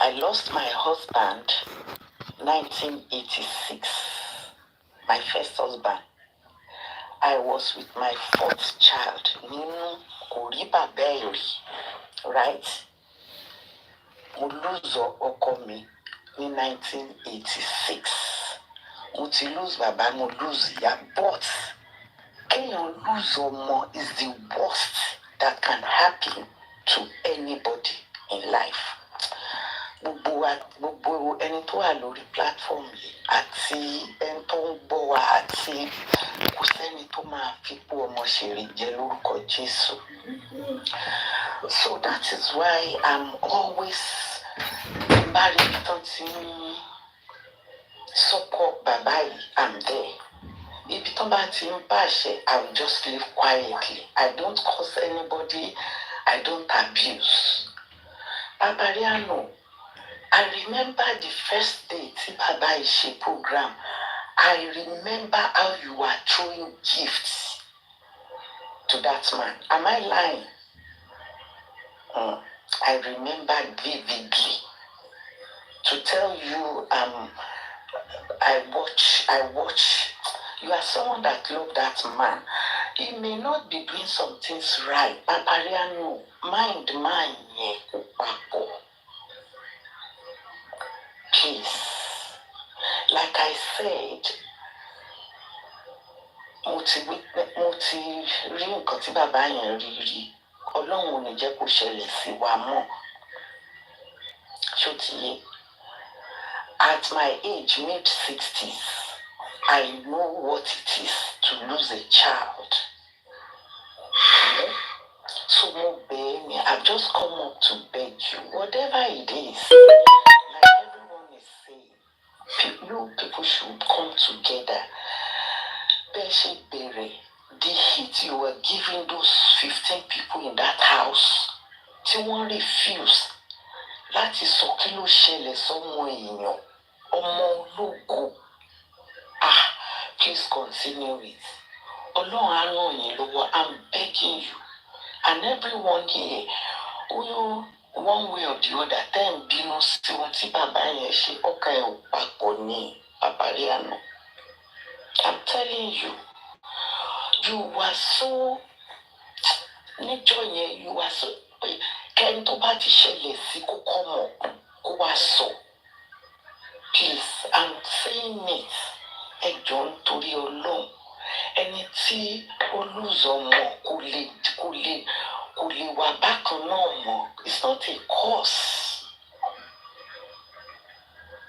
I lost my husband 1986, my first husband. I was with my fourth child, Ninu Koriba Berry, right? Mo lose ọkọ mi in 1986. Mo ti lose bàbá, mo lose ìyá, but kéèyàn lose ọmọ is the worst that can happen to anybody in life. Gbogbo ẹni tó wà lórí platform yìí àti ẹni tó ń gbọ́ wa àti kò sẹ́ni tó máa fipò ọmọ ṣeré jẹ lórúkọ Jésù. So that is why I'm always married to support bàbá yìí. I'm there. Ibi tó bá ti ń bàṣẹ, I will just live quietly. I don't curse anybody. I don't abuse. Papariano, I remember the first day tí bàbá yìí ṣe program. I remember how you were throwing gifts to that man. Am I lying? I remember vividly. To tell you, I watch. You are someone that love that man. He may not be doing some things right. Papariano, mind, please. Like I said, mo ti rí nǹkan tí bàbá yẹn rí. Ọlọ́run ò ní jẹ́ kó ṣẹlẹ̀ sí wa mọ́. Ṣó ti yé? At my age, mid-60s, I know what it is to lose a child. So mo bẹ̀ ẹ́, I've just come up to beg you, whatever it is, like everyone is saying, you people should come together. The hit you were giving those 15 people in that house, tí wọ́n refuse láti sọ kí ló ṣẹlẹ̀ sọ́mọ èèyàn, ọmọ ológo. Please continue it. Ọlọ́run á ràn yín lọ́wọ́. I'm begging you. And everyone here, one way or the other, tẹ́ ń bínú sí ohun tí bàbá yẹn ṣe, ọkàn ẹ̀ ò papọ̀ ní Papariano. I'm telling you, you were so, níjọ́ yẹn, you were so, kẹ́ni tó bá ti ṣẹlẹ̀ sí kó come up, kó wá sọ. Please, I'm saying it. Ẹ jọ̀ọ́ nítorí Ọlọ́run. Ẹni tí ó lose ọmọ kò lè wà bákan náà mọ́. It's not a curse.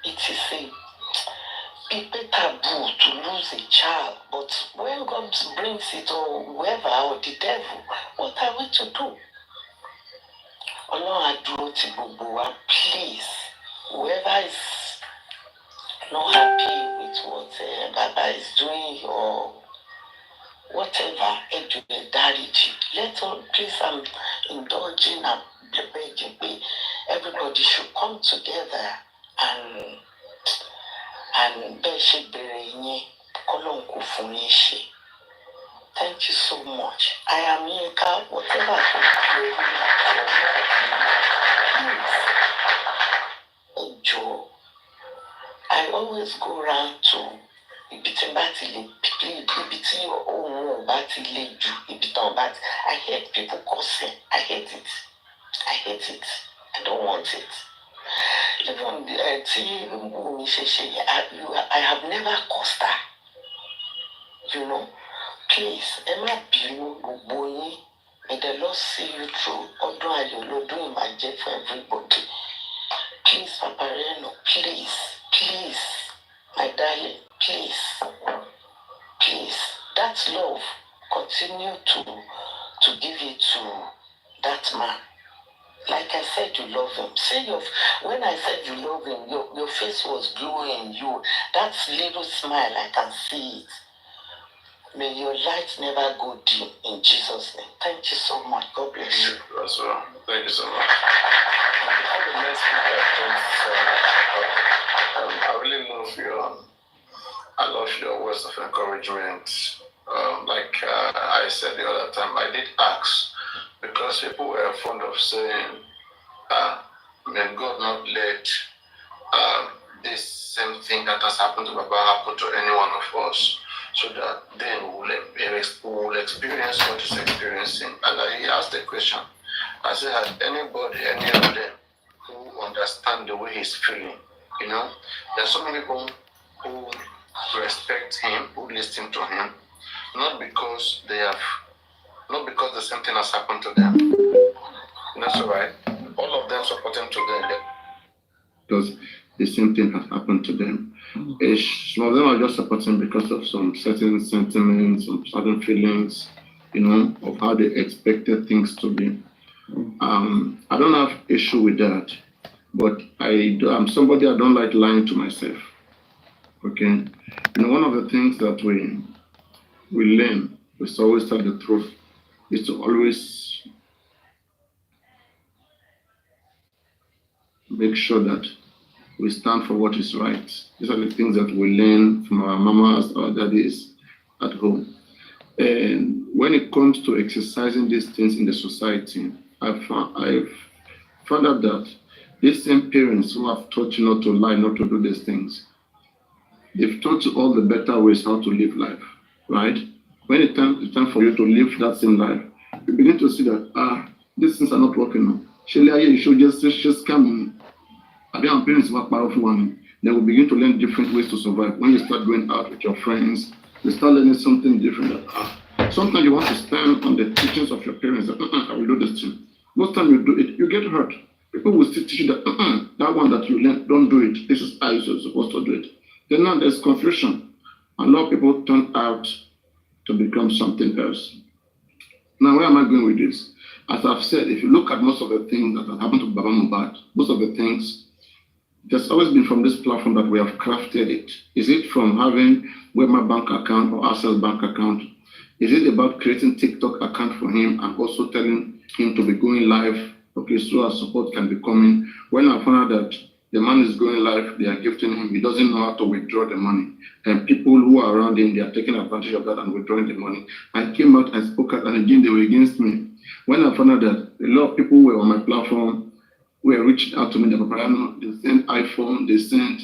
It is a people taboo to lose a child. But when God brings it, or whoever, or the devil, what are we to do? Ọlọ́run á dúró tì gbogbo wa. Please, whoever is not happy with what Baba is doing or whatever, let all, please, I'm indulging and begging. Everybody should come together and thank you so much. I am Yinka, whatever I can do, please. I always go around to I hate people cursing. I hate it. I don't want it. Even I have never cursed her. You know, please, Emma Bilu, may the Lord see you through. Although I don't do my job for everybody. Please, Papariano, please, my darling, please. That love, continue to give it to that man. Like I said, you love him. When I said you love him, your face was glowing. That little smile, I can see it. May your light never go dim in Jesus' name. Thank you so much. God bless you. As well. Thank you so much. Before the next speaker, I really love you. I love your words of encouragement. Like I said the other time, I did ask because people were fond of saying, may God not let this same thing that has happened to Baba happen to any one of us, so that then we'll experience what he's experiencing. And he asked the question, I said, has anybody, any of them, who understand the way he's feeling? You know, there's so many people who respect him, who listen to him, not because the same thing has happened to them. That's all right. All of them support him today because the same thing has happened to them. Some of them are just supporting because of some certain sentiments, some certain feelings, you know, of how they expected things to be. I don't have issue with that, but I'm somebody, I don't like lying to myself. Okay, you know, one of the things that we learn is to always tell the truth, is to always make sure that we stand for what is right. These are the things that we learn from our mamas or daddies at home. And when it comes to exercising these things in the society, I've found out that these same parents who have taught you not to lie, not to do these things, they've taught you all the better ways how to live life, right? When it's time for you to live that same life, you begin to see that, these things are not working. You should just come. Our parents were powerful one. They will begin to learn different ways to survive. When you start going out with your friends, you start learning something different. Sometimes you want to stand on the teachings of your parents. I will do this thing. Most time you do it, you get hurt. People will still teach you that that one that you learned, don't do it. This is how you're supposed to do it. Then now there's confusion. A lot of people turn out to become something else. Now, where am I going with this? As I've said, if you look at most of the things that have happened to Baba Mohbad, most of the things, there's always been from this platform that we have crafted it. Is it from having Wema bank account or Access bank account? Is it about creating TikTok account for him and also telling him to be going live? Okay, so our support can be coming. When I found out that the man is going live, they are gifting him, he doesn't know how to withdraw the money. And people who are around him, they are taking advantage of that and withdrawing the money. I came out and spoke out, and again, they were against me. When I found out that a lot of people were on my platform, were reaching out to me, the Papariano, they sent iPhone, they sent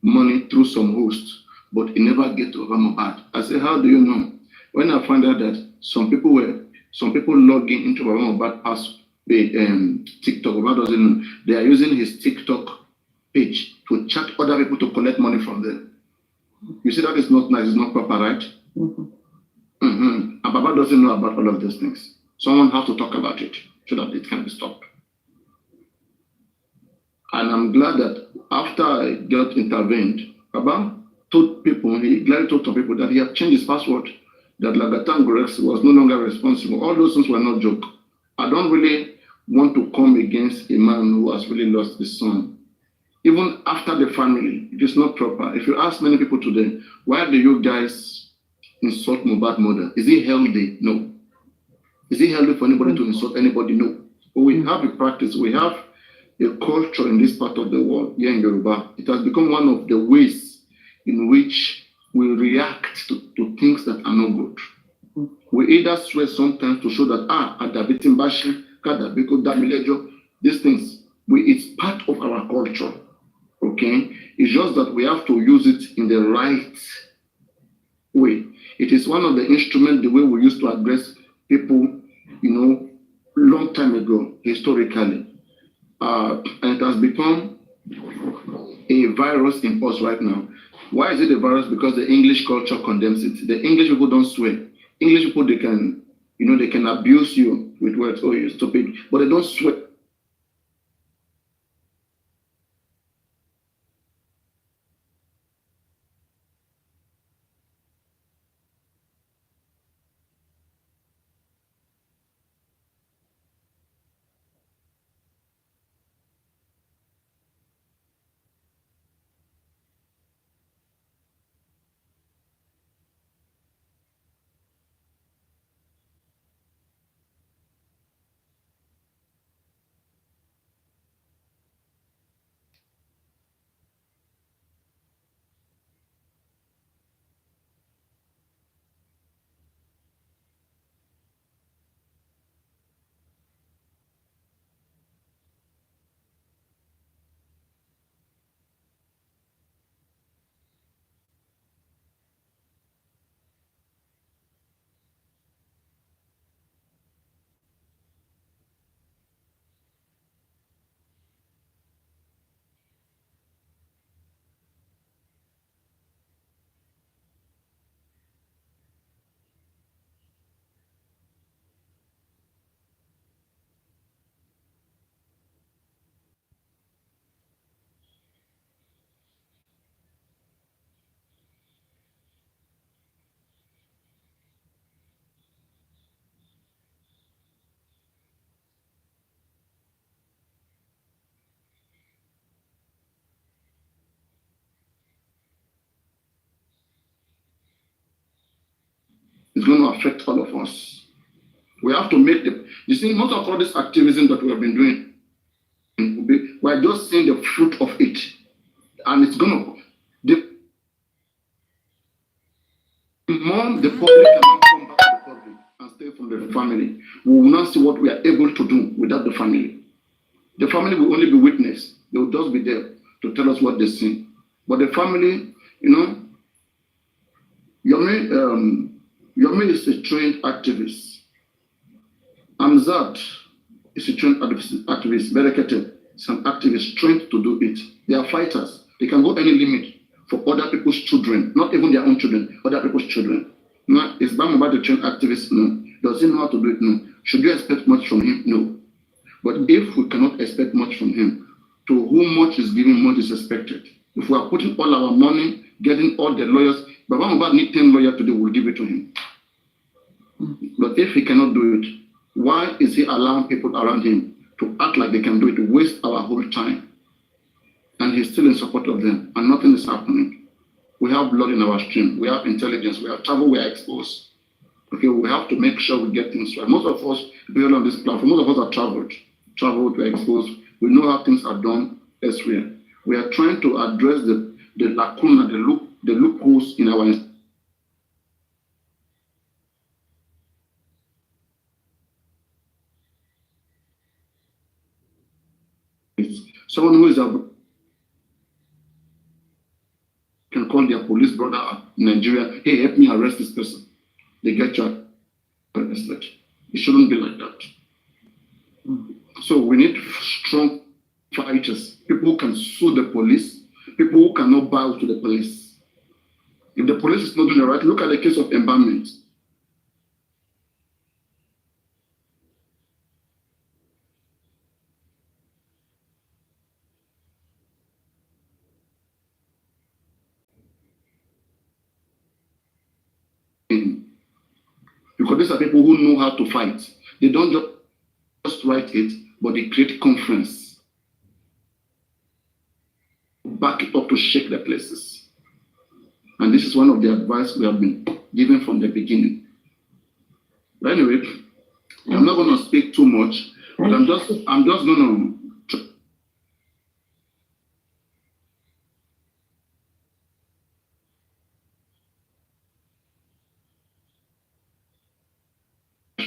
money through some hosts, but it never get to Mohbad. I said, how do you know? When I found out that some people logging into Mohbad past TikTok, Mohbad doesn't know, they are using his TikTok page to chat other people to collect money from them. You see, that is not nice, it's not proper, right? And Baba doesn't know about all of these things. Someone has to talk about it so that it can be stopped. And I'm glad that after I got intervened, Baba told people, he gladly told some people that he had changed his password, that Lagatan Grex was no longer responsible. All those things were not joke. I don't really want to come against a man who has really lost his son. Even after the family, it is not proper. If you ask many people today, why do you guys insult Mohbad mother? Is it healthy? No. Is it healthy for anybody to insult anybody? No. But we have a practice, we have a culture in this part of the world, here in Yoruba. It has become one of the ways in which we react to things that are not good. We either swear sometimes to show that, these things, it's part of our culture. Okay? It's just that we have to use it in the right way. It is one of the instruments, the way we used to address people, long time ago, historically. And it has become a virus in us right now. Why is it a virus? Because the English culture condemns it. The English people don't swear. English people, they can abuse you with words, oh, you're stupid, but they don't swear. It's going to affect all of us. We have to make the, you see, most of all this activism that we have been doing, we're just seeing the fruit of it. And it's going to, the more the public cannot come back to the public and stay from the family, we will not see what we are able to do without the family. The family will only be witness. They will just be there to tell us what they see. But the family, you know, Wummi is a trained activist. Amzat is a trained activist. Berekete is an activist trained to do it. They are fighters. They can go any limit for other people's children, not even their own children, other people's children. Now, is Mohbad a trained activist? No. Does he know how to do it? No. Should you expect much from him? No. But if we cannot expect much from him, to whom much is given, much is expected. If we are putting all our money, getting all the lawyers, Baba Mohbad needs 10 lawyers today, we'll give it to him. But if he cannot do it, why is he allowing people around him to act like they can do it, to waste our whole time? And he's still in support of them, and nothing is happening. We have blood in our stream, we have intelligence, we have travel, we are exposed. Okay, we have to make sure we get things right. Most of us, people on this platform, most of us are traveled, we're exposed. We know how things are done elsewhere. We are trying to address the lacuna, the loopholes in our someone who is can call their police brother in Nigeria, hey, help me arrest this person. They get you arrested. It shouldn't be like that. So we need strong fighters, people who can sue the police, people who cannot bow to the police. If the police is not doing the right, look at the case of embalmment. Because these are people who know how to fight. They don't just write it, but they create conference. Back it up to shake the places. And this is one of the advice we have been given from the beginning. But anyway, I'm not going to speak too much, but I'm just going to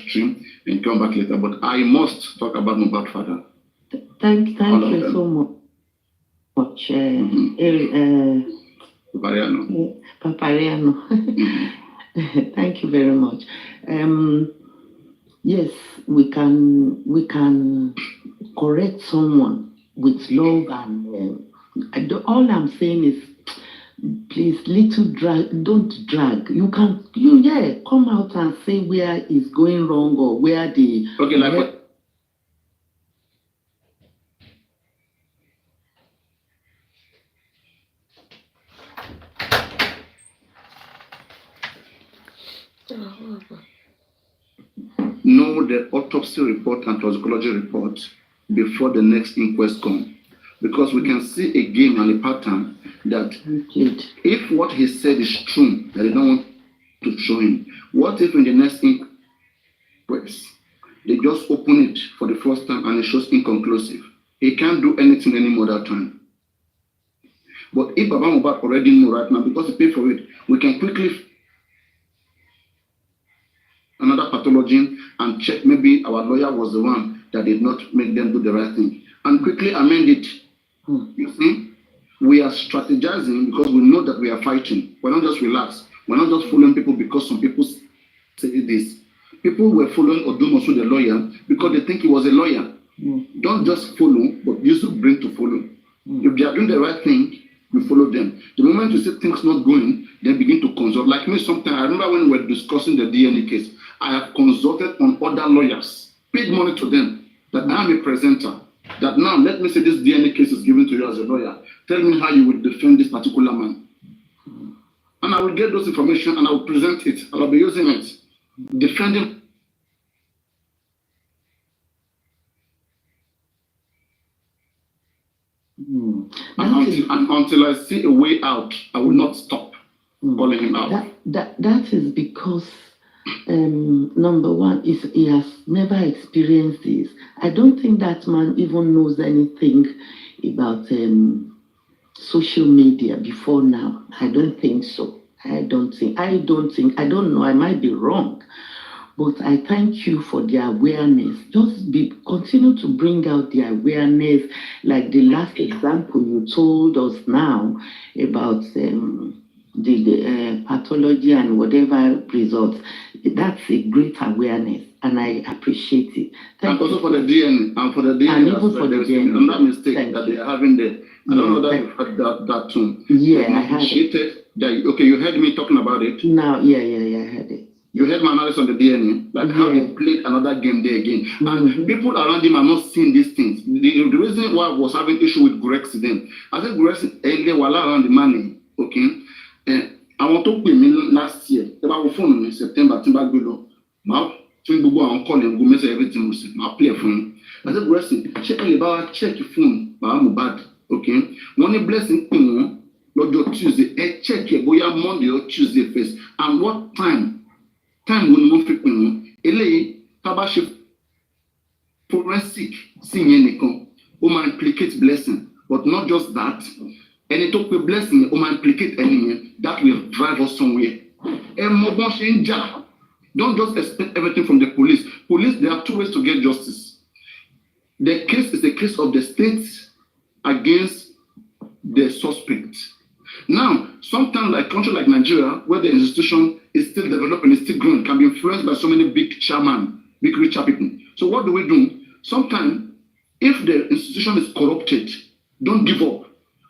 stream and come back later. But I must talk about Mohbad father. Thank you so much. Papariano. Thank you very much. Yes, we can correct someone with love, and all I'm saying is, please, don't drag. You come out and say where is going wrong or where the know the autopsy report and toxicology report before the next inquest comes. Because we can see again on a pattern that if what he said is true, that they don't want to show him, what if in the next inquest, they just open it for the first time and it shows inconclusive? He can't do anything anymore that time. But if Baba Mohbad already know right now, because he paid for it, we can quickly another pathology and check maybe our lawyer was the one that did not make them do the right thing and quickly amend it. You see, we are strategizing because we know that we are fighting. We're not just relaxed. We're not just following people because some people say this. People were following Odumosu, the lawyer, because they think he was a lawyer. Don't just follow, but use your brain to follow. If they are doing the right thing, you follow them. The moment you see things not going, then begin to consult. Like me, sometimes I remember when we were discussing the DNA case, I have consulted on other lawyers, paid money to them, that I am a presenter, that now let me say this DNA case is given to you as a lawyer. Tell me how you would defend this particular man. And I will get those information and I will present it. I will be using it. Defending. And until I see a way out, I will not stop calling him out. That is because Number one is he has never experienced this. I don't think that man even knows anything about social media before now. I don't think so. I don't know. I might be wrong. But I thank you for the awareness. Continue to bring out the awareness, like the last example you told us now about the pathology and whatever results. That's a great awareness, and I appreciate it. And also for the DNA, and for the DNA, and even for the DNA. Another mistake that they are having there. I don't know that you've heard that too. Yeah, I heard it. Okay, you heard me talking about it. Now, yeah, I heard it. You heard my analysis on the DNA, like how he played another game there again. And people around him are not seeing these things. The reason why I was having issue with Grex then, I said Grex earlier while around the money, okay? I want to pay me last year. About phone in September, Timbago. Now, Timbago and calling, go message everything. I'll play for him. I said Grex, check your phone. Mohbad, okay? One blessing, Lord, your Tuesday, check your boy Monday or Tuesday first. And what time? Time when you fit ele tabashi forensic sinye nìkan ó máa implicate blessing, but not just that. Ẹni tó pe blessing ó máa implicate ẹni yẹn, that will drive us somewhere. Don't just expect everything from the police. Police, there are two ways to get justice. The case is the case of the state against the suspect. Now, sometimes like country like Nigeria, where the institution is still developing, is still growing, can be influenced by so many big chairmen, big richer people. So what do? Sometimes, if the institution is corrupted, don't give up.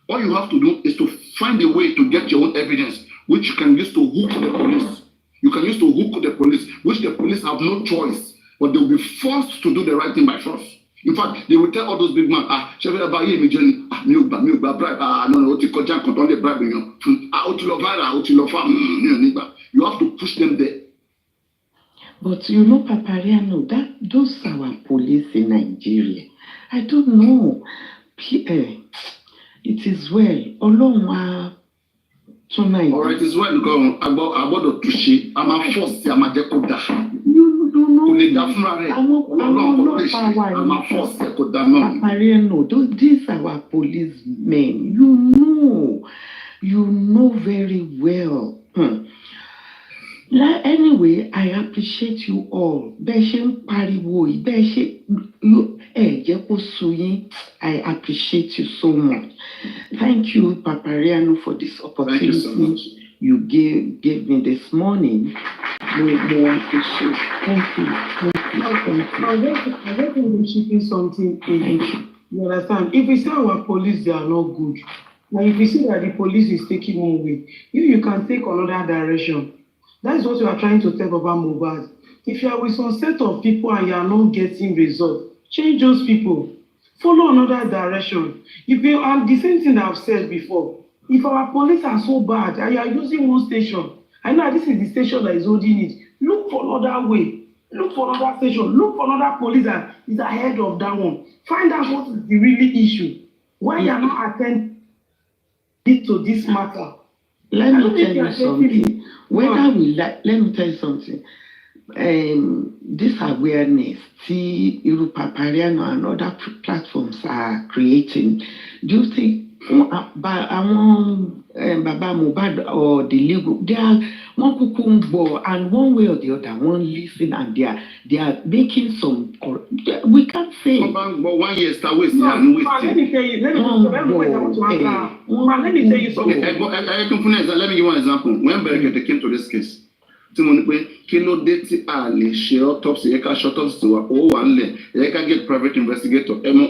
All you have to do is to find a way to get your own evidence, which you can use to hook the police. You can use to hook the police, which the police have no choice, but they will be forced to do the right thing by force. In fact, they will tell all those big men, bribe, you have to push them there. But you know, Papariano, those are our police in Nigeria. I don't know. It is well. Tonight. All right, it is well. Go about the Tushi. I'm a force. I'm a decoda. You don't know. Papariano, these are our policemen. You know very well. Anyway, I appreciate you all. I appreciate you so much. Thank you, Papariano, for this opportunity you gave me this morning. We appreciate. Thank you. I don't think we're shipping something in. Thank you. You understand? If we say our police, they are not good. Now, if you see that the police is taking one way, you can take another direction. That's what you are trying to tell about Mohbad. If you are with some set of people and you are not getting results, change those people. Follow another direction. And the same thing I've said before, if our police are so bad and you are using one station, I know this is the station that is holding it, look for another way. Look for another station. Look for another police that is ahead of that one. Find out what is the real issue. Why you are not attending to this matter. Let me tell you something. Let me tell you something. This awareness, see, Papariano and other platforms are creating. Do you think Baba Mohbad or the legal, they are one kukumbo and one way or the other, one listen and they are making some. We can't say. But 1 year start wasting. Let me tell you. Let me tell you something. Let me give one example. When Berkete came to this case, Kilo deti ali she autopsy, eka short autopsy wa one le, eka get private investigator. One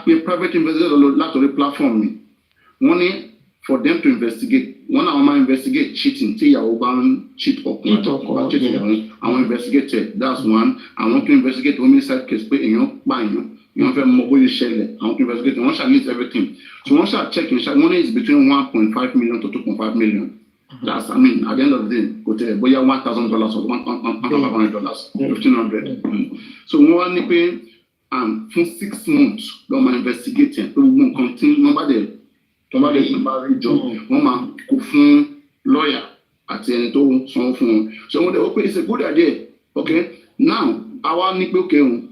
a private investigator lateral platform me. One for them to investigate. One of them investigate cheating. Say your cheat or cheating. I want to investigate it. That's one. I want to investigate homicide case. Put in your buying. You want to mobile shell. I want to investigate. One shall list everything. So one shall check. One is between 1.5 million to 2.5 million. That's, at the end of the day, go to $1,000 or $1,500, $1,500. So one pay for 6 months, go investigating. We will continue. Nobody job. One man lawyer. àti ẹni tó sanwó fún wọn. So wọ́n dẹ̀ wọ́n pé it's a good idea. Okay, now àwa ní pé òkè òun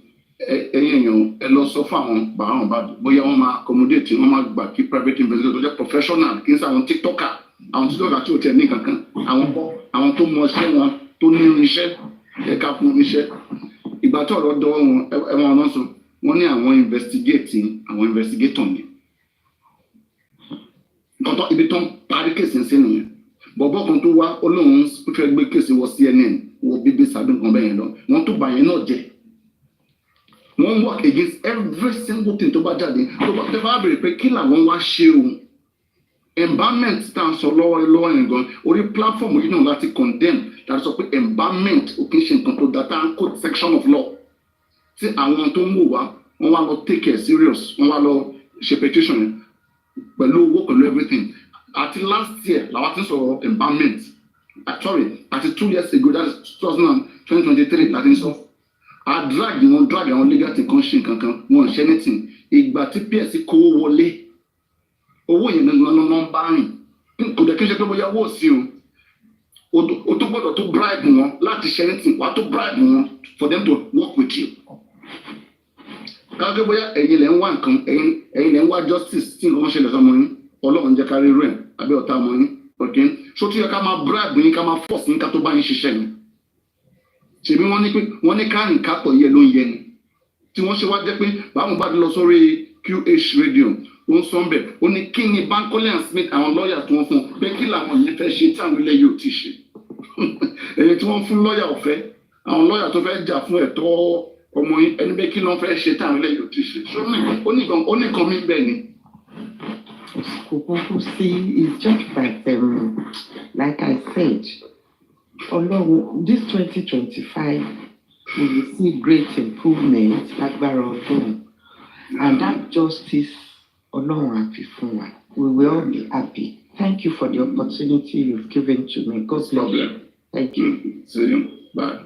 ẹ̀yin èèyàn ẹ lọ sọ fún àwọn bàbá bá bóyá wọ́n máa accommodate wọ́n máa gbà kí private investigator tó jẹ́ professional kì í ṣe àwọn tiktoker tí ò tẹ̀ ní kankan àwọn tó mọ iṣẹ́ wọn tó ní irinṣẹ́ ẹ̀ka fún iṣẹ́ ìgbà tó ọ̀rọ̀ dọ́wọ́ wọn ẹ̀wọ̀n ọ̀nà sọ wọ́n ní àwọn investigator ni kọ́tọ́ ibi tó ń parí kéèsì ń sí nìyẹn bọ̀bọ́ kan tó wá olóhùn fẹ́ gbé kéèsì wọ CNN wọ BBC àbí nǹkan bẹ́ẹ̀ yẹn lọ wọ́n tó bà yẹn náà jẹ́ wọ́n work against every single thing tó bá jáde tó bá tẹ́ bá bèrè pé kí làwọn wá ṣe o embalmment tá à ń sọ lọ́wọ́ yẹn gan orí platform yìí náà láti condemn láti sọ pé embalmment ò kí ń ṣe nǹkan tó dá tá à ń code section of law tí àwọn tó ń wò wá wọ́n wá lọ take care serious wọ́n wá lọ ṣe petition yẹn pẹ̀lú owó pẹ̀lú everything àti last year làwọn ti ń sọ̀rọ̀ embalmment sorry àti 2 years ago that is 2023 láti ń sọ a drag àwọn legal team kan ṣe kankan wọn ṣe anything ìgbà tí PSC kówó wọlé owó yẹn gangan ló ń bá rìn kò dẹ̀ kí n ṣe pé bóyá owó sí o tó gbọ́dọ̀ tó bribe wọn láti ṣe anything wàá tó bribe wọn for them to work with you káàkiri bóyá ẹ̀yin lẹ́ ń wá nǹkan ẹ̀yin lẹ́ ń wá justice tí nǹkan ṣẹlẹ̀ sọmọ yín ọlọ́run jẹ́ kárí rẹ̀ abẹ́ ọ̀tá ọmọ yín okay so tí yẹ ká máa bribe yín ká máa force yín ká tó bá yín ṣiṣẹ́ yín ṣèbí wọ́n ní kárìn kápọ̀ yẹ ló ń yẹ ni tí wọ́n ṣe wá jẹ́ pé báwọn bá lọ sórí QH radio ó ń sọ ń bẹ̀ ó ní kí ni Bankole and Smith àwọn lọ́ọ̀yà tí wọ́n fún pé kí làwọn yẹn fẹ́ ṣe tí àwọn ilé yóò ti ṣe èyí tí wọ́n fún lọ́ọ̀yà ọ̀fẹ́ àwọn lọ́ọ̀yà tó fẹ́ jà fún ẹ̀tọ́ ọmọ yín ẹni bẹ́ẹ̀ kí ló ń fẹ́ ṣe tí àwọn ilé yóò ti ṣe ó ní kan mí bẹ́ẹ̀ ni. Kò sí it's just like I said. Although this 2025 we will see great improvement lágbára Ọlọ́run and that justice Ọlọ́run àfi fún wa we will all be happy. Thank you for the opportunity you've given to me. God bless you. Thank you. See you. Bye.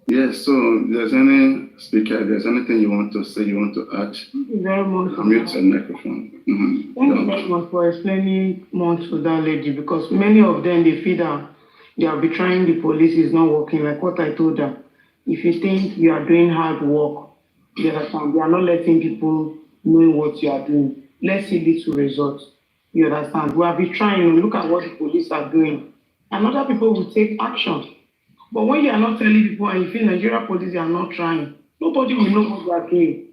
Yes, so there's any speaker, there's anything you want to say, you want to add? Thank you very much. Mute the microphone. Thank you very much for explaining more to that lady because many of them, they feel that they are betraying the police is not working, like what I told her. If you think you are doing hard work, you understand, they are not letting people know what you are doing. Let's see little results. You understand? We have been trying, look at what the police are doing. And other people will take action. But when you are not telling people and you feel Nigeria police are not trying, nobody will know what you are doing.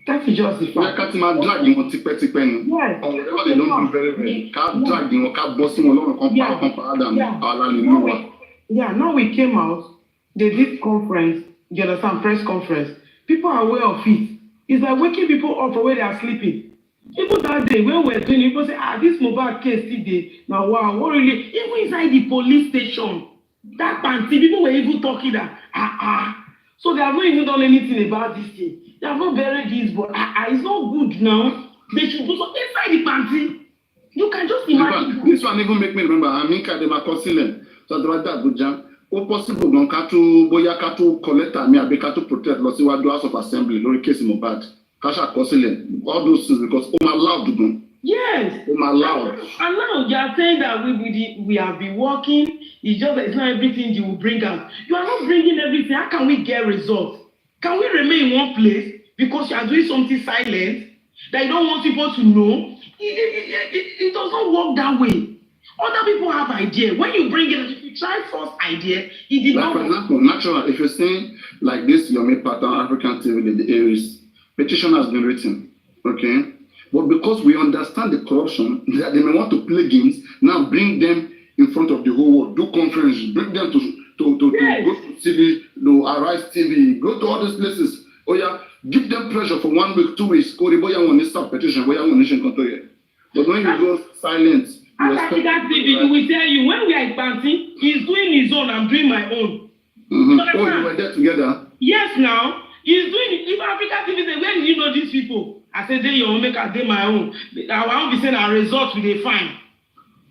That is just the fact. Yeah, ká ti máa drag wọn tipẹ́tipẹ́ ni. Yes. Ọ̀rẹ́wà lè ló ń bí very very. Ká drag wọn ká bọ́ sí wọn lọ́rùn kan parada ní ara nínú wa. Yeah, now we came out, they did conference, you understand, press conference. People are aware of it. It's like waking people up for where they are sleeping. Even that day when we were doing it, people say, this Mohbad case today. Now, wow, what really? Even inside the police station, that panty, people were even talking that, So they have not even done anything about this thing. They have not buried this, but it's not good now. They should do something inside the panty. You can just imagine. This one even make me remember, Aminka de Makosile, so the Rada Abuja, ó possible gan ká tó bóyá ká tó collect àmì àbí ká tó protect lọ síwájú House of Assembly lórí case Mohbad. Ká ṣàkọsílẹ̀, all those things because ó máa loud gan. Yes. Ó máa loud. And now you are saying that we have been working. It's just that it's not everything you will bring out. You are not bringing everything. How can we get results? Can we remain in one place because you are doing something silent that you don't want people to know? It does not work that way. Other people have idea. When you bring it, if you try first idea, it did not. For example, natural. If you're saying like this, your main pattern, African TV, the Aries petition has been written, okay? But because we understand the corruption, that they may want to play games, now bring them in front of the whole world, do conferences, bring them to go to TV, to Arise TV, go to all these places. Oh yeah, give them pressure for 1 week, 2 weeks. Go to boya one stop petition, boya one nation control. But when you go silent, African TV, we will tell you when we are advancing, he's doing his own, I'm doing my own. Mm-hmm. Oh, you were there together? Yes, now he's doing it. If African TV say, where did you know these people? I said, they your own, make I do my own. I won't be saying our results will be fine.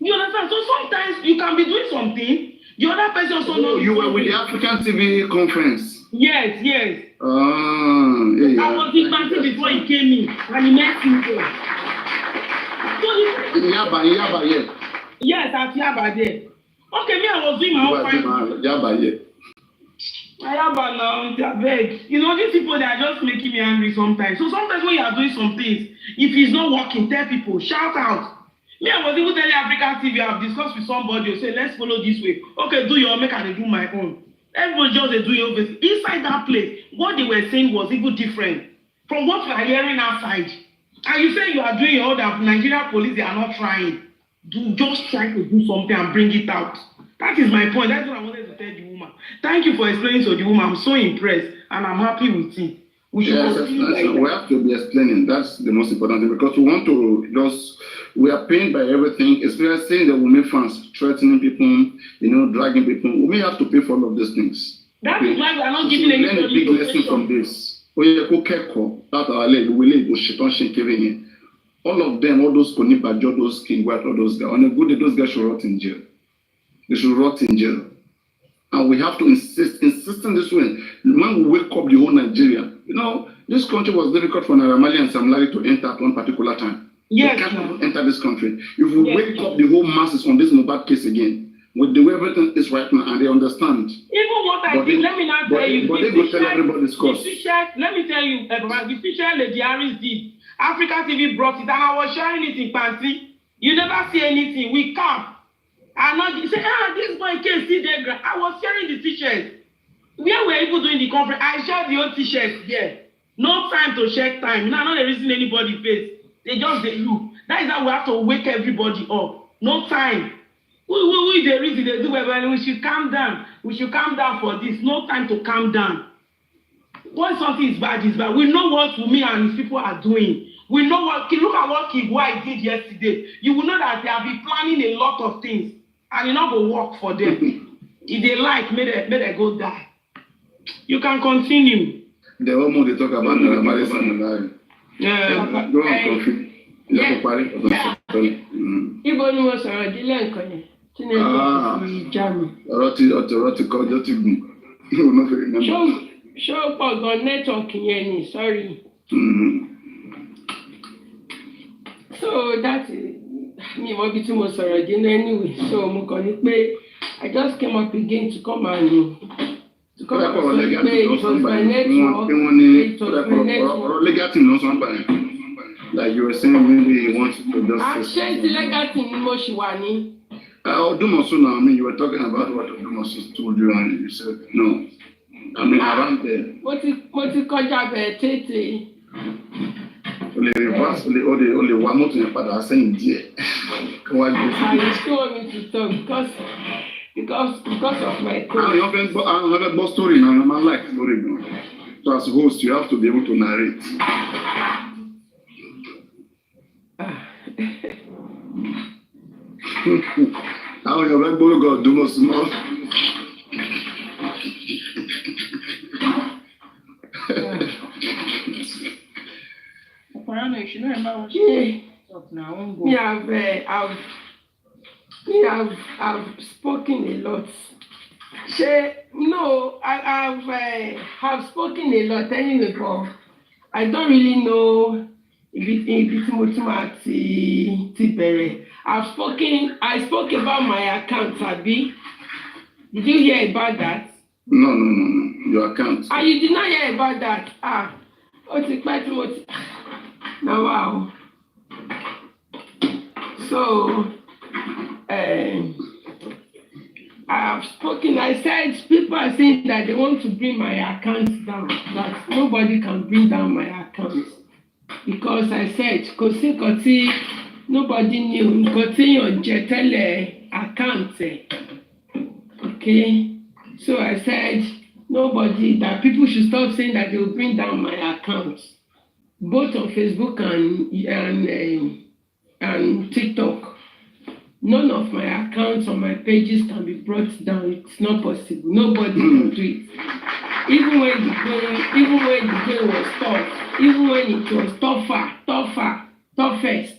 You understand? So sometimes you can be doing something, the other person also knows. You were with the African TV conference. Yes. Yeah. I was in Banty before he came in, and he met him there. Yaba, yeah. Yes, at Yaba there. Okay, me, I was doing my own fine. Yaba, yeah. Yaba now, beg. You know, these people, they are just making me angry sometimes. So sometimes when you are doing some things, if it's not working, tell people, shout out. Me, I was even telling African TV, I've discussed with somebody, say, let's follow this way. Okay, do your make and I do my own. Everybody just do your own. Inside that place, what they were saying was even different from what we are hearing outside. And you say you are doing all that. Nigerian police, they are not trying. Just try to do something and bring it out. That is my point. That's what I wanted to tell the woman. Thank you for explaining to the woman. I'm so impressed and I'm happy with it. We should we have to be explaining. That's the most important thing because we want to we are pained by everything, especially seeing the Wummi fans threatening people, dragging people. We have to pay for all of these things. That is why we are not giving anybody a big lesson from this. All of them, all those Konibajo, those King White, all those guys, on a good day, those guys should rot in jail. They should rot in jail. And we have to insist in this way. When we wake up the whole Nigeria, this country was difficult for Naramali and Sam Larry to enter at one particular time. Yes, they can't enter this country. If we wake up the whole masses on this Mohbad case again, with the way everything is right now, and they understand. Even what I did, let me not tell you. But they go tell everybody's cause. Let me tell you, the fisher Lady Harris did. Africa TV brought it, and I was sharing it in Panty. You never see anything. We come. And not say, this boy can't see there. I was sharing the t-shirts. Where were people doing the conference? I shared the old t-shirts there. No time to check time. Now, not the reason anybody face. They just look. That is how we have to wake everybody up. No time. We the reason they do well. We should calm down. We should calm down for this. No time to calm down. When something is bad, it's bad. We know what Wummi and his people are doing. We know what. Look at what Câúght did yesterday. You will know that they have been planning a lot of things, and it not go work for them. If they like, may they go die. You can continue. The one more they talk about Naramali and Yeah. Go on, Kofi. Ibo ni mo sọ̀rọ̀ dílé nǹkan yẹn tí Nàìjíríà fi já mi. Ọ̀rọ̀ ti kọjọ́ ti gùn. Ṣé ó pọ̀ gan nẹ́tíwọ̀kì yẹn ni? Sorry. So that mi mọ ibi tí mo sọ̀rọ̀ dín anyway. So mo kàn ní pé I just came up again to come and say it was my network. It was my network. Like you were saying, maybe you want to just. Actually, the legacy in Moshiwani. Odumosu now, I mean, you were talking about what Odumosu told you, and you said no. I mean, around there. What you call that, Tete? Only reverse, only one more to your father saying, dear. You still want me to talk because of my code. I have a boss story now, I'm like story. So as a host, you have to be able to narrate. How you like going to do most more? Papariano, you should know about what now. I've spoken a lot. I've spoken a lot anyway, but I don't really know I spoke about my account, Abi. Did you hear about that? No. Your account. You did not hear about that. Now, wow. So, I have spoken. I said people are saying that they want to bring my account down, that nobody can bring down my account. Because I said, Koti, nobody knew. Koti on Jetele account. Okay? So I said, that people should stop saying that they will bring down my accounts. Both on Facebook and TikTok. None of my accounts or my pages can be brought down. It's not possible. Nobody can do it. Even when the game was tough, even when it was toughest.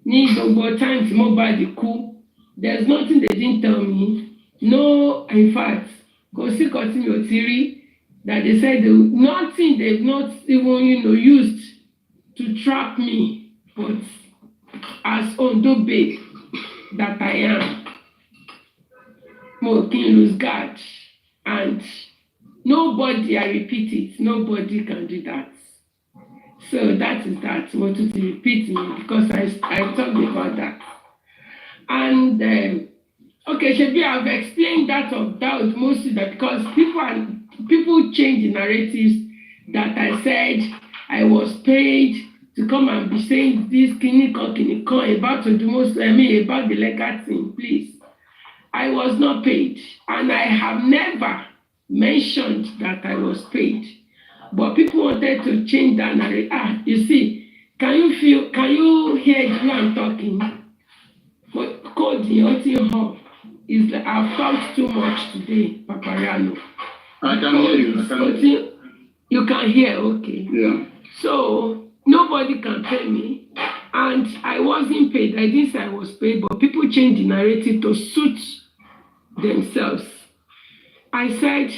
Need about time to Mohbad cool. There's nothing they didn't tell me. No, in fact, go see continue theory that they said nothing they've not even used to trap me. But as Ondo babe that I am, mo kí n lose guard, and nobody, I repeat it, nobody can do that. So that is that. Mo tún ti repeat it because I talked about that. And okay, Shebi, I've explained that of doubt mostly that because people change the narratives that I said I was paid to come and be saying this clinical about about the legal thing, please. I was not paid, and I have never mentioned that I was paid. But people wanted to change that narrative. You see, can you hear the way I'm talking? Code is like I've talked too much today, Papariano. I can hear you. You can hear, okay. Yeah. So nobody can pay me, and I wasn't paid. I didn't say I was paid, but people change the narrative to suit themselves. I said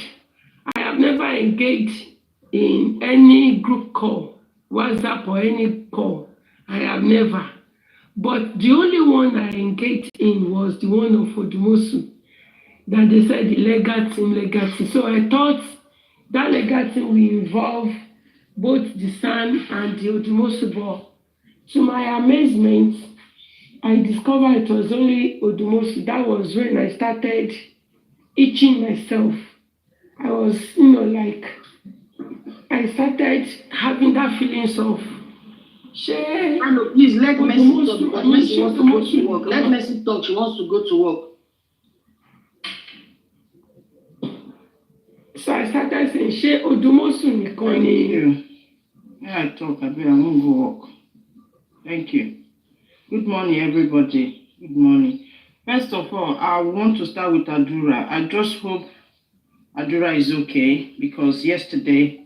I have never engaged in any group call, WhatsApp or any call. I have never. But the only one I engaged in was the one of Odumosu, that they said the legal team. So I thought that legal team will involve both the San and the Odumosu. But to my amazement, I discovered it was only Odumosu. That was when I started itching myself. I was, I started having that feelings of Ano, please let Mercy talk because Mercy wants to go to work. Let Mercy talk. She wants to go to work. So I started saying, "She Odumosu nìkan Thank ni." you. Yeah, I talk. I won't go work. Thank you. Good morning, everybody. Good morning. First of all, I want to start with Adura. I just hope Adura is okay because yesterday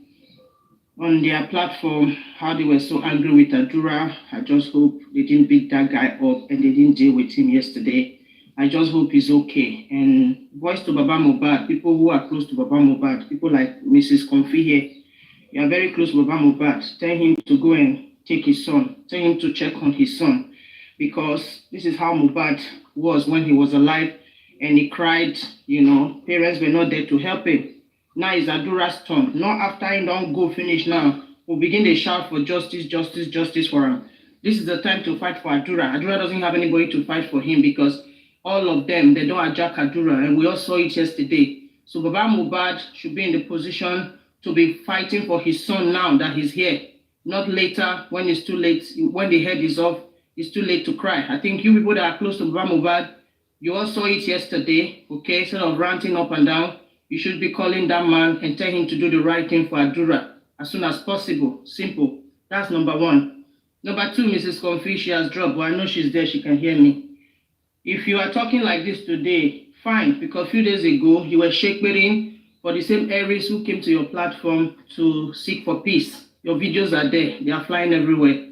on their platform, how they were so angry with Adura, I just hope they didn't beat that guy up and they didn't deal with him yesterday. I just hope he's okay. And voice to Baba Mohbad, people who are close to Baba Mohbad, people like Mrs. Comfy here, you are very close to Baba Mohbad. Tell him to go and take his son. Tell him to check on his son. Because this is how Mohbad was when he was alive and he cried, parents were not there to help him. Now it's Adura's turn. Not after he don't go finish now. We'll begin to shout for justice for him. This is the time to fight for Adura. Adura doesn't have anybody to fight for him because all of them, they don't hijack Adura. And we all saw it yesterday. So Baba Mohbad should be in the position to be fighting for his son now that he's here. Not later when it's too late, when the head is off, it's too late to cry. I think you people that are close to Baba Mohbad, you all saw it yesterday, okay? Instead of ranting up and down, you should be calling that man and tell him to do the right thing for Adura as soon as possible. Simple. That's number one. Number two, Mrs. Comfy, she has dropped, but I know she's there. She can hear me. If you are talking like this today, fine, because a few days ago, you were shakering for the same Aries who came to your platform to seek for peace. Your videos are there. They are flying everywhere.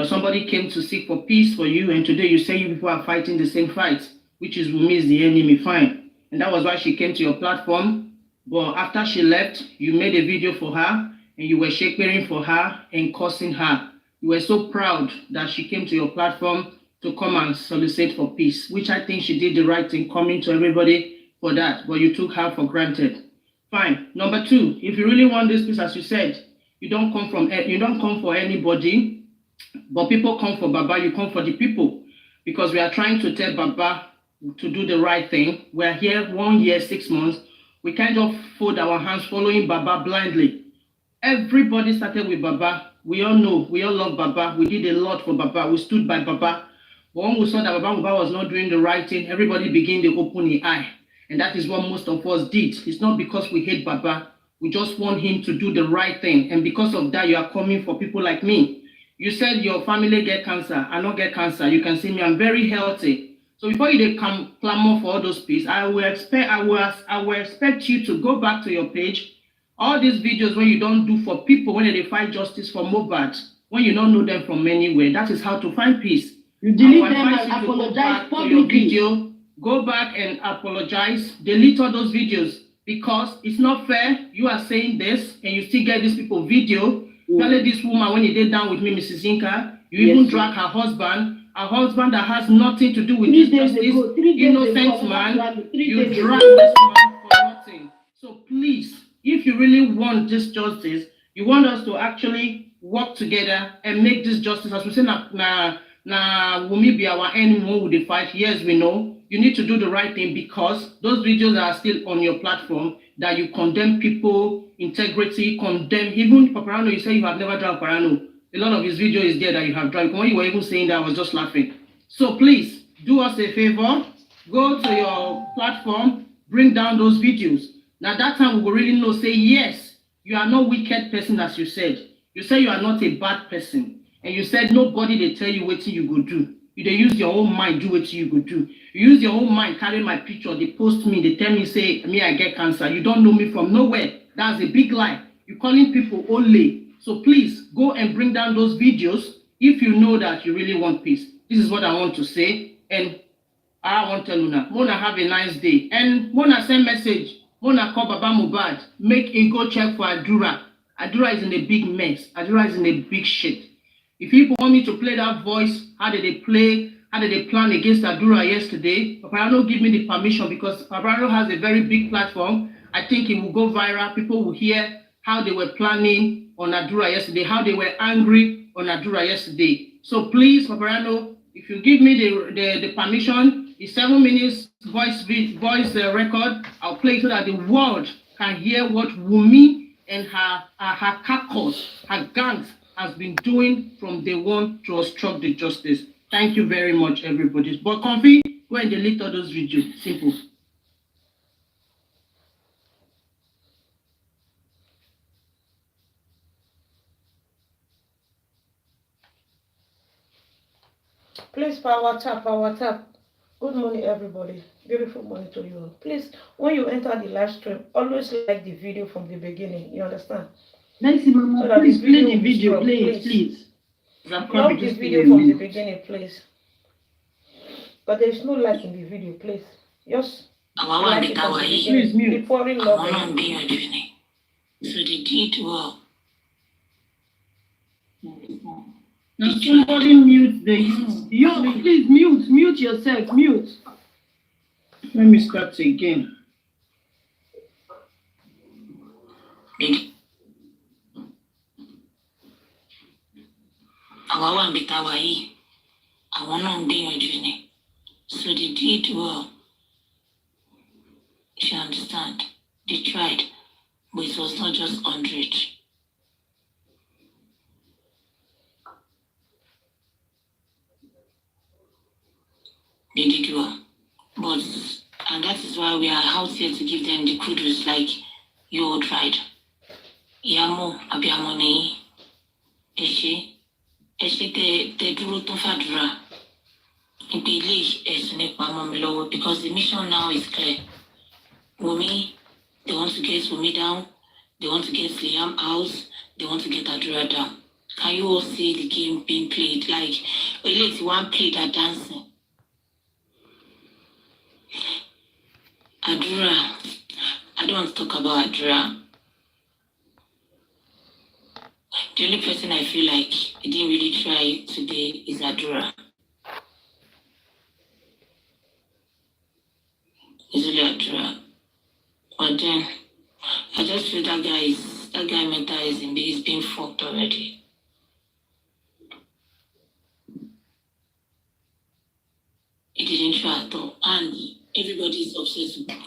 Somebody came to seek for peace for you, and today you say you people are fighting the same fight, which is Wummi is the enemy. Fine. And that was why she came to your platform. But after she left, you made a video for her, and you were shakering for her and cursing her. You were so proud that she came to your platform to come and solicit for peace, which I think she did the right thing, coming to everybody for that. But you took her for granted. Fine. Number two, if you really want this peace, as you said, you don't come for anybody. But people come for Baba, you come for the people. Because we are trying to tell Baba to do the right thing. We are here 1 year, 6 months. We can't just fold our hands following Baba blindly. Everybody started with Baba. We all know, we all love Baba. We did a lot for Baba. We stood by Baba. But when we saw that Baba was not doing the right thing, everybody began to open the eye. And that is what most of us did. It's not because we hate Baba. We just want him to do the right thing. And because of that, you are coming for people like me. You said your family get cancer. I don't get cancer. You can see me. I'm very healthy. So before you come clamor for all those peace, I will expect you to go back to your page. All these videos when you don't do for people, when they fight justice for Mohbad, when you don't know them from anywhere, that is how to find peace. You delete them and apologize publicly. Go back and apologize. Delete all those videos because it's not fair. You are saying this and you still get these people video. Telling this woman when he did down with me, Mrs. Inka, you even drag her husband. a husband that has nothing to do with 3 this days justice, ago, 3 days innocent ago, man, 3 you days drag ago. this man for nothing. So please, if you really want this justice, you want us to actually work together and make this justice, as we say, na Wummi be our enemy with the fight. Yes, we know. You need to do the right thing, because those videos are still on your platform that you condemn people, integrity, condemn even Papariano. You say you have never done Papariano. A lot of his video is there that you have done. When you were even saying that, I was just laughing. So please do us a favor, go to your platform, bring down those videos. Now that time we will really know, say yes, you are not wicked person as you said. You say you are not a bad person. And you said nobody they tell you what you go do. You they use your own mind, do what you go do. You use your own mind, carry my picture, they post me, they tell me, say, me, I get cancer. You don't know me from nowhere. That's a big lie. You're calling people only. So please go and bring down those videos if you know that you really want peace. This is what I want to say. And I want to tell Luna, Mona have a nice day. And Mona send message. Mona call Baba Mohbad. Make him go check for Adura. Adura is in a big mess. Adura is in a big shit. If people want me to play that voice, how did they play? How did they plan against Adura yesterday? Papariano give me the permission, because Papariano has a very big platform. I think it will go viral. People will hear how they were planning on Adura yesterday, how they were angry on Adura yesterday. So please, Papariano, if you give me the permission, the 7 minutes voice record, I'll play it so that the world can hear what Wummi and her caucus, her gangs, has been doing from day one to obstruct the justice. Thank you very much, everybody. But Comfy, go and delete all those videos. Simple. Please power tap. Good morning, everybody. Beautiful morning to you all. Please, when you enter the live stream, always like the video from the beginning. You understand? Nancy, Mama, So that please the play video the will be video, strong, please. Love the video from the beginning, please. But there is no like in the video, please. Just like it from the beginning. Be pouring love. So they did well. Now somebody mute the yo, please mute yourself, mute. Let me start again. Àwọn wà níbi táwa yìí, àwọn náà ń gbìyànjú ni. So they did well. You understand? They tried, but it was not just 100. They did well. But, and that is why we are out here to give them the kudos, like you all tried. Yamo, Abiamone, Eshe te dúró tó fàdúrà. Ibi ilé ẹ̀sùn nípa mọ́ mi lọ́wọ́, because the mission now is clear. Wummi, they want to get Wummi down, they want to get Liam out, they want to get Adura down. Can you all see the game being played? Like, it's one play that dancing. Adura, I don't want to talk about Adura. The only person I feel like I didn't really try today is Adura. It's really Adura. But then, I just feel that guy mental is being fucked already. He didn't try at all. And everybody is obsessed with him.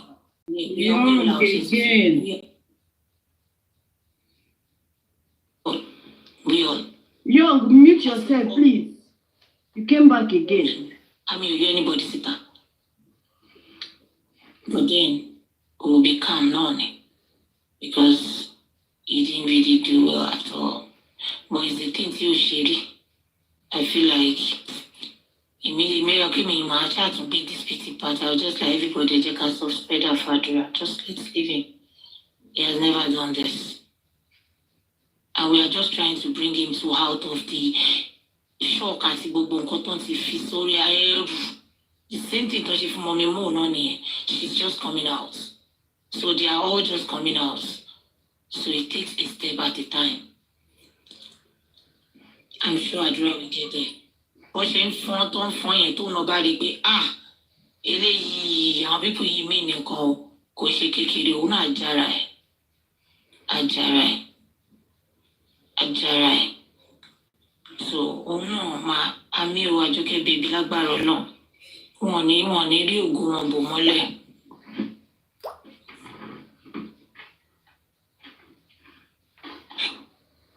We are obsessed again. We all. Yo, mute yourself, please. You came back again. I mean, you anybody sit down. But then, we will be calm now, because he didn't really do well at all. But it's the thing too, Sherry. I feel like he made me try to beat this pity part. I was just like, everybody just can spread our father. Just let's leave him. He has never done this. And we are just trying to bring him to out of the shock as he sorry. The same thing that she from Mommy Mo, she's just coming out. So they are all just coming out. So it takes a step at a time. I'm sure Adura will get there. bó ṣe ń fọ́n tó ń fọ́n yẹn tó náà bá rí pé eléyìí àwọn pípọ̀ yìí mí nìkan kò ṣe kékeré òun náà ajára ẹ̀ so òun náà máa àmì ìwà Àjọkẹ́ bèbí lágbára náà wọn ní rí ògo wọn bò mọ́lẹ̀.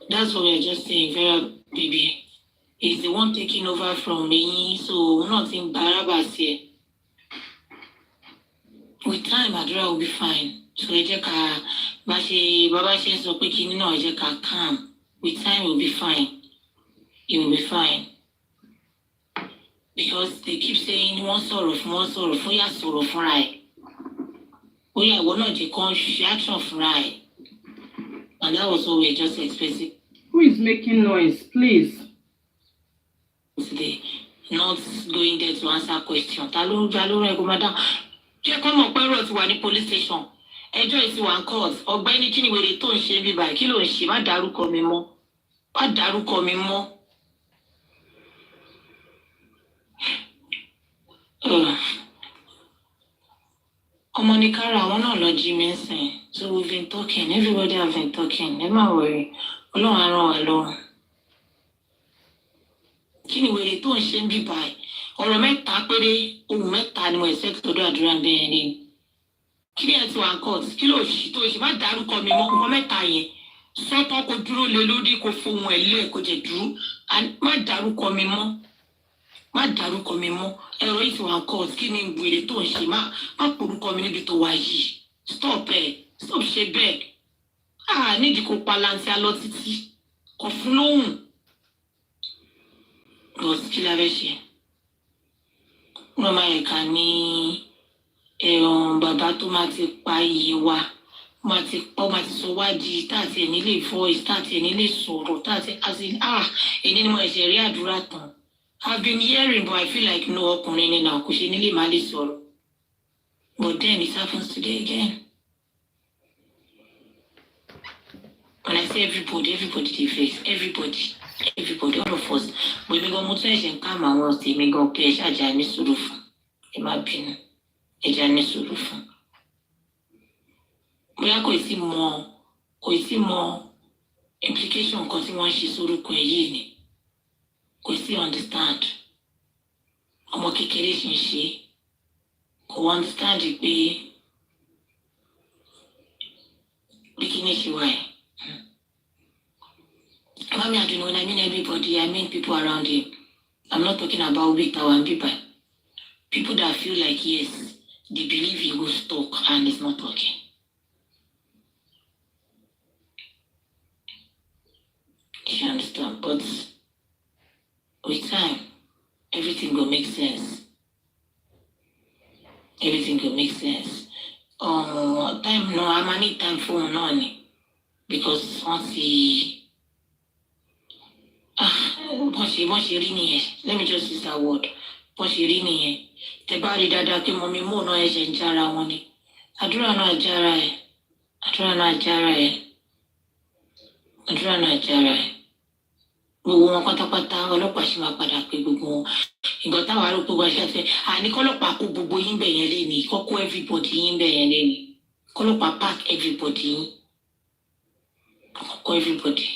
That's what we are just saying. Vera baby is the one taking over from me, so we're not in Barabas here. With time, Adura will be fine. So Ejeka, Baba she so picking no Ejeka calm. With time, we'll be fine. It will be fine. Because they keep saying one sorrow, for your sorrow for right. Oh yeah, we're not the action for right. And that was what we're just expecting. Who is making noise, please? Today, not going there to answer question. Talo, madam. Jẹ́ kó mọ̀ pé ọ̀rọ̀ ti wà ní police station. Ẹjọ́ yìí ti wà ní court. Ọ̀gbẹ́ni kí ni wèrè tó ń ṣe bí báyìí? Kí ló ń ṣe? Má dárúkọ mi mọ́. Ọmọ ní kára àwọn náà lọ jí mi ń sìn. So we've been talking. Everybody have been talking. Ẹ má worry. Ọlọ́run á ràn wá lọ́wọ́. Kí ni wèrè tó ń ṣe ń bí báyìí? Ọ̀rọ̀ mẹ́ta péré, ohun mẹ́ta ni mo expect tọ́dọ̀ àdúrà bẹ́ẹ̀ ni. Kí ni ẹ ti wà ń court? Kí ló ṣì tó ṣe? Má dárúkọ mi mọ́. Nǹkan mẹ́ta yẹn. Sọ́tọ́ kó dúró lé lórí kó fohùn ẹ̀ lé kó jẹ dúró. Má dárúkọ mi mọ́. Ẹ̀rọ yìí ti wà ń court. Kí ni wèrè tó ń ṣe? Má porúkọ mi níbi tó wà yìí. Stop ṣe bẹ́ẹ̀. Nídìí kó palanti alọ́ títí. Kò fún lóhùn. But kí la fẹ́ ṣe? Wọ́n máa ẹ̀ka ní bàbá tó máa ti pa iye wa. Máa ti sọ wádìí táàtì ẹ̀ nílé voice, táàtì ẹ̀ nílé sọ̀rọ̀, èyí ni mo ẹ̀ṣẹ̀ rí àdúrà tán. I've been hearing, but I feel like no ọkùnrin ni náà kò ṣe nílé máa lè sọ̀rọ̀. But then it happens today again. When I say everybody dey face, everybody, all of us. But mi gan mo tún ẹ̀ṣẹ̀ ń ká àwọn ọ̀sẹ̀ mi gan pé ẹ̀ṣẹ̀ àjà ní sùúrù fún. Ẹ má bínú, ẹ̀jà ní sùúrù fún. Bóyá kò sí mọ implication nǹkan tí wọ́n ṣe sórúkọ ẹ̀ yìí ni. Kò sí understand. Ọmọ kékeré ṣì ń ṣe. Kò understand pé bí kí ni ṣe wà ẹ̀. Mommy, I don't know when I mean everybody, I mean people around him. I'm not talking about big tower and people. People that feel like, yes, they believe he will talk and he's not talking. You understand? But with time, everything will make sense. Time, no, I'm gonna need time for money. Because once he bọ́n ṣe rí nìyẹn. Let me just use that word. Bọ́n ṣe rí nìyẹn. Tẹ bá rí dáadáa pé mọ̀mí mò náà ẹ̀ṣẹ̀ ń jára wọn ni. Àdúrà náà jára ẹ̀. Gbogbo wọn pátápátá ọlọ́pàá ṣì máa padà pé gbogbo wọn. Ìgbà táwọn arúgbó gbogbo aṣáá fẹ́ àní kọ́lọ́pàá kó gbogbo yín bẹ̀ yẹn léni. Kọ́kọ́ everybody yín bẹ̀ yẹn léni. Kọ́lọ́pàá pack everybody yín. Kọ́kọ́ everybody.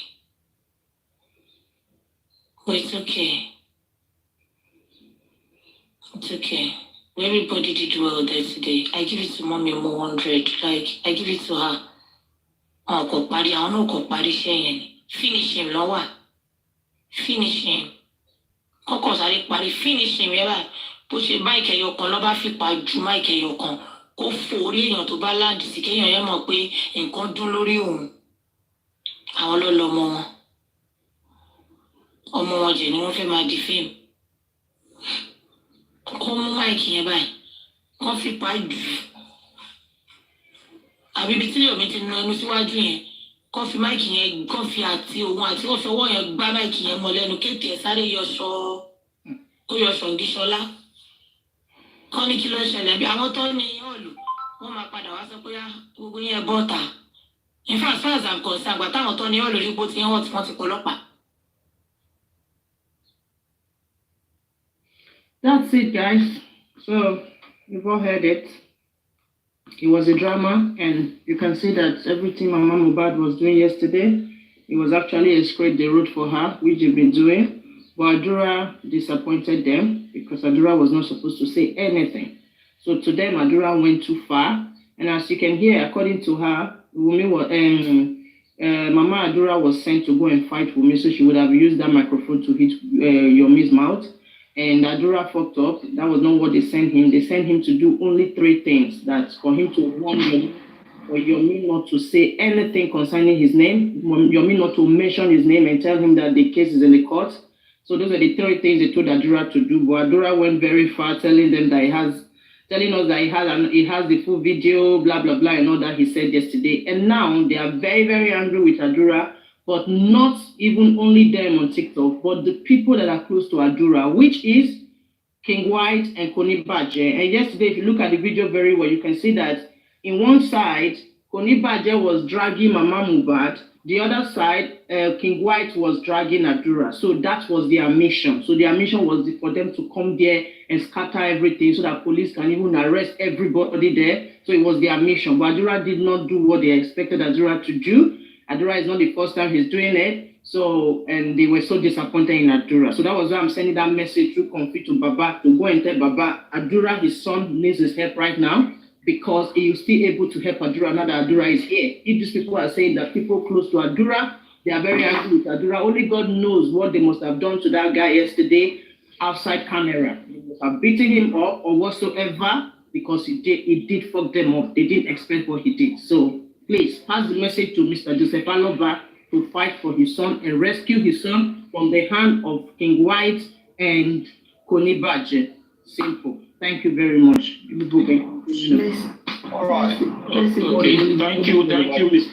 But it's okay. Everybody did well there today. I give it to mommy more 100. Like, I give it to her. Kò parí, àwọn náà kò parí iṣẹ́ yẹn ni. Finish him lọ́wọ́. Finish him. Kọ́kọ́ sáré parí. Finish him yẹn báyìí. Bó ṣe máìkì ẹyọ kan lọ́ bá fipá ju máìkì ẹyọ kan. Kó fò orí èèyàn tó bá láǹdì sí kéèyàn yẹn mọ̀ pé nǹkan dún lórí òun. Àwọn ló lọ́mọ wọn. Ọmọ wọn jẹ ni wọ́n fẹ́ máa di fíìmù. Kọ́ mú máìkì yẹn báyìí. Wọ́n fipá jù. Àbí ibi tí Yomi ti nu ẹnu síwájú yẹn. Kọ́ fi máìkì yẹn, kọ́ fi àti òun àti wọ́n fi ọwọ́ yẹn gbá máìkì yẹn mọ́ lẹ́nu kéèké ẹ̀ sáré yọṣọ Gíṣọlá. Kọ́ ní kí ló ń ṣẹlẹ̀ bí àwọn tó ní ọ̀lù wọ́n máa padà wá sọ pé gbogbo yẹn bọ́ta. In fact, as far as I'm concerned, àgbà táwọn tó ní ọ̀lù rí bó ti yẹn wọ́n ti pọ̀lọ́pàá. That's it, guys. So you've all heard it. It was a drama, and you can see that everything Mama Mohbad was doing yesterday, it was actually a script they wrote for her, which they've been doing. But Adura disappointed them because Adura was not supposed to say anything. So to them, Adura went too far. And as you can hear, according to her, Wummi was, Mama Adura was sent to go and fight Wummi, so she would have used that microphone to hit Yomi's mouth. And Adura fucked up. That was not what they sent him. They sent him to do only 3 things. That's for him to warn Yomi, for Yomi not to say anything concerning his name, Yomi not to mention his name and tell him that the case is in the court. So those are the 3 things they told Adura to do. But Adura went very far, telling us that he has the full video, blah, blah, blah, and all that he said yesterday. And now they are very, very angry with Adura, but not even only them on TikTok, but the people that are close to Adura, which is Câúght and Koni Badje. And yesterday, if you look at the video very well, you can see that in one side, Koni Badje was dragging Mama Mohbad. The other side, Câúght was dragging Adura. So that was their mission. So their mission was for them to come there and scatter everything so that police can even arrest everybody there. So it was their mission. But Adura did not do what they expected Adura to do. Adura is not the first time he's doing it. So, and they were so disappointed in Adura. So that was why I'm sending that message through Comfy to Baba to go and tell Baba, Adura, his son, needs his help right now, because he is still able to help Adura now that Adura is here. If these people are saying that people close to Adura, they are very angry with Adura, only God knows what they must have done to that guy yesterday outside camera. They must have beaten him up or whatsoever, because he did fuck them up. They didn't expect what he did. So please pass the message to Mr. Joseph Alova to fight for his son and rescue his son from the hand of Câúght and Koni Badje. Simple. Thank you very much. All right. Okay. Thank you,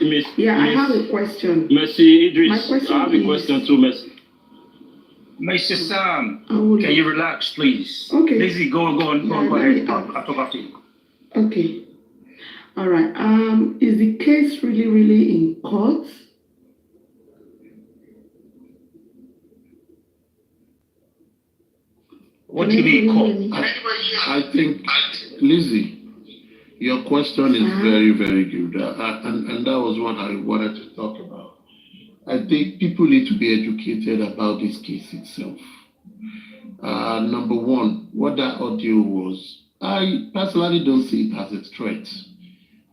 Miss. Yeah, I have a question. Mercy Idris. My question I have a question too, Mercy. Mr. Sam, can you relax, please? Okay. Lizzie, go on. Go ahead. I'll talk after you. Okay. All right. Is the case really in court? What do you mean court? I think, Lizzie, your question is very, very good. And that was what I wanted to talk about. I think people need to be educated about this case itself. Number one, what that audio was, I personally don't see it as a threat.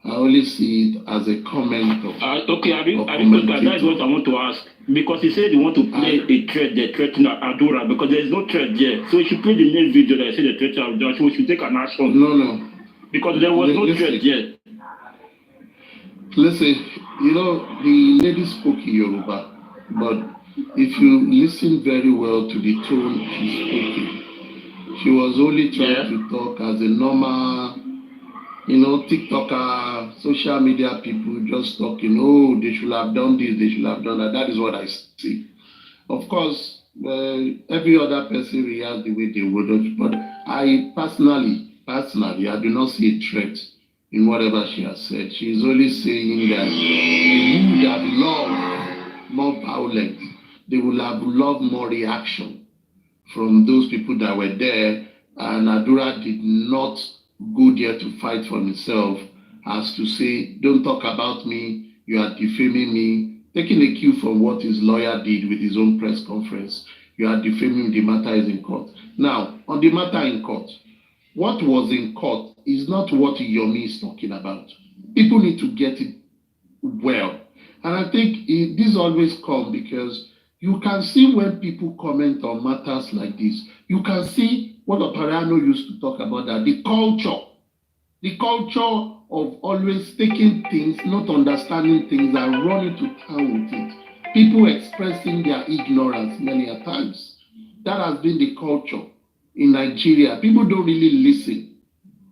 I only see it as a comment of. Okay, that's what I want to ask. Because he said he want to play a threat, the threat in Adura, because there is no threat there. So he should play the next video that I said the threat of Adura, so we should take an action. No. Because there was no threat yet. Listen, the lady spoke in Yoruba, but if you listen very well to the tone she spoke in, she was only trying to talk as a normal, TikToker, social media people just talking, they should have done this, they should have done that. That is what I see. Of course, every other person reacts the way they would, but I personally, I do not see a threat in whatever she has said. She is only saying that they would have loved more violence. They would have loved more reaction from those people that were there. And Adura did not go there to fight for himself, as to say, don't talk about me, you are defaming me. Taking a cue from what his lawyer did with his own press conference, you are defaming, the matter is in court. Now, on the matter in court, what was in court is not what Yomi is talking about. People need to get it well. And I think this always comes because you can see when people comment on matters like this, you can see what Papariano used to talk about, that the culture of always taking things, not understanding things, and running to town with it. People expressing their ignorance many a times. That has been the culture in Nigeria. People don't really listen.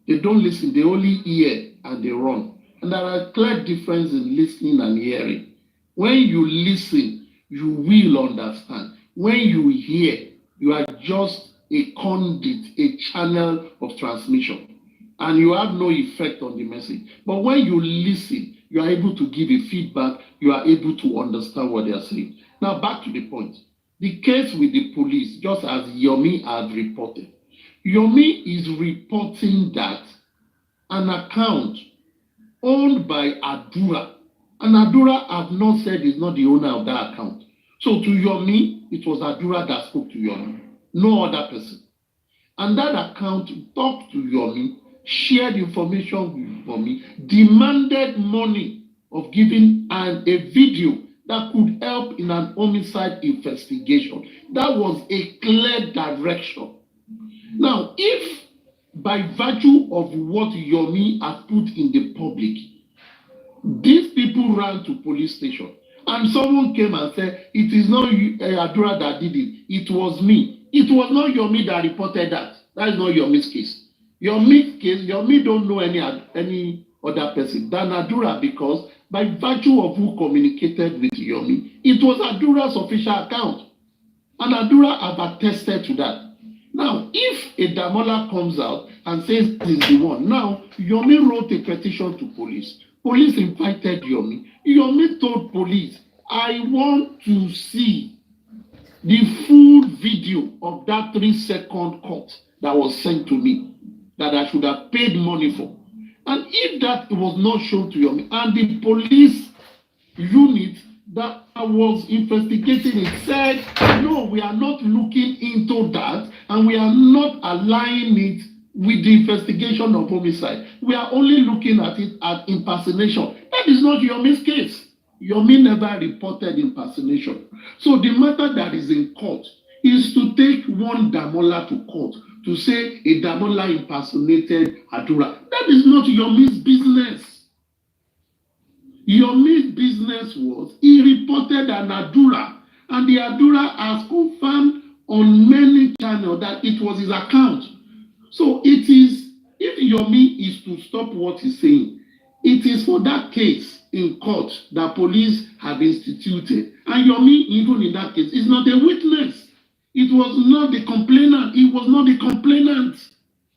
They don't listen. They only hear and they run. And there are a clear difference in listening and hearing. When you listen, you will understand. When you hear, you are just a conduit, a channel of transmission, and you have no effect on the message. But when you listen, you are able to give a feedback, you are able to understand what they are saying. Now, back to the point. The case with the police, just as Yomi had reported, Yomi is reporting that an account owned by Adura, and Adura have not said is not the owner of that account. So to Yomi, it was Adura that spoke to Yomi, no other person. And that account talked to Yomi, shared information with Yomi, demanded money of giving and a video that could help in an homicide investigation. That was a clear direction. Now, if by virtue of what Yomi has put in the public, these people ran to police station and someone came and said, it is not Adura that did it, it was me. It was not Yomi that reported that. That is not Yomi's case. Yomi's case, Yomi don't know any other person than Adura, because by virtue of who communicated with Yomi, it was Adura's official account. And Adura have attested to that. Now, if a Damola comes out and says this is the one, now Yomi wrote a petition to police. Police invited Yomi. Yomi told police, I want to see the full video of that 3-second cut that was sent to me, that I should have paid money for. And if that was not shown to Yomi, and the police unit that was investigating it said, no, we are not looking into that, and we are not aligning it with the investigation of homicide. We are only looking at it as impersonation. That is not Yomi's case. Yomi never reported impersonation. So the matter that is in court is to take one Damola to court to say a Damola impersonated Adura. That is not Yomi's business. Yomi's business was he reported an Adura, and the Adura has confirmed on many channels that it was his account. So it is, if Yomi is to stop what he's saying, it is for that case in court that police have instituted. And Yomi, even in that case, is not a witness. It was not the complainant. It was not the complainant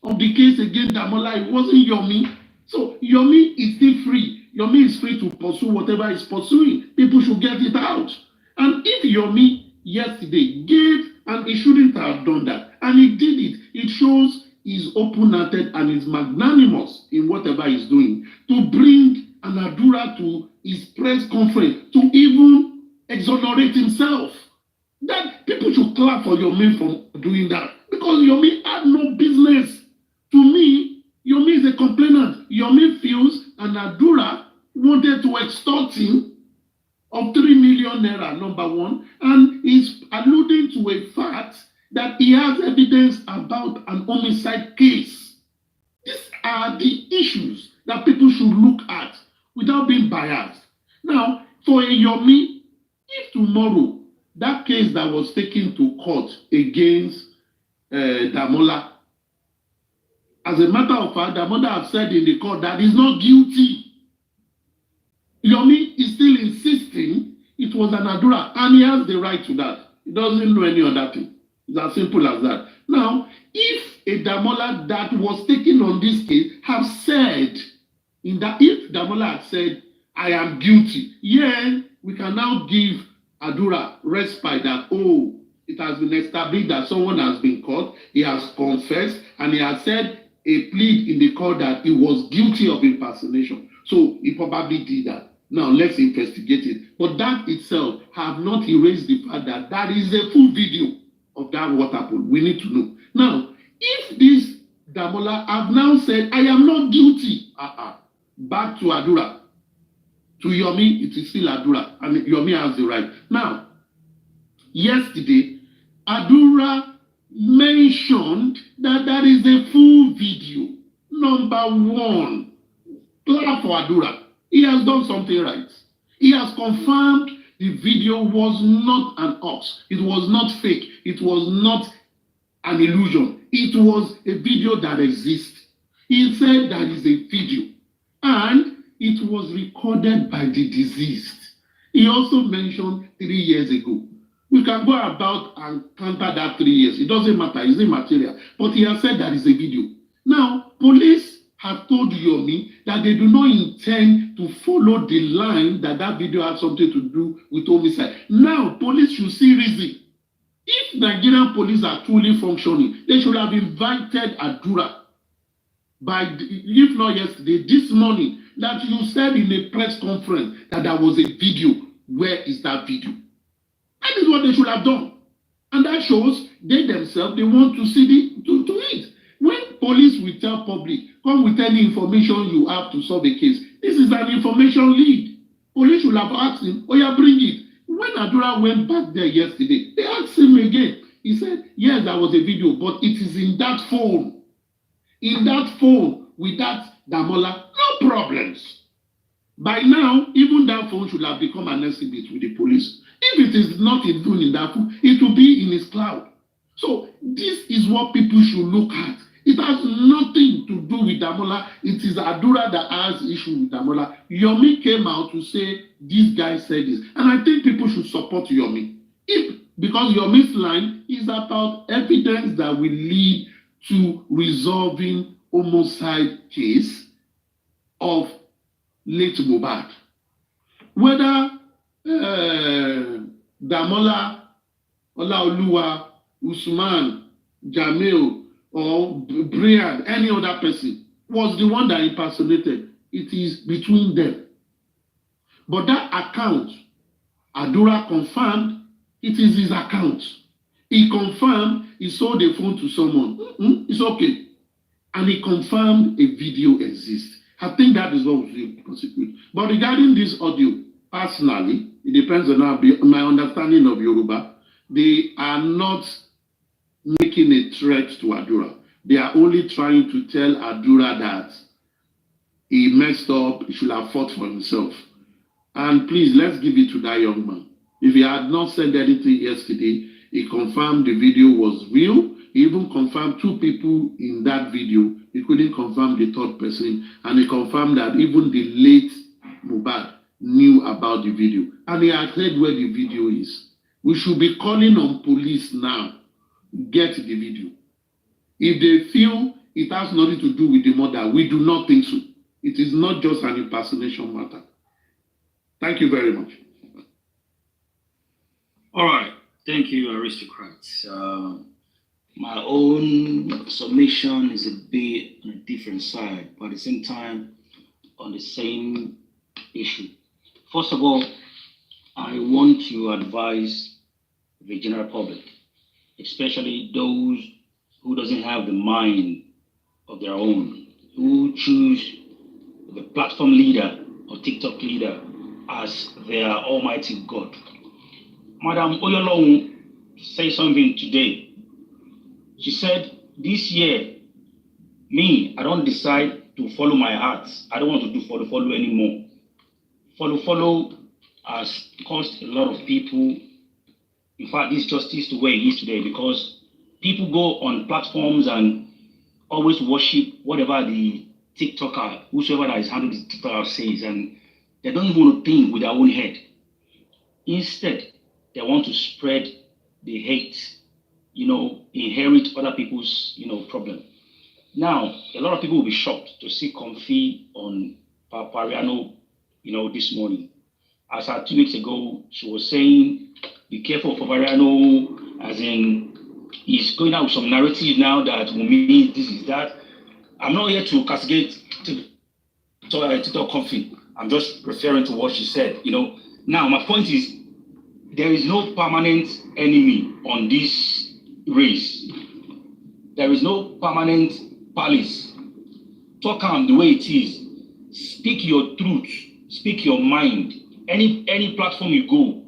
of the case against Damola. It wasn't Yomi. So Yomi is still free. Yomi is free to pursue whatever he's pursuing. People should get it out. And if Yomi yesterday gave, and he shouldn't have done that, and he did it, it shows he's open-hearted and is magnanimous in whatever he's doing. To bring an Adura to his press conference, to even exonerate himself. That people should clap for Yomi for doing that, because Yomi had no business. To me, Yomi is a complainant. Yomi feels an Adura wanted to extort him of 3 million naira, number one, and is alluding to a fact that he has evidence about an homicide case. These are the issues that people should look at without being biased. Now, for a Yomi, if tomorrow that case that was taken to court against Damola, as a matter of fact, Damola have said in the court that he's not guilty. Yomi is still insisting it was an Adura, and he has the right to that. He doesn't know any other thing. It's as simple as that. Now, if a Damola that was taken on this case have said, if Damola had said, I am guilty, yeah, we can now give Adura respite that, oh, it has been established that someone has been caught, he has confessed, and he has said a plea in the court that he was guilty of impersonation. So he probably did that. Now let's investigate it. But that itself have not erased the fact that that is a full video of that water pool. We need to know. Now, if this Damola have now said, I am not guilty, back to Adura. To Yomi, it is still Adura, and Yomi has the right. Now, yesterday, Adura mentioned that there is a full video. Number one, clap for Adura. He has done something right. He has confirmed the video was not an hoax. It was not fake. It was not an illusion. It was a video that exists. He said there is a video, and it was recorded by the deceased. He also mentioned 3 years ago. We can go about and counter that 3 years. It doesn't matter. It's immaterial. But he has said there is a video. Now, police have told Yomi that they do not intend to follow the line that that video has something to do with homicide. Now, police should see reason If Nigerian police are truly functioning, they should have invited Adura if not yesterday, this morning, that you said in a press conference that there was a video. Where is that video? That is what they should have done. And that shows they themselves, they want to see to it. When police will tell public, come with any information you have to solve a case, this is an information lead. Police should have asked him, oh yeah, bring it. When Adura went back there yesterday, they asked him again. He said, yes, there was a video, but it is in that phone. In that phone with that Damola, no problems. By now, even that phone should have become an exhibit with the police. If it is not even in that phone, it will be in his cloud. So this is what people should look at. It has nothing to do with Damola. It is Adura that has issue with Damola. Yomi came out to say, this guy said this. And I think people should support Yomi. Because Yomi's line is about evidence that will lead to resolving homicide case of late Mohbad. Whether Damola, Olaoluwa, Usman, Jamil, or Brian, any other person, was the one that impersonated, it is between them. But that account, Adura confirmed, it is his account. He confirmed he sold a phone to someone. It's okay. And he confirmed a video exists. I think that is what we should prosecute. But regarding this audio, personally, it depends on my understanding of Yoruba. They are not making a threat to Adura. They are only trying to tell Adura that he messed up, he should have fought for himself. And please, let's give it to that young man. If he had not said anything yesterday, he confirmed the video was real. He even confirmed 2 people in that video. He couldn't confirm the 3rd person. And he confirmed that even the late Mohbad knew about the video. And he had heard where the video is. We should be calling on police now. Get the video. If they feel it has nothing to do with the murder, we do not think so. It is not just an impersonation matter. Thank you very much. All right. Thank you, aristocrats. My own submission is a bit on a different side, but at the same time, on the same issue. First of all, I want to advise the general public, especially those who doesn't have the mind of their own, who choose the platform leader or TikTok leader as their almighty God. Madam Oyolong said something today. She said, this year, I don't decide to follow my heart. I don't want to do follow anymore. Follow has caused a lot of people. In fact, this justice the way it is today, because people go on platforms and always worship whatever the TikToker, whosoever that is handling the TikToker says, and they don't even want to think with their own head. Instead, they want to spread the hate, inherit other people's, problem. Now, a lot of people will be shocked to see Comfy on Papariano, this morning. As 2 weeks ago, she was saying, be careful of Papariano, as in, he's going out with some narrative now that Wummi, this is that. I'm not here to castigate TikTok Comfy. I'm just referring to what she said, Now, my point is, there is no permanent enemy on this race. There is no permanent palace. Talk on the way it is. Speak your truth. Speak your mind. Any platform you go,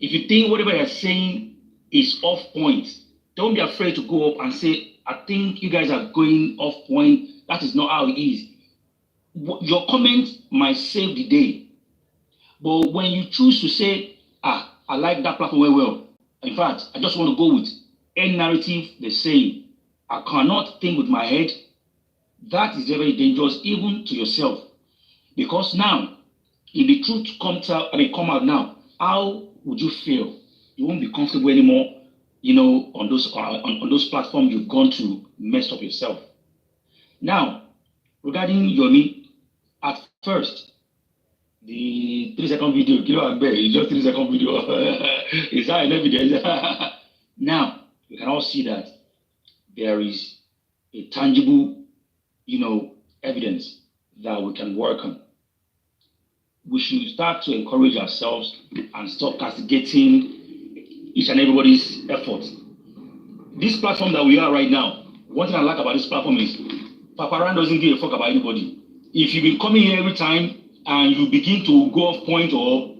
if you think whatever you're saying is off point, don't be afraid to go up and say, I think you guys are going off point. That is not how it is. Your comment might save the day. But when you choose to say, I like that platform very well. In fact, I just want to go with any narrative they say. I cannot think with my head. That is very dangerous, even to yourself. Because now, if the truth come out now, how would you feel? You won't be comfortable anymore, on those platforms you've gone to mess up yourself. Now, regarding Yomi, at first, the 3-second video, it's just 3-second video. Is that an evidence? Now, we can all see that there is a tangible, evidence that we can work on. We should start to encourage ourselves and stop castigating each and everybody's efforts. This platform that we are right now, one thing I like about this platform is Papariano doesn't give a fuck about anybody. If you've been coming here every time and you begin to go off point or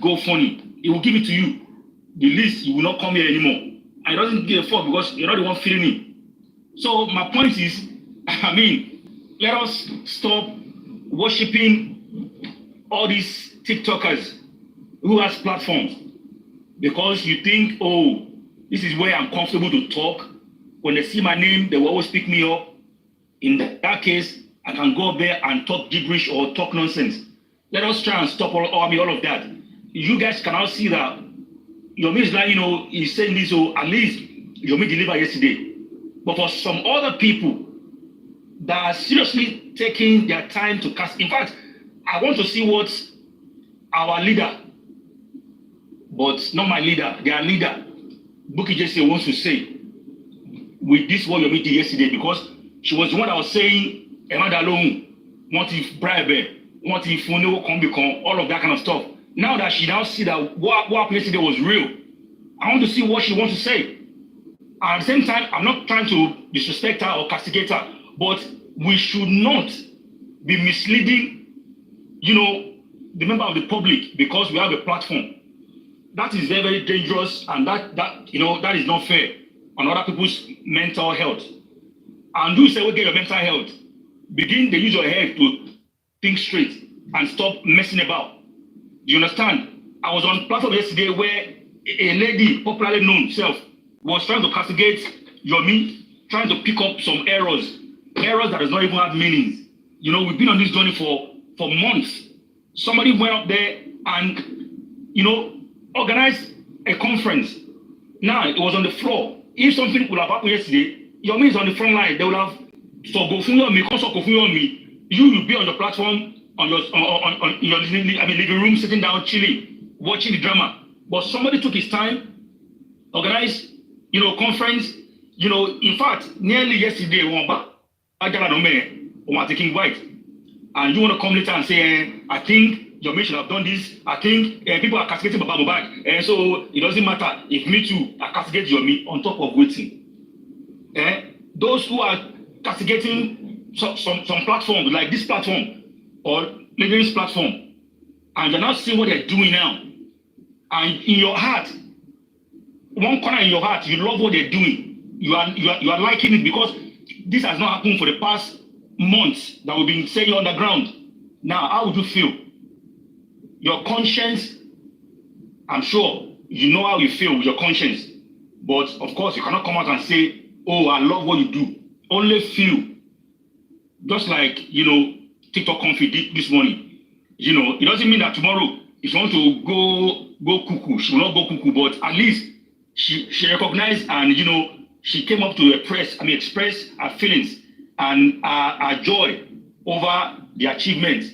go funny, it will give it to you. The least you will not come here anymore. And it doesn't give a fuck because you're not the one feeling it. So my point is, let us stop worshiping all these TikTokers who has platforms because you think, oh, this is where I'm comfortable to talk. When they see my name, they will always pick me up. In that case, I can go there and talk gibberish or talk nonsense. Let us try and stop all of that. You guys can all see that Yomi is like, he's saying this, so at least Yomi delivered yesterday. But for some other people that are seriously taking their time to cast, in fact, I want to see what our leader, but not my leader, their leader, Bukky Jesse wants to say with this what Yomi did yesterday, because she was the one that was saying, Emma alone, what if bribe, what if Funo can become, all of that kind of stuff. Now that she now see that what happened yesterday was real, I want to see what she wants to say. At the same time, I'm not trying to disrespect her or castigate her, but we should not be misleading, the member of the public because we have a platform. That is very, very dangerous, and that is not fair on other people's mental health. And you say, we get your mental health. Begin to use your head to think straight and stop messing about. Do you understand? I was on platform yesterday where a lady, popularly known self, was trying to castigate Yomi, trying to pick up some errors that does not even have meanings. We've been on this journey for months. Somebody went up there and, organized a conference. Now, it was on the floor. If something would have happened yesterday, Yomi is on the front line. They will have you will be on the platform, on your living room, sitting down, chilling, watching the drama. But somebody took his time, organized, conference. In fact, nearly yesterday, taking white, and you want to come later and say, I think Yomi should have done this. I think people are castigating Mohbad, and so it doesn't matter if me too I castigate Yomi on top of waiting. Those who are castigating some platforms like this platform or this platform, and you're not seeing what they're doing now, and in your heart, one corner in your heart, you love what they're doing. You are liking it because this has not happened for the past months that we've been saying on the ground. Now, how would you feel? Your conscience, I'm sure you know how you feel with your conscience, but of course you cannot come out and say, oh, I love what you do. Only feel. Just like, TikTok Comfy did this morning. It doesn't mean that tomorrow, if you want to go cuckoo, she will not go cuckoo, but at least she recognized and, she came up to express her feelings and her joy over the achievements.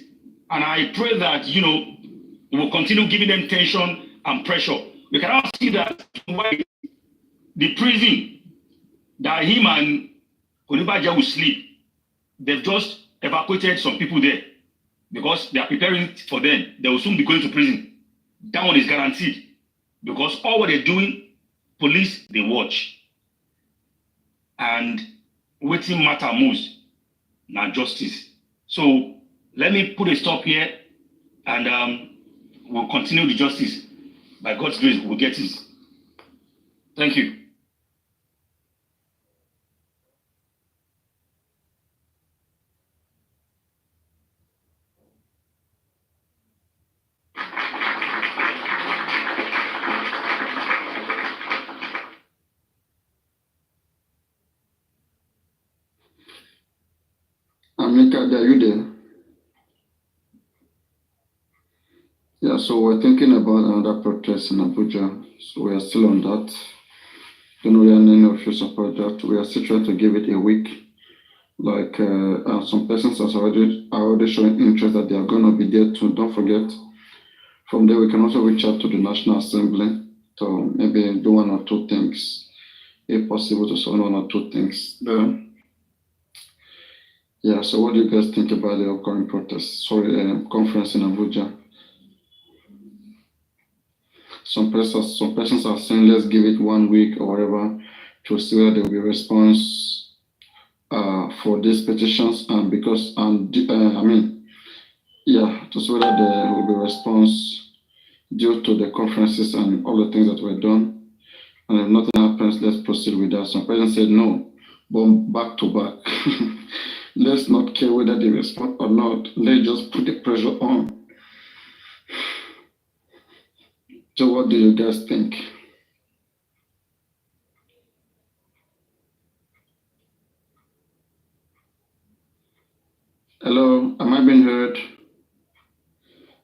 And I pray that, we will continue giving them tension and pressure. We can now see that the prison that him and Onibaja will sleep, they've just evacuated some people there because they are preparing for them. They will soon be going to prison. That one is guaranteed because all what they're doing, police, they watch. And waiting matter most, not justice. So let me put a stop here and we'll continue the justice. By God's grace, we'll get it. Thank you. Amika, are you there? Yeah, so we're thinking about another protest in Abuja. So we are still on that. Don't know whether any of you support that. We are still trying to give it a week. Like some persons are already showing interest that they are going to be there too. Don't forget. From there, we can also reach out to the National Assembly to maybe do one or two things, if possible, to solve one or two things there. Yeah, so what do you guys think about the upcoming protest? Conference in Abuja. Some persons are saying let's give it 1 week or whatever to see whether there will be response for these petitions, and to see whether there will be response due to the conferences and all the things that were done. And if nothing happens, let's proceed with that. Some persons said no, but back to back. Let's not care whether they respond or not. Let's just put the pressure on. So what do you guys think? Hello, am I being heard?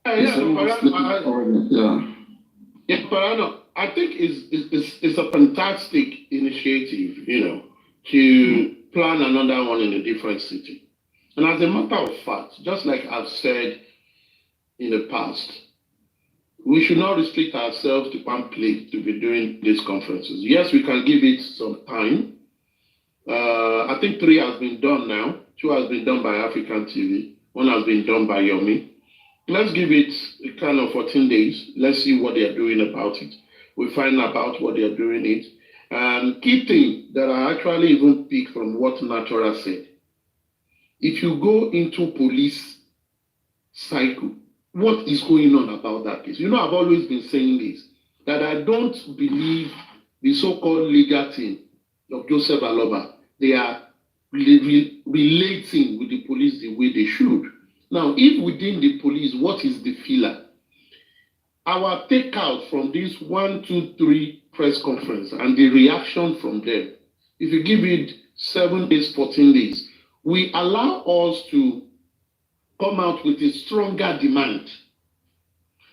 Yeah, Papariano, I think it's a fantastic initiative, to plan another one in a different city. And as a matter of fact, just like I've said in the past, we should not restrict ourselves to one place to be doing these conferences. Yes, we can give it some time. I think 3 has been done now. 2 has been done by African TV. 1 has been done by Wummi. Let's give it a kind of 14 days. Let's see what they are doing about it. We find out what they are doing it. And key thing that I actually even pick from what Natural said. If you go into police cycle, what is going on about that case? I've always been saying this, that I don't believe the so-called legal team of Joseph Aloba, they are relating with the police the way they should. Now, if within the police, what is the filler? Our takeout from this 1, 2, 3 press conference and the reaction from them, if you give it 7 days, 14 days, we allow us to come out with a stronger demand.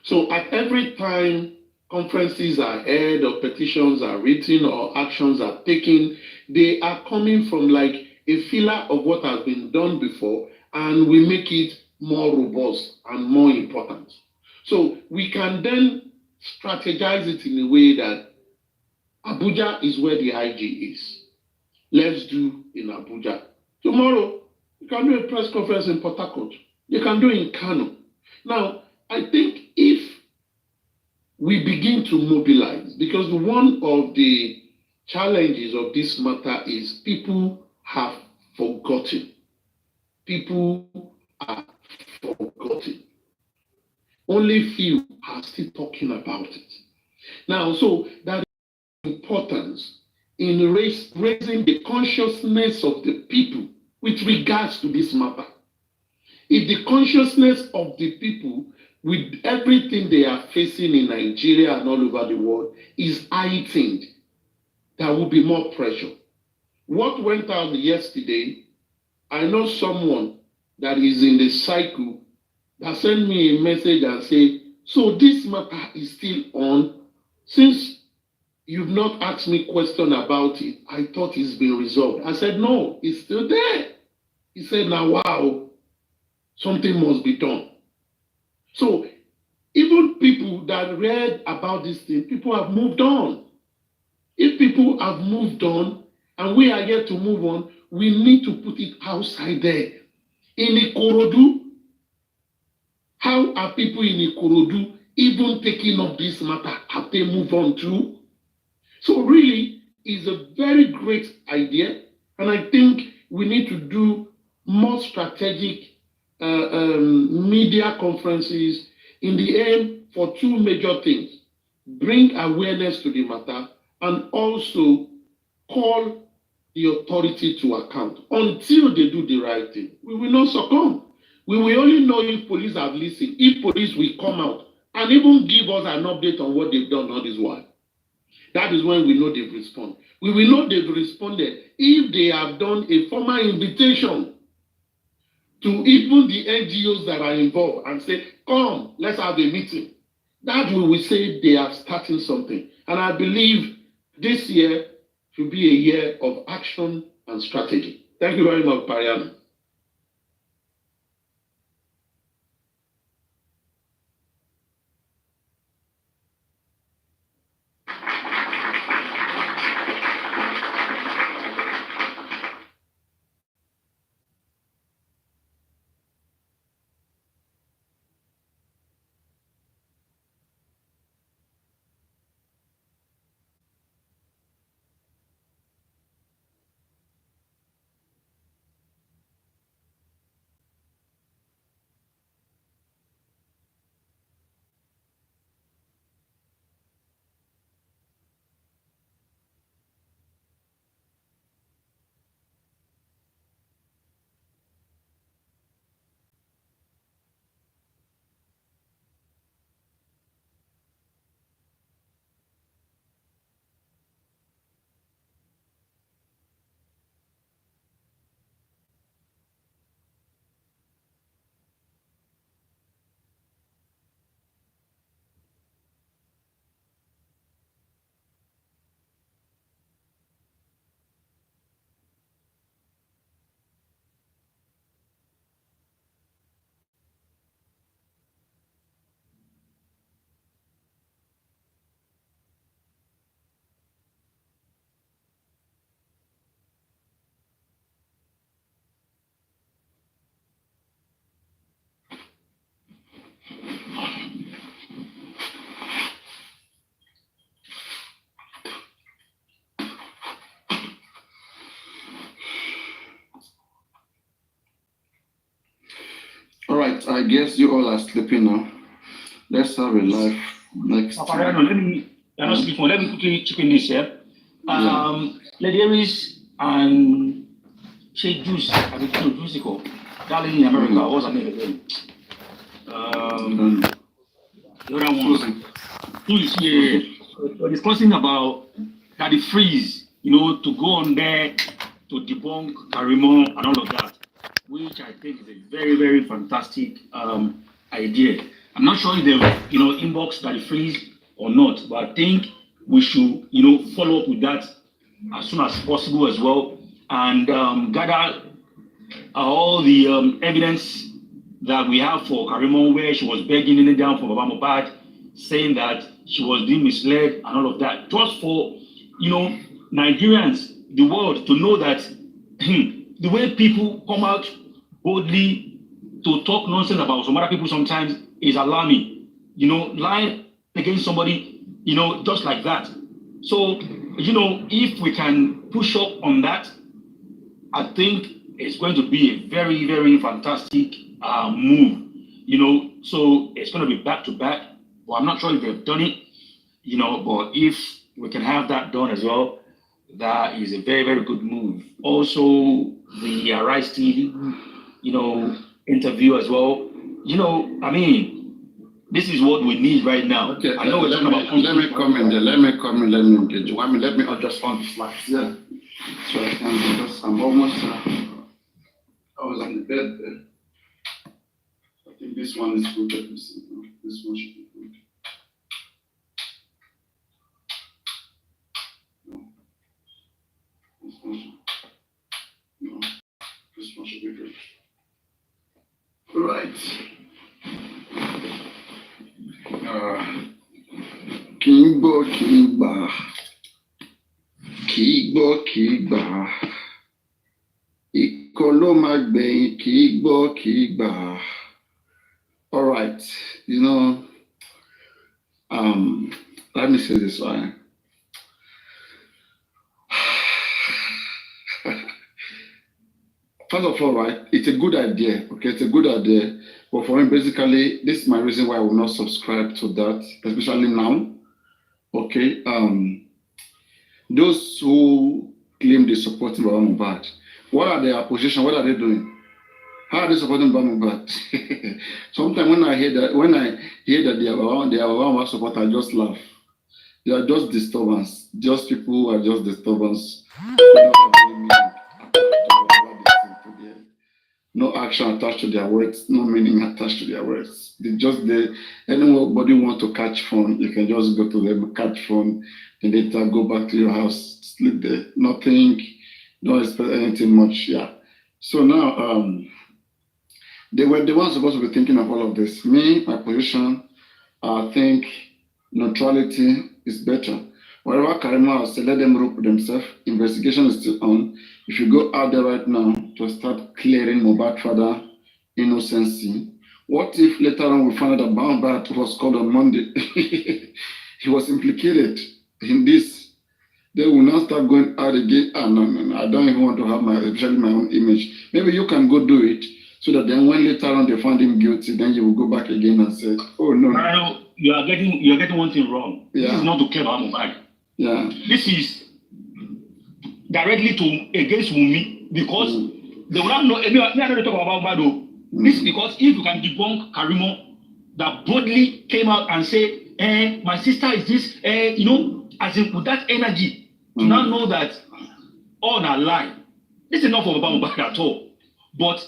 So at every time conferences are held or petitions are written or actions are taken, they are coming from like a filler of what has been done before, and we make it more robust and more important. So we can then strategize it in a way that Abuja is where the IG is. Let's do in Abuja. Tomorrow, you can do a press conference in Port Harcourt. You can do it in Kano. Now, I think if we begin to mobilize, because one of the challenges of this matter is people have forgotten. People are forgotten. Only few are still talking about it. Now, so that is importance in raising the consciousness of the people with regards to this matter. If the consciousness of the people with everything they are facing in Nigeria and all over the world is heightened, there will be more pressure. What went out yesterday, I know someone that is in the cycle that sent me a message and say, so this matter is still on. Since you've not asked me question about it, I thought it's been resolved. I said, no, it's still there. He said, now, wow, something must be done. So even people that read about this thing, people have moved on. If people have moved on and we are yet to move on, we need to put it outside there. In Ikorodu, how are people in Ikorodu even taking up this matter? Have they moved on too? So really, it's a very great idea. And I think we need to do more strategic media conferences in the aim for 2 major things: bring awareness to the matter and also call the authority to account. Until they do the right thing, we will not succumb. We will only know if police have listened, if police will come out and even give us an update on what they've done all this while. That is when we know they've responded. We will know they've responded if they have done a formal invitation to even the NGOs that are involved and say, come, let's have a meeting. That we will say they are starting something. And I believe this year should be a year of action and strategy. Thank you very much, Papariano. right, I guess you all are sleeping now. Let's have a live next Papariano, time. let me, let me quickly chip in this here. Lady Aries and Shea Juice, I mean, Juicico, darling in America, what's her name again? The other one, we're discussing about that the freeze, to go on there to debunk Karimo and all of that, which I think is a very, very fantastic idea. I'm not sure if they've, inboxed that the freeze or not, but I think we should, follow up with that as soon as possible as well, and gather all the evidence that we have for Karimo, where she was begging it down for Baba Mohbad, saying that she was being misled and all of that, just for, Nigerians, the world, to know that the way people come out boldly to talk nonsense about some other people sometimes is alarming. Lying against somebody, just like that. So, if we can push up on that, I think it's going to be a very, very fantastic move. So it's going to be back to back. But I'm not sure if they've done it, but if we can have that done as well, that is a very, very good move. Also, the Arise TV, interview as well. This is what we need right now. Okay, I know we're talking about. Let me come in there. Let me engage you. Let me adjust on the slides. Yeah. So I can, because I'm almost, I was on the bed there. I think this one is good. Let me see. This one should be good. No, this one should be good. Right. Kigbo Kigba. Kigbo Kigba. Ikolo Magbe Kigbo Kigba. All right, let me say this one. First of all, right, it's a good idea. Okay, it's a good idea. But for me, basically, this is my reason why I will not subscribe to that, especially now. Okay, those who claim they support Baba Mohbad, what are their position? What are they doing? How are they supporting Baba Mohbad? Sometimes when I hear that they are Baba Mohbad support, I just laugh. They are just disturbance. Just people who are just disturbance. No action attached to their words, no meaning attached to their words. Anybody want to catch phone, you can just go to them, catch phone, and later go back to your house, sleep there. Nothing, don't expect anything much, yeah. So now, they were the ones supposed to be thinking of all of this. Me, my position, I think neutrality is better. Whatever Karimo has said, let them rope themselves. Investigation is still on. If you go out there right now to start clearing Mohbad father innocency, what if later on we find out that Mohbad was called on Monday? He was implicated in this. They will now start going out again. No, I don't even want to have especially my own image. Maybe you can go do it so that then when later on they find him guilty, then you will go back again and say, oh no. You are getting one thing wrong. Yeah. This is not to care about Mohbad. Yeah. This is directly against Wummi, because they will not know. I don't talk about Mohbad. This is because if you can debunk Karimo, that boldly came out and say, my sister is this, as in with that energy, to now know that all na lie. This is not for Mohbad at all. But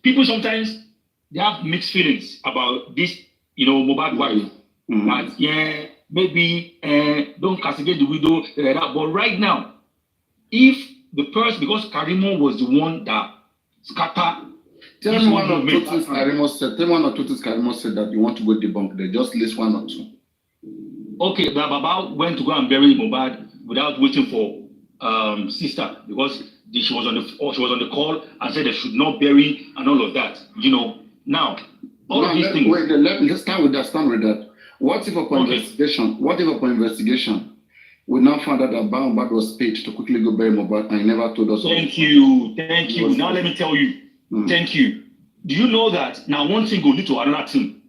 people sometimes they have mixed feelings about this, Mohbad wife. That maybe don't castigate the widow, but right now, if the person, because Karimo was the one that scattered. Tell me one or two things Karimo said that you want to go debunk there. Just list one or two. Okay, that Baba went to go and bury Mohbad without waiting for sister, because she was on the call and said they should not bury and all of that. Now all these things. Wait, let's start with that. What if upon investigation, we now found out that Mohbad was paid to quickly go bury Mohbad and he never told us? Thank you. Now let me tell you. Thank you. do you know that now one thing will lead to another thing?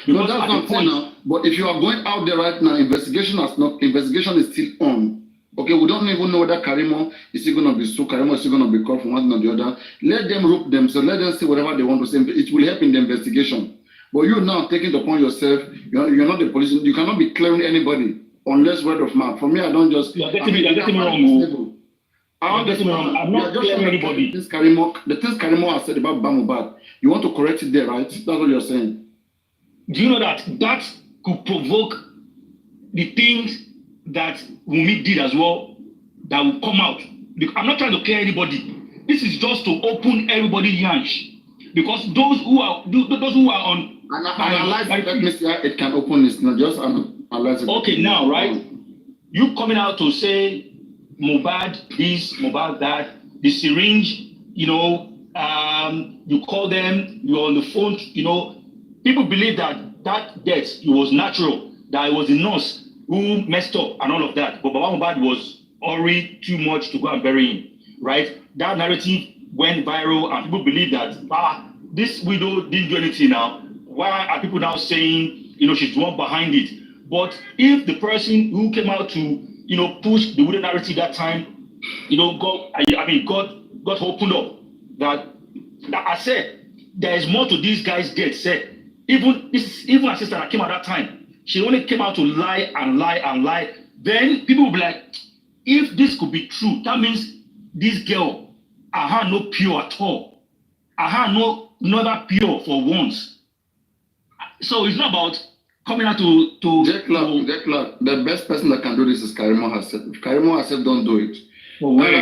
No, that's not point now. But if you are going out there right now, investigation is still on. Okay, we don't even know whether Karimo is still going to be sued, Karimo is still going to be called from one or the other. Let them rope them, so let them say whatever they want to say. It will help in the investigation. But you now taking it upon yourself, you're not the police, you cannot be clearing anybody unless word of mouth. For me, I don't just... You're getting me wrong. I'm not clearing anybody. The things Karimo has said about Mohbad, you want to correct it there, right? That's what you're saying. Do you know that could provoke the things that Wummi did as well that will come out? I'm not trying to clear anybody. This is just to open everybody yansh. Because those who are on... Analyze it, let me see how it can open this. Not just analyze it. Okay, now, right? You coming out to say Mohbad this, Mohbad that, the syringe, you call them, you're on the phone, people believe that death, it was natural, that it was the nurse who messed up and all of that. But Baba Mohbad was already too much to go and bury him, right? That narrative went viral and people believe that, this widow didn't do anything now. Why are people now saying, she's the one behind it? But if the person who came out to, push the widow narrative that time, God opened up that I said, there is more to these guys' death, said. Even a sister that came at that time, she only came out to lie and lie and lie. Then people will be like, if this could be true, that means this girl, her no pure at all. Her never pure for once. So it's not about coming out to Get luck. The best person that can do this is Karimo herself. If Karimo herself don't do it,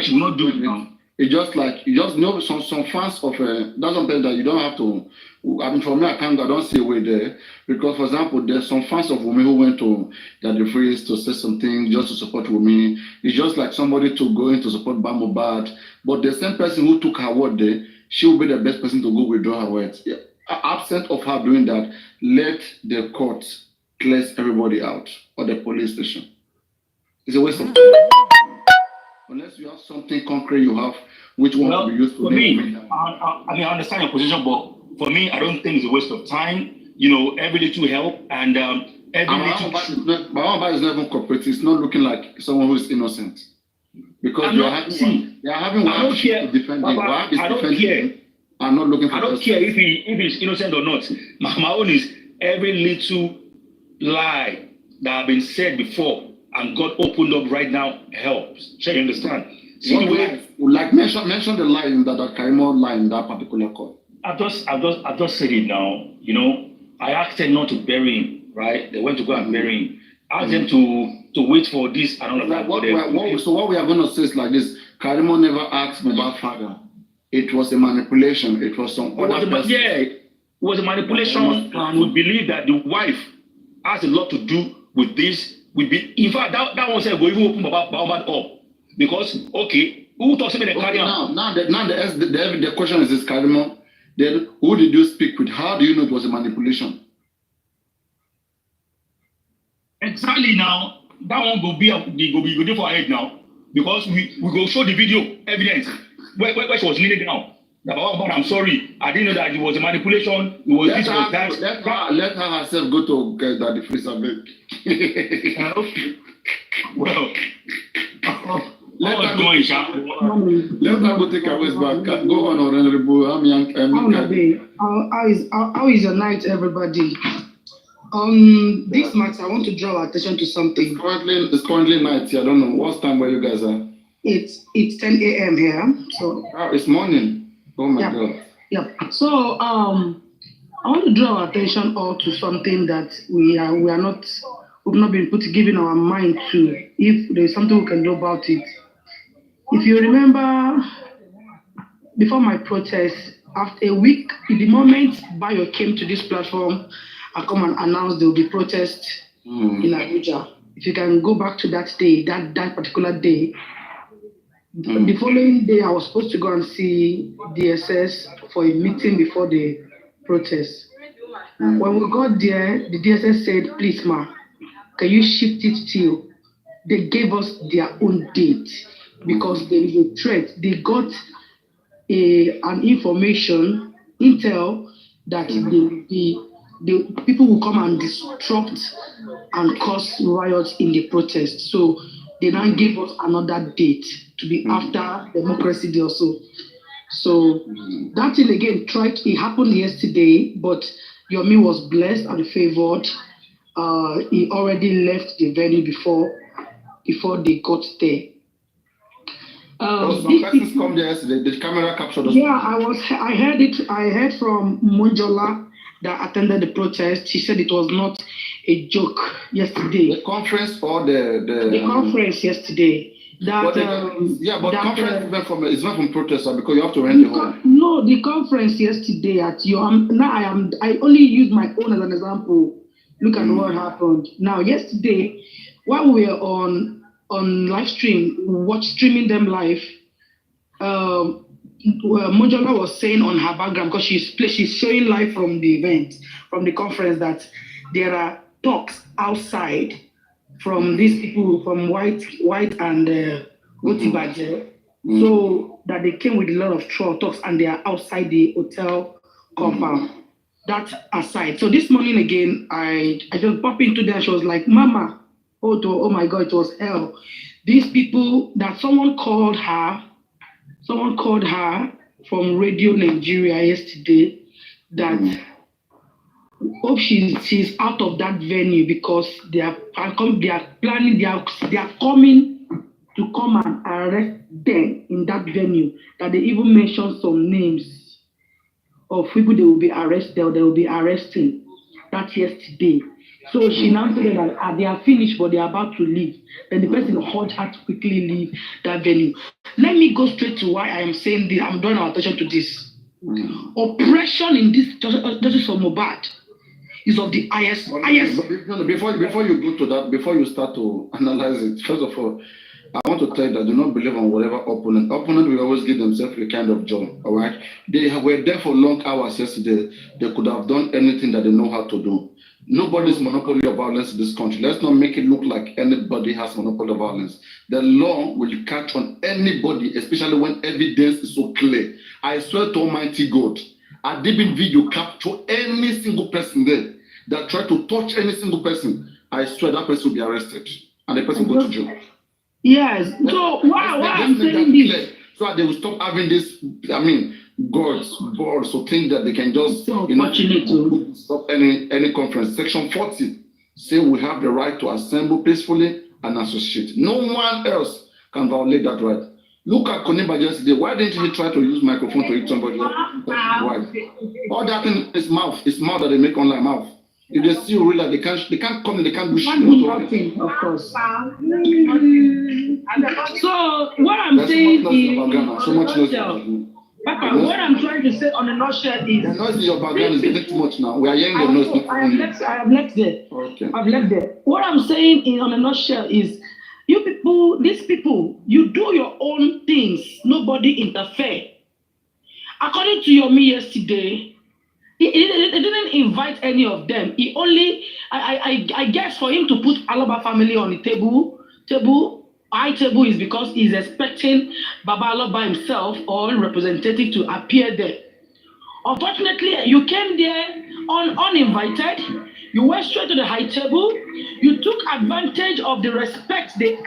she will not do it now. It's just like some fans of that's something that you don't have to. For me, I don't see a way there because, for example, there's some fans of Wummi who went to the freeze to say something just to support Wummi. It's just like somebody to go in to support Mohbad, but the same person who took her word there, she will be the best person to go withdraw her words. Yeah. Absent of her doing that, let the court clear everybody out or the police station. It's a waste of time. Unless you have something concrete you have, which one to be used to. For me, I understand your position, but for me, I don't think it's a waste of time. Every little help and every little... Mohbad is not even cooperative. It's not looking like someone who is innocent. Because they are having one to defend him. I don't care. I'm not looking for... I don't care if he's innocent or not. My own is every little lie that have been said before and God opened up right now helps. So you understand? Mention the lie in that Karimo lie in that particular court. I've just said it now. I asked them not to bury him, right? They went to go and bury him. I asked them to wait for this and all of that. So what we are going to say is like this: Karimo never asked Mohbad's father. It was a manipulation. It was some other person. It was a manipulation, and we believe that the wife has a lot to do with this. In fact, that one said we even open Mohbad up because who talks about the carrier? Now the question is Karimo. Then who did you speak with? How do you know it was a manipulation? Exactly. Now that one go there for our head now because we go show the video evidence where she was kneeling down. I'm sorry, I didn't know that it was a manipulation. It was this was that. Let her herself go to get that the face of it. Well. Let her go take her waist back. Go on, Honorable. How is your night, everybody? This night, I want to draw attention to something. It's currently night here. I don't know what time where you guys are. It's 10 a.m. here. So it's morning. Oh my God. Yeah. So I want to draw attention all to something that we've not been giving our mind to. If there's something we can do about it. If you remember, before my protest, after a week, in the moment Bayo came to this platform and come and announced there will be protest in Abuja. If you can go back to that day, that particular day, the following day I was supposed to go and see DSS for a meeting before the protest. When we got there, the DSS said, please ma, can you shift it till? They gave us their own date. Because there is a threat. They got an information intel that the people will come and disrupt and cause riots in the protest. So they now gave us another date to be after Democracy Day or so. So that thing again it happened yesterday, but Yomi was blessed and favored. He already left the venue before they got there. Some persons come there yesterday. The camera captured us. Yeah, I heard it. I heard from Monjola that attended the protest. She said it was not a joke yesterday. The conference or the conference yesterday. That conference it's not from protester because you have to rent the hall. No, the conference yesterday at I only use my own as an example. Look at what happened. Now, yesterday, while we were on live stream, streaming them live, Mojola was saying on her background, because she's showing live from the event, from the conference, that there are talks outside from these people from White and Wotibaje. So that they came with a lot of talks and they are outside the hotel compound. That aside. So this morning again, I just popped into there. She was like, Mama, oh my God, it was hell. These people that someone called her from Radio Nigeria yesterday that hope she's out of that venue because they are coming to come and arrest them in that venue. That they even mentioned some names of people they will be arrested or they will be arresting. That yesterday. So she now said that they are finished, but they are about to leave. Then the person urged her to quickly leave that venue. Let me go straight to why I am saying this. I'm drawing our attention to this. Oppression in this justice for Mohbad is of the highest. Before you go to that, before you start to analyze it, first of all, I want to tell you that do not believe on whatever opponent. Opponent will always give themselves a kind of joy, all right? They were there for long hours yesterday. They could have done anything that they know how to do. Nobody's monopoly of violence in this country. Let's not make it look like anybody has monopoly of violence. The law will catch on anybody, especially when evidence is so clear. I swear to Almighty God, I didn't video capture any single person there that tried to touch any single person. I swear that person will be arrested and the person will go to jail. Yes. So why I'm saying this? So that they will stop having this, balls to think that they can just stop any conference. Section 40 say we have the right to assemble peacefully and associate. No one else can violate that right. Look at Koniba yesterday. Why didn't he try to use microphone to hit somebody? Why? All that thing is mouth. It's mouth that they make online mouth. If they see you realize they can't come in, they can't do shit. Of course. So what I'm saying is Papa, what I'm trying to say on the nutshell is the noise in your background is getting too much now. We are hearing the noise. I have left there. Okay. I've left there. What I'm saying on a nutshell is these people, you do your own things, nobody interfere. According to Yomi yesterday, he didn't invite any of them. He only, I guess for him to put Aloba family on the high table is because he's expecting Baba Aloba himself or representative to appear there. Unfortunately, you came there uninvited. You went straight to the high table. You took advantage of the respect they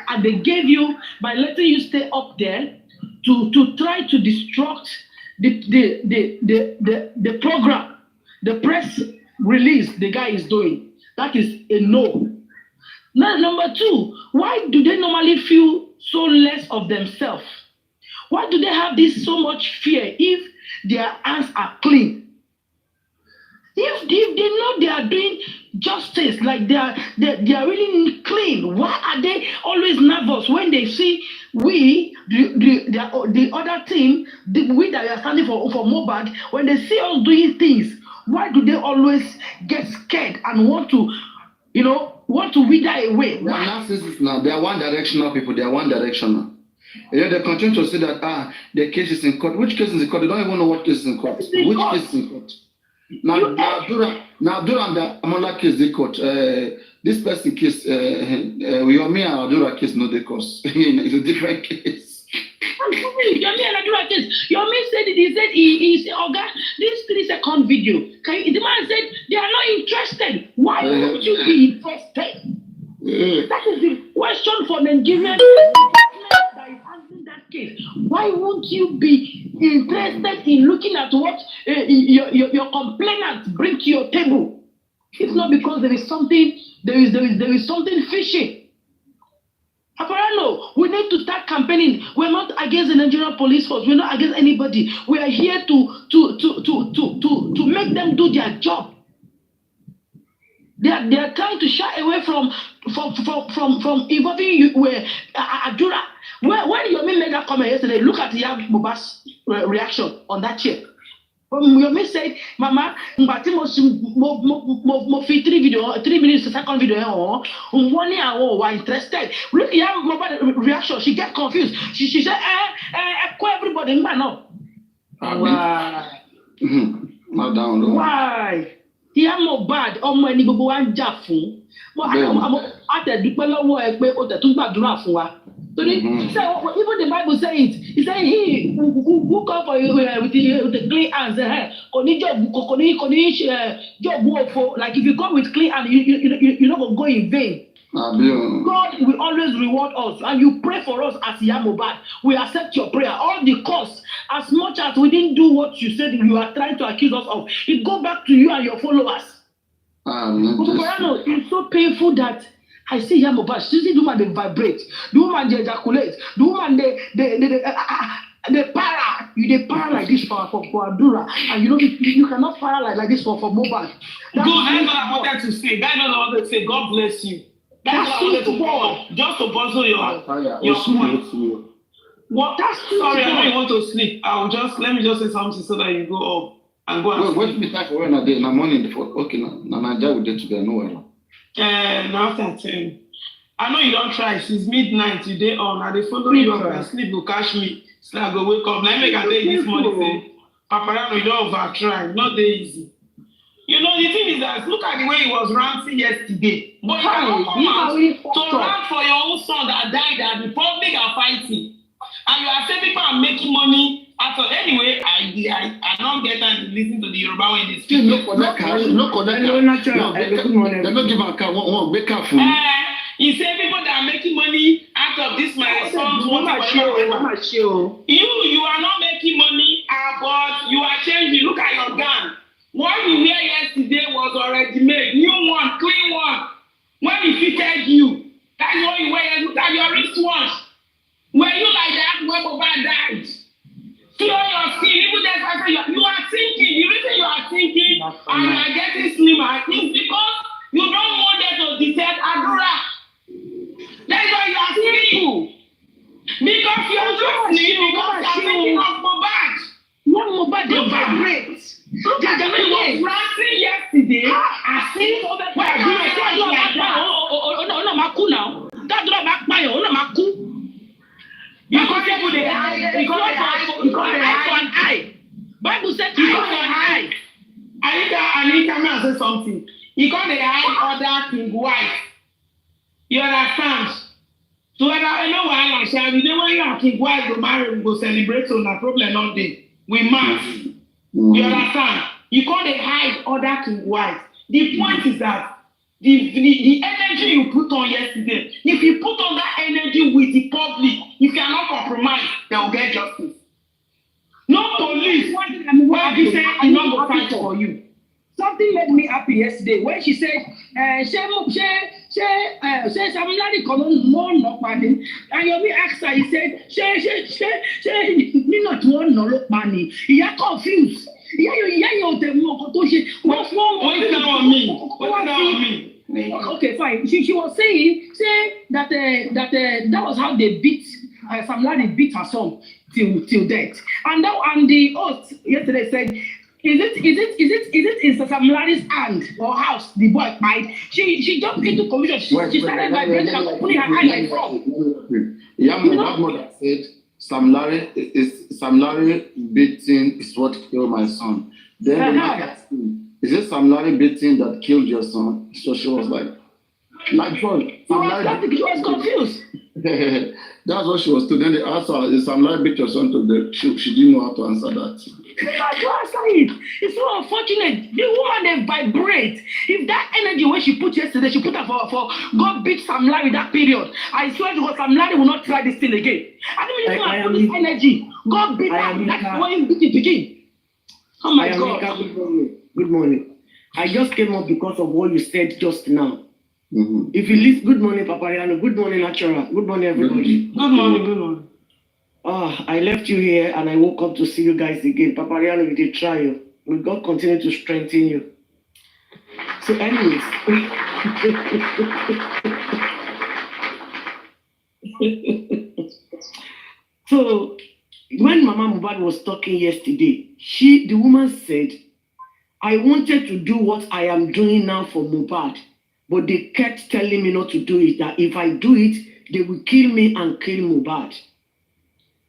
gave you by letting you stay up there to try to disrupt the program, the press release the guy is doing. That is a no. Now, number two, why do they normally feel so less of themselves? Why do they have this so much fear if their hands are clean? If they know they are doing justice, like they are really clean, why are they always nervous when they see the other team, we that are standing for Mohbad, when they see us doing things, why do they always get scared and want to wither away? The analysis now, they are one-directional people. They are one-directional. They continue to say that the case is in court. Which case is in court? They don't even know what case is in court. Which case is in court? Now during the Amola case, they court. This person case, Yomi and Adura case, no, they cause. It's a different case. Yomi and Adura case. Yomi said it. He said he Oga. this 3-second video. The man said they are not interested. Why would you be interested? That is the question for Nigerian that is answering that case. Why won't you be interested in looking at what your complainants bring to your table? It's not because there is something fishy. Papariano, we need to start campaigning. We're not against the Nigerian police force. We're not against anybody. We are here to make them do their job. They are trying to shy away from involving you with Adura. When Yomi made that comment yesterday, look at Mohbad's reaction on that chair. Yomi said, Mama, mo 3 minutes, second video, one hour, were interested. Look at Mohbad's reaction. She get confused. She said, everybody, man, no. Why? Why? Ìyá Mohbad ọmọ ẹni gbogbo wa ń jà fún àtẹ̀dúpẹ́ lọ́wọ́ ẹ pé ó tẹ̀tún gbàdúrà fún wa torí even the Bible say it say he who come for you with the clean hands kò ní jọ̀bù òfo like if you come with clean hands you no go in vain. God will always reward us, and you pray for us as Ìyá Mohbad. We accept your prayer. All the costs, as much as we didn't do what you said you are trying to accuse us of, it go back to you and your followers. It's so painful that I see Ìyá Mohbad. See the woman they vibrate, the woman they ejaculate, the woman they para. You para like this for Adura, and you cannot para like this for Mohbad. Good. That's what I wanted to say. That's what I wanted to say. God bless you. That's what I wanted to say. Just to puzzle your point. What? Sorry, I know you want to sleep. Let me just say something so that you go up and go and sleep. Wait me time for when I did. I'm morning before. Okay, now Naija will get together. No way. Now after 10. I know you don't try. Since midnight, you day on. I follow you up and sleep. Will catch me. So I go wake up. Now make a day this morning. Say, Papariano, you don't over try. Not that easy. You know, the thing is that look at the way he was ranting yesterday. But you cannot come out to rant for your own son that died that the public are fighting. And you are saying people are making money out of anyway. I don't get time to listen to the Yoruba when they speak. No connect. They don't give a car. One be careful. He said people that are making money out of this my son's you are not making money, but you are changing. Look at your gun. What you wear yesterday was already made. New one, clean one. When he fitted you, that's what you wear. Look at your wristwatch. Were you like that when Mohbad died? Clear your skin. Even that you are thinking. The reason you are thinking and you are getting slimmer is because you don't want them to detect Adura. That's why you are slim. Because you are just slim because you are thinking of Mohbad. When Mohbad they vibrate. That the way was ranting yesterday. I see because people they eye for an eye. Bible said eye for an eye. Anita may say something. He called the eye other king wife. You understand? So I know why I shall be when you are king wife go marry, we go celebrate on a problem all day. We must. You understand? You call the hide other king wife. The point is that the energy you put on yesterday, if you put on that energy with the public, if you are not compromised, they will get justice. No police. What you say is not going to fight for you. Something made me happy yesterday when she said, Samilari Colon more not money. And Yomi asked her, he said, me not want no money. He are confused. Okay, fine. She was saying that was how they beat Samilari beat her son till death. And the host yesterday said, Is it in Samilari's hand or house the boy died? She jumped into confusion. She started vibrating and putting her hand like from. That mother said Samilari beating is what killed my son. Then is it Samilari beating that killed your son? So she was like she was confused. That's what she was told. Then they asked her, is Samilari beat your son to death? She didn't know how to answer that. That's what I say. It's so unfortunate. The woman they vibrate. If that energy when she put yesterday, she put her for God beat Sam Larry that period. I swear to God, Sam Larry will not try this thing again. I don't even know put this energy. God beat her. That's why he beat it again. Oh my God. Good morning. Good morning. I just came up because of what you said just now. Mm-hmm. If you listen, good morning, Papariano. Good morning, Natural. Good morning, everybody. Good morning, good morning. I left you here and I woke up to see you guys again. Papariano, you did try you. May God continue to strengthen you. So, anyways. So, when Mama Mohbad was talking yesterday, the woman said, I wanted to do what I am doing now for Mohbad, but they kept telling me not to do it, that if I do it, they will kill me and kill Mohbad.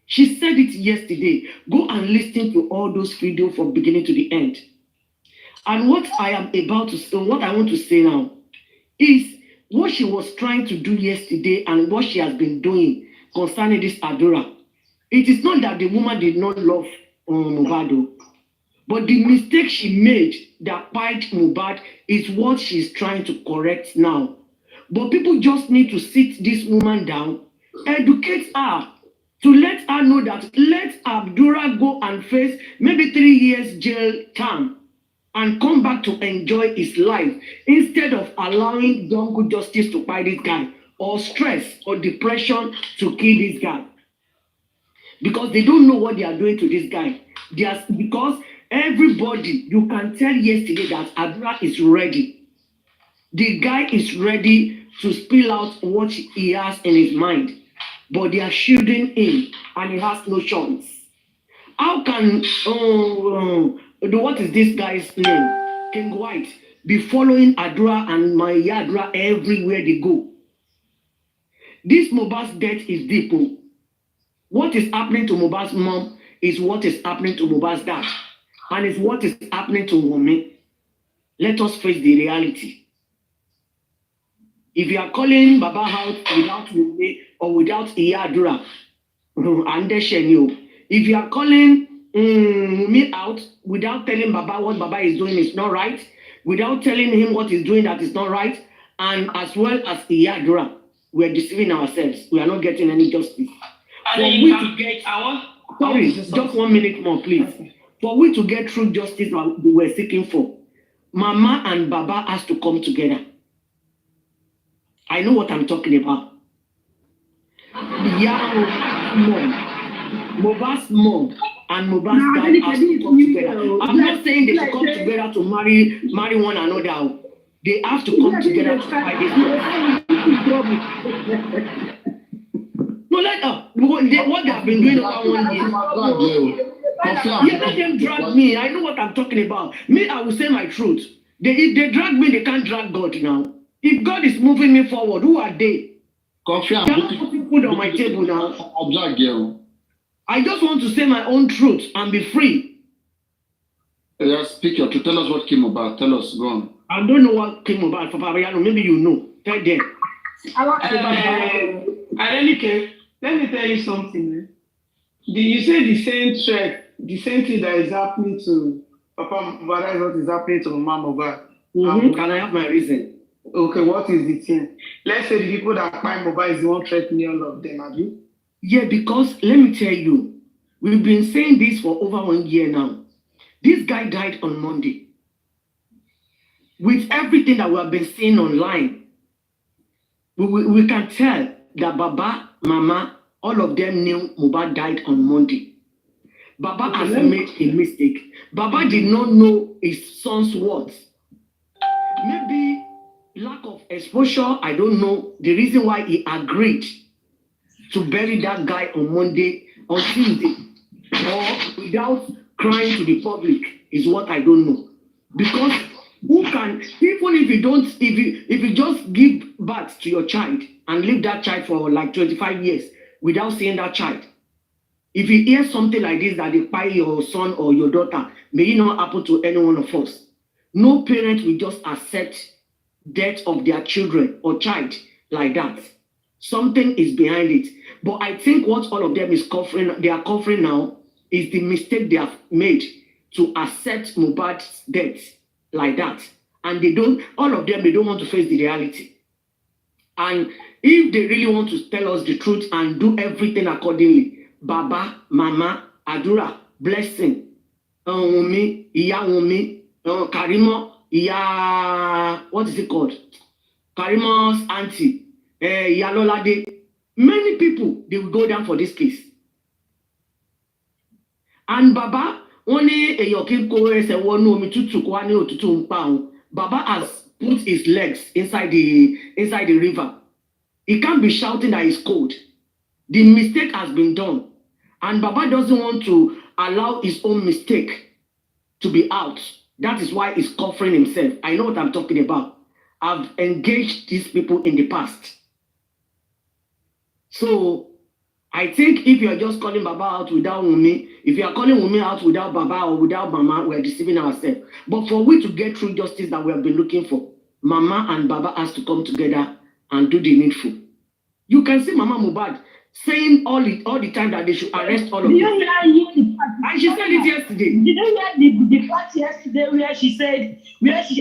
She said it yesterday. Go and listen to all those videos from beginning to the end. And what I am about to say, what I want to say now, is what she was trying to do yesterday and what she has been doing concerning this Adura. It is not that the woman did not love Mohbad, but the mistake she made that fight Mohbad is what she's trying to correct now. But people just need to sit this woman down, educate her, to let her know that let Abdullah go and face maybe 3 years jail term and come back to enjoy his life instead of allowing jungle justice to fight this guy or stress or depression to kill this guy. Because they don't know what they are doing to this guy. Because everybody, you can tell yesterday that Abdullah is ready. The guy is ready to spill out what he has in his mind. But they are shielding him and he has no choice. How can, what is this guy's name? Câúght be following Adura and my Adura everywhere they go? This Mohbad's death is deep. What is happening to Mohbad's mom is what is happening to Mohbad's dad. And it's what is happening to Wummi. Let us face the reality. If you are calling Baba out without Wummi or without Adura, if you are calling Wummi out without telling Baba what Baba is doing is not right, without telling him what he's doing that is not right, and as well as Adura, we are deceiving ourselves. We are not getting any justice. For we to get sorry, just 1 minute more, please. For we to get true justice we were seeking for, Mama and Baba has to come together. I know what I'm talking about. Mohbad's mom and Mohbad's dad has to come together. I'm not saying they should come together to marry one another. They have to come together to fight this. No, what they have been doing over 1 year. Yeah, let them drag me. I know what I'm talking about. Me, I will say my truth. If they drag me, they can't drag God now. If God is moving me forward, who are they? They are not putting food on my table now. I just want to say my own truth and be free. Just speak your truth. Tell us what came about. Tell us. Go on. I don't know what came about for Papariano. Maybe you know. Tell them. Adenike, let me tell you something. You say the same threat, the same thing that is happening to Papa Mohbad is what is happening to Mama Mohbad. Can I have my reason? Okay, what is the thing? Let's say the people that find Mohbad is the one threatening all of them, have you? Yeah, because let me tell you, we've been saying this for over 1 year now. This guy died on Monday. With everything that we have been seeing online, we can tell that Baba, Mama, all of them knew Mohbad died on Monday. Baba has made a mistake. Baba did not know his son's words. Maybe lack of exposure, I don't know the reason why he agreed to bury that guy on Monday, on Tuesday, or without crying to the public is what I don't know. Because who can, even if you just give birth to your child and leave that child for like 25 years without seeing that child, if you hear something like this that they buy your son or your daughter, may it not happen to any one of us. No parent will just accept death of their children or child like that. Something is behind it. But I think what all of them is covering, they are covering now is the mistake they have made to accept Mohbad's death like that. And they don't, all of them, they don't want to face the reality. And if they really want to tell us the truth and do everything accordingly, Baba, Mama, Adura, Blessing, Wummi, Iya Wummi, Karimo, Iya, what is it called? Karimo's auntie, Iya Lolade. Many people, they will go down for this case. And Baba, only Baba has put his legs inside the river. He can't be shouting that he's cold. The mistake has been done. And Baba doesn't want to allow his own mistake to be out. That is why he's covering himself. I know what I'm talking about. I've engaged these people in the past. So I think if you're just calling Baba out without Wummi, if you are calling Wummi out without Baba or without Mama, we're deceiving ourselves. But for we to get through justice that we have been looking for, Mama and Baba has to come together and do the needful. You can see Mama Mohbad saying all the time that they should arrest all of them. And she said it yesterday. Did you hear the part yesterday where she said this is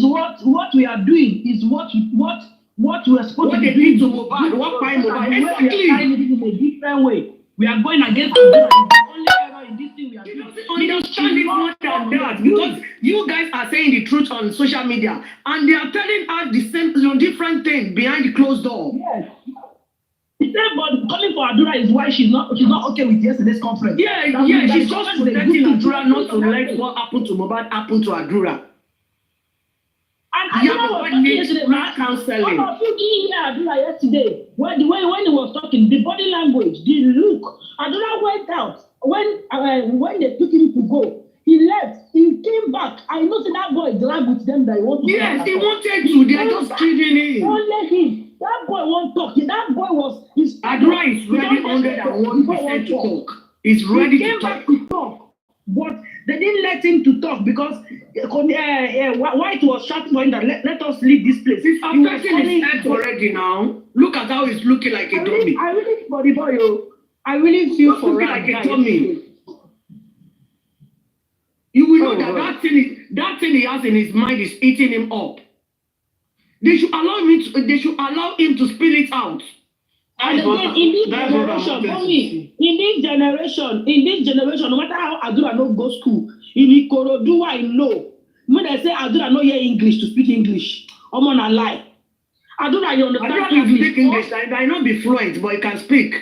what we are doing is what we are supposed to be doing to Mohbad, what by Mohbad. Exactly. We are trying it in a different way. We are going against the only error in this thing we are doing. Understand it more than that, because you guys are saying the truth on social media and they are telling us the same different thing behind the closed door. Yes. He said, but calling for Adura is why she's not okay with yesterday's conference. Yeah, she's just protecting Adura not to let what happened to Mohbad happen to Adura. And Adura was talking yesterday. Counseling. One of you didn't hear Adura yesterday. When he was talking, the body language, the look. Adura went out. When they took him to go, he left. He came back. I know that boy dragged with them that he wanted to. Yes, he wanted to. They are just kidding him. Don't let him. That boy won't talk. That boy was. Adura is ready 101% to talk. He's ready to talk. But they didn't let him to talk because White was shouting for him that let us leave this place. He's affecting his head already now. Look at how he's looking like a dummy. I really for the boy, I really feel for him like a dummy. You will know that thing he has in his mind is eating him up. They should allow him to spill it out. And again, in this generation, no matter how Adura no go school, in Ikorodu I know. When I say Adura no hear English to speak English, I'm on a lie. Adura you understand Adura can speak English. I might not be fluent, but he can speak.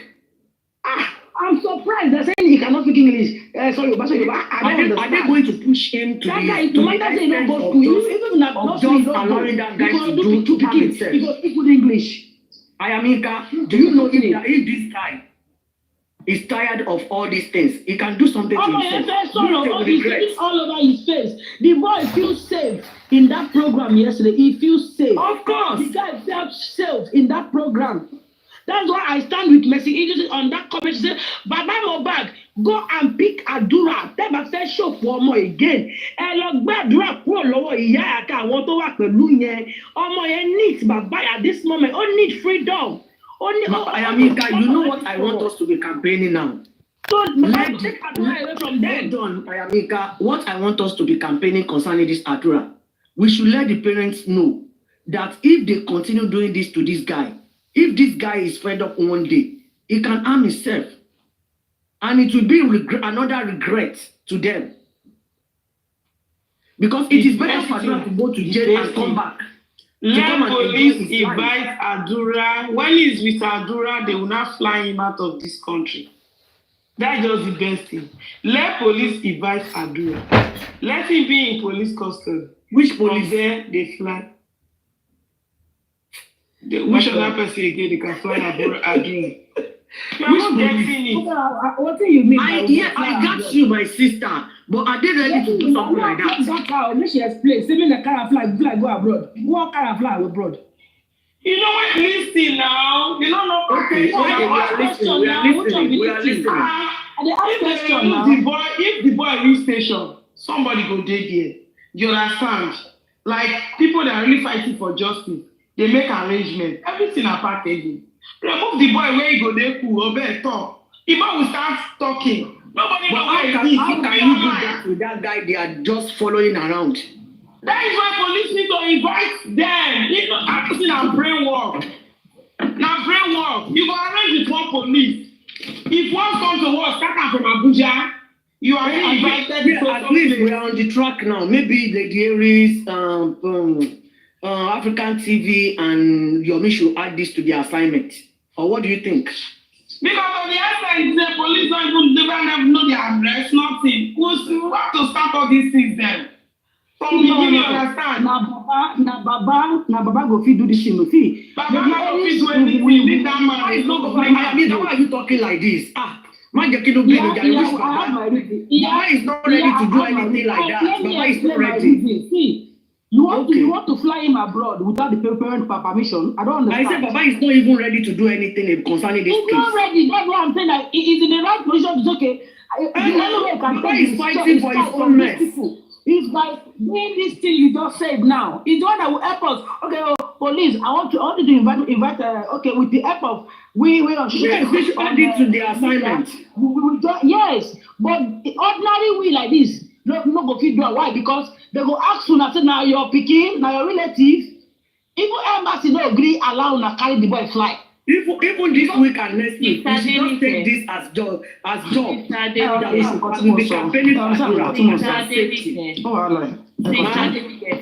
I'm surprised they're saying he cannot speak English. Sorry, are they going to push him to no matter say no go school, even not just allowing that guy to do to himself? He go speak good English. Ayamika, do you know if this guy is tired of all these things, he can do something to himself. He's all over his face. The boy feels safe in that program yesterday. He feels safe. Of course. The guy felt safe in that program. That's why I stand with Mercy on that comment. She said, Baba Mohbad, go and pick Adura. Tell my say show for more again. And look, Adura kúrò lọ́wọ́ ìyá àti àwọn tó wà pẹ̀lú yẹn. Ọmọ yẹn needs Baba at this moment. Ó need freedom. Ayamika, you know what I want us to be campaigning now. So take Adura away from them. Hold on, Ayamika. What I want us to be campaigning concerning this Adura, we should let the parents know that if they continue doing this to this guy, if this guy is fed up one day, he can harm himself. And it will be another regret to them. Because it is better for them to go to jail and come back. Let police invite Adura. When he's with Adura, they will not fly him out of this country. That's just the best thing. Let police invite Adura. Let him be in police custody. Which police? From there, they fly. Which other person again they can fly Adura? You are not getting it. What do you mean? I got you, my sister. But are they ready to do something like that? Let she explain. Saving the car fly go abroad. What car fly abroad? You know what? Listen now. You don't know. Okay, we are listening. If the boy leave station, somebody go dead there. You understand? Like people that are really fighting for justice, they make arrangements. Everything are packaging. Remove the boy where you go there cool or better talk. Imole will start talking. Nobody But knows how where can he is. you do that with that guy they are just following around? That is why police need to invite them. If not, I think na brain work. Na brain work. You go arrange with one police. If one comes to war, start am from Abuja. You are being invited to At least we are on the track now. Maybe Lady Aries, African TV, and Yomi should add this to the assignment. Or what do you think? Because of the essence, the police don't even never know their address, nothing. We have to start all these things then. From the beginning, you understand? Na Baba go fit do this thing. See, Baba go fit do anything. Leave that man. I mean, why are you talking like this? Man, you can't be Baba is not ready to do anything like that. Baba is not ready. See, you want to fly him abroad without the parent permission? I don't understand. I said Baba is not even ready to do anything concerning this case. He's not ready. That's what I'm saying. That he's in the right position. It's okay. Baba is fighting for his own mess. It's by doing this thing you just said now. It's the one that will help us. Okay, police, I want you to invite okay, with the help of we yes, they should add it to the assignment. Yes, but ordinary we like this, no go fit do it. Why? Because they go ask you, say now your pikin, now your relative. Even embassy no agree allow una carry the boy fly. Even this week and next week, we should not take this as job. We be campaigning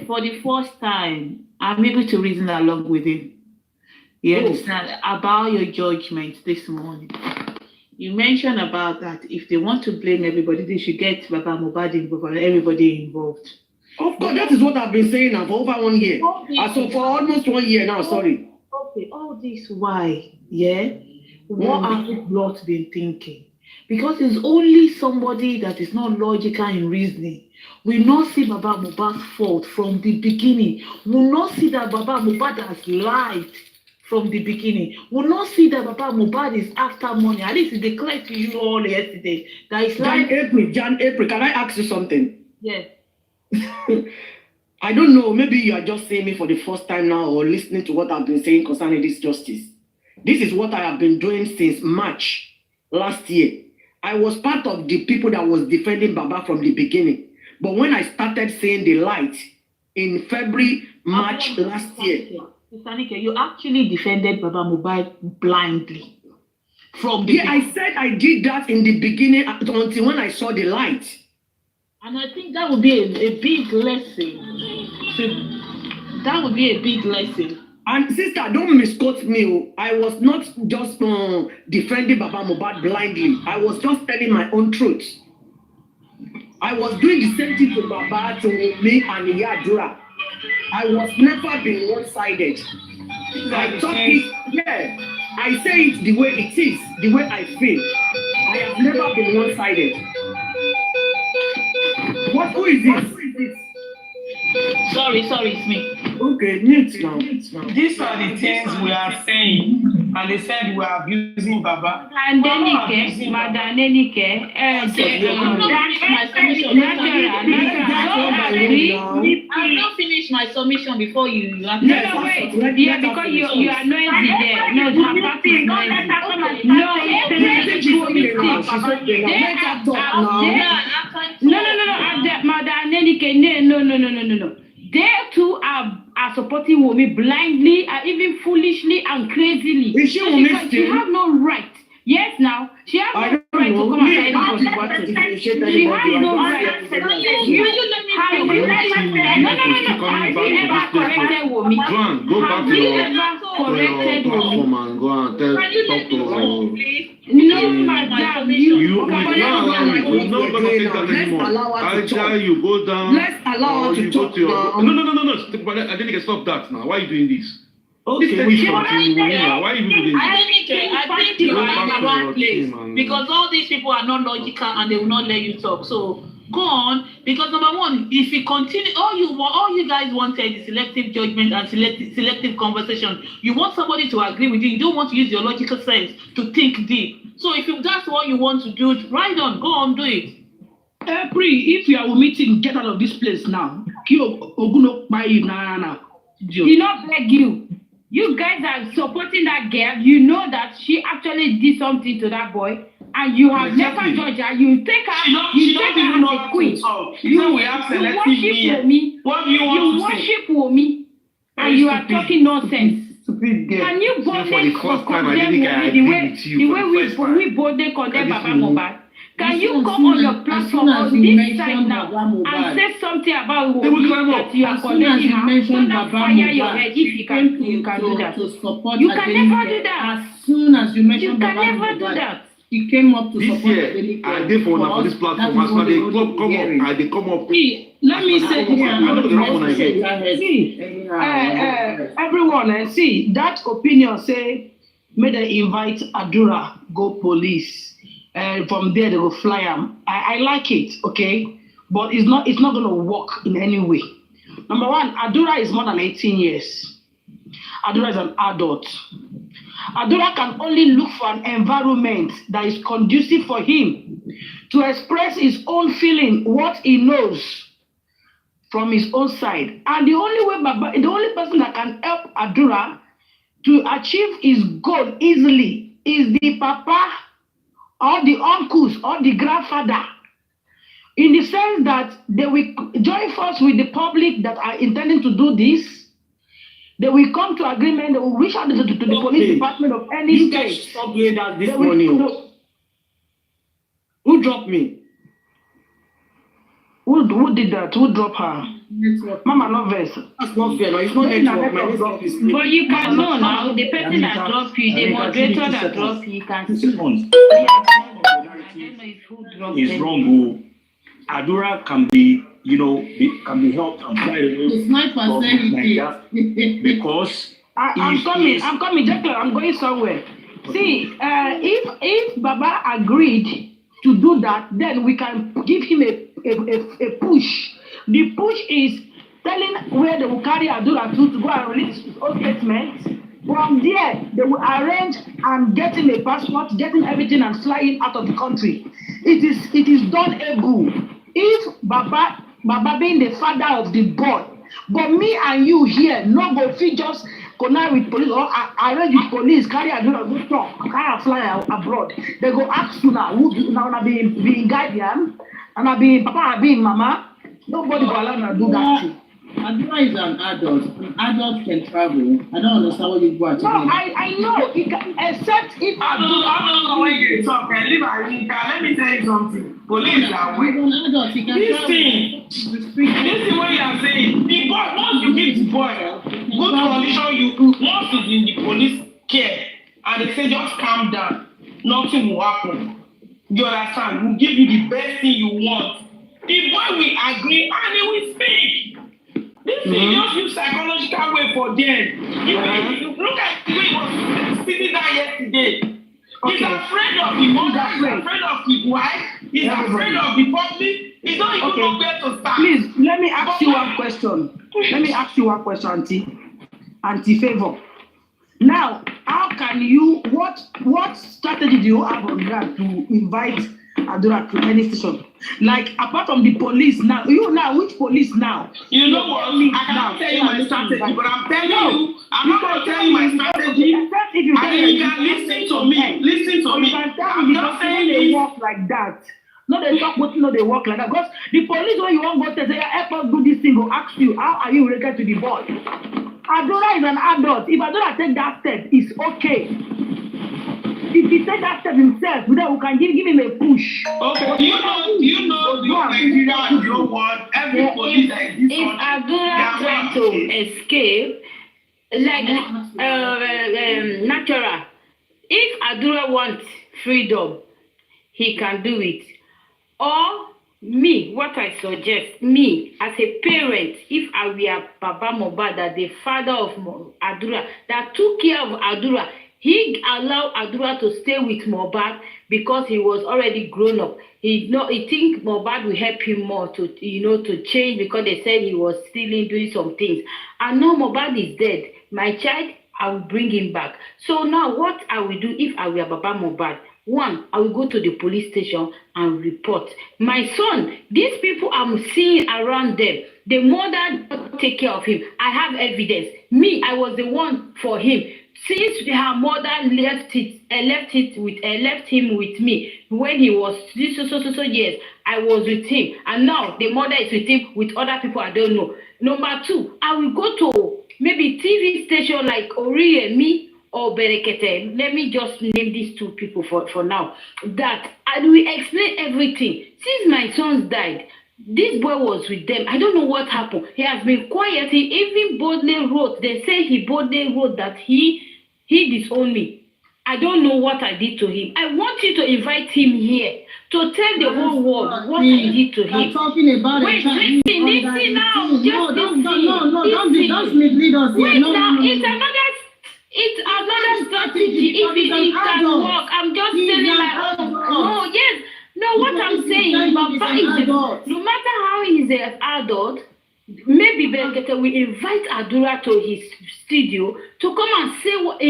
for the first time, I'm able to reason along with him. You understand about your judgment this morning. You mentioned about that if they want to blame everybody, they should get Baba Mohbad involved and everybody involved. Of course, that is what I've been saying now for over 1 year. So for almost 1 year now, sorry. Okay, all this why, yeah? What have the Lord been thinking? Because it's only somebody that is not logical in reasoning. We not see Baba Mohbad's fault from the beginning. We not see that Baba Mohbad has lied from the beginning. We not see that Baba Mohbad is after money. At least he declared to you all yesterday that it's like Jan April, can I ask you something? Yes. I don't know, maybe you are just saying me for the first time now or listening to what I've been saying concerning this justice. This is what I have been doing since March last year. I was part of the people that was defending Baba from the beginning. But when I started seeing the light in February, March last year. Mr. Nike, you actually defended Baba Mohbad blindly. From the I said I did that in the beginning until when I saw the light. And I think that would be a big lesson. That would be a big lesson. And sister, don't misquote me. I was not just defending Baba Mohbad blindly. I was just telling my own truth. I was doing the same thing to Baba, to me and Iyadura. I was never being one-sided. I talk it, I say it the way it is, the way I feel. I have never been one-sided. Who is this? Sorry, it's me. Okay, mute now. These are the things we are saying, and they said we are abusing Baba. And Denike, Madam Denike, I've not finished my submission before you. No, wait. Yeah, because you are noisy there. No, her back is noisy. No. Madam Denike, no. They too are supporting Wummi blindly, even foolishly and crazily. Is she Wummi She have no right. Yes, now she has no right to come and say anybody what to do. She has no right. Have you ever corrected Wummi? Have you ever corrected Wummi? Go and talk to No, madam. We're not going to take that anymore. Either you go down. Let's allow her to talk now. No. I didn't stop that now. Why are you doing this? Okay, why are you doing this? I think you are in the wrong place because all these people are not logical and they will not let you talk. So go on, because number one, if you continue, all you guys wanted is selective judgment and selective conversation. You want somebody to agree with you. You don't want to use your logical sense to think deep. So if that's what you want to do, right on, go on, do it. April, if you are meeting, get out of this place now. He not beg you. You guys are supporting that girl. You know that she actually did something to that boy. and you have never judged her, you take her, you take her as a queen. You worship me. What do you want You to say? worship Wummi, and you are talking nonsense. Can you boldly condemn Wummi the way we boldly condemn Baba Mohbad? Can you come on your platform on this side now and say something about Wummi that you are condemning her? So that fire your head if you can do that. You can never do that. As soon as you mention You can never do that. He came up to This support year, I did for this platform. As when they come up. See, let me say this. Everyone, see, that opinion say, may they invite Adura, go police. From there, they will fly him. I like it, okay? But it's not going to work in any way. Number one, Adura is more than 18 years. Adura is an adult. Adura can only look for an environment that is conducive for him to express his own feeling, what he knows from his own side. And the only person that can help Adura to achieve his goal easily is the papa or the uncles or the grandfather. In the sense that they will join force with the public that are intending to do this. They will come to agreement. They will reach out to the police department of any state. You guys stop doing that this morning. Who dropped me? Who did that? Who dropped her? Mama, not verse. That's not fair. No, it's not network. My network is But you can know now, the person that dropped you, the moderator that dropped you, can see. Is wrong. Adura can be, can be helped and fly away. It's not for sanity. Because I'm coming, Jacqueline, I'm going somewhere. See, if Baba agreed to do that, then we can give him a push. The push is telling where they will carry Adura to go and release his own statement. From there, they will arrange and get him a passport, get him everything and fly him out of the country. It is done able. If Baba being the father of the boy, but me and you here, no go fit just connect with police or arrange with police, carry Adura, go talk, carry a fly abroad. They go ask you now, who now be guardian, and I be papa, I be mama. Nobody go allow to do that too. Adura is an adult. An adult can travel. I don't understand what you want to do. No, I know. He can, except if I don't know when you talk. Let me tell you something. Police are way. This thing what you are saying. The boy, once you give the boy good condition, once he's in the police care, and they say just calm down, nothing will happen. You understand? We'll give you the best thing you want. The boy will agree and he will speak. This thing just use psychological way for them. You look at the way he was sitting down yesterday. He's afraid of the mother, he's afraid of his wife, he's afraid of the public. He don't even know where to start. Please, let me ask you one question. Auntie Favor. Now, how can you, what strategy do you have on that to invite Adura to any station? Like, apart from the police now, which police now? You know what? I can't tell you my strategy, but I'm telling you, I'm not going to tell you my strategy. And then you can listen to me. Listen to me. I'm not saying they work like that. No, they talk, but no, they work like that. Because the police, when you want to go to say, help us do this thing, go ask you, how are you related to the boy? Adura is an adult. If Adura take that step, it's okay. If he take that step himself, we can give him a push. Okay, you know, Nigeria and your world, every police that is this country. If Adura tries to escape, like natural, if Adura wants freedom, he can do it. Or me, what I suggest, me as a parent, if I were Baba Mohbad, that the father of Adura, that took care of Adura, he allowed Adura to stay with Mohbad because he was already grown up. He think Mohbad will help him more to change, because they said he was stealing, doing some things. And now Mohbad is dead. My child, I will bring him back. So now what I will do if I were Baba Mohbad? One, I will go to the police station and report. My son, these people I'm seeing around them, the mother take care of him. I have evidence. Me, I was the one for him. since her mother left him with me when he was so years, I was with him, and now the mother is with him with other people I don't know. Number two, I will go to maybe TV station like Oriyemi or Berekete. Let me just name these two people for now. That I will explain everything. Since my sons died, this boy was with them. I don't know what happened. He has been quiet. He even boldly wrote. They say he boldly wrote that he disowned me. I don't know what I did to him. I want you to invite him here to tell the whole world what I did to him. I'm talking about wait, listen now. Don't mislead us here. Wait now, it's another strategy. If it can work, I'm just telling my own. No, yes. No, what I'm saying is, no matter how he's an adult, maybe Berekete will invite Adura to his studio to come and say what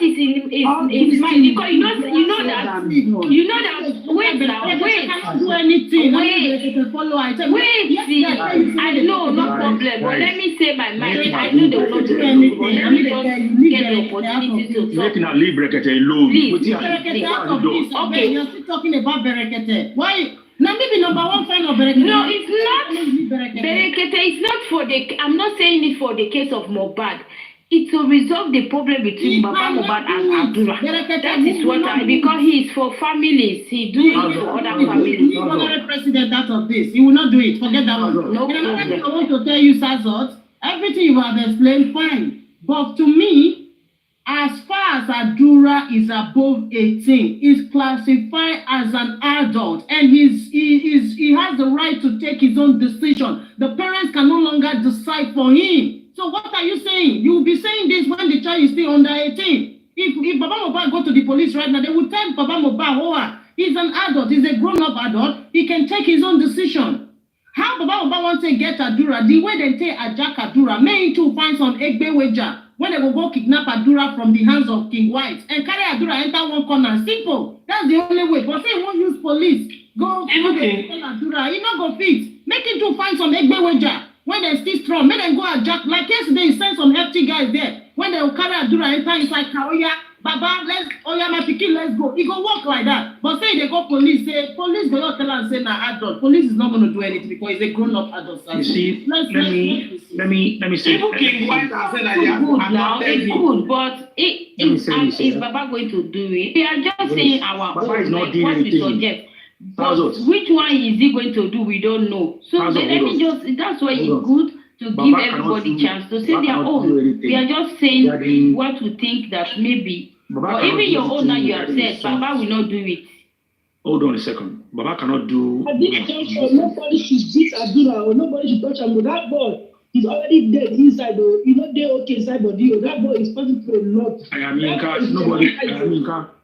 is in his mind, because you know that wait now, I know, no problem, but let me say my mind. I know they will not do anything, but let me just get the opportunity to talk. Leave Berekete alone. Please. Okay, you're still talking about Berekete. Why? Now maybe number one fan of Berekete. No, it's not. Berekete is not for the. I'm not saying it for the case of Mohbad. It's to resolve the problem between Baba Mohbad and Adura. That is what because he is for families. He do it for other families. He's not president out of this. He will not do it. Forget that one. No problem. I want to tell you, Sazot, everything you have explained, fine. But to me, as far as Adura is above 18, is classified as an adult, and he has the right to take his own decision. The parents can no longer decide for him. So what are you saying? You will be saying this when the child is still under 18. If Baba Mohbad go to the police right now, they will tell Baba Mohbad, he's an adult, he's a grown-up adult, he can take his own decision. How Baba Mohbad wants to get Adura, the way they take Ajak Adura, may to find some Egbe Weja, when they will go kidnap Adura from the hands of King White and carry Adura enter one corner. Simple. That's the only way. But say he won't use police. Go Adura. He not go fit. Make him to find some Egbe Weja. When they still strong, make them go Ajak. Like yesterday, he sent some hefty guys there. When they will carry Adura enter inside Câúght, Baba, my pikin, let's go. He go walk like that. But say they go police, say police go not tell and say na adult. Police is not going to do anything because he's a grown-up adult. You see, let me say. People King White and say that it's good, but is Baba going to do it? We are just saying our Baba own, is not like doing what we anything. suggest. But which one is he going to do? We don't know. So let me just. That's why it's good to give everybody chance to say their own. We are just saying what we think that maybe. But even your own now you have said, Baba will not do it. Hold on a second. Baba cannot do. At this junction, nobody should beat Adura or nobody should touch him. That boy is already dead inside. You know they're okay inside body. That boy is passing through a lot.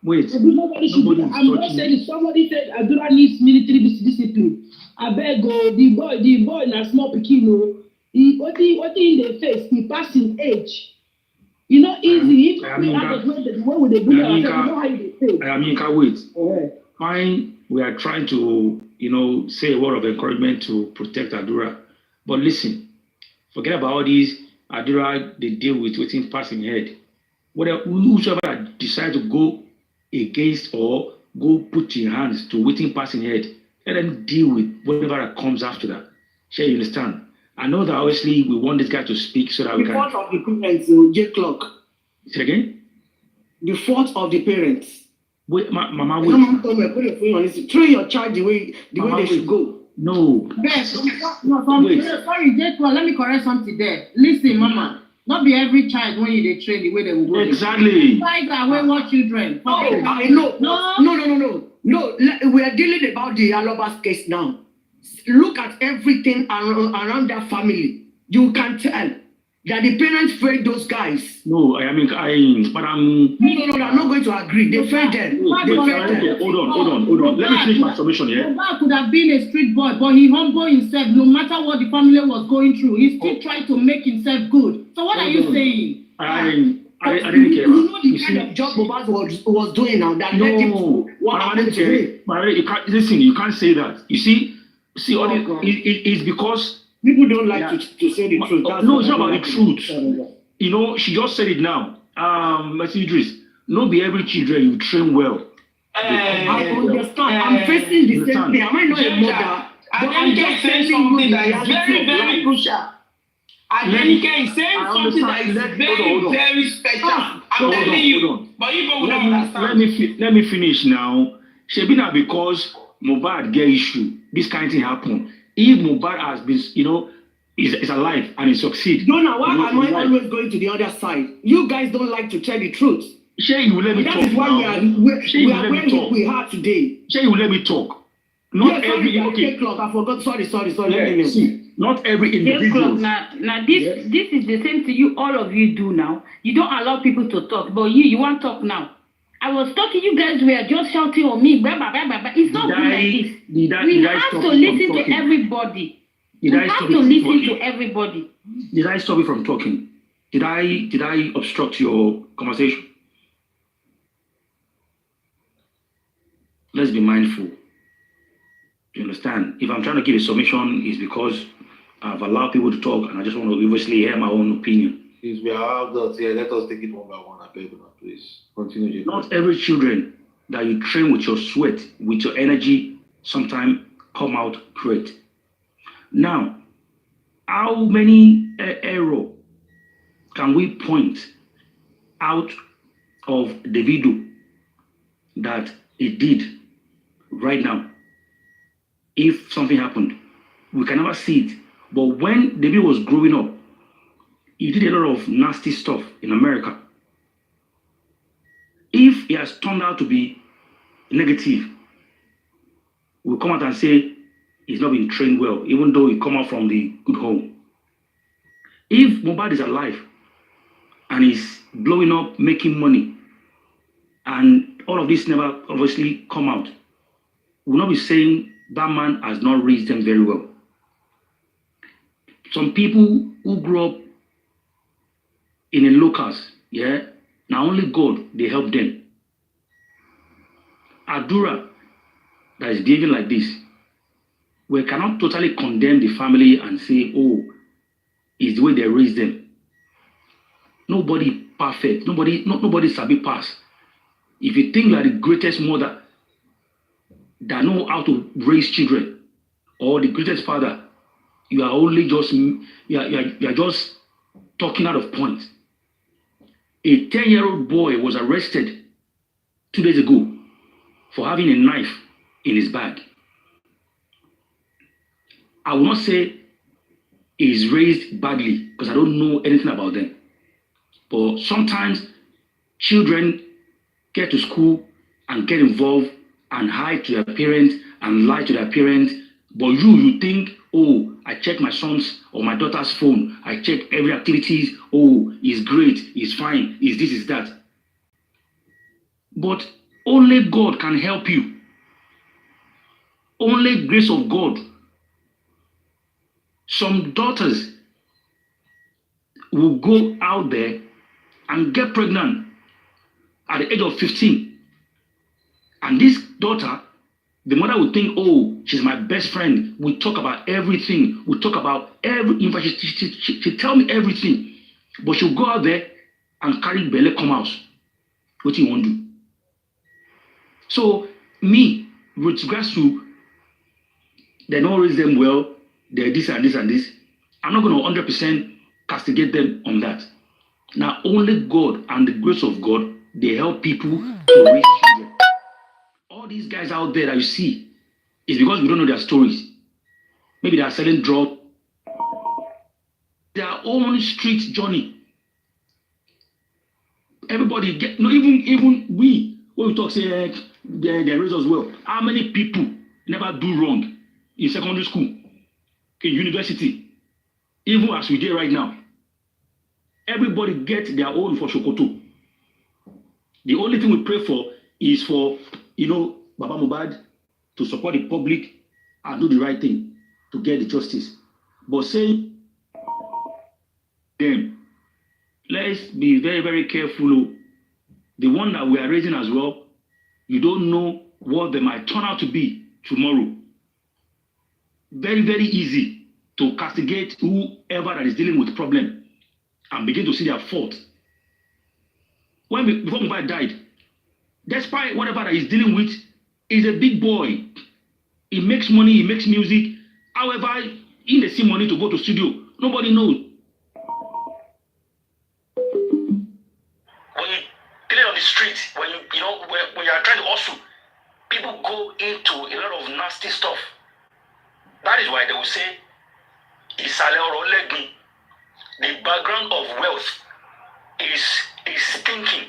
Wait. Nobody should do that. I'm not saying if somebody said Adura needs military discipline. I beg the boy na small pikin. He what in the face, he passed in age. You know, easy. What would they do? Wait. Fine, we are trying to, say a word of encouragement to protect Adura. But listen, forget about all these Adura, they deal with waiting passing head. Whoever decide to go against or go put your hands to waiting passing head, let them deal with whatever that comes after that. Shall you understand? I know that obviously we want this guy to speak so that we can. The fault of the parents, J. Clock. Say again? The fault of the parents. Wait, Mama, wait. Train your child the way they should go. No. Yes. Sorry, J. Clock, let me correct something there. Listen, Mama. Not be every child when you train the way they will go. Exactly. Child are wayward children. No, we are dealing about the Alobas case now. Look at everything around that family. You can tell that the parents failed those guys. No, but I'm. No, I'm not going to agree. They failed them. Hold on. Let me finish my submission here. Mohbad could have been a street boy, but he humbled himself. No matter what the family was going through, he still tried to make himself good. So what are you saying? I didn't care. You know the kind of job Mohbad was doing now that led him to what happened today. Listen, you can't say that. You see, it's because people don't like to say the truth. No, it's not about the truth. She just said it now. Mr. Idris, no be every children you train well. I understand. I'm facing the same thing. Am I not a mother? But I'm just telling you the reality of life. Crucial. Adenike is saying something that is very special. I'm telling you. But you don't understand. Let me finish now. Shebina, because Mohbad get issue, this kind of thing happen. If Mohbad has been, is alive and he succeed. Donna, why am I always going to the other side? You guys don't like to tell the truth. Shay, you will let me talk. That is why we are where we are today. Shay, you will let me talk. Not every clock. I forgot. Sorry. Yeah, see, not every individual. Now this is the same thing you all of you do now. You don't allow people to talk, but you want to talk now. I was talking, you guys were just shouting on me. Blah, blah, blah, blah. It's not good like this. We have to listen to everybody. We have to listen to everybody. Did I stop you from talking? Did I obstruct your conversation? Let's be mindful. You understand? If I'm trying to give a submission, it's because I've allowed people to talk and I just want to obviously hear my own opinion. Please, we are adults here. Let us take it one by one. I beg you, please. Continue. Not every children that you train with your sweat, with your energy, sometimes come out great. Now, how many error can we point out of the video that he did right now? If something happened, we can never see it. But when David was growing up, he did a lot of nasty stuff in America. If he has turned out to be negative, we'll come out and say he's not been trained well, even though he come out from the good home. If Mohbad is alive and he's blowing up, making money, and all of this never obviously come out, we'll not be saying that man has not raised them very well. Some people who grew up in a locals, now only God, they help them. Adura, that is behaving like this, we cannot totally condemn the family and say, oh, it's the way they raised them. Nobody perfect. Nobody sabi pass. If you think you are the greatest mother that know how to raise children, or the greatest father, you are only just you are just talking out of point. A 10-year-old boy was arrested 2 days ago for having a knife in his bag. I will not say he's raised badly because I don't know anything about them. But sometimes children get to school and get involved and hide to their parents and lie to their parents. But you think, oh, I check my son's or my daughter's phone. I check every activities. Oh, he's great. He's fine. He's this, is that. But only God can help you. Only grace of God. Some daughters will go out there and get pregnant at the age of 15. And this daughter, the mother will think, oh, she's my best friend. We talk about everything. We talk about every, she tell me everything. But she'll go out there and carry belly come out. What do you want to do? So, me, with regards to they don't raise them well, they're this and this and this, I'm not going to 100% castigate them on that. Now, only God and the grace of God, they help people to raise children. All these guys out there that you see is because we don't know their stories. Maybe they are selling drugs. Their own street journey. Everybody get, even we, when we talk, say they raise us well. How many people never do wrong in secondary school, in university, even as we did right now? Everybody get their own for Sokoto. The only thing we pray for is for, Baba Mohbad to support the public and do the right thing to get the justice. But saying them, let's be very, very careful. The one that we are raising as well, you don't know what they might turn out to be tomorrow. Very, very easy to castigate whoever that is dealing with the problem and begin to see their fault. before Mohbad died. Despite whatever that he's dealing with, he's a big boy. He makes money, he makes music. However, he doesn't see money to go to studio. Nobody knows. When you play on the street, when you know when you are trying to hustle, people go into a lot of nasty stuff. That is why they will say, the background of wealth is stinking.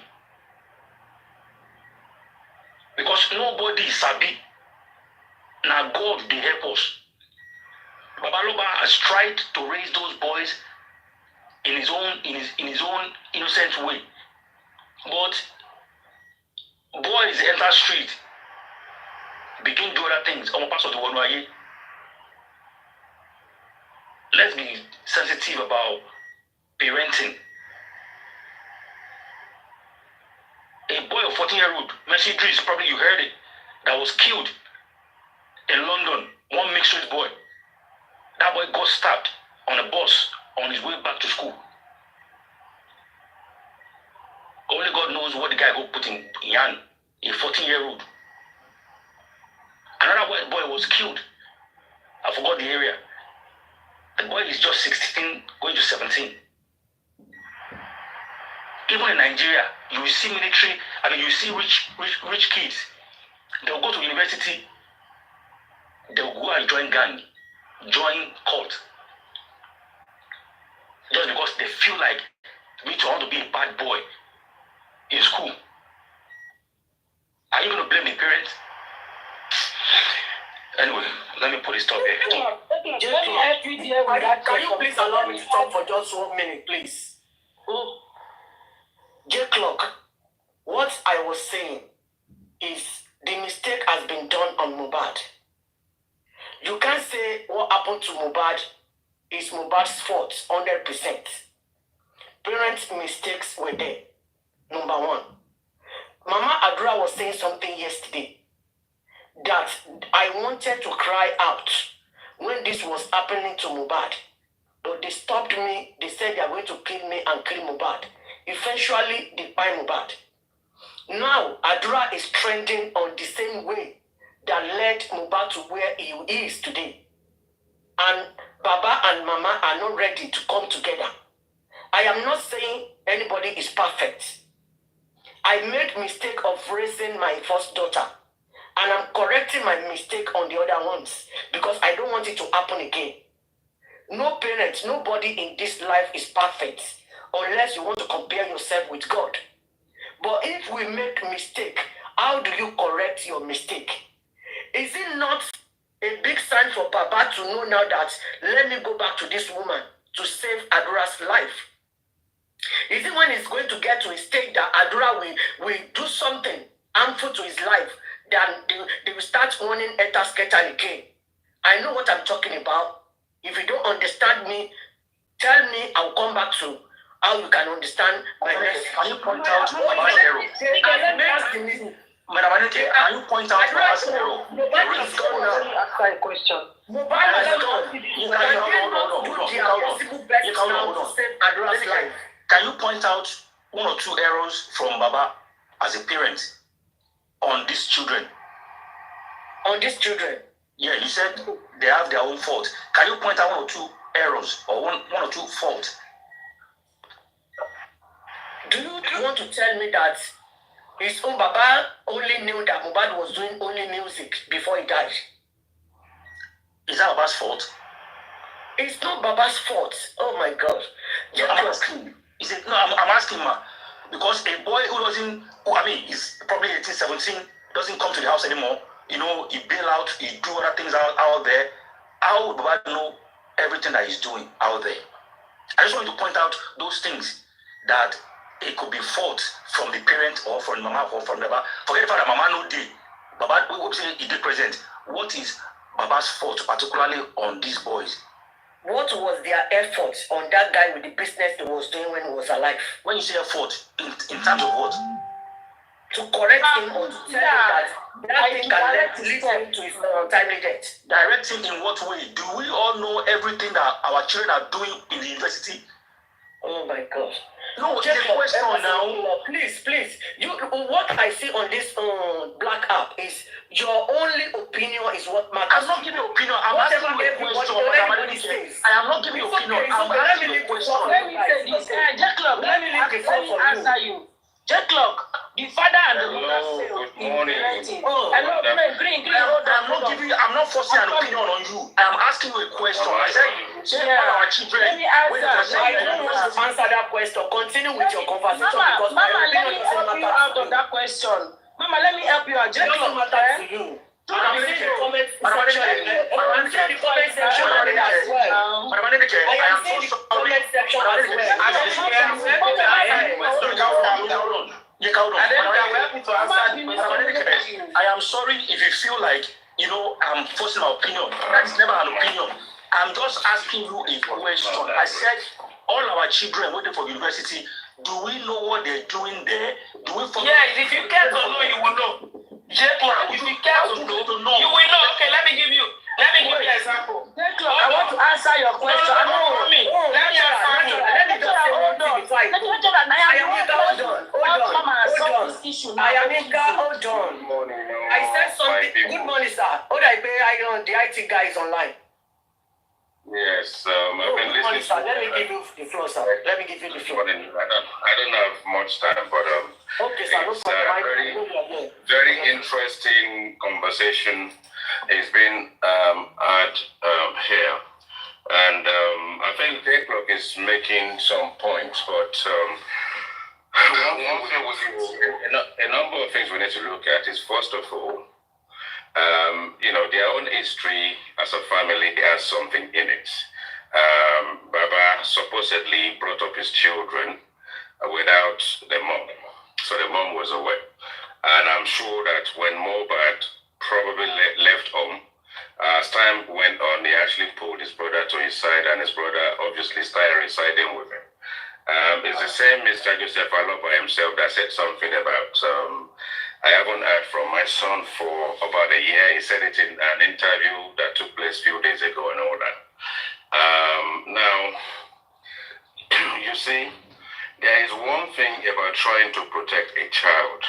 Because nobody is sabi. Now God will help us. Babaloba has tried to raise those boys in his own innocent way. But boys enter street, begin do other things. Let's be sensitive about parenting. A boy of 14-year-old, Mercy Idris, probably you heard it, that was killed in London, one mixed race boy. That boy got stabbed on a bus on his way back to school. Only God knows what the guy go put in Yan, a 14-year-old. Another boy was killed. I forgot the area. The boy is just 16, going to 17. Even in Nigeria, you will see military, you see rich kids. They'll go to university, they'll go and join gang, join cult. Just because they feel like me too, I want to be a bad boy in school. Are you going to blame the parents? Anyway, let me put this stop here. Can you please allow me to talk for just 1 minute, please? J-Clock, what I was saying is the mistake has been done on Mohbad. You can't say what happened to Mohbad is Mohbad's fault 100%. Parents' mistakes were there. Number one. Mama Adura was saying something yesterday that I wanted to cry out when this was happening to Mohbad. But they stopped me. They said they are going to kill me and kill Mohbad. Eventually, they buy Mohbad. Now, Adura is trending on the same way that led Mohbad to where he is today. And Baba and Mama are not ready to come together. I am not saying anybody is perfect. I made mistake of raising my first daughter. And I'm correcting my mistake on the other ones because I don't want it to happen again. No parent, nobody in this life is perfect unless you want to compare yourself with God. But if we make mistake, how do you correct your mistake? Is it not a big sign for Baba to know now that let me go back to this woman to save Adura's life? Is it when it's going to get to a stage that Adura will do something harmful to his life, then they will start warning Eta Sketan again? I know what I'm talking about. If you don't understand me, tell me, I'll come back to how you can understand my message. Can you point out Baba's error? Madam Anete, can you point out Baba's error? Mohbad is gone now. Ask a question. Mohbad is gone. You can Can you point out one or two errors from Baba as a parent on these children? On these children? Yeah, you said they have their own fault. Can you point out one or two errors or one or two faults? Do you want to tell me that his own Baba only knew that Mohbad was doing only music before he died? Is that Baba's fault? It's not Baba's fault. Oh my God. No, I'm asking. I'm asking, ma, because a boy who doesn't, is probably 18, 17, doesn't come to the house anymore. You know, he bail out, he do other things out there. How would Baba know everything that he's doing out there? I just want to point out those things that it could be fault from the parent or from Mama or from Baba. Forget the fact that Mama no day. Baba, we would say he did present. What is Baba's fault, particularly on these boys? What was their effort on that guy with the business he was doing when he was alive? When you say effort, in terms of what? To correct him or to tell him that thing can lead him to his untimely death. Direct him in what way? Do we all know everything that our children are doing in the university? Oh my God. No, it's a question now. Please. What I see on this black app is your only opinion is what matters. I'm not giving opinion. I'm asking you a question. I am not giving opinion. I'm asking you a question. Let me say this. J-Clock, let me answer you. J-Clock, the father and the mother say, good morning. Hello, green. I'm not forcing an opinion on you. I am asking you a question. I said, all our children. Let me answer. I don't want to answer that question. Continue with your conversation because Mama, let me help you out of that question. Mama, let me help you out. It doesn't matter to you. I'm saying the comment section. I'm saying the comment section as well. I am saying the comment section as well. I am sorry if you feel like, I'm forcing my opinion. That is never an opinion. I'm just asking you a question. I said, all our children waiting for university, do we know what they're doing there? Do we follow? Yes, if you care to know, you will know. If you care to know, you will know. Okay, let me give you an example. I want to answer your question. Let me just say one thing before I go. Hold on. I said something. Good morning, sir. The IT guy is online. Yes, I've been listening. Sir. Let me give you the floor, sir. Let me give you the floor. I don't have much time, but okay, sir. it's a very interesting conversation. It's been had here, and I think J-Clock is making some points, but a number of things we need to look at is, first of all, their own history as a family has something in it. Baba supposedly brought up his children without the mom. So the mom was away. And I'm sure that when Mohbad probably left home, as time went on, he actually pulled his brother to his side, and his brother obviously started residing with him. It's the same Mr. Joseph Aloba himself that said something about I haven't heard from my son for about a year. He said it in an interview that took place a few days ago and all that. Now, you see, there is one thing about trying to protect a child.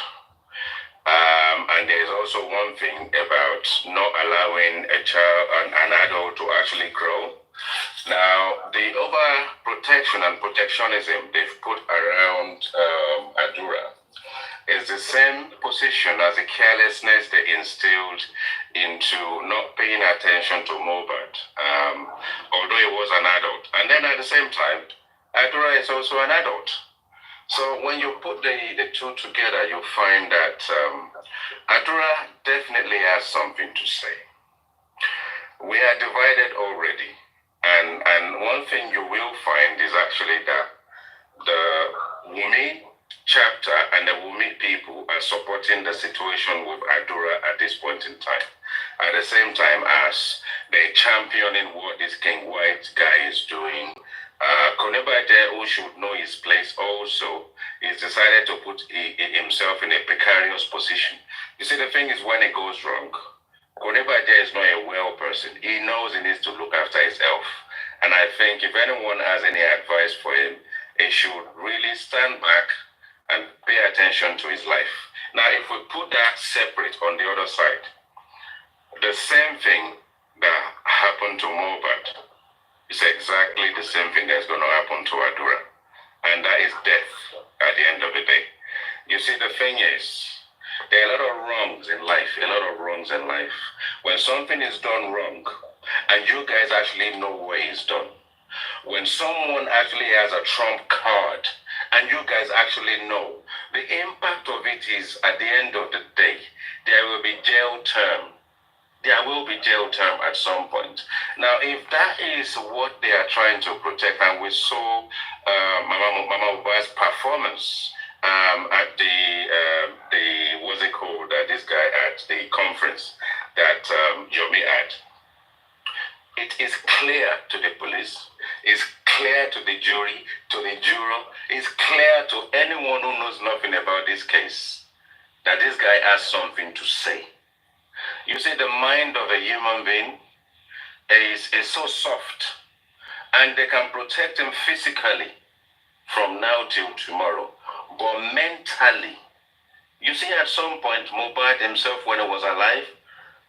And there is also one thing about not allowing a child, an adult to actually grow. Now, the overprotection and protectionism they've put around Adura is the same position as the carelessness they instilled into not paying attention to Mohbad, although he was an adult. And then at the same time, Adura is also an adult. So when you put the two together, you find that Adura definitely has something to say. We are divided already. And one thing you will find is actually that the Wummi chapter and the Wummi people are supporting the situation with Adura at this point in time. At the same time as they're championing what this King White guy is doing. Konebade, who should know his place also, he's decided to put himself in a precarious position. You see, the thing is, when it goes wrong, Konebade is not a well person. He knows he needs to look after his health. And I think if anyone has any advice for him, he should really stand back and pay attention to his life. Now, if we put that separate on the other side, the same thing that happened to Mohbad is exactly the same thing that's going to happen to Adura. And that is death at the end of the day. You see, the thing is, there are a lot of wrongs in life, When something is done wrong, and you guys actually know what is done, when someone actually has a trump card, and you guys actually know, the impact of it is, at the end of the day, there will be jail term. There will be jail term at some point. Now, if that is what they are trying to protect, and we saw Mama Mohbad's performance at the what's it called, this guy at the conference that Yomi had, it is clear to the police, it's clear to the jury, to the juror, it's clear to anyone who knows nothing about this case that this guy has something to say. You see, the mind of a human being is so soft, and they can protect him physically from now till tomorrow. But mentally, you see, at some point, Mohbad himself, when he was alive,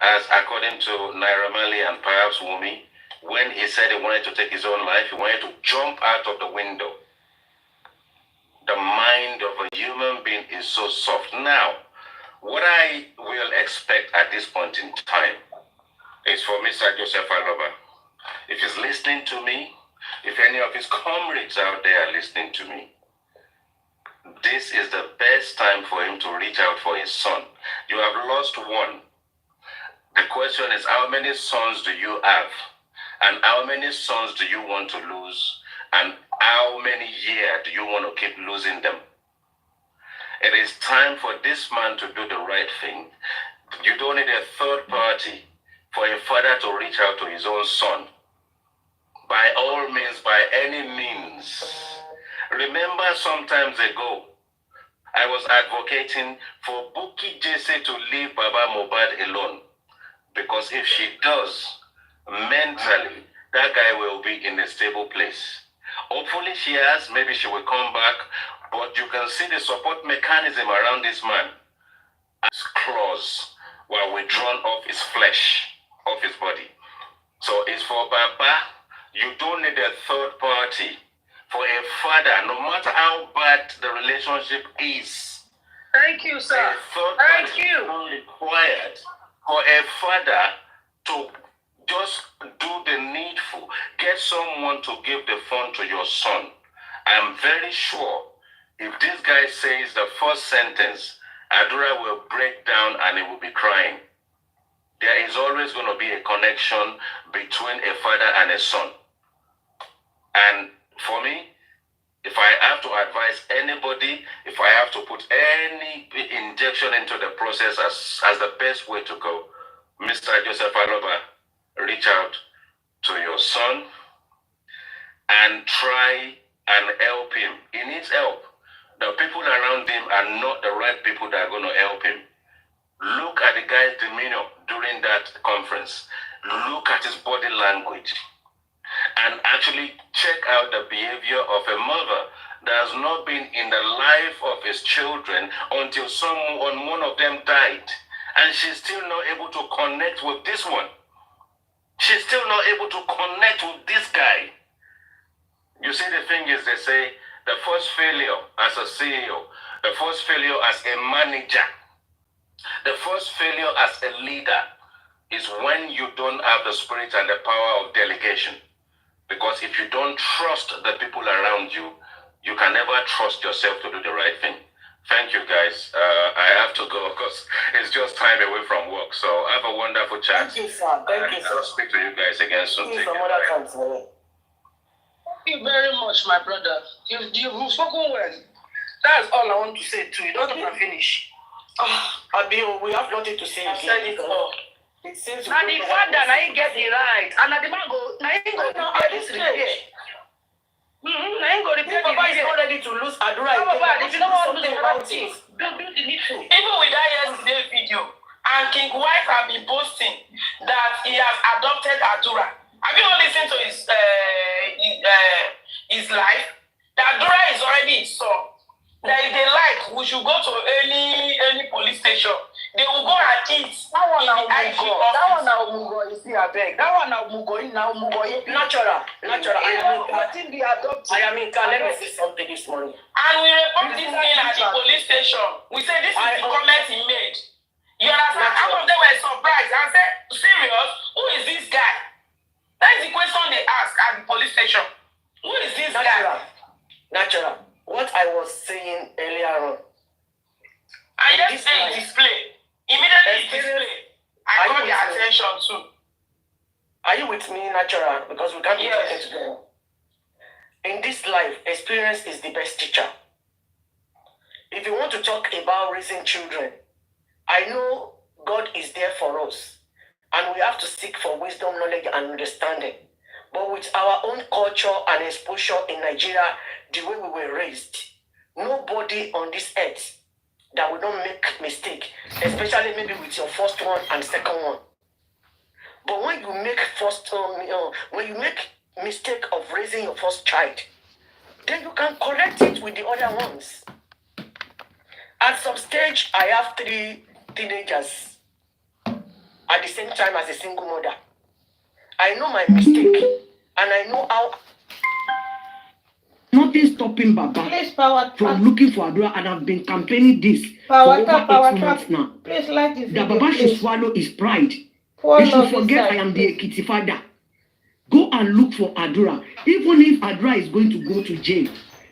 as according to Naira Marley and perhaps Wummi, when he said he wanted to take his own life, he wanted to jump out of the window. The mind of a human being is so soft. Now, what I will expect at this point in time is for Mr. Joseph Aloba, if he's listening to me, if any of his comrades out there are listening to me, this is the best time for him to reach out for his son. You have lost one. The question is, how many sons do you have? And how many sons do you want to lose? And how many years do you want to keep losing them? It is time for this man to do the right thing. You don't need a third party for a father to reach out to his own son. By all means, by any means. Remember, sometimes ago, I was advocating for Bukky Jesse to leave Baba Mohbad alone. Because if she does, mentally, that guy will be in a stable place. Hopefully she has, maybe she will come back, but you can see the support mechanism around this man. His claws were withdrawn off his flesh, off his body. So it's for Baba, you don't need a third party. For a father, no matter how bad the relationship is. Thank you, sir. A third party is not required for a father to just do the needful. Get someone to give the phone to your son. I'm very sure if this guy says the first sentence, Adura will break down and he will be crying. There is always going to be a connection between a father and a son. And for me, if I have to advise anybody, if I have to put any injection into the process as the best way to go, Mr. Joseph Aloba, reach out to your son and try and help him. He needs help. The people around him are not the right people that are going to help him. Look at the guy's demeanor during that conference. Look at his body language. And actually check out the behavior of a mother that has not been in the life of his children until one of them died. And she's still not able to connect with this one. She's still not able to connect with this guy. You see, the thing is, they say, the first failure as a CEO, the first failure as a manager, the first failure as a leader is when you don't have the spirit and the power of delegation. Because if you don't trust the people around you, you can never trust yourself to do the right thing. Thank you, guys. I have to go because it's just time away from work. So have a wonderful chat. Thank you, sir. Thank you, sir. I'll speak to you guys again soon. Take care. Thank you very much, my brother. You've spoken well. That's all I want to say to you. Don't finish. Abio, we have nothing to say. I said it all. It seems and the father, now he get it right. And the man go, now he go repair this repair. Now he go repair the Papa is not ready to lose Adura. If you don't want to do the right thing, do the needful. Even with that yesterday video, and King White have been posting that he has adopted Adura. Have you not listened to his life? That Adura is already his son. That if they like, we should go to any police station. They will go and eat. That one now Mugo. You see, I beg. That one now Mugo. Now Mugo. Natural. I am in car. Let me say something this morning. And we report this thing at the police station. We say this is the comment he made. You understand? Some of them were surprised and said, "Serious? Who is this guy?" That is the question they ask at the police station. Who is this guy? Natural. What I was saying earlier on. I just say display. Immediately display. I got their attention too. Are you with me, Natural? Because we can't be talking together. In this life, experience is the best teacher. If you want to talk about raising children, I know God is there for us. And we have to seek for wisdom, knowledge, and understanding. But with our own culture and exposure in Nigeria, the way we were raised, nobody on this earth that will not make mistake, especially maybe with your first one and second one. But when you make when you make mistake of raising your first child, then you can correct it with the other ones. At some stage, I have 3 teenagers at the same time as a single mother. I know my mistake, and I know how. Nothing stopping Baba Please, power from looking for Adura, and I've been campaigning this Power for over 8 months now. Please like this That video, Baba should please. swallow his pride. Poor He should love forget inside, I am the Ekiti father. Go and look for Adura. Even if Adura is going to go to jail,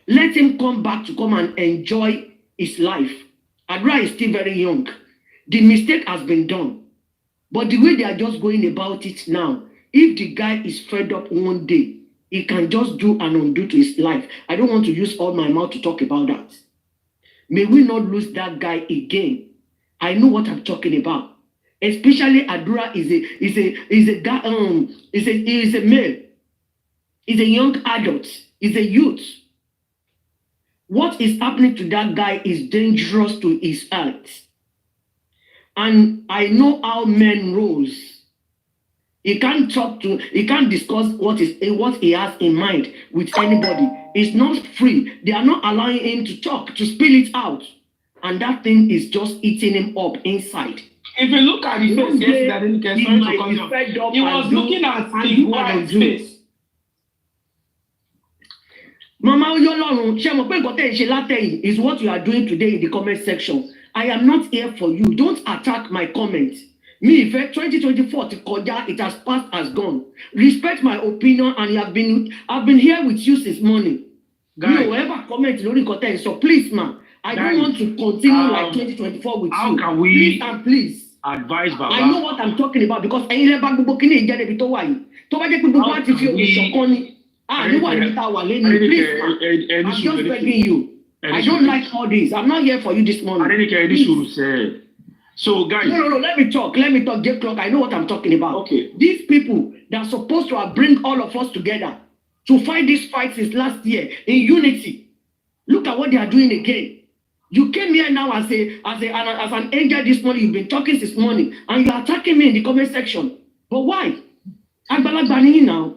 let him come back to come and enjoy his life. Adura is still very young. The mistake has been done. But the way they are just going about it now, if the guy is fed up one day, he can just do and undo to his life. I don't want to use all my mouth to talk about that. May we not lose that guy again. I know what I'm talking about. Especially Adura is a guy, is a male, is a young adult, is a youth. What is happening to that guy is dangerous to his health. And I know how men rolls. He can't discuss what he has in mind with anybody. He's not free. They are not allowing him to talk, to spill it out. And that thing is just eating him up inside. If you look at his face yesterday, he was looking at the white face. Mama Oyolorun, ṣé mo pé nǹkan tẹ́ ẹ ṣe látẹ̀yìn is what you are doing today in the comment section. I am not here for you. Don't attack my comments. Me, if 2024 it has passed, has gone. Respect my opinion, and I've been here with you since morning. Guys, you ever comment lórí nǹkan tẹ́ ẹ sọ, please, man. I don't want to continue like 2024 with how you. Can we please and please. Advise Baba? I know what I'm talking about because ẹ̀yin lẹ bá gbogbo kíní ìjẹ́ débi tó wà yìí. Tó bá jẹ́ pé gbogbo àti fi òun ṣọ̀kan ni. Please, man. I'm just begging you. I don't like all this. I'm not here for you this morning. So, guys. No. Let me talk. J Clock. I know what I'm talking about. Okay. These people that are supposed to bring all of us together to fight this fight since last year in unity. Look at what they are doing again. You came here now as an angel this morning. You've been talking since morning, and you are attacking me in the comment section. But why? Agbalagba ni now.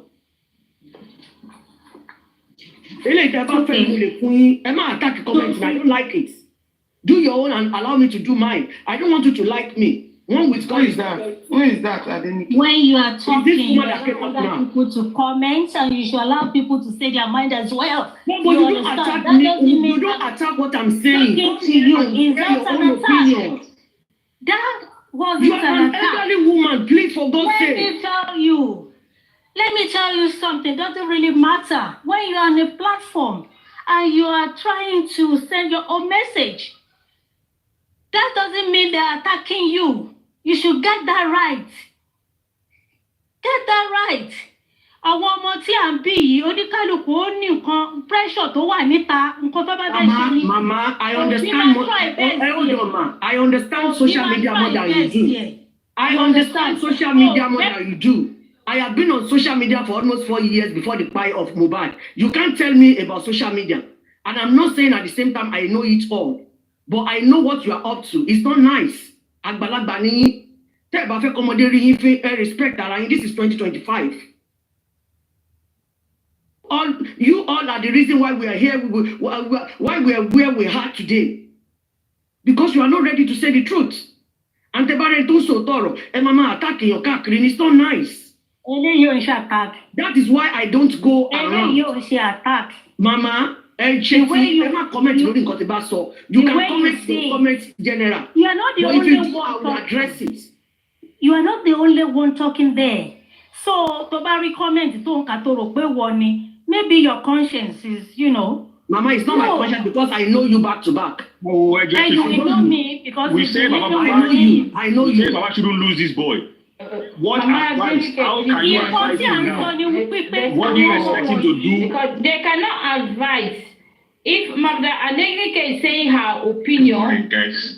I don't like it. Do your own and allow me to do mine. I don't want you to like me. One with God is that. Who is that? When you are talking, you allow other people to comment, and you should allow people to say their mind as well. No, but you don't attack me. You don't attack what I'm saying. To you, is that an attack? That wasn't you are an elderly woman. Please, for God's sake. Let me tell you something. Doesn't really matter when you are on a platform and you are trying to send your own message. That doesn't mean they're attacking you. You should get that right. Get that right. Àwọn ọmọ tí à ń bí yìí, oníkálukú ó ní nǹkan pressure tó wà níta, nǹkan tó bá bẹ́ẹ̀ ṣe ni. Mama, I understand. I understand social media more than you do. I understand social media more than you do. I have been on social media for almost 4 years before the buy of Mohbad. You can't tell me about social media. And I'm not saying at the same time I know it all. But I know what you are up to. It's not nice. Agbalagba ni tẹ́ bá fẹ́ kọ́mọdé rí yín fẹ́ respect ara yín. This is 2025. You all are the reason why we are here, why we are where we are today. Because you are not ready to say the truth. And the barren too so thorough. And mama attacking your kakrin. It's not nice. That is why I don't go around. Mama, you can comment general. You are not the only one address it. You are not the only one talking there. So to comment maybe your conscience is, Mama, it's not my conscience because I know you back to back. And you know me because we say Baba, I know you. Say Baba shouldn't lose this boy. What advice? How can you advise him now? What do you expect him to do? Because they cannot advise. If Magda Adenike is saying her opinion,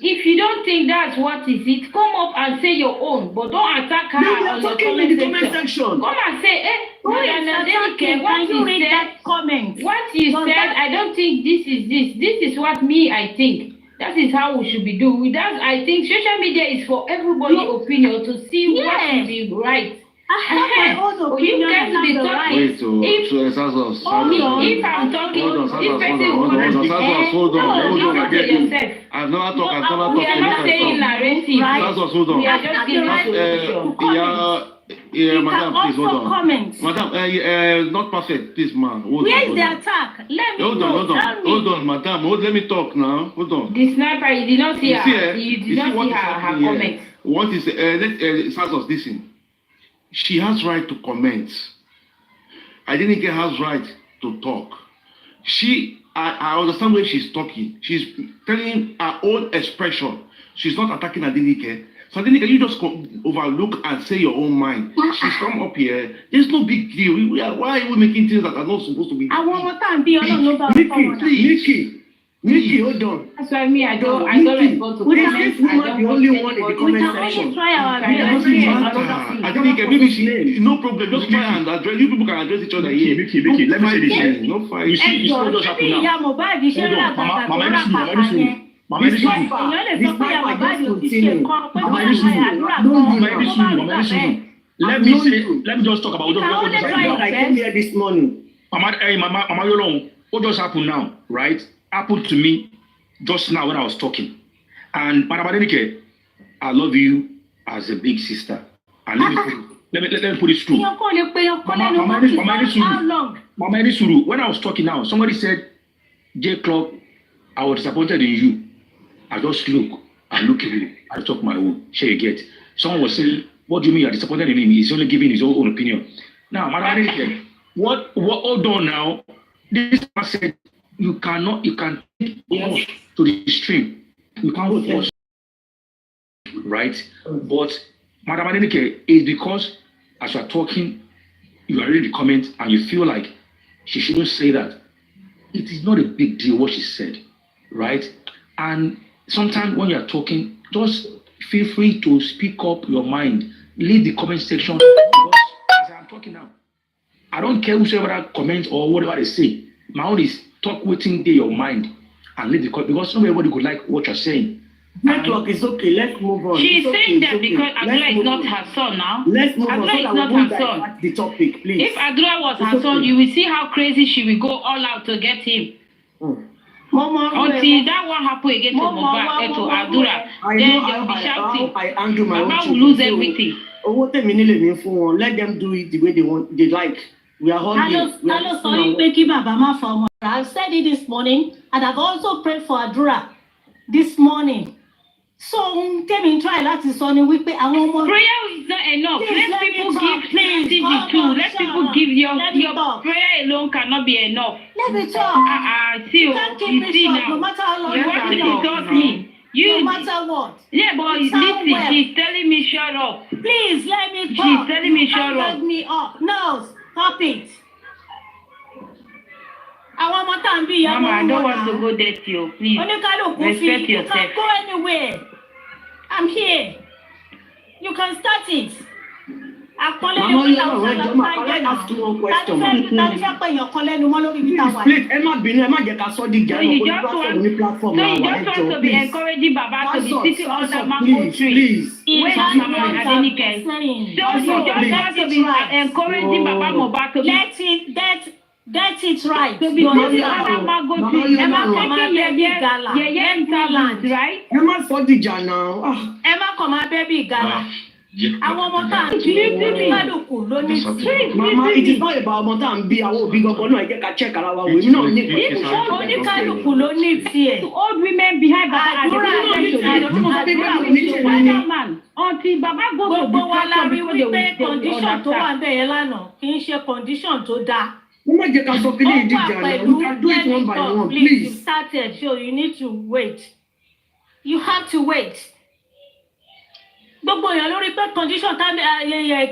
if you don't think that's what is it, come up and say your own, but don't attack her on the comment section. Come and say, Magda Adenike, what you read that comment? What you said, I don't think this is this. This is what I think. That is how we should be doing. That I think social media is for everybody's opinion to see what will be right. I have my own opinion. You guys be talking. Wait, so If I'm talking, hold on, if person hold on. I've never talked. we are not saying narrative, right? Hold on. We are just giving Madam, please hold on. Comment. Madam, not perfect, please, man. Where is the attack? Let me Hold on, madam. Let me talk now. Hold on. The sniper, you did not see her. You did not see her comment. What is Santos, listen. She has right to comment. Adenike has right to talk. I understand where she's talking. She's telling her own expression. She's not attacking Adenike. So Adenike, you just overlook and say your own mind. She's come up here. There's no big deal. Why are we making things that are not supposed to be? I want more time. Be on Nikki, hold on. That's why me, I don't respond to comments. This woman the only one in the comment section. Try our Adenike, maybe she no problem. Just try and address. You people can address each other here. Mickey, let me say this here. No fight. You see what just happened now. Hold on, Mama, let me just talk about what just happened. I came here this morning. Mama, what just happened now, right? Happened to me just now when I was talking. And Madam Adenike, I love you as a big sister. And let me put it through. Mama Enisuru, when I was talking now, somebody said, J Club, I was disappointed in you. I just look at you. I talk my own. Share you get. Someone was saying, what do you mean you're disappointed in him? He's only giving his own opinion. Now, Madam Adenike, what hold on now? This man said you can take us to the stream. You can't force, right? But Madam Adenike, is because as you are talking, you are reading the comment and you feel like she shouldn't say that. It is not a big deal what she said, right? And sometimes when you are talking, just feel free to speak up your mind. Leave the comment section because as I'm talking now, I don't care whoever comment or whatever they say. My own is talk within your mind and leave the comment because not everybody could like what you're saying. Network is okay. Let's move on. She's saying that because Adura is not her son now. Let's move on. Adura is not her son. The topic, please. If Adura was her son, you will see how crazy she will go all out to get him. Until that one happen again to Mohbad, to Adura, then they will be shouting. Baba will lose everything. Let them do it the way they like. We are hungry. I've said it this morning, and I've also prayed for Adura this morning. So, try láti sọ ni wípé àwọn ọmọ. Prayer is not enough. Let people give strategy too. Let people give your prayer alone cannot be enough. Let me talk. See you see now. No matter how long you want to insult me. No matter what. Yeah, but listen, she's telling me shut up. Please let me talk. She's telling me shut up. Me up. No, stop it. Mama, I don't want to go there to you, please. Respect yourself. You can go anywhere. I'm here. You can start it. Mama, you are right. I ask you one question. Please, Emma, so you just want to be encouraging Baba to be sitting on the mango tree. Please. So you just want to be encouraging Baba Mohbad to be. That's it right. So because Emma right? Emma for the now. Emma come my baby gala. I want more time. Mama, it is not about more time. Be our big up. No, I get a check our way. No, old women behind Baba. Until Baba go to the condition to one day, Elano. Condition to that. We can do it one by one, please. You started, so you need to wait. You have to wait. Gbogbo èèyàn lórí pé condition tá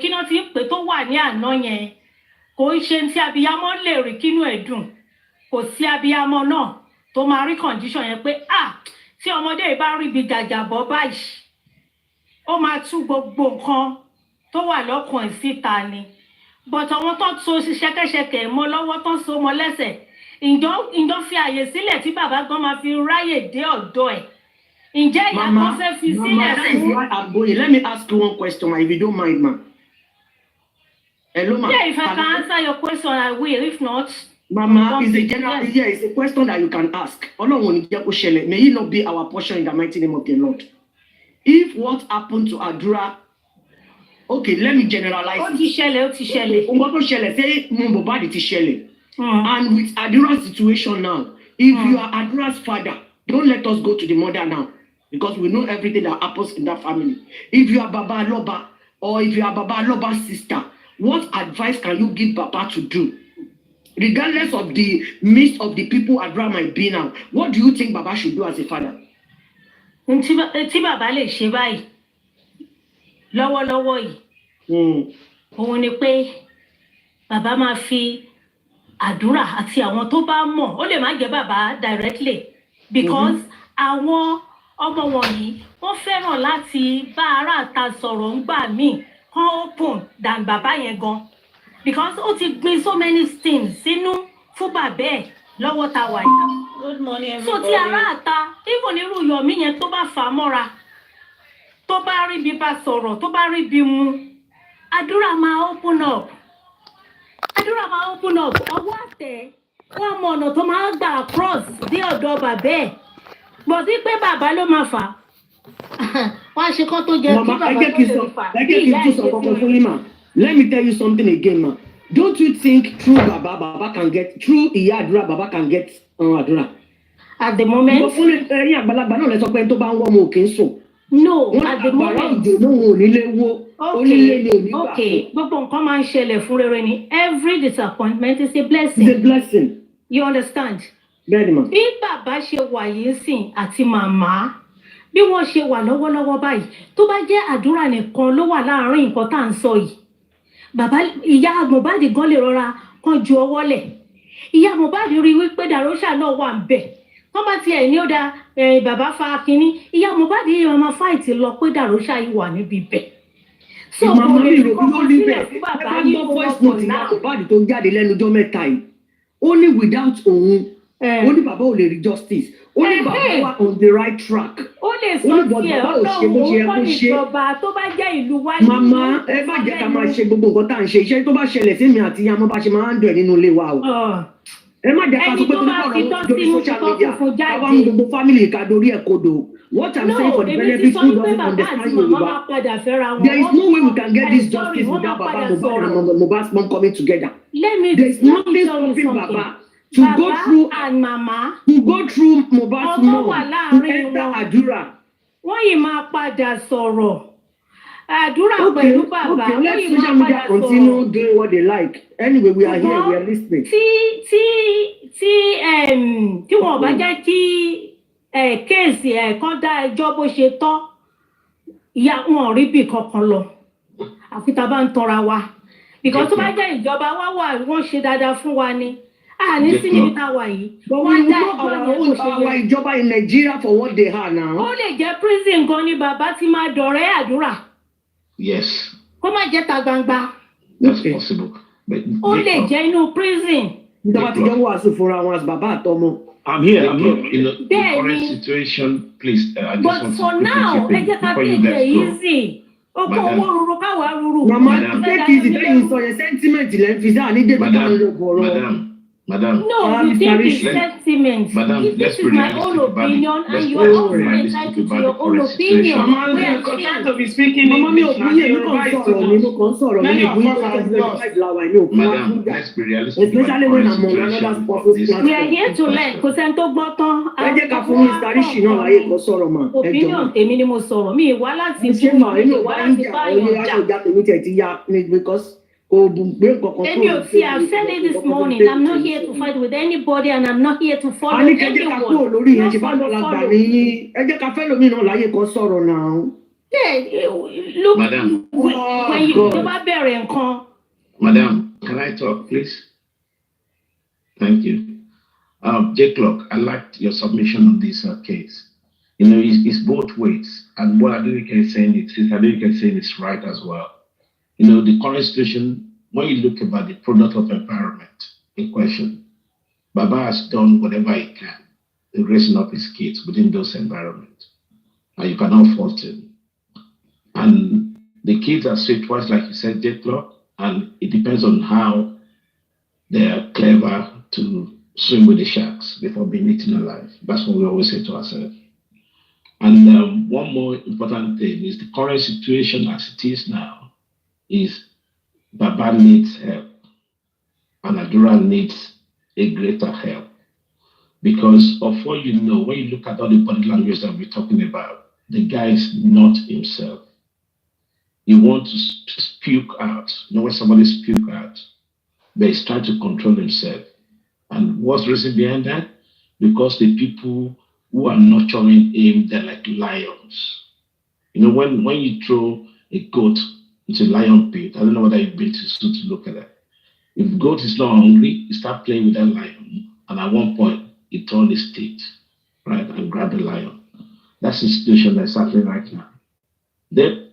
kí náà ti ń pè tó wà ní àná yẹn kò ń ṣe tí abiyamọ lè rí kínú ẹ̀ dùn kò sí abiyamọ náà tó máa rí condition yẹn pé tí ọmọdé bá rí ibi jàjàbọ́ báyìí ó máa tú gbogbo nǹkan tó wà lọ́kàn ẹ̀ síta ni. But àwọn tó so ṣẹ̀kẹ̀ṣẹ̀kẹ̀ mọ́ lọ́wọ́ tó so mọ́ lẹ́sẹ̀ ǹjọ́ fi àyè sílẹ̀ tí bàbá gan máa fi ráyè dé ọ̀dọ̀ ẹ̀. Ǹjẹ́ ìyá kan fẹ́ fi sílẹ̀ fún. Let me ask you one question, if you don't mind, ma. Hello, ma. Yeah, if I can answer your question, I will. If not, Mama, it's a general, yeah, it's a question that you can ask. May it not be our portion in the mighty name of the Lord. If what happened to Adura, okay, let me generalize. Say Mohbad ti ṣẹlẹ̀. And with Adura's situation now, if you are Adura's father, don't let us go to the mother now, because we know everything that happens in that family. If you are Baba Aloba, or if you are Baba Aloba's sister, what advice can you give Baba to do? Regardless of the midst of the people Adura might be now, what do you think Baba should do as a father? Tí bàbá lè ṣe báyìí lọ́wọ́lọ́wọ́ yìí, òun ni pé bàbá máa fi àdúrà àti àwọn tó bá mọ̀, ó lè má jẹ́ bàbá directly, because àwọn ọmọ wọ̀nyí wọ́n fẹ́ràn láti bá ará ta sọ̀rọ̀ ńgbà míì kán open than bàbá yẹn gan, because ó ti gbin so many things sínú fún bàbá ẹ̀ lọ́wọ́ ta wà yìí. Good morning, everybody. So tí ará ta, even irú Yomi yẹn tó bá fà á mọ́ra, tó bá rí bí bá sọ̀rọ̀, tó bá rí bí mu, àdúrà máa open up. Àdúrà máa open up. Ọwọ́ àtẹ, wọ́n mọ ọ̀nà tó máa gbà cross dé ọ̀dọ̀ bàbá ẹ̀. Bọ̀ sí pé bàbá ló máa fà á. Wọ́n á ṣe kán tó jẹ kí bàbá tó lè fà á. Let me tell you something again, ma. Don't you think through Baba can get, through Iya Adura, Baba can get Adura? At the moment? No, at the moment. Okay. Gbogbo nǹkan máa ń ṣẹlẹ̀ fún rere ni. Every disappointment is a blessing. It's a blessing. You understand? Very much. Bí bàbá ṣe wà yìí sìn àti màmá, bí wọ́n ṣe wà lọ́wọ́lọ́wọ́ báyìí, tó bá jẹ́ àdúrà nìkan ló wà láàárín nǹkan tá à ń sọ yìí. Bàbá ìyá Mohbad gan lè rọra kan ju ọwọ́ lẹ̀. Ìyá Mohbad rí wípé Darosha náà wà ń bẹ̀. Wọ́n bá tiẹ̀ ní ó da bàbá fa kínní. Ìyá Mohbad yìí máa fight lọ pé Darosha yìí wà níbi bẹ̀. So kò lè kọ́kọ́ sílẹ̀ fún bàbá yìí voice note náà. Mohbad tó jáde lẹ́nu ọjọ́ mẹ́ta yìí. Only without òun. Only bàbá ò lè rí justice. Only bàbá wà on the right track. Ó lè sọ tiẹ̀ Ọlọ́run kọ́ níjọba tó bá jẹ́ ìlú wáyé. Màmá ẹ má jẹ́ ká máa ṣe gbogbo nǹkan tá à ń ṣe. Iṣẹ́ tó bá ṣẹlẹ̀ sí mi àti ìyá ọmọ bá ṣe máa ń dùn ẹ̀ nínú ilé wa o. Ẹ má jẹ́ ká sọ pé tó ní kọ̀ọ̀rọ̀ wọn lórí social media. Àwa mú gbogbo family ká dorí ẹ̀ kodò. What I'm saying for the benefit who doesn't understand Yoruba, there is no way we can get this justice without Baba Mohbad and Mohbad's mom coming together. There is nothing stopping Baba to go through and Mama to go through Mohbad's mom to enter Adura. Wọ́n yìí máa padà sọ̀rọ̀. Àdúrà pẹ̀lú bàbá. Okay, let social media continue doing what they like. Anyway, we are here, we are listening. Tí wọ́n bá jẹ́ kí kéèsì kan dá ẹjọ́ bó ṣe tọ́, ìyá wọn rí bí kankan lọ. Àfi tá a bá ń tọra wa. Because tó bá jẹ́ ìjọba wá wà wọ́n ṣe dáadáa fún wa ni. Ní sí níbi tá a wà yìí. But we know our ìjọba in Nigeria for what they are now. Ó lè jẹ́ prison gan ni bàbá ti máa dọ̀rẹ́ àdúrà. Yes. Kó má jẹ́ ta gbangba. That's possible. Ó lè jẹ́ inú prison. Ìjọba ti jẹ́ wàásù fúnra wọn as bàbá àtọmọ. I'm here. In the current situation, please. But for now, ẹ jẹ́ ká take it easy. Oko owó ruru káwa ruru. Mama, take it easy. Lẹ́yìn sọ yẹn sentiment lẹ́ fi sáà ní débi kan ló bọ̀rọ̀. Madam. No, you think it's sentiment. Madam, this is my own opinion, and you are also entitled to your own opinion. Mama, mi ò búyè mi kàn sọ̀rọ̀ mi ò búyè Madam, let's be realistic. Especially when I'm on another sports platform. We are here to learn. Kò sẹ́ni tó gbọ́ tán. Ẹ jẹ́ ká fún Mr. Rishi náà láyé kó sọ̀rọ̀ mà. Opinion tèmi ni mo sọ̀rọ̀. Mi ìwá láti fún mi, mi ìwá láti bá yàn jà. Ìjà tèmi tẹ̀ ti ya because. I've said it this morning. I'm not here to fight with anybody, and I'm not here to follow anyone. Look, Madam. When you Madam, can I talk, please? Thank you. J Clock, I liked your submission on this case. You know, it's both ways, and what Adeleke is saying, is right as well. You know, the current situation, when you look about the product of environment in question, Baba has done whatever he can in raising up his kids within those environments. And you cannot fault him. And the kids are streetwise, like you said, J Clock, And it depends on how they are clever to swim with the sharks before being eaten alive. That's what we always say to ourselves. And one more important thing is the current situation as it is now is Baba needs help and Adura needs a greater help. Because of what you know, when you look at all the body language that we're talking about, the guy is not himself. He wants to speak out. You know when somebody speaks out, but he's trying to control himself. And what's the reason behind that? Because the people who are nurturing him, they're like lions. You know, when you throw a goat into a lion pit, I don't know whether you've been to zoo to look at that. If goat is not hungry, you start playing with that lion, and at one point, he turned his teeth, right, and grabbed the lion. That's the situation that's happening right now. The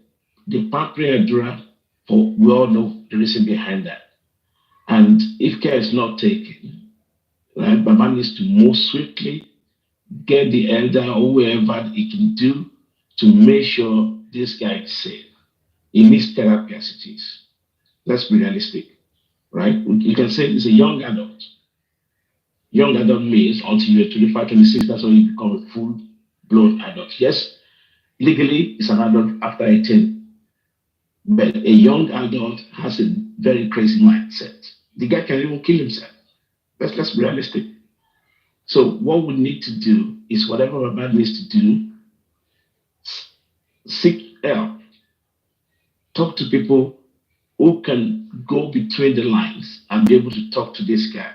Papariano, we all know the reason behind that. And if care is not taken, right, Baba needs to move swiftly, get the elder or whoever he can do to make sure this guy is safe. He needs therapy as it is. Let's be realistic, right? You can say it's a young adult. Young adult means until you're 25, 26, that's when you become a full-blown adult. Yes, legally, it's an adult after 18. But a young adult has a very crazy mindset. The guy can even kill himself. Let's be realistic. So what we need to do is whatever Baba needs to do, seek help. Talk to people who can go between the lines and be able to talk to this guy.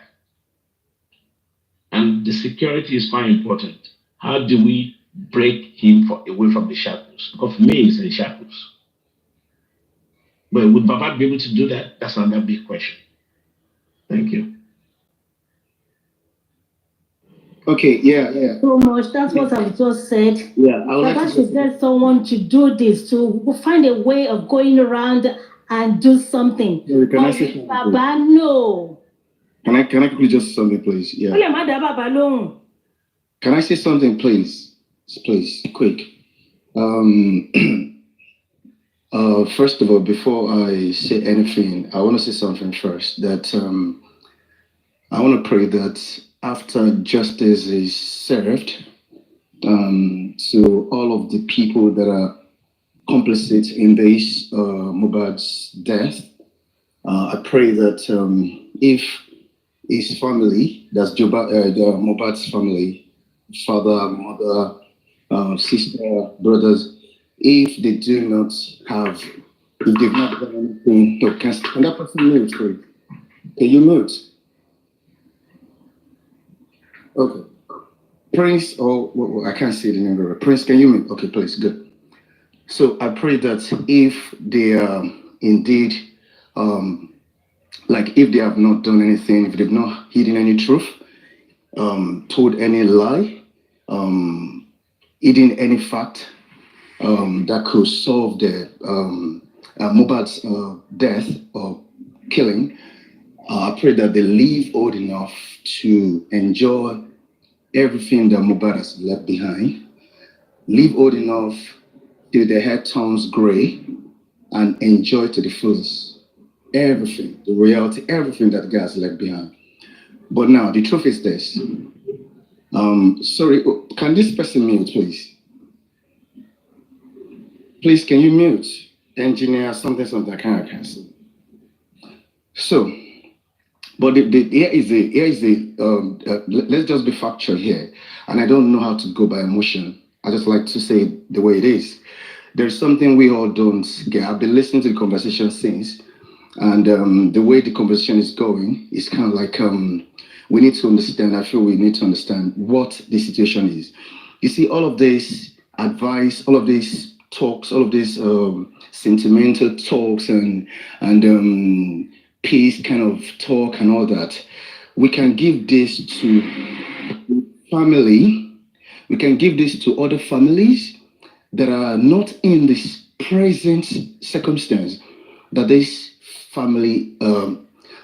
And the security is very important. How do we break him away from the shackles? Because for me, it's in shackles. But would Baba be able to do that? That's another big question. Thank you. Okay, yeah. So much. That's what I've just said. Yeah, I would Baba like to should get someone to do this, to find a way of going around and do something. Yeah, can I say something, Baba, no. Can I quickly just say something, please? Yeah. Can I say something, please? Please, quick. First of all, before I say anything, I want to say something first. That I want to pray that after justice is served to all of the people that are complicit in this Mohbad's death, I pray that if his family, that's Mohbad's family, father, mother, sister, brothers, if they do not have, if they've not done anything, can that person mute, please? Can you mute? Okay. Prince, I can't see the name. Prince, can you mute? Okay, please, good. So I pray that if they are indeed, like if they have not done anything, if they've not hidden any truth, told any lie, hidden any fact that could solve the Mohbad's death or killing, I pray that they live old enough to enjoy everything that Mohbad has left behind, live old enough till their hair turns gray, and enjoy to the fullest everything, the reality, everything that God has left behind. But now, the truth is this. Sorry, can this person mute, please? Please, can you mute? Engineer, something, I can't see. So, but here is let's just be factual here. And I don't know how to go by emotion. I just like to say it the way it is. There's something we all don't get. I've been listening to the conversation since, and the way the conversation is going is kind of like we need to understand. I feel we need to understand what the situation is. You see, all of this advice, all of these talks, all of these sentimental talks and peace kind of talk and all that, we can give this to family. We can give this to other families that are not in this present circumstance that this family,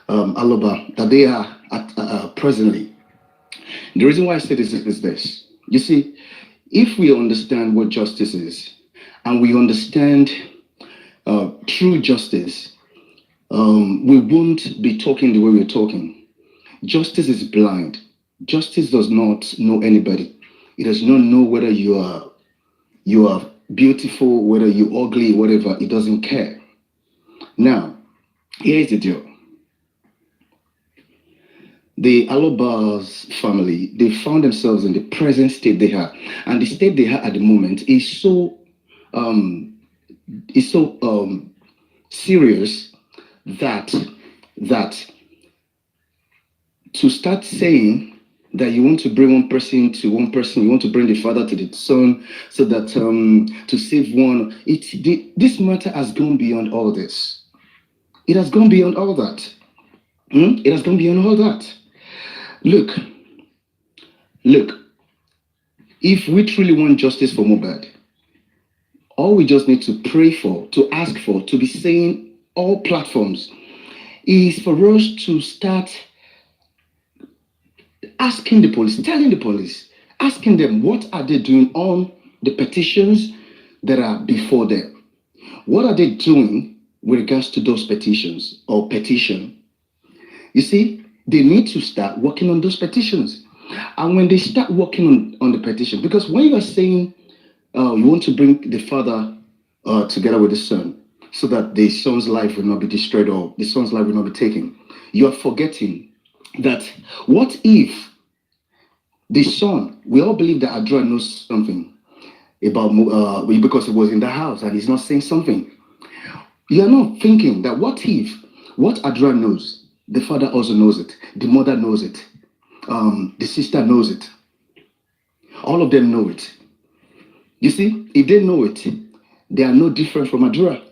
Aloba, that they are at presently. The reason why I say this is this. You see, if we understand what justice is, and we understand true justice, we won't be talking the way we're talking. Justice is blind. Justice does not know anybody. It does not know whether you are beautiful, whether you're ugly, whatever. It doesn't care. Now, here's the deal. The Alobas family, they found themselves in the present state they are. And the state they are at the moment is so serious that to start saying that you want to bring one person to one person, you want to bring the father to the son, so that to save one, this matter has gone beyond all this. It has gone beyond all that. It has gone beyond all that. Look, if we truly want justice for Mohbad, all we just need to pray for, to ask for, to be saying all platforms, is for us to start asking the police, telling the police, asking them what are they doing on the petitions that are before them. What are they doing with regards to those petitions or petition? You see, they need to start working on those petitions. And when they start working on the petition, because when you are saying you want to bring the father together with the son so that the son's life will not be destroyed or the son's life will not be taken, you are forgetting that what if the son, we all believe that Adra knows something about because he was in the house and he's not saying something. You are not thinking that what if what Adra knows, the father also knows it, the mother knows it, the sister knows it, all of them know it. You see, if they know it, they are no different from Adura.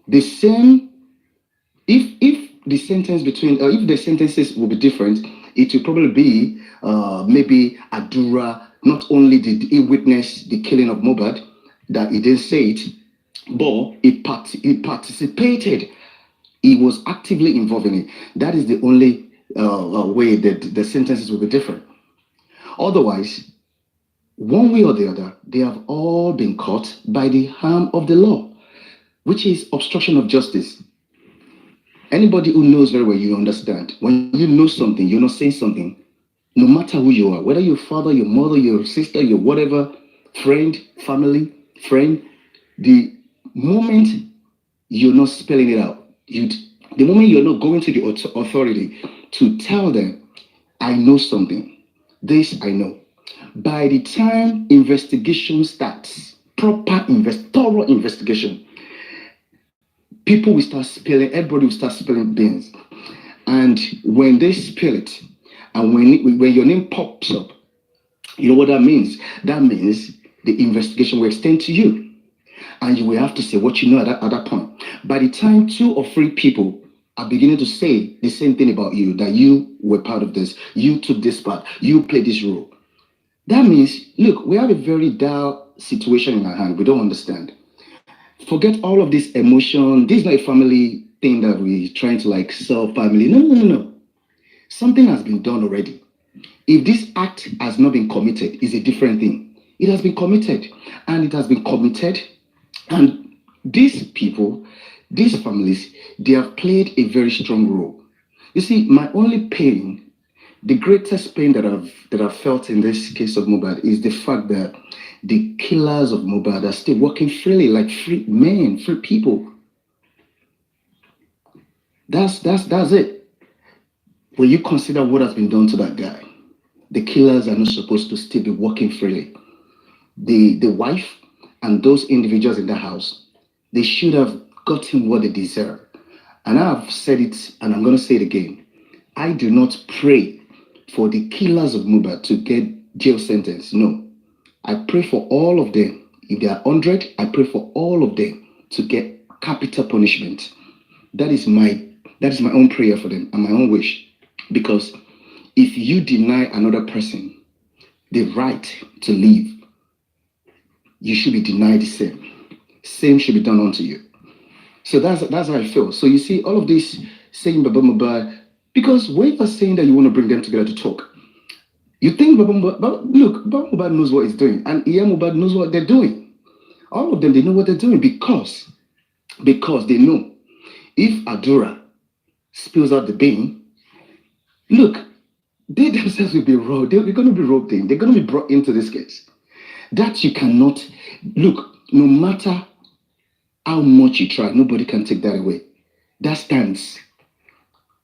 The same, if the sentence between, if the sentences will be different, it will probably be maybe Adura not only did he witness the killing of Mohbad, that he didn't say it, but he participated. He was actively involved in it. That is the only way that the sentences will be different. Otherwise, one way or the other, they have all been caught by the harm of the law, which is obstruction of justice. Anybody who knows very well, you understand. When you know something, you're not saying something, no matter who you are, whether your father, your mother, your sister, your whatever, friend, family, friend, the moment you're not spelling it out, the moment you're not going to the authority to tell them, I know something, this I know. By the time investigation starts, thorough investigation, people will start spilling, everybody will start spilling beans. And when they spill it, and when your name pops up, you know what that means? That means the investigation will extend to you. And you will have to say what you know at that point. By the time 2 or 3 people are beginning to say the same thing about you, that you were part of this, you took this part, you played this role, that means, look, we have a very dire situation in our hand. We don't understand. Forget all of this emotion. This is not a family thing that we're trying to sell family. No. Something has been done already. If this act has not been committed, it's a different thing. It has been committed, and it has been committed. And these people, these families, they have played a very strong role. You see, my only pain, the greatest pain that I've felt in this case of Mohbad is the fact that the killers of Mohbad are still working freely, like free men, free people. That's it. When you consider what has been done to that guy, the killers are not supposed to still be working freely. The wife and those individuals in the house, they should have gotten what they deserve. And I've said it, and I'm going to say it again. I do not pray for the killers of Mohbad to get jail sentence. No. I pray for all of them. If there are 100, I pray for all of them to get capital punishment. That is my own prayer for them and my own wish. Because if you deny another person the right to live, you should be denied the same. Same should be done unto you. So that's how I feel. So you see, all of this saying Baba Mohbad, because when you're saying that you want to bring them together to talk, you think Baba Mohbad knows what he's doing, and Iya Mohbad knows what they're doing. All of them, they know what they're doing because they know If Adura spills out the bean, look, they themselves will be robbed. They're going to be roped in. They're going to be brought into this case. That you cannot, look, no matter how much you try, nobody can take that away. That stands.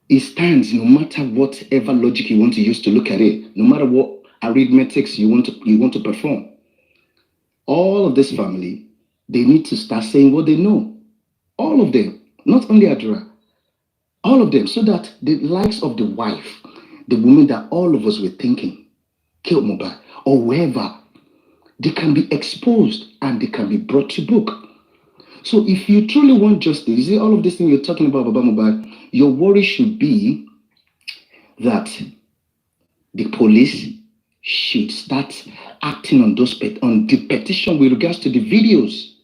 It stands no matter whatever logic you want to use to look at it, no matter what arithmetics you want to perform. All of this family, they need to start saying what they know. All of them, not only Adura, all of them, so that the likes of the wife, the woman that all of us were thinking killed Mohbad, or whoever, they can be exposed and they can be brought to book. So if you truly want justice, you see all of this thing you're talking about Mohbad, your worry should be that the police should start acting on the petition with regards to the videos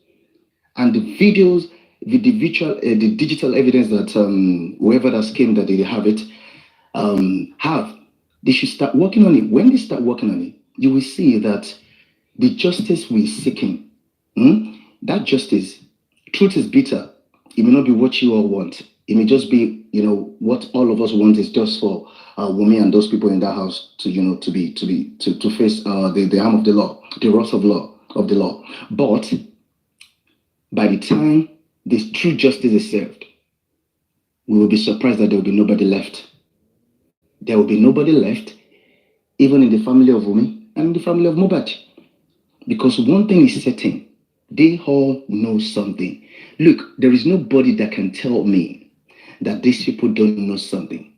and the videos, the digital evidence that whoever that came that they have it, they should start working on it. When they start working on it, you will see that the justice we're seeking, that justice, truth is bitter. It may not be what you all want. It may just be, what all of us want is just for Wummi and those people in that house to face the harm of the law, the wrath of the law. But by the time this true justice is served, we will be surprised that there will be nobody left. There will be nobody left, even in the family of Wummi and in the family of Mohbad. Because one thing is certain, they all know something. Look, there is nobody that can tell me that these people don't know something.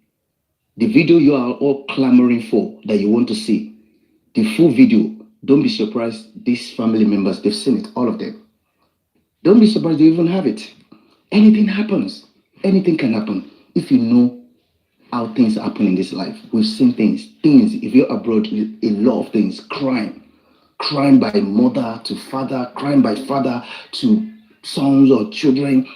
The video you are all clamoring for, that you want to see, the full video, don't be surprised these family members, they've seen it, all of them. Don't be surprised they even have it. Anything happens. Anything can happen. If you know how things happen in this life, we've seen things, if you're abroad, a lot of things, crime by mother to father, crime by father to sons or children,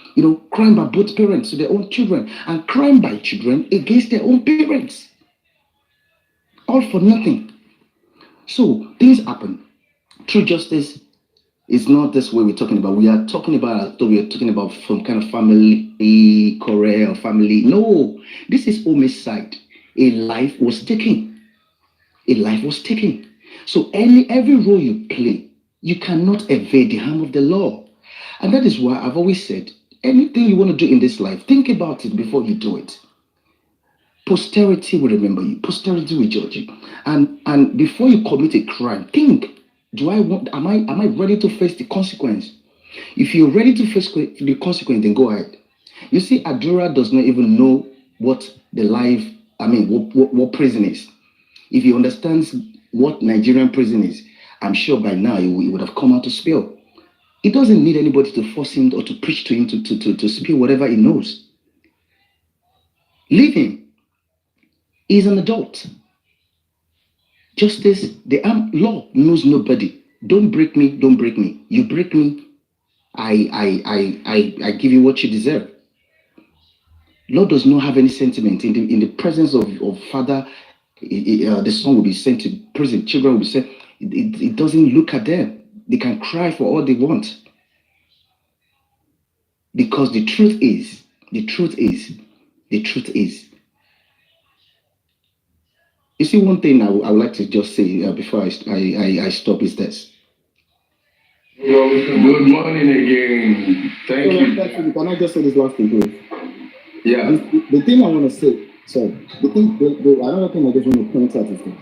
crime by both parents to their own children, and crime by children against their own parents. All for nothing. So things happen. True justice is not this way we're talking about. We are talking about some kind of family quarrel or family. No, this is homicide. A life was taken. A life was taken. So every role you play, you cannot evade the harm of the law. And that is why I've always said, anything you want to do in this life, think about it before you do it. Posterity will remember you. Posterity will judge you. And before you commit a crime, think, am I ready to face the consequence? If you're ready to face the consequence, then go ahead. You see, Adura does not even know what what prison is. If he understands what Nigerian prison is, I'm sure by now he would have come out to spill. He doesn't need anybody to force him or to preach to him to spill whatever he knows. Leave him. He's an adult. Justice, the law knows nobody. Don't break me, don't break me. You break me, I give you what you deserve. Law does not have any sentiment. In the presence of father, the son will be sent to prison, children will be sent. It doesn't look at them. They can cry for all they want. Because the truth is, you see, one thing I would like to just say before I stop is this. Good morning again. Thank you. Can I just say this last thing, please? Yeah. The thing I want to say, sorry, another thing I just want to point out is this.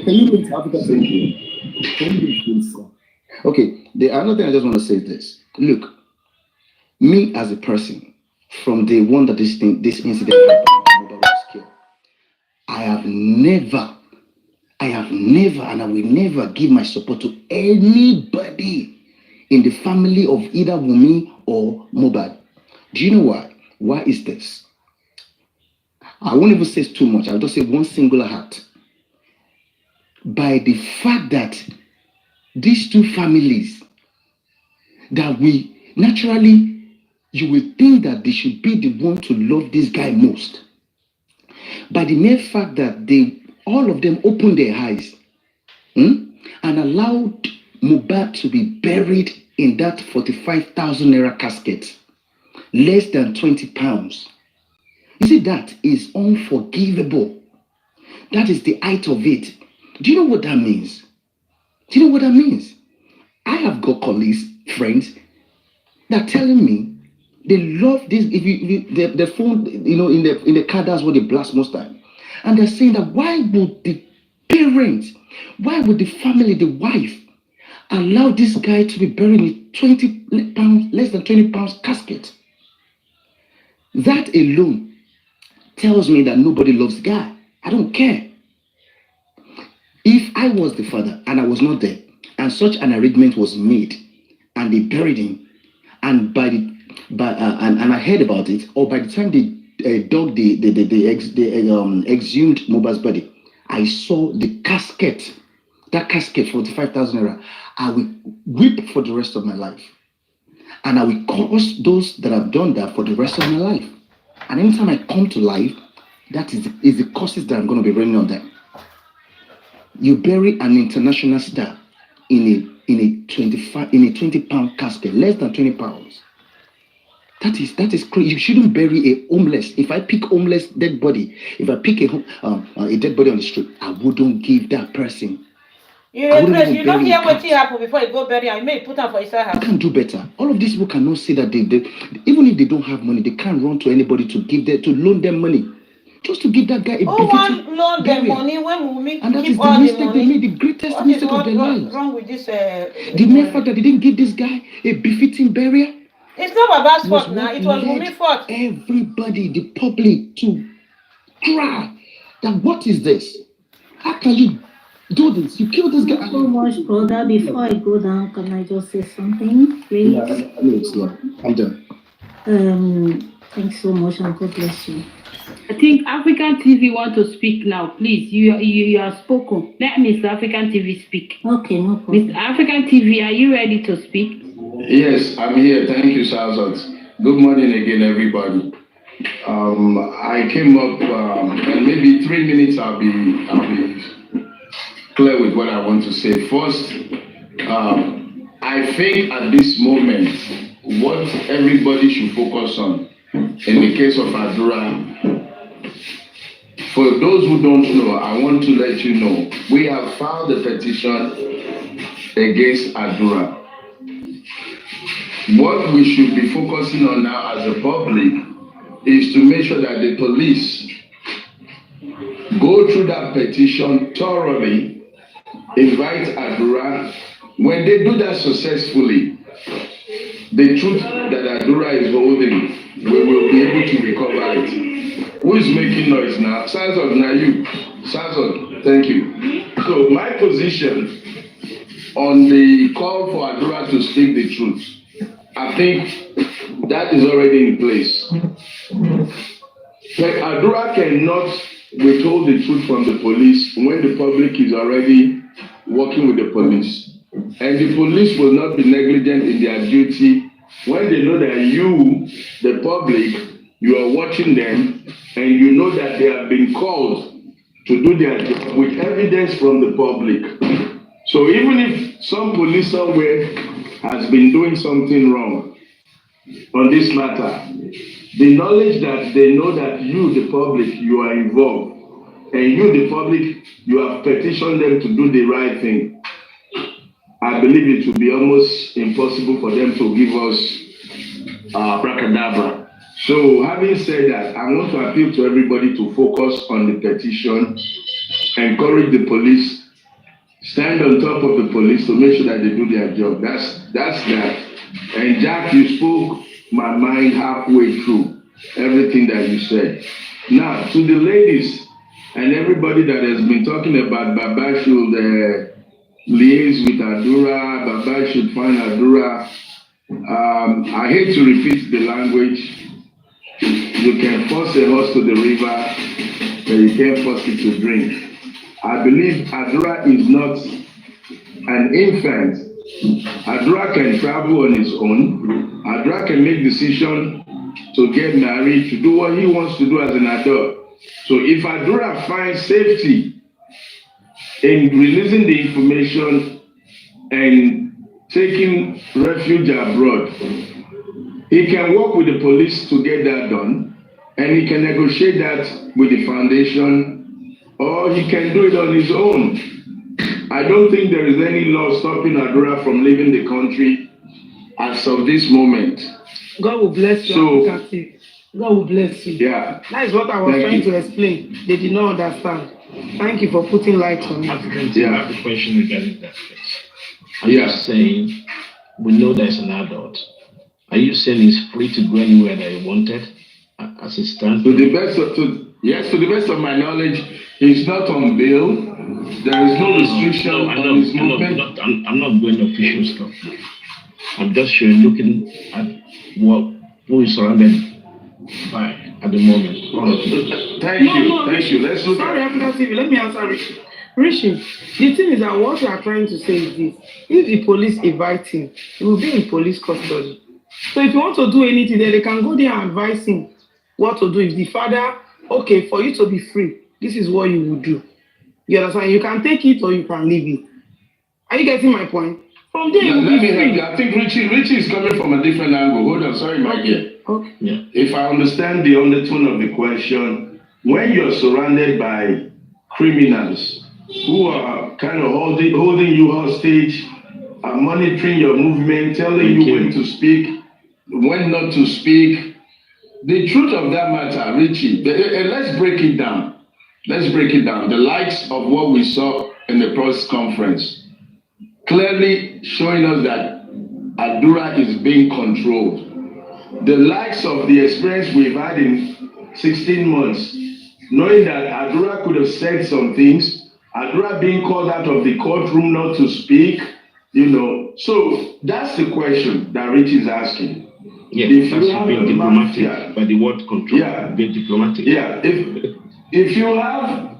Can you please Africa? Thank you. Can you please? Okay, the another thing I just want to say is this. Look, me as a person, from day one that this incident happened, Mohbad was killed, I have never, and I will never give my support to anybody in the family of either Wummi or Mohbad. Do you know why? Why is this? I won't even say too much. I'll just say one singular act. By the fact that these two families, that we naturally, you will think that they should be the one to love this guy most. By the mere fact that all of them opened their eyes and allowed Mohbad to be buried in that 45,000 naira casket. less than 20 pounds. You see, that is unforgivable. That is the height of it. Do you know what that means? Do you know what that means? I have got colleagues, friends, that are telling me they love this. If the phone, in the car, that's what they blast most time. And they're saying that why would the parents, why would the family, the wife, allow this guy to be buried in 20 pounds, less than 20 pounds casket? That alone tells me that nobody loves the guy. I don't care. If I was the father and I was not there, and such an arrangement was made, and they buried him, and and I heard about it, or by the time they dug the exhumed Mohbad's body, I saw the casket, that casket, 45,000 naira. I will weep for the rest of my life, and I will curse those that have done that for the rest of my life. And anytime I come to life, that is the curses that I'm going to be raining on them. You bury an international star in a 20-pound casket, less than 20 pounds. That is crazy. You shouldn't bury a homeless. If I pick homeless dead body, if I pick a dead body on the street, I wouldn't give that person. You don't hear what happened before you go bury, and you may put them for inside house. They can do better. All of these people cannot say that they even if they don't have money, they can't run to anybody to loan them money. Just to give that guy a befitting loan them money when Wummi and that keep is the all mistake the money. they made, the greatest mistake of their lives. Wrong with this? The mere fact that they didn't give this guy a befitting burial. It's not Baba's fault now. It was Wummi's fault. Everybody, the public, to cry that what is this? How can you do this? You kill this guy. Thank you so much, brother. Before I go down, can I just say something, please? Yeah, I'm done. Thanks so much, and God bless you. I think African TV want to speak now. Please, you are spoken. Let Mr. African TV speak. Okay, no problem. Mr. African TV, are you ready to speak? Yes, I'm here. Thank you, Salzot. Good morning again, everybody. I came up, and maybe 3 minutes I'll be clear with what I want to say. First, I think at this moment, what everybody should focus on, in the case of Adura, for those who don't know, I want to let you know, we have filed a petition against Adura. What we should be focusing on now as a public is to make sure that the police go through that petition thoroughly, invite Adura. When they do that successfully, the truth that Adura is holding, we will be able to recover it. Who is making noise now? Sazot, now you. Sazot, thank you. So my position on the call for Adura to speak the truth, I think that is already in place. But Adura cannot withhold the truth from the police when the public is already working with the police. And the police will not be negligent in their duty when they know that you, the public, you are watching them and you know that they have been called to do their job with evidence from the public. So even if some police somewhere has been doing something wrong on this matter, the knowledge that they know that you, the public, you are involved, and you, the public, you have petitioned them to do the right thing, I believe it will be almost impossible for them to give us abracadabra. So having said that, I want to appeal to everybody to focus on the petition, encourage the police, stand on top of the police to make sure that they do their job. That's that. And Jack, you spoke my mind halfway through everything that you said. Now, to the ladies and everybody that has been talking about Baba should liaise with Adura, Baba should find Adura. I hate to repeat the language. You can force a horse to the river, but you can't force it to drink. I believe Adura is not an infant. Adura can travel on his own. Adura can make decisions to get married, to do what he wants to do as an adult. So if Adura finds safety in releasing the information and taking refuge abroad, he he can work with the police to get that done, and he can negotiate that with the foundation, or he can do it on his own. I don't think there is any law stopping Adura from leaving the country as of this moment. God will bless you. So, God will bless you. Yeah. That is what I was trying to explain. They did not understand. Thank you for putting light on it. I have a question regarding that. Are you saying, we know there's an adult, are you saying he's free to go anywhere that he wanted as it stands? To the best of my knowledge, he's not on bail. There is no restriction on his movement. I'm not going official stuff. I'm just looking at who is surrounded by at the moment. Thank you. Let's look Sorry, African TV. Let me answer Rishi. Rishi, the thing is that what we are trying to say is this. If the police invite him, he will be in police custody. So if you want to do anything, then they can go there and advise him what to do. If the father, okay, for you to be free, this is what you will do. You understand? You can take it or you can leave it. Are you getting my point? From there, you will be free. I think Richie is coming from a different angle. Hold on, sorry, my dear. Okay. Yeah. If I understand the undertone of the question, when you're surrounded by criminals who are kind of holding you hostage, are monitoring your movement, telling you when to speak, when not to speak, the truth of that matter, Richie, let's break it down. Let's break it down. The likes of what we saw in the press conference clearly showing us that Adura is being controlled. The likes of the experience we've had in 16 months, knowing that Adura could have said some things, Adura being called out of the courtroom not to speak, So that's the question that Rich is asking. Yeah, that's being diplomatic by the word control. Being diplomatic. Yeah, if you have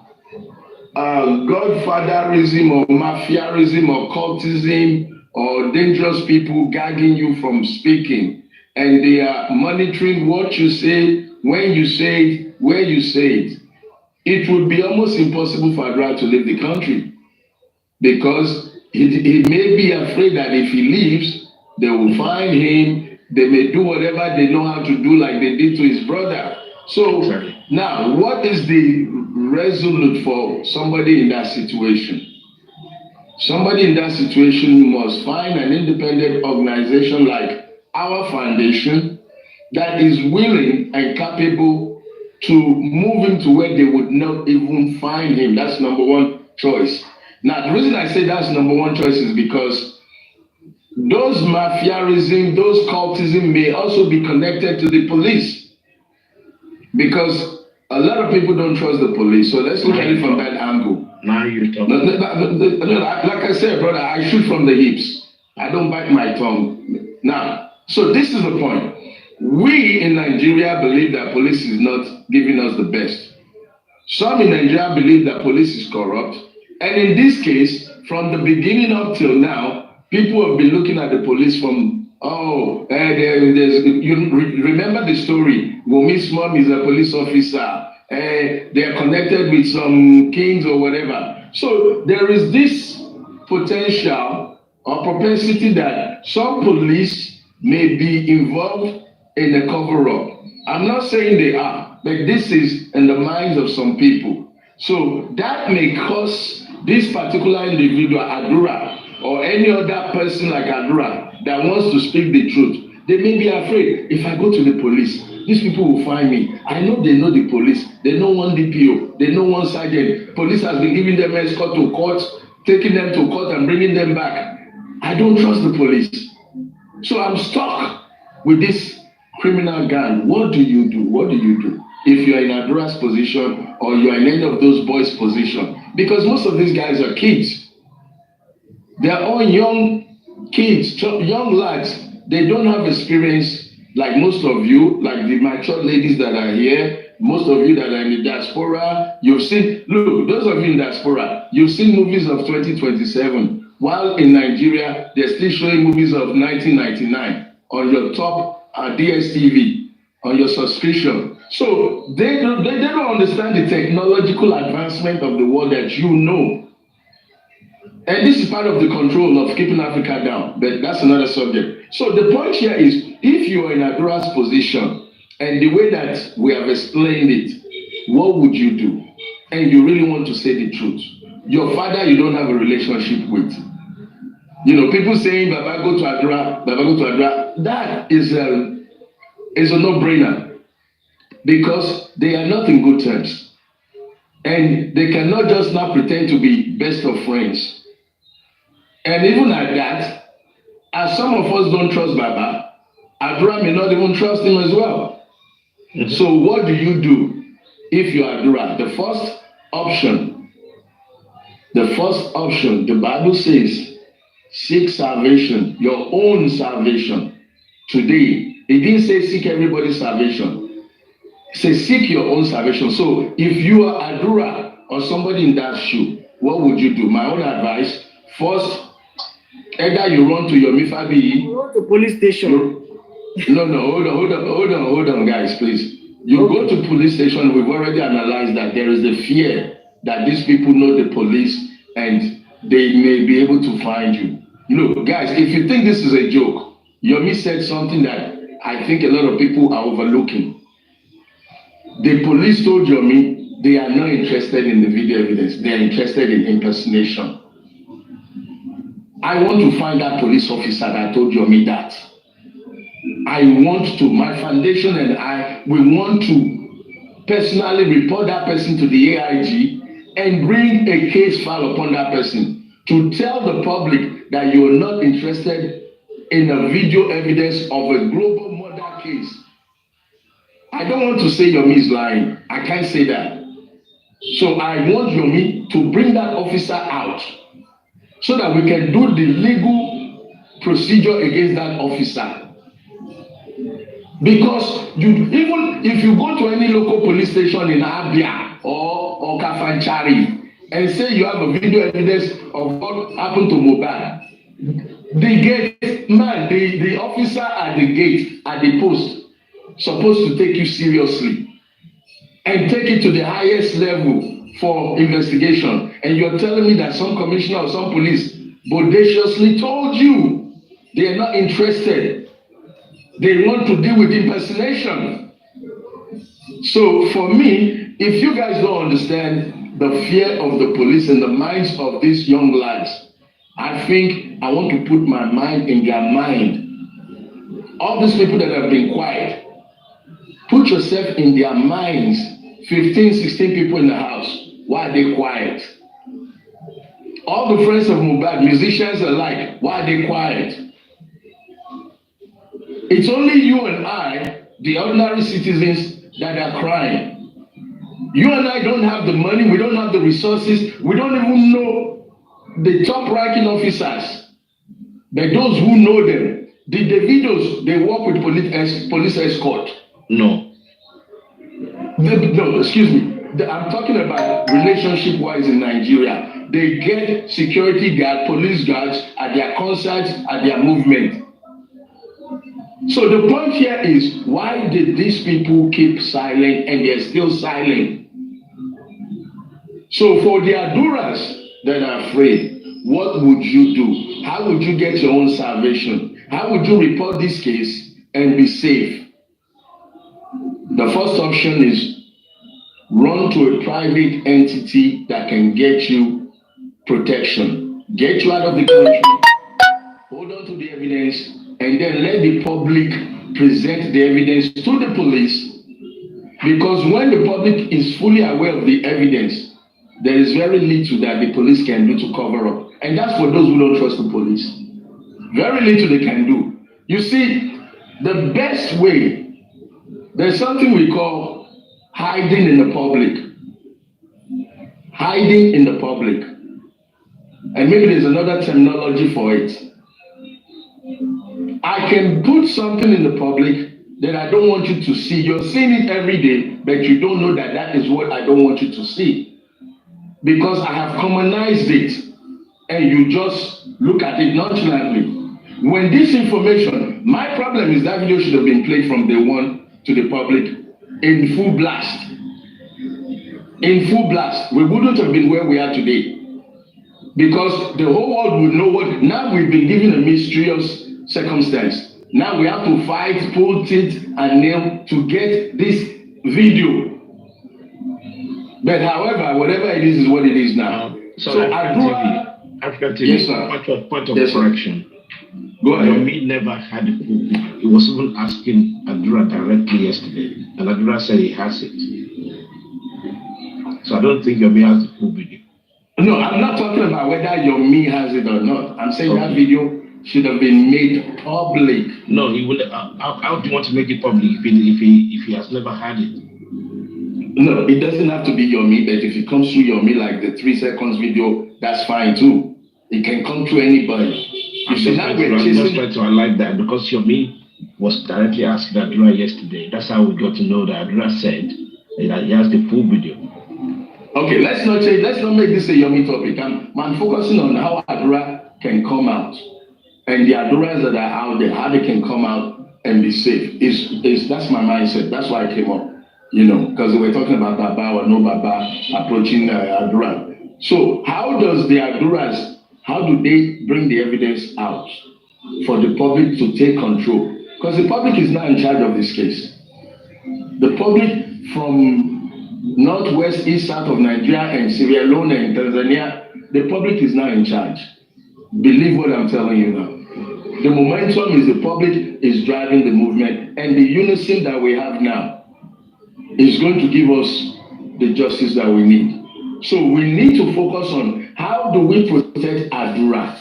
godfatherism or mafiaism or cultism or dangerous people gagging you from speaking, and they are monitoring what you say, when you say it, where you say it, it would be almost impossible for Adura to leave the country, because he may be afraid that if he leaves, they will find him, they may do whatever they know how to do, like they did to his brother. So now, what is the resolute for somebody in that situation? Somebody in that situation must find an independent organization like our foundation that is willing and capable to move him to where they would not even find him. That's number one choice. Now, the reason I say that's number one choice is because those mafiaism, those cultism may also be connected to the police. Because a lot of people don't trust the police. So let's look at it from that angle. Now you're talking. Like I said, brother, I shoot from the hips. I don't bite my tongue. Now, so this is the point. We in Nigeria believe that police is not giving us the best. Some in Nigeria believe that police is corrupt. And in this case, from the beginning up till now, people have been looking at the police from, you remember the story. Wummi's mom is a police officer. They are connected with some kings or whatever. So there is this potential or propensity that some police may be involved in a cover-up. I'm not saying they are, but this is in the minds of some people. So that may cause this particular individual, Adura, or any other person like Adura that wants to speak the truth. They may be afraid, if I go to the police, these people will find me. I know they know the police. They know one DPO. They know one sergeant. Police has been giving them escort to court, taking them to court and bringing them back. I don't trust the police. So I'm stuck with this criminal gang. What do you do? What do you do if you're in Adura's position or you're in any of those boys' position? Because most of these guys are kids. They're all young kids, young lads. They don't have experience like most of you, like the mature ladies that are here, most of you that are in the diaspora. You've seen, look, those of you in diaspora, you've seen movies of 2027, while in Nigeria, they're still showing movies of 1999 on your top DSTV, on your subscription. So they don't understand the technological advancement of the world that you know. And this is part of the control of keeping Africa down, but that's another subject. So the point here is, if you are in Adura's position and the way that we have explained it, what would you do? And you really want to say the truth. Your father you don't have a relationship with. You know, people saying, Baba go to Adura, Baba go to Adura. That is a no-brainer because they are not in good terms. And they cannot just now pretend to be best of friends. And even at that, as some of us don't trust Baba, Adura may not even trust him as well. Mm-hmm. So what do you do if you are Adura? The first option, the Bible says, seek salvation, your own salvation. Today, it didn't say seek everybody's salvation. It says seek your own salvation. So if you are Adura or somebody in that shoe, what would you do? My own advice, first, either you run to your Mifabi. You run to police station. No, hold on, guys, please. You go to police station, we've already analyzed that there is the fear that these people know the police and they may be able to find you. Look, guys, if you think this is a joke, Yomi said something that I think a lot of people are overlooking. The police told Yomi they are not interested in the video evidence. They are interested in impersonation. I want to find that police officer that told Yomi that. My foundation and we want to personally report that person to the AIG and bring a case file upon that person to tell the public that you are not interested in a video evidence of a global murder case. I don't want to say Yomi is lying. I can't say that. So I want Yomi to bring that officer out so that we can do the legal procedure against that officer. Because even if you go to any local police station in Abia or Kafanchari and say you have a video evidence of what happened to Mohbad, the officer at the gate, at the post, supposed to take you seriously and take it to the highest level for investigation. And you're telling me that some commissioner or some police bodaciously told you they are not interested. They want to deal with impersonation. So for me, if you guys don't understand the fear of the police in the minds of these young lads, I think I want to put my mind in their mind. All these people that have been quiet, put yourself in their minds. 15, 16 people in the house. Why are they quiet? All the friends of Mohbad, musicians alike, why are they quiet? It's only you and I, the ordinary citizens, that are crying. You and I don't have the money, we don't have the resources, we don't even know the top ranking officers. But those who know them, the Davidos, they work with police escort. No. No, excuse me. I'm talking about relationship-wise in Nigeria. They get security guards, police guards at their concerts, at their movement. So the point here is, why did these people keep silent and they're still silent? So for the Aduras that are afraid, what would you do? How would you get your own salvation? How would you report this case and be safe? The first option is run to a private entity that can get you protection, get you out of the country, hold on to the evidence, and then let the public present the evidence to the police. Because when the public is fully aware of the evidence, there is very little that the police can do to cover up. And that's for those who don't trust the police. Very little they can do. You see, the best way, there's something we call hiding in the public. Hiding in the public. And maybe there's another terminology for it. I can put something in the public that I don't want you to see. You're seeing it every day, but you don't know that that is what I don't want you to see. Because I have commonized it, and you just look at it nonchalantly. When this information, my problem is that video should have been played from day one to the public in full blast. In full blast. We wouldn't have been where we are today. Because the whole world would know what. Now we've been given a mysterious circumstance. Now we have to fight, pull teeth and nail to get this video. But however, whatever it is what it is now. So African TV, yes, sir. Point of correction. Go ahead. Yomi never had the full video. He was even asking Adura directly yesterday, and Adura said he has it. So I don't think Yomi has the full video. No, I'm not talking about whether Yomi has it or not. I'm saying that video should have been made public. No, he will. How do you want to make it public if he has never had it? No, it doesn't have to be Yomi, but if it comes through Yomi, like the 3 seconds video, that's fine too. It can come to anybody. I'm just trying to highlight that because Yomi was directly asking Adura yesterday. That's how we got to know that Adura said that he has the full video. Okay, let's not make this a Yomi topic. I'm focusing on how Adura can come out. And the Aduras that are out there, how they can come out and be safe. That's my mindset. That's why I came up. Because we were talking about Baba or no Baba approaching Adura. So how does the Aduras, how do they bring the evidence out for the public to take control? Because the public is not in charge of this case. The public from northwest, east, south of Nigeria and Sierra Leone and Tanzania, the public is not in charge. Believe what I'm telling you now. The momentum is the public is driving the movement, and the unison that we have now is going to give us the justice that we need. So we need to focus on how do we protect Adura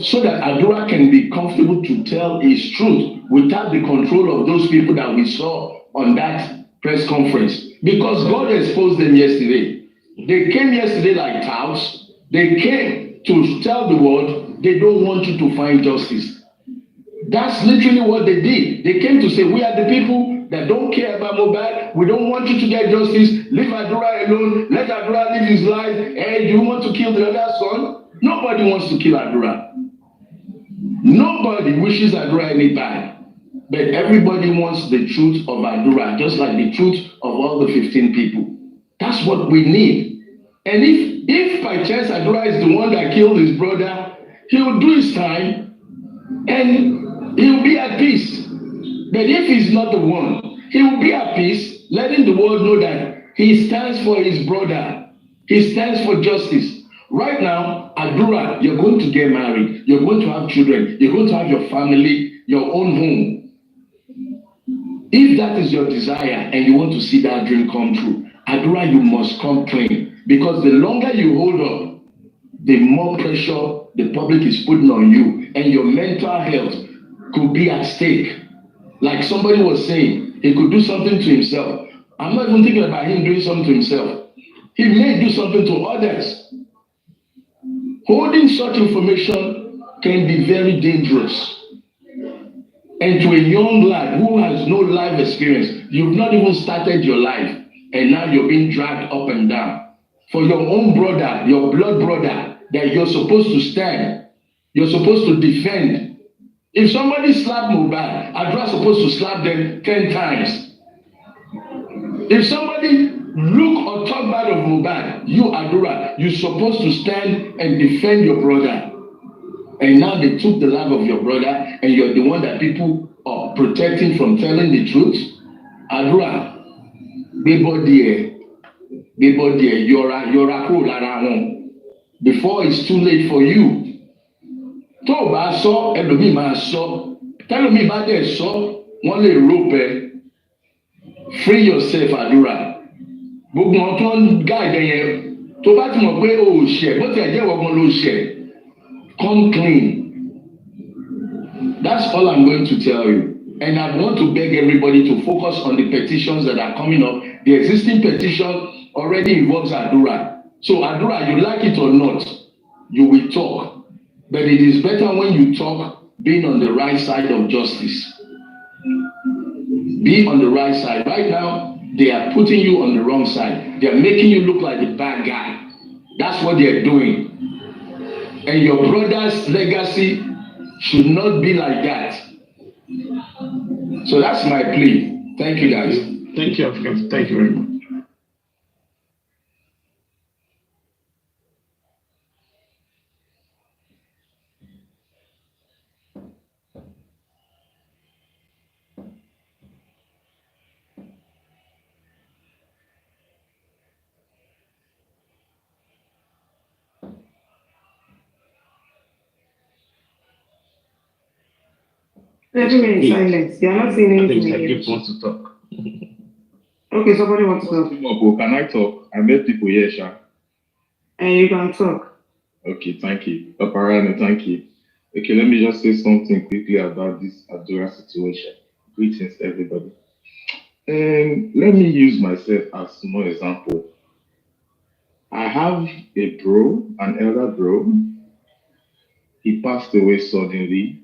so that Adura can be comfortable to tell his truth without the control of those people that we saw on that press conference. Because God exposed them yesterday. They came yesterday like touts. They came to tell the world they don't want you to find justice. That's literally what they did. They came to say, we are the people that don't care about Mohbad. We don't want you to get justice. Leave Adura alone. Let Adura live his life. And you want to kill the other son? Nobody wants to kill Adura. Nobody wishes Adura any bad. But everybody wants the truth of Adura, just like the truth of all the 15 people. That's what we need. And if by chance Adura is the one that killed his brother, he will do his time and he will be at peace. But if he's not the one, he will be at peace, letting the world know that he stands for his brother. He stands for justice. Right now, Adura, you're going to get married. You're going to have children. You're going to have your family, your own home. If that is your desire and you want to see that dream come true, Adura, you must come clean. Because the longer you hold up, the more pressure the public is putting on you, and your mental health could be at stake. Like somebody was saying, he could do something to himself. I'm not even thinking about him doing something to himself. He may do something to others. Holding such information can be very dangerous. And to a young lad who has no life experience, you've not even started your life, and now you're being dragged up and down. For your own brother, your blood brother, that you're supposed to stand, you're supposed to defend. If somebody slapped Mohbad, Adura supposed to slap them 10 times. If somebody look or talk bad of Mohbad, you Adura, you're supposed to stand and defend your brother. And now they took the life of your brother, and you're the one that people are protecting from telling the truth. Adura, you're a crow lara home. Before it's too late for you. Tó o bá sọ, ẹlòmíì máa sọ. Tẹ́lòmíì bá dẹ̀ sọ, wọ́n lè rope ẹ. Free yourself, Adura. Gbogbo wọn tó ń guide yẹn, tó bá ti mọ̀ pé o ò ṣẹ̀, bó ti ẹ̀ jẹ́ ìwọ̀gbọ́n ló ṣẹ̀. Come clean. That's all I'm going to tell you. And I want to beg everybody to focus on the petitions that are coming up. The existing petition already involves Adura. So Adura, you like it or not, you will talk. But it is better when you talk being on the right side of justice. Be on the right side. Right now, they are putting you on the wrong side. They are making you look like the bad guy. That's what they are doing. And your brother's legacy should not be like that. So that's my plea. Thank you, guys. Thank you, African. Thank you very much. Everyone in silence. You are not saying I think anything Mr. again. Gift wants to talk. Okay, somebody wants to talk. Can I talk? I met people here, Sha. And you can talk. Okay, thank you. Papariano, thank you. Okay, let me just say something quickly about this Adora situation. Greetings, everybody. Let me use myself as a small example. I have a bro, an elder bro. He passed away suddenly,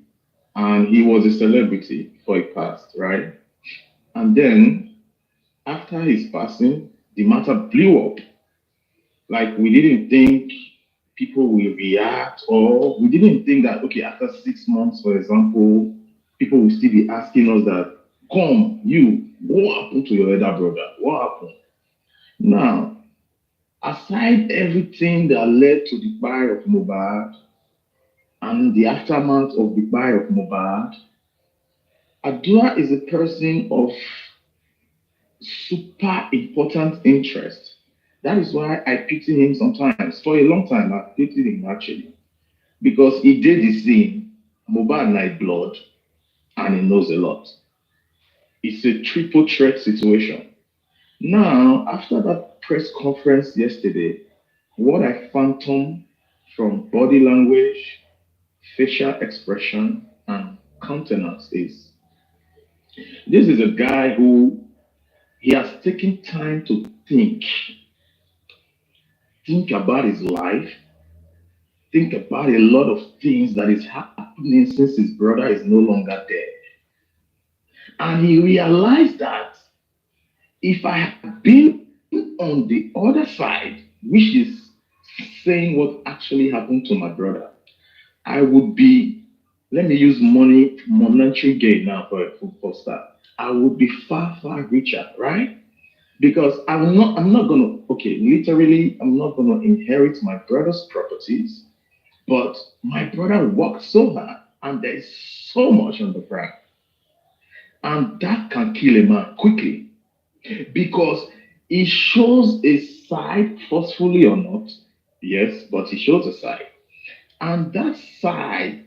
and he was a celebrity before he passed, right? And then, after his passing, the matter blew up. Like, we didn't think people will react, or we didn't think that, okay, after 6 months, for example, people will still be asking us that, come, you, what happened to your elder brother? What happened? Now, aside everything that led to the buy of Mohbad and the aftermath of the buy of Mohbad, Adua is a person of super important interest. That is why I pity him sometimes. For a long time, I pitied him actually. Because he did the same. Mohbad like blood, and he knows a lot. It's a triple threat situation. Now, after that press conference yesterday, what I phantom from body language, facial expression, and countenance is this is a guy who he has taken time to think about his life, think about a lot of things that is happening since his brother is no longer there. And he realized that if I had been on the other side, which is saying what actually happened to my brother, I would be, let me use monetary gain now for start. I would be far, far richer, right? Because I'm not gonna, literally, I'm not gonna inherit my brother's properties, but my brother worked so hard and there's so much on the ground. And that can kill a man quickly because it shows a side, forcefully or not, yes, but it shows a side. And that side,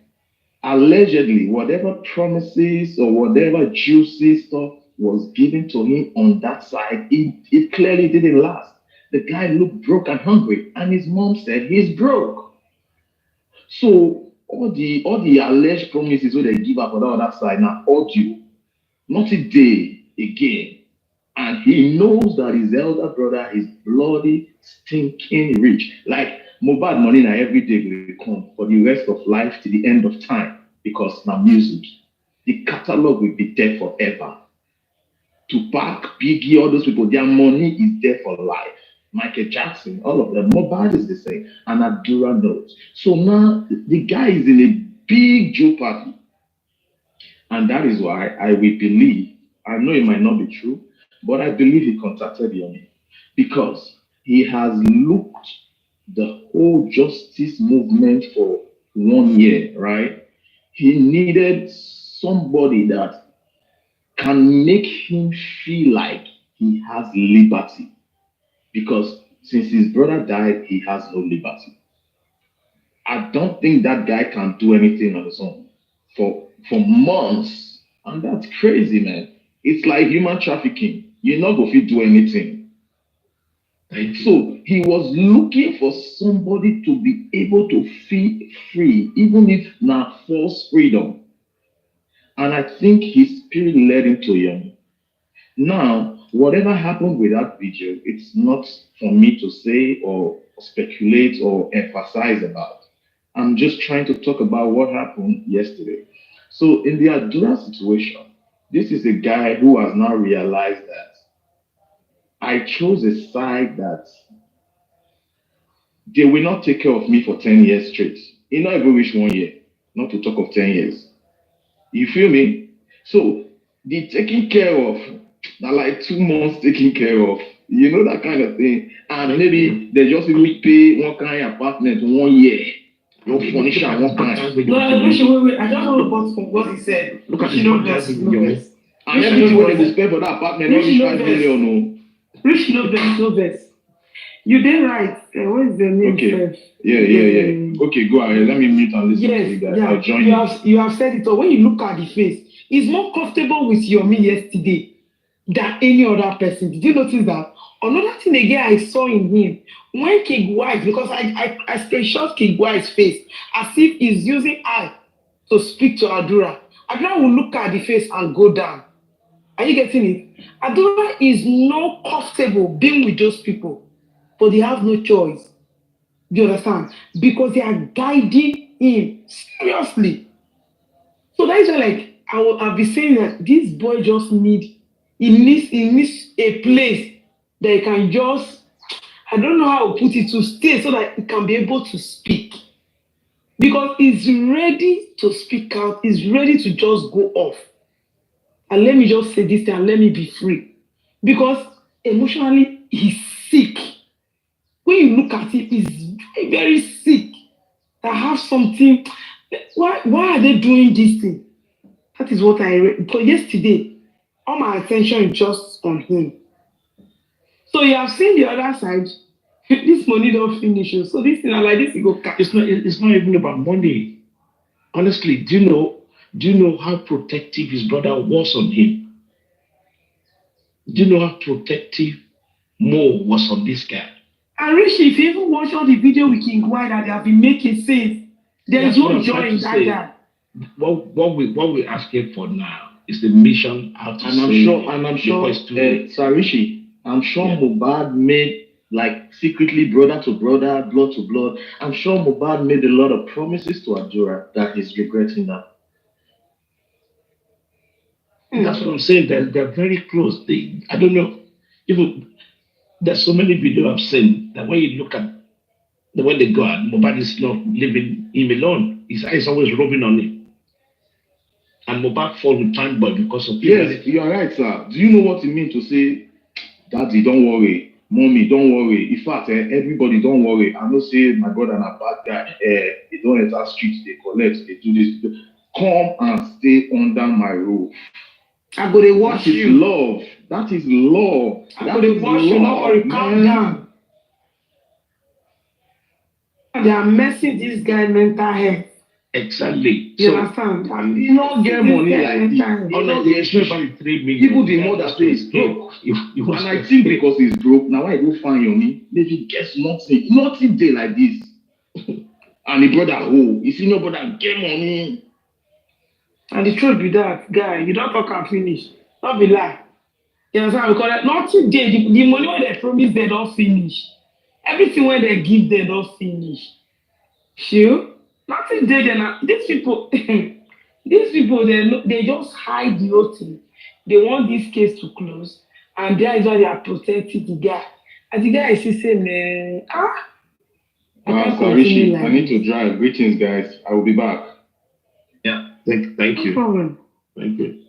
allegedly, whatever promises or whatever juicy stuff was given to him on that side, it clearly didn't last. The guy looked broke and hungry, and his mom said he's broke. So all the alleged promises that they give up on the other side now audio, not a day again. And he knows that his elder brother is bloody, stinking rich. Like Mohbad money now every day will come for the rest of life to the end of time because now music, the catalog will be there forever. Tupac, Biggie, all those people, their money is there for life. Michael Jackson, all of them. Mohbad is the same, and Adura knows. So now the guy is in a big jeopardy, and that is why I will believe. I know it might not be true, but I believe he contacted Yomi because he has looked the whole justice movement for 1 year, right? He needed somebody that can make him feel like he has liberty because since his brother died, he has no liberty. I don't think that guy can do anything on his own for months, and that's crazy, man. It's like human trafficking. You're not going to do anything. So he was looking for somebody to be able to feel free, even if not false freedom. And I think his spirit led him to him. Now, whatever happened with that video, it's not for me to say or speculate or emphasize about. I'm just trying to talk about what happened yesterday. So in the Adura situation, this is a guy who has now realized that I chose a side that they will not take care of me for 10 years straight. You not even wish 1 year, not to talk of 10 years. You feel me? So the taking care of, now like 2 months taking care of, you know, that kind of thing. And maybe they just even pay one kind of apartment 1 year. Your furniture one kind. No, wait. I just want to pause from what he said. Look at you know this. And everything when they spend for that apartment, only 5 million. No. Rich no best. You did right. What is the name? Okay. Yeah. Okay, go ahead. Let me mute and listen to you guys. I'll join you have said it all. When you look at the face, is more comfortable with Yomi yesterday than any other person. Did you notice that? Another thing again I saw in him, when Câúght, because I screenshot Câúght's face as if he's using eye to speak to Adura. Adura will look at the face and go down. Are you getting it? Adura is not comfortable being with those people, but they have no choice. Do you understand? Because they are guiding him seriously. So that is why, like, I'll be saying that this boy just needs a place that he can just, I don't know how to put it, to stay so that he can be able to speak. Because he's ready to speak out, he's ready to just go off. And let me just say this thing and let me be free. Because emotionally, he's sick. When you look at him, he's very, very sick. I have something. Why are they doing this thing? That is what I read. Because yesterday, all my attention is just on him. So you have seen the other side. This money don't finish. So this thing, like this, you go. It's not even about money. Honestly, do you know how protective his brother was on him? Do you know how protective Mo was on this guy? And Rishi, if you even watch all the video with Câúght that they have been making since, there is no joy in that guy. What we're asking for now is the mission out to I'm sure, Sir Rishi, I'm sure Mohbad made, like, secretly brother to brother, blood to blood. I'm sure Mohbad made a lot of promises to Adura that he's regretting that. That's what I'm saying. They're very close. I don't know. Even there's so many videos I've seen that when you look at the way they go out, Mohbad is not leaving him alone. His eyes always rubbing on him. And Mohbad fall with time boy because of Yes, you are right, sir. Do you know what it means to say, Daddy, don't worry, Mommy, don't worry. In fact, everybody don't worry. I know say my brother and a bad guy, they don't enter streets, they collect, they do this. Come and stay under my roof. I go to watch you. Love. That is love. I go to watch you. Don't worry, calm down. They are messing this guy mental health. Exactly. You understand? You don't get money like this. People the mother say he's broke. And I think because he's broke, now I go find Yomi, maybe guess nothing day like this. And the brother, you see no brother get money. And the truth be that, guy, you don't talk and finish. Don't be lie. You understand? Because nothing day, the money when they promise, they don't finish. Everything when they give, they don't finish. Sure? Nothing day, these people, they just hide the whole thing. They want this case to close, and that is why they are protecting the guy. And the guy is saying, man, Rishi, I need to drive. Greetings, guys. I will be back. Yeah, thank you. No problem. Thank you.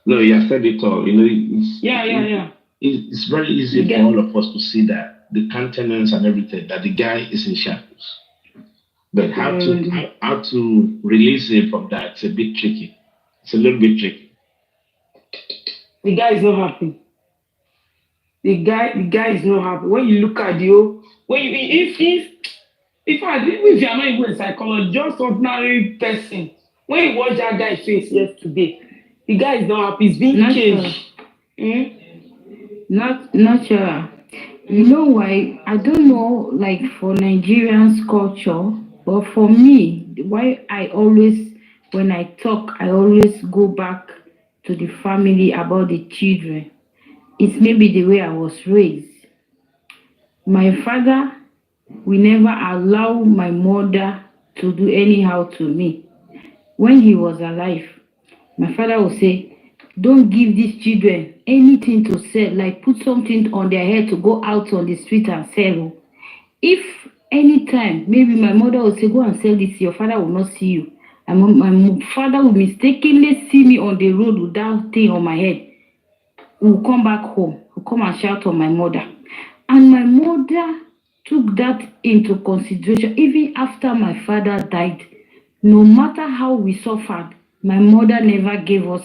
No, you have said it all. You know, it's very easy for all of us to see that the countenance and everything, that the guy is in shadows. But how to release him from that, it's a bit tricky. It's a little bit tricky. The guy is not happy. The guy is not happy. When you look at you, if you are not even a psychologist, just ordinary person, when you watch that guy's face yesterday, the guy is not happy. He's being caged. Not sure. You know why? I don't know, like for Nigerians culture, but for me, why I always, when I talk, I always go back to the family about the children. It's maybe the way I was raised. My father will never allow my mother to do anyhow to me. When he was alive, my father would say, don't give these children anything to sell, like put something on their head to go out on the street and sell. If anytime, maybe my mother would say, go and sell this, your father will not see you. And my father will mistakenly see me on the road with that thing on my head. We'll come back home, we'll come and shout on my mother. And my mother took that into consideration. Even after my father died, no matter how we suffered, my mother never gave us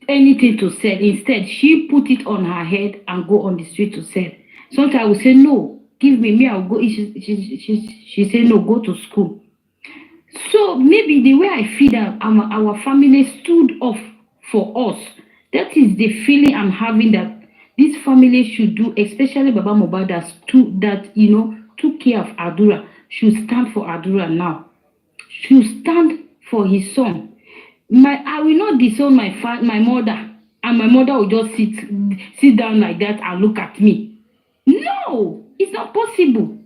anything to sell. Instead, she put it on her head and go on the street to sell. Sometimes I would say, no, give me, I'll go. She said, no, go to school. So maybe the way I feel that our family stood off for us. That is the feeling I'm having, that this family should do, especially Baba Mohbad, took care of Adura, should stand for Adura now. Should stand for his son. I will not disown my mother, and my mother will just sit down like that and look at me. No, it's not possible.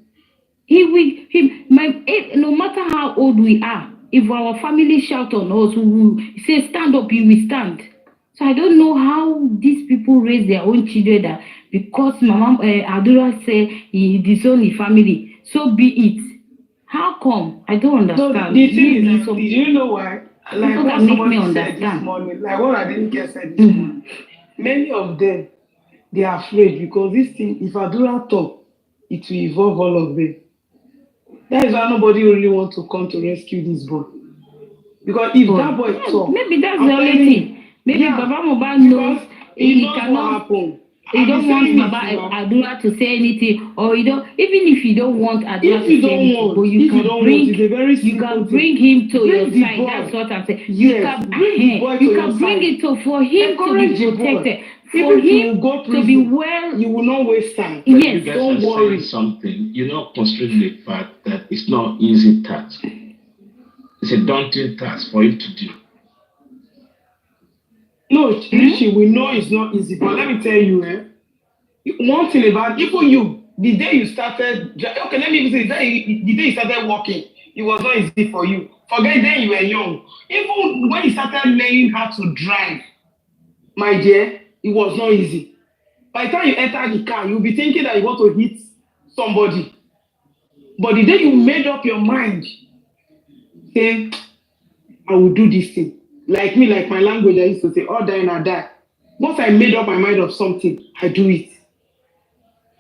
No matter how old we are, if our family shout on us, we will say stand up, he will stand. So I don't know how these people raise their own children, that because Mama Adura say he disown his family, so be it. How come? I don't So understand. the thing is, do you know why? Like People what that make me somebody said this understand. morning, like what I didn't get said this morning. Many of them, they are afraid because this thing, if Adura talk, it will involve all of them. That is why nobody really wants to come to rescue this boy. Because if that boy talk, maybe that's I'm the only telling you, thing. Maybe yeah, Baba Mohbad knows because he knows what cannot. happened. He don't want Baba Baba Adura to say anything, or you don't. Even if you don't want Adura If to you say don't anything, want, but if you don't want, it's a very you simple can thing. bring him to Bring your the side. boy. That's what I'm saying. You Yes, can bring the boy to you your can bring side. it to for him Encourage to the be boy. protected, for Even if you him go to prison, be well. you will not waste time. But Yes, you guys don't are worry. saying something. You're not considering the fact that it's not easy task. It's a daunting task for him to do. No, Richie, we know it's not easy, but let me tell you, one thing about even you, the day you started, okay, let me even say, the day you started working, it was not easy for you. Forget then you were young. Even when you started learning how to drive, my dear, it was not easy. By the time you enter the car, you'll be thinking that you want to hit somebody. But the day you made up your mind, say, I will do this thing. Like me, like my language, I used to say, all die and I die. Once I made up my mind of something, I do it.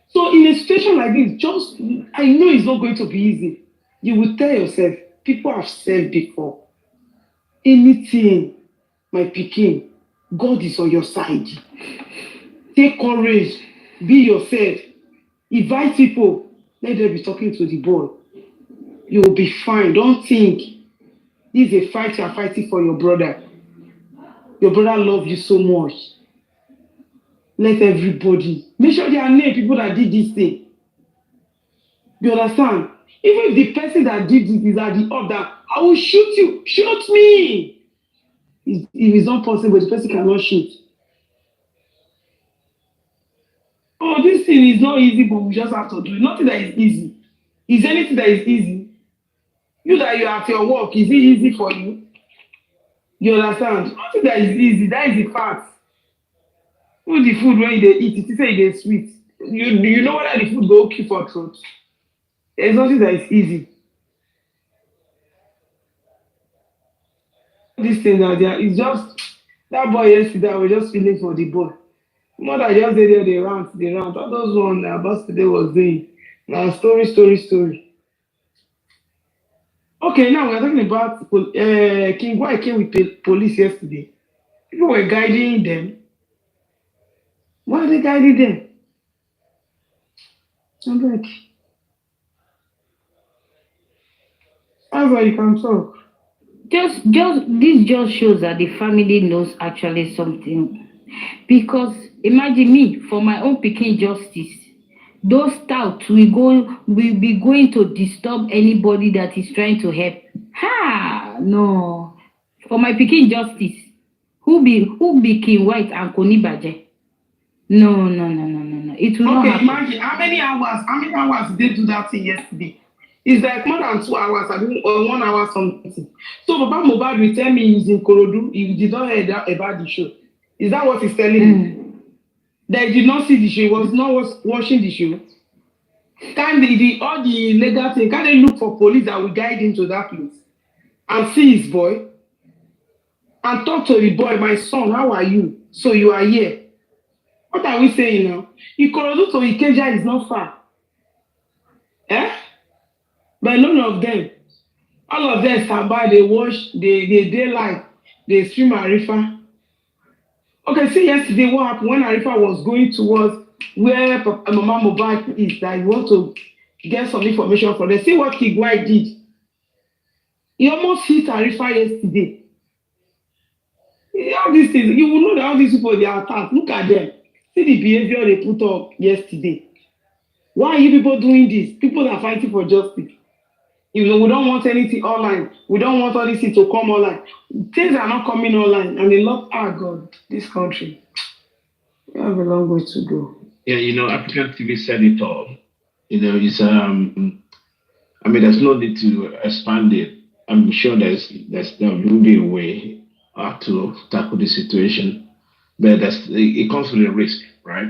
So in a situation like this, I know it's not going to be easy. You will tell yourself, people have said before, anything, my pikin, God is on your side. Take courage, be yourself, invite people, let them be talking to the boy. You will be fine. Don't think this is a fight you are fighting for your brother. Your brother loves you so much. Let everybody make sure there are named people that did this thing. You understand? Even if the person that did it is at the order, I will shoot you. Shoot me. If it's not possible, the person cannot shoot. Oh, this thing is not easy, but we just have to do it. Nothing that is easy. Is anything that is easy? You that you are at your work, is it easy for you? You understand? Nothing that is easy. That is the fact. Put the food when you eat, it say it is sweet. You know whether the food go okay for throat. There's nothing that is easy. This thing that there is just that boy yesterday, I was just feeling for the boy. Mother just did there, they rant. All those one about today was doing. Now story. Okay, now we're talking about King Why came with police yesterday. People were guiding them. Why are they guiding them? I'm like, that's why you can talk. This just shows that the family knows actually something. Because imagine me, for my own pikin justice, those touts will be going to disturb anybody that is trying to help. No. For my pikin justice, who be King White and Konibaje? No. It will not happen. Imagine how many hours did they do that thing yesterday? It's like more than 2 hours, or 1 hour something. So Papa Mohbad will tell me he's in Korodu, he did not hear about the show. Is that what he's telling me? That he did not see the show, he was not watching the show. Can all the legal thing, can they look for police that will guide him to that place and see his boy and talk to the boy, my son, how are you? So you are here. What are we saying now? Ikorodu to Ikeja is not far. But none of them. All of them stand by, they watch, they daylight, they stream Arifa. Okay, see yesterday what happened when Arifa was going towards where Mama Mohbad is, that you want to get some information from them. See what Kigwai did. He almost hit Arifa yesterday. All these things, you will know that all these people they are attacked. Look at them. See the behavior they put up yesterday. Why are you people doing this? People are fighting for justice. You know, we don't want anything online. We don't want all this thing to come online. Things are not coming online, and they love our God, this country. We have a long way to go. Yeah, African TV said it all. It's I mean, there's no need to expand it. I'm sure there will be a way to tackle the situation, but it comes with a risk, right?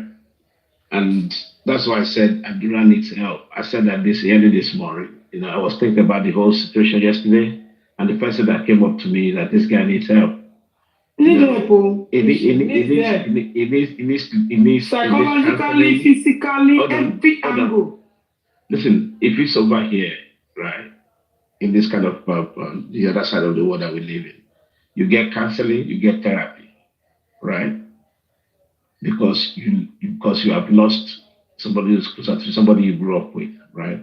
And that's why I said Adura needs help. I said that early this morning. I was thinking about the whole situation yesterday, and the person that came up to me that this guy needs help. It needs psychologically, physically, every angle. Listen, if it's over here, right, in this kind of the other side of the world that we live in, you get counseling, you get therapy, right? Because you have lost somebody who's closer to somebody you grew up with, right?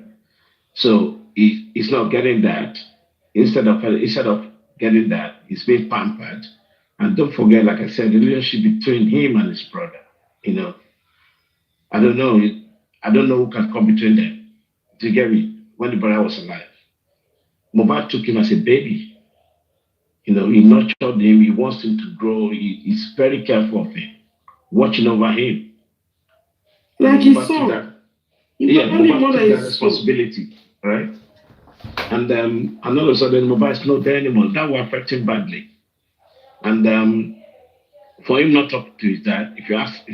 So he's not getting that. Instead of getting that, he's being pampered. And don't forget, like I said, the relationship between him and his brother. I don't know who can come between them. Do you get me? When the brother was alive, Mohbad took him as a baby. He nurtured him. He wants him to grow. He's very careful of him, watching over him. Like his son. Mohbad took that responsibility, right? And all of a sudden, Mohbad is not there anymore. That will affect him badly. And for him not talking to his dad, if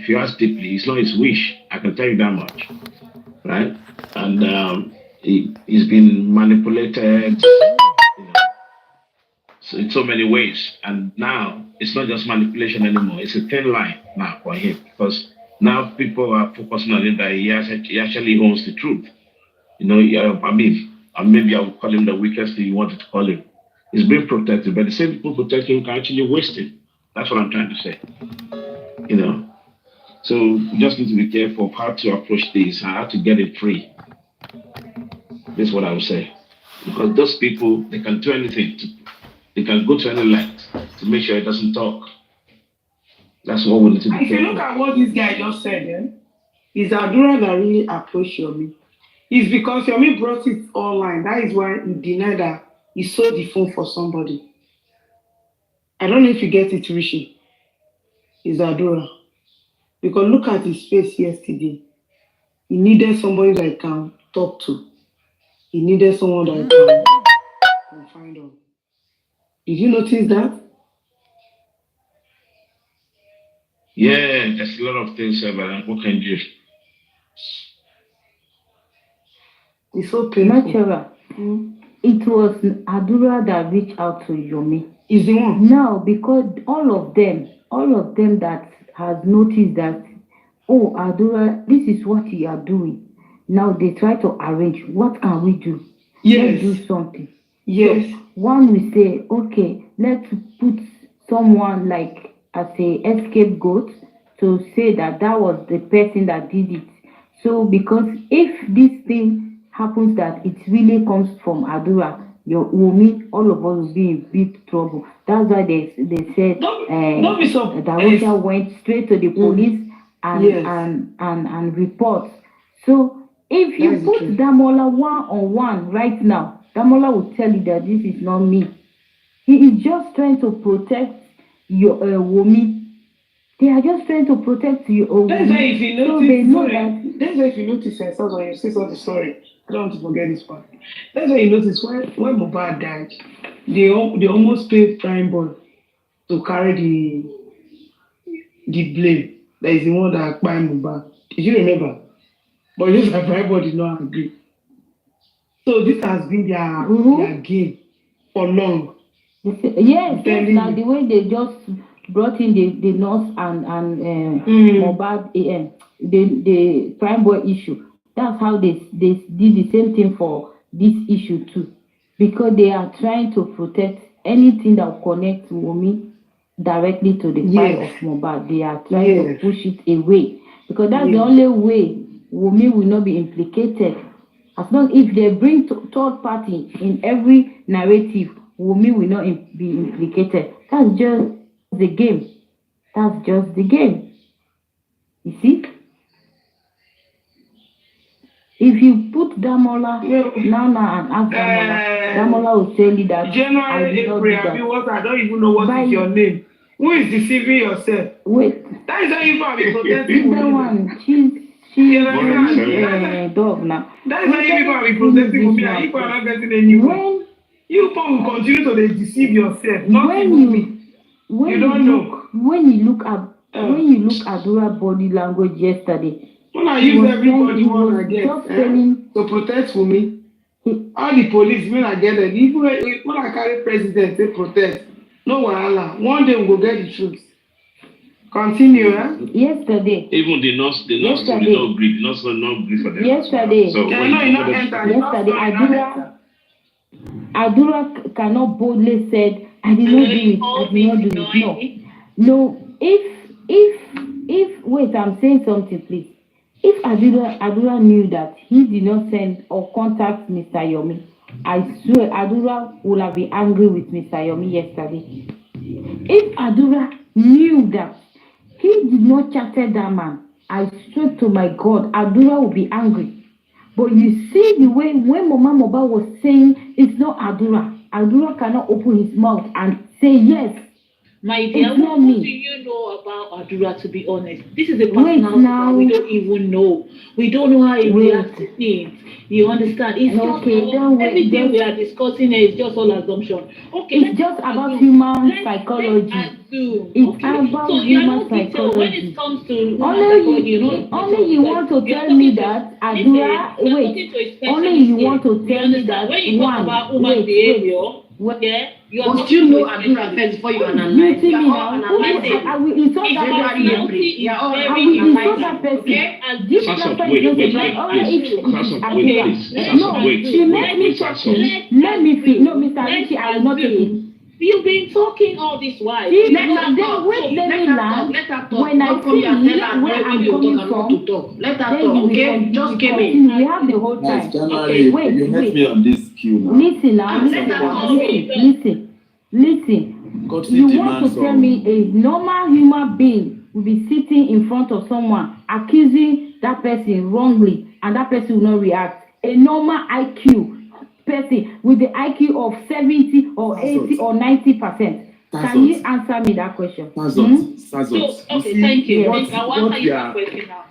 you ask deeply, it's not his wish. I can tell you that much, right? And he's been manipulated, so in so many ways. And now it's not just manipulation anymore. It's a thin line now for him, because now people are focusing on it that he actually owns the truth. Maybe I would call him the weakest thing you wanted to call him. He's being protected, but the same people protecting him can actually waste him. That's what I'm trying to say. So you just need to be careful of how to approach this and how to get it free. This is what I would say. Because those people, they can do anything. They can go to any length to make sure it doesn't talk. That's what we need to be If you look at what this guy just said, it's Adura that really approached Yomi. It's because Yomi brought it online. That is why he denied that he sold the phone for somebody. I don't know if you get it, Rishi. It's Adura. Because look at his face yesterday. He needed somebody that he can talk to. He needed someone that he can find out. Did you notice that? Yeah, there's a lot of things, but what can you do? It's so painful. Natural. It was Adura that reached out to Yomi. Is the one? No, because all of them that has noticed that, oh, Adura, this is what you are doing. Now they try to arrange. What can we do? Yes. Let's do something. Yes. So one will say, okay, let's put someone like as a scapegoat to say that was the person that did it. So because if this thing happens that it really comes from Adura, your Wummi, all of us will be in big trouble. That's why they said Darusha went straight to the police and report. So if you put Damola one-on-one right now, Damola will tell you that this is not me. He is just trying to protect your Wummi. They are just trying to protect you. That's why if you notice, that's why if you notice, when you say something, sorry, I don't want to forget this part. That's why you notice when Mohbad died, they almost paid Prime Boy to carry the blame. That is the one that acquired Mohbad. Did you remember? But yes, Prime Boy did not agree. So this has been their game for long. Yes, like the way they just brought in the nurse and Mohbad, the Prime Boy issue. That's how they did the same thing for this issue too, because they are trying to protect anything that will connect Wummi directly to the file of Mohbad. They are trying to push it away, because that's the only way Wummi will not be implicated. As long if they bring third party in every narrative, Wummi will not be implicated. That's just the game. That's just the game. You see? If you put Damola now and ask Damola will tell you that January, April, I don't even know what is your name. Who is deceiving yourself? Wait. That is how you can be protecting that one. She's dog now. That is how you can be protecting me. And you are not getting anywhere. You people will continue to deceive yourself. Not even me. You don't know. When you look at Adura's body language yesterday. When I use everybody one again to protect for me, all the police when I get it, even when I carry president to protect, no wahala. One day we will get the truth. Continue, Yesterday. Even the nurse did not agree. The nurse did not agree for them. Yesterday. So Adura cannot boldly said, I did not do it. No. If wait, I'm saying something, please. If Adura knew that he did not send or contact Mr. Yomi, I swear Adura would have been angry with Mr. Yomi yesterday. If Adura knew that he did not chat that man, I swear to my God, Adura would be angry. But you see the way when Mama Mohbad was saying it's not Adura. Adura cannot open his mouth and say yes. My dear, what do you know about Adura, to be honest? This is a personality that we don't even know. We don't know how he reacts to things. You understand? It's everything we are discussing here is just all assumption. Okay, it's just about human psychology. It's about human psychology. When it comes to only you want to tell me that Adura, only you want to tell me that when you talk about human behavior, but you know Adura first before you analyze. You will insult that person. She made me talking. Let me feel. No, Mr. Richie, I will not take it. You've been talking all this while. Let me land. When I see where I'm coming from, let her talk, okay? Just came in. We have the whole time. Okay, wait. You met me on this queue now. Listen now. Listen. You want to tell me a normal human being will be sitting in front of someone accusing that person wrongly and that person will not react? A normal IQ person with the IQ of 70 or 80 or 90%. Can you answer me that question? Okay, thank you. I want to answer your question now.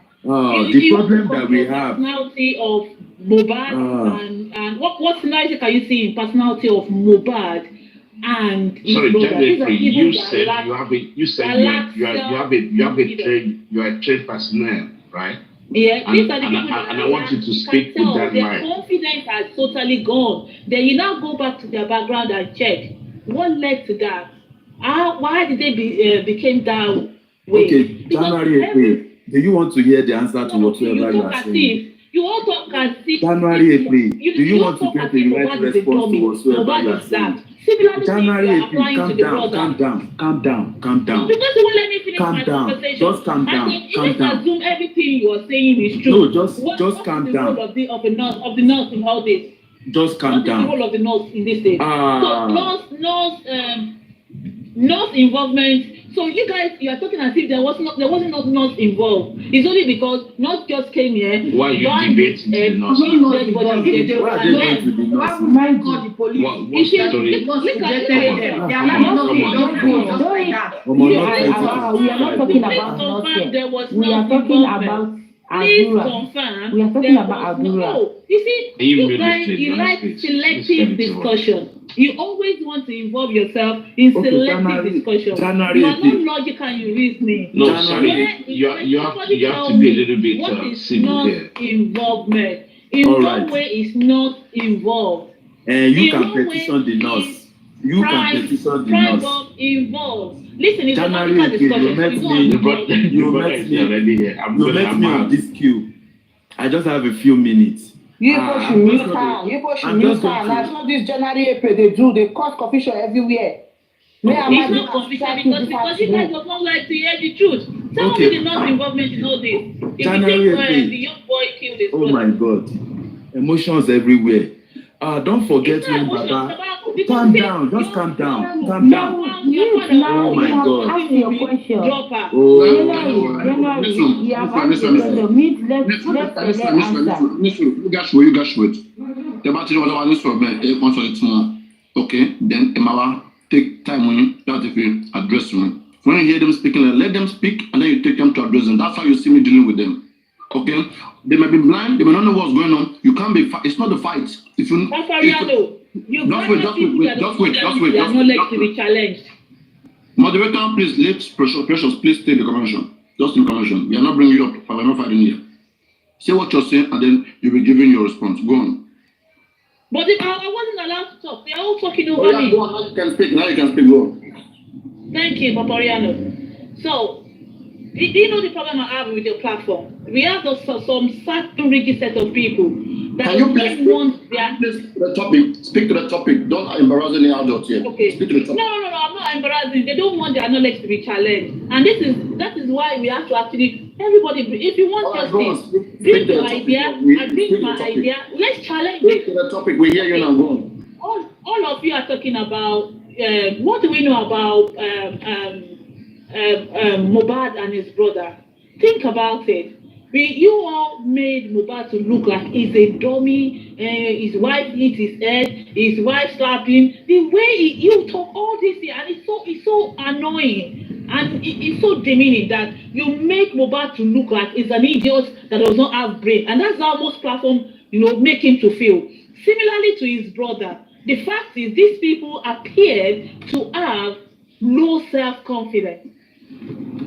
The problem that we have. Personality of Mohbad and what scenario can you see in personality of Mohbad and his brother? You said you are a trained personnel, right? Yeah, and I want you to speak with that their mind. confidence has totally gone. Then you now go back to their background and check what led to that. Why did they became that way? Okay, January 8th. Do you want to hear the answer to whatever you are saying? You all talk as if January 8th. Do you want to get the right response to whatsoever you are saying? January 8th. Calm down. Because you won't let me finish my conversation. Just calm down. You just assume everything you are saying is true. No, just calm down. What is the role of the nurse in all this? Just calm down. What is the role of the nurse in this case? So nurse involvement. So you guys, you are talking as if there wasn't nurse involved. It's only because nurse just came here. Why you debating the nurse? My God, the police. We are not talking about nurse. We are talking about Adura. We are talking about Adura. No, you see, you guys, you like selective discussion. You always want to involve yourself in selective discussion. You are not logical in your reasoning. No, sorry. You have to be a little bit civil here. Involvement. In what way is not involved? And you can petition the nurse. You can petition the nurse. Involved. Listen, it's January, a discussion. You met me on this queue. I just have a few minutes. You should use time. I saw this January, April, they cause confusion everywhere. It's not confusion because you guys don't like to hear the truth. Tell me the nurse involvement in all this. If January, you think the young boy killed his brother. Oh my God. Emotions everywhere. Don't forget when Baba. No, because Calm down. Just calm down. Calm down. Oh my God. Ask your question. Drop her. January, you have asked your question. You guys wait. The battery was on this for me. Okay, then Emma take time when you address them. When you hear them speaking, let them speak, and then you take them to address them. That's how you see me dealing with them. Okay, they may be blind, they may not know what's going on. You can't be. It's not the fight. If you Papariano, you just wait. Your knowledge to be challenged. Moderator, please, let's precious, please stay in the convention. Just in the convention. We are not bringing you up. We're not fighting here. Say what you're saying, and then you'll be giving your response. Go on. But if I wasn't allowed to talk, they're all talking over me. Go on. Now you can speak. Go on. Thank you, Papariano. So, do you know the problem I have with your platform? We have some certain rigid set of people that can you please want their... the topic? Speak to the topic. Don't embarrass any adults here. Okay. Speak to the topic. No, I'm not embarrassing. They don't want their knowledge to be challenged, and that is why we have to actually everybody. If you want justice, bring your idea. I bring my idea. Let's challenge it. Speak to the topic. We hear you now. Go on. All of you are talking about what do we know about Mohbad and his brother? Think about it. You all made Mohbad to look like he's a dummy. His wife hit his head. His wife slapped him. The way you talk all this here, and it's so annoying, and it's so demeaning that you make Mohbad to look like he's an idiot that does not have brain, and that's how most platforms, make him to feel. Similarly to his brother, the fact is these people appeared to have low self-confidence.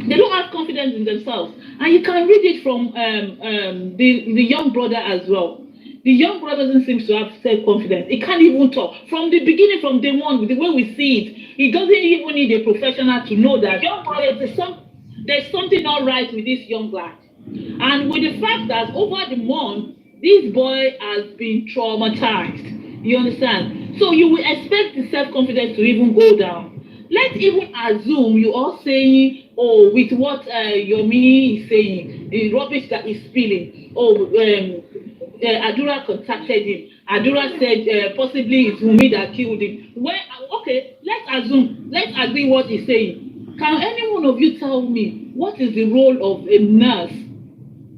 They don't have confidence in themselves, and you can read it from the young brother as well. The young brother doesn't seem to have self-confidence. He can't even talk. From the beginning, from day one, the way we see it, he doesn't even need a professional to know that there's something not right with this young lad. And with the fact that over the month, this boy has been traumatized. You understand? So you will expect the self-confidence to even go down. Let's even assume you are saying, with what Yomi is saying, the rubbish that he's spilling. Adura contacted him. Adura said possibly it's Wummi that killed him. Okay, let's agree what he's saying. Can any one of you tell me what is the role of a nurse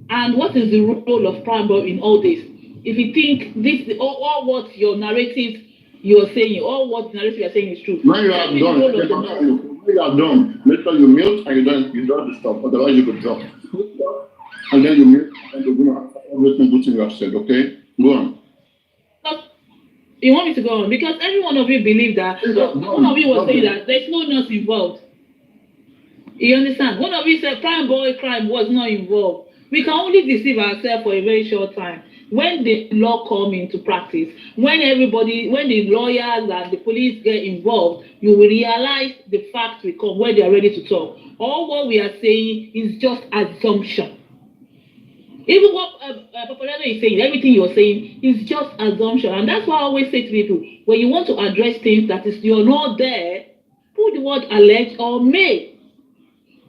and what is the role of Primeboy in all this? If you think this, all what your narrative you're saying, all what narrative you're saying is true. When you are done, make sure you mute and you don't disturb. Otherwise, you could drop. And then you mute and you're going to have everything good thing you have said. Okay, go on. You want me to go on? Because every one of you believe that. One of you was saying that there's no nurse involved. You understand? One of you said Primeboy crime was not involved. We can only deceive ourselves for a very short time. When the law come into practice, when the lawyers and the police get involved, you will realize the facts will come when they are ready to talk. All what we are saying is just assumption. Even what Papariano is saying, everything you're saying is just assumption. And that's why I always say to people, when you want to address things that is you're not there, put the word alleged or may.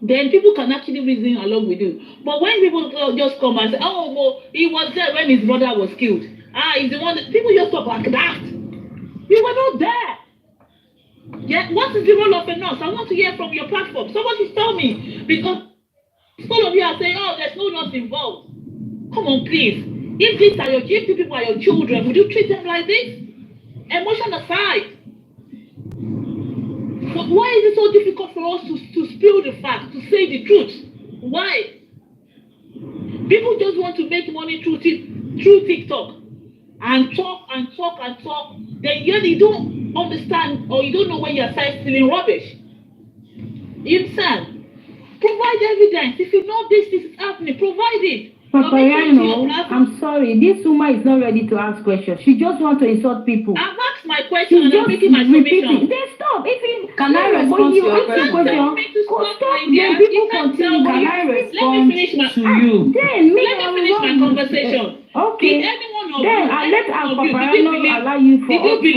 Then people can actually reason along with you. But when people just come and say, oh, well, he was there when his brother was killed. He's the one that people just talk like that. You were not there. Yeah, what is the role of a nurse? I want to hear from your platform. Somebody tell me. Because some of you are saying, oh, there's no nurse involved. Come on, please. If these people are your children, would you treat them like this? Emotion aside. But why is it so difficult for us to spill the facts, to say the truth? Why? People just want to make money through TikTok and talk. Then you don't understand or you don't know when you're stealing rubbish. You understand? Provide evidence. If you know this is happening, provide it. Papariano, I'm sorry. This woman is not ready to ask questions. She just wants to insult people. I've asked my question and I'm making my submission. Then stop. Can I respond to your question? Then people continue. Can I respond to you? Then let me finish my conversation. Okay. Did anyone of then you, I let our Papariano allow you for us to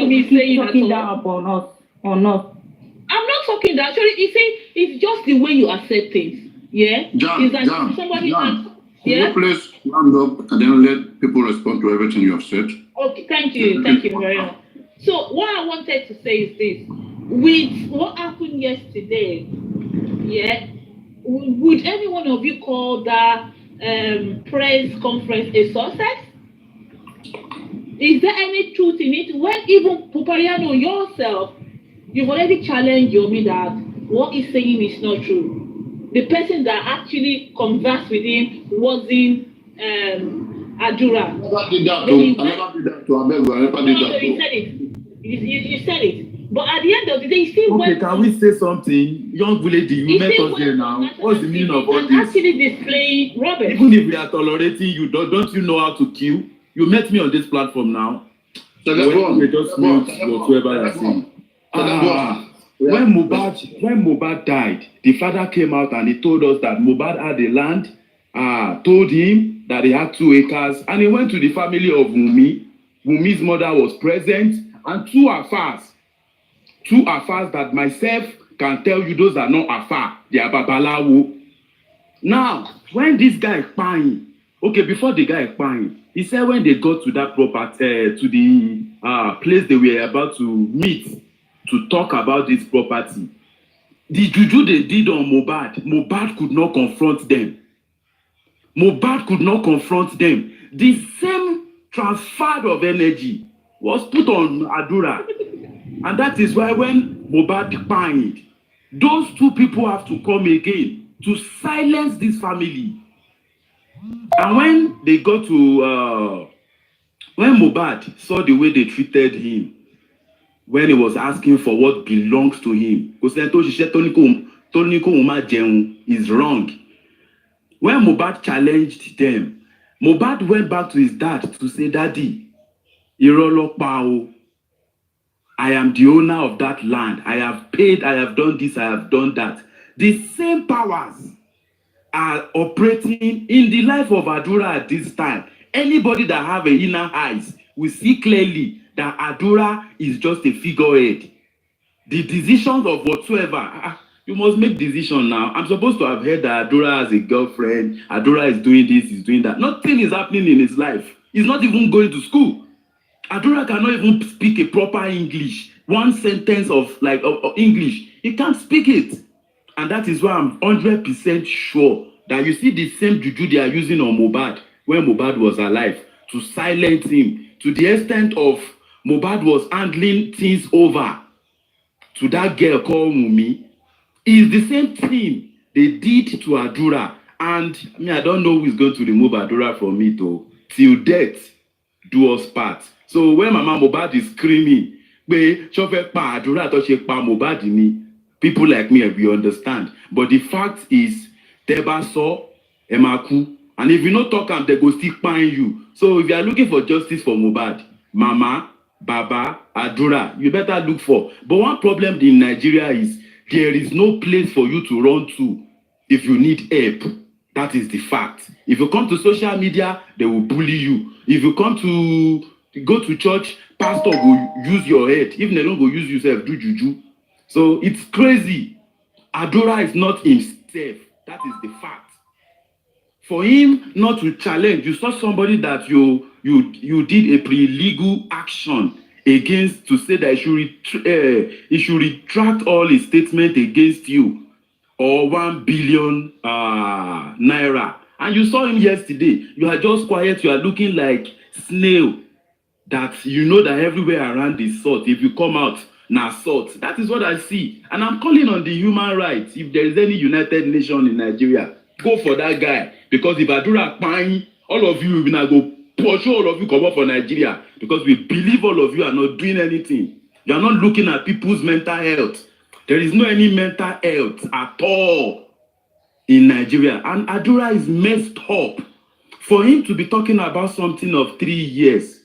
keep talking down upon us or not. I'm not talking that. Actually, it's just the way you accept things. Yeah? John, somebody asks. Yeah? Can you please round up and then let people respond to everything you have said? Okay, thank you very much. So what I wanted to say is this: with what happened yesterday, yeah, would any one of you call that press conference a success? Is there any truth in it? When even Papariano yourself, you've already challenged Yomi that what he's saying is not true. The person that actually conversed with him wasn't Adura. I never did that to Abegu. I never did that to. You said it. You said it. But at the end of the day, you still went. Okay, can we say something? Young lady, you met us here now. What's the meaning of all this? Actually displaying rubbish. Even if we are tolerating you, don't you know how to kill? You met me on this platform now. We just mute whatsoever you're saying. When Mohbad died, the father came out and he told us that Mohbad had a land, told him that he had 2 acres, and he went to the family of Wummi. Wummi's mother was present, and 2 affairs that myself can tell you those are not afar, they are babalawo. Now, when this guy buying, okay, before the guy buying, he said when they got to that property, to the place they were about to meet to talk about this property, the juju they did on Mohbad could not confront them. Mohbad could not confront them. The same transfer of energy was put on Adura. And that is why when Mohbad banged, those 2 people have to come again to silence this family. And when they got to, when Mohbad saw the way they treated him, when he was asking for what belongs to him, is wrong. When Mohbad challenged them, Mohbad went back to his dad to say, Daddy, I am the owner of that land. I have paid, I have done this, I have done that. The same powers are operating in the life of Adura at this time. Anybody that have an inner eyes will see clearly that Adura is just a figurehead. The decisions of whatsoever, you must make decision now. I'm supposed to have heard that Adura has a girlfriend, Adura is doing this, is doing that. Nothing is happening in his life. He's not even going to school. Adura cannot even speak a proper English. One sentence of English. He can't speak it. And that is why I'm 100% sure that you see the same juju they are using on Mohbad when Mohbad was alive to silence him, to the extent of Mohbad was handing things over to that girl called Wummi. Is the same thing they did to Adura. And I don't know who is going to remove Adura from it till death do us part. So when Mama Mohbad is screaming, people like me, we understand. But the fact is, Tebaso, Emaku, and if you not talk them, they go still find you. So if you are looking for justice for Mohbad, Mama, Baba, Adura, you better look for. But one problem in Nigeria is there is no place for you to run to if you need help. That is the fact. If you come to social media, they will bully you. If you come to go to church, pastor will use your head. If they don't go use yourself, do juju. So it's crazy. Adura is not himself. That is the fact. For him not to challenge, you saw somebody that you did a pre-legal action against to say that he should retract all his statement against you, or 1 billion naira. And you saw him yesterday. You are just quiet. You are looking like snail. That you know that everywhere around is salt. If you come out, now salt. That is what I see. And I'm calling on the human rights. If there is any United Nation in Nigeria, go for that guy. Because if Adura Pine, all of you will go pursue all of you come up for Nigeria. Because we believe all of you are not doing anything. You are not looking at people's mental health. There is no any mental health at all in Nigeria. And Adura is messed up. For him to be talking about something of 3 years,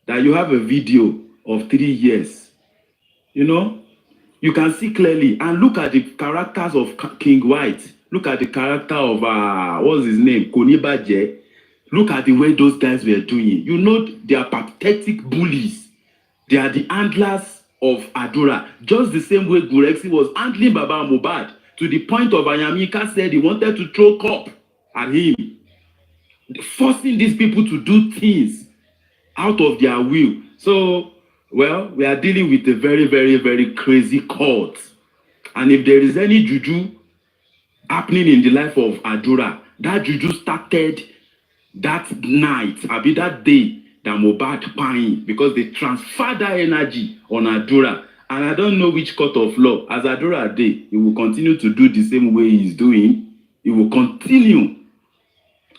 that you have a video of 3 years, you know, you can see clearly. And look at the characters of Câúght. Look at the character of, what's his name? Konibaje. Look at the way those guys were doing. You know, they are pathetic bullies. They are the handlers of Adura. Just the same way Gurexi was handling Baba Mohbad, to the point of Anyamika said he wanted to throw cup at him. Forcing these people to do things out of their will. So Well, we are dealing with a very, very, very crazy cult. And if there is any juju happening in the life of Adura, that juju started that night, abi that day that Mohbad pine, because they transfer that energy on Adura. And I don't know which court of law. As Adura dey, he will continue to do the same way he's doing. He will continue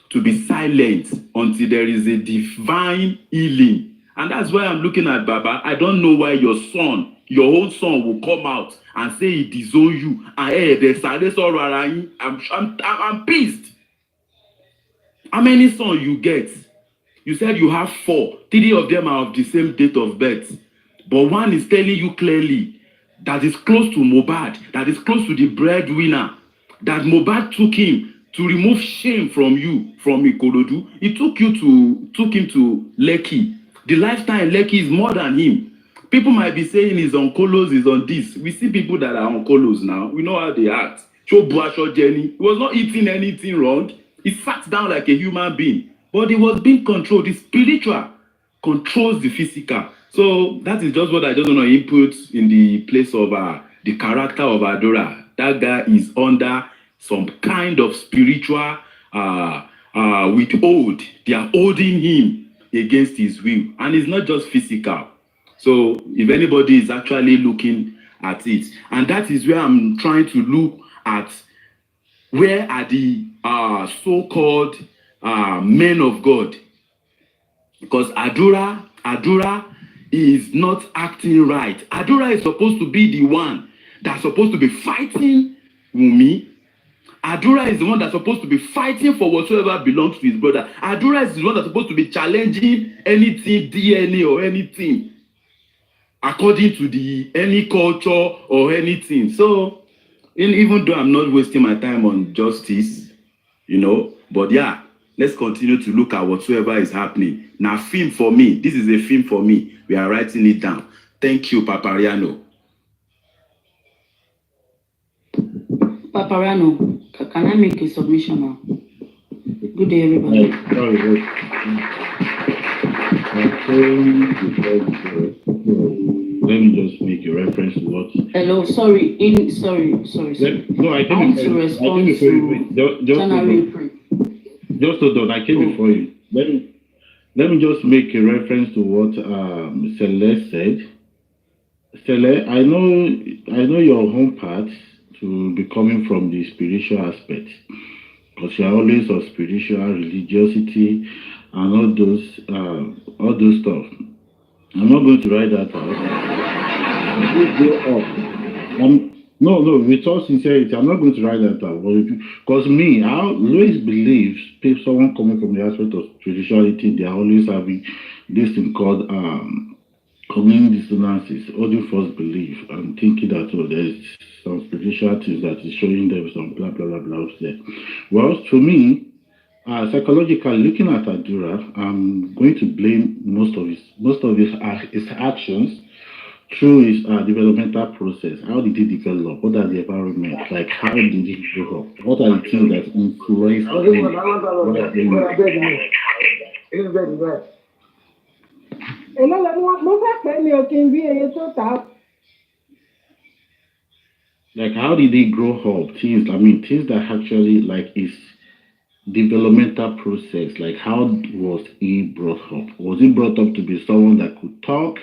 to be silent until there is a divine healing. And that's why I'm looking at Baba. I don't know why your own son will come out and say he disown you. And hey, I'm pissed. How many sons you get? You said you have 4. 3 of them are of the same date of birth. But one is telling you clearly that is close to Mohbad, that is close to the breadwinner, that Mohbad took him to remove shame from you, from Ikorodu. He took him to Lekki. The lifestyle in Lekki is more than him. People might be saying he's on colos, he's on this. We see people that are on colos now. We know how they act. Jenny. He was not eating anything wrong. He sat down like a human being. But he was being controlled. The spiritual controls the physical. So that is just what I just want to input in the place of the character of Adora. That guy is under some kind of spiritual withhold. They are holding him against his will. And it's not just physical. So if anybody is actually looking at it, and that is where I'm trying to look at, where are the so-called men of God? Because Adura is not acting right. Adura is supposed to be the one that's supposed to be fighting Wummi. Adura is the one that's supposed to be fighting for whatsoever belongs to his brother. Adura is the one that's supposed to be challenging anything, DNA or anything, according to any culture or anything. So, even though I'm not wasting my time on justice, but yeah, let's continue to look at whatsoever is happening. Now, film for me. This is a film for me. We are writing it down. Thank you, Papariano. Papariano, can I make a submission now? Good day, everybody. Let me just make a reference to what. Hello, sorry. No, I want to respond to January. Just hold on, I came before you. Let me just make a reference to what Celeste said. Celeste, I know your home part to be coming from the spiritual aspect, because you are always of spiritual religiosity and all those stuff. I'm not going to write that out. No, with all sincerity, I'm not going to write that out. Because me, I always believe if someone coming from the aspect of spirituality, they are always having this thing called community dissonances, audio false belief. I'm thinking that there's some spiritual things that is showing them some blah blah blah blah there. Well, to me, psychologically looking at Adura, I'm going to blame most of his actions through his developmental process. How did he develop? What are the environment? Like, how did he grow up? What are the things that influence like, how did he grow up? Things that actually, like, his developmental process. Like, how was he brought up? Was he brought up to be someone that could talk?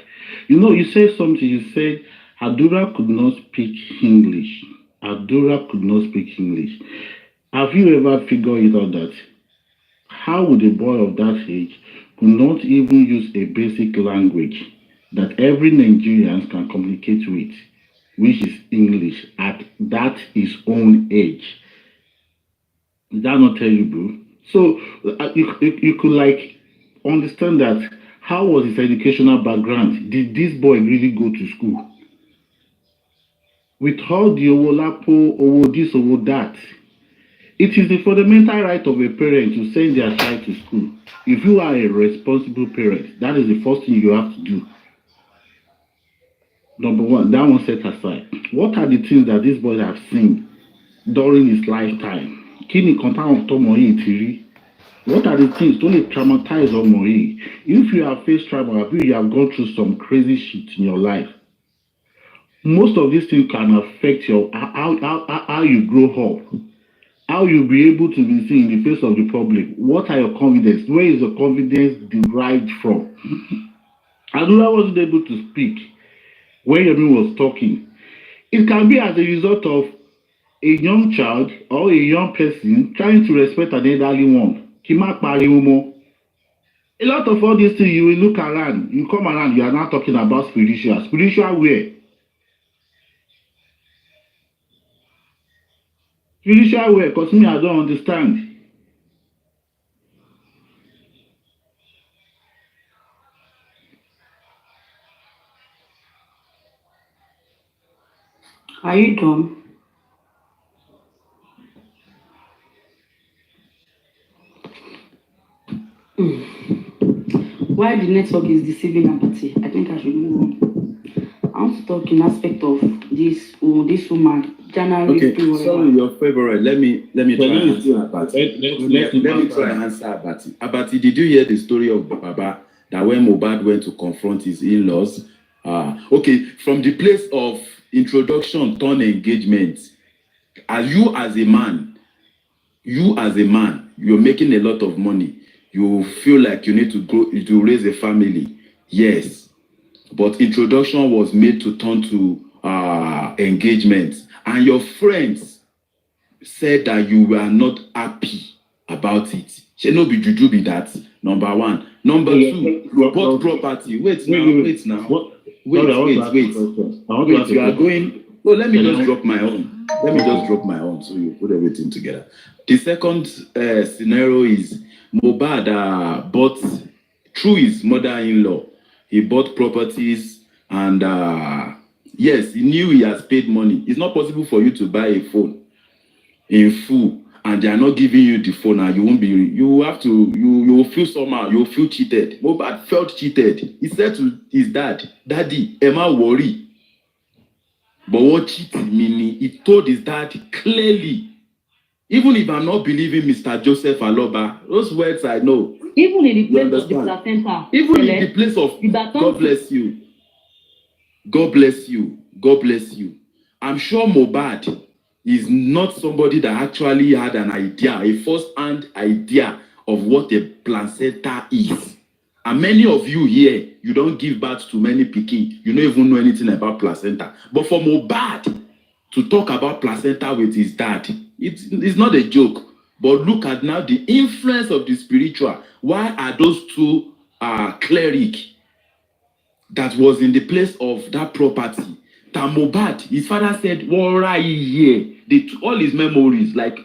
You said something. You said Adura could not speak English. Adura could not speak English. Have you ever figured it out that how would a boy of that age could not even use a basic language that every Nigerian can communicate with, which is English, at that his own age? Did that not tell you, bro? So you could like understand that. How was his educational background? Did this boy really go to school? With all the Owolapo, Owo this, Owo that, it is the fundamental right of a parent to send their child to school. If you are a responsible parent, that is the first thing you have to do. Number one, that one set aside. What are the things that this boy have seen during his lifetime? Kini konta of Tomo Itiri. What are the things don't they traumatize or more? If you have faced trauma, if you have gone through some crazy shit in your life, most of these things can affect your how you grow up, how you'll be able to be seen in the face of the public. What are your confidence? Where is your confidence derived from? Adura wasn't able to speak when Yemi was talking. It can be as a result of a young child or a young person trying to respect an elderly one. Kima pariwo. A lot of all these things, you will look around, you come around, you are now talking about spiritual. Spiritual where? Spiritual where? Because me, I don't understand. Are you done? While the network is deceiving apathy, I think I should move on. I want to talk in aspect of this woman, January. Okay, sorry, your favorite. Let me try and answer Abati. Let me try and answer Abati. Abati, did you hear the story of Baba that when Mohbad went to confront his in-laws? Okay, from the place of introduction, turn engagement. You as a man, you're making a lot of money. You feel like you need to grow to raise a family. Yes. But introduction was made to turn to engagement. And your friends said that you were not happy about it. Shall not be juju be that, number one. Number two, you bought property. Wait now. Wait, you are going. Well, let me just drop my own. So you put everything together. The second scenario is Mohbad bought through his mother-in-law. He bought properties and yes, he knew he has paid money. It's not possible for you to buy a phone in full and they are not giving you the phone and you will feel somehow, you will feel cheated. Mohbad felt cheated. He said to his dad, "Daddy, am I worried?" But what cheating meaning? He told his dad clearly. Even if I'm not believing Mr. Joseph Aloba, those words I know. Even in the place of the placenta. Even in the place of God bless you. God bless you. God bless you. I'm sure Mohbad is not somebody that actually had an idea, a first-hand idea of what a placenta is. And many of you here, you don't give birth to many pikin. You don't even know anything about placenta. But for Mohbad to talk about placenta with his dad, it's not a joke. But look at now the influence of the spiritual. Why are those two cleric that was in the place of that property? That Mohbad, his father said, "Wara here." All his memories, like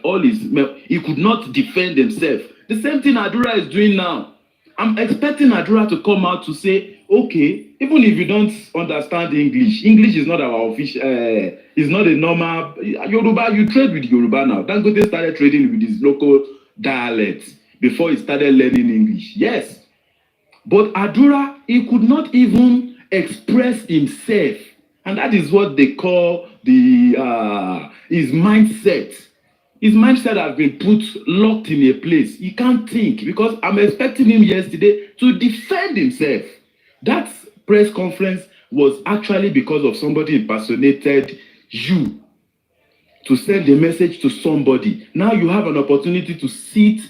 he could not defend himself. The same thing Adura is doing now. I'm expecting Adura to come out to say, okay, even if you don't understand English is not our official, it's not a normal, Yoruba, you trade with Yoruba now. Dangote started trading with his local dialects before he started learning English. Yes. But Adura, he could not even express himself. And that is what they call his mindset. His mindset has been locked in a place. He can't think because I'm expecting him yesterday to defend himself. That press conference was actually because of somebody impersonated you to send a message to somebody. Now you have an opportunity to sit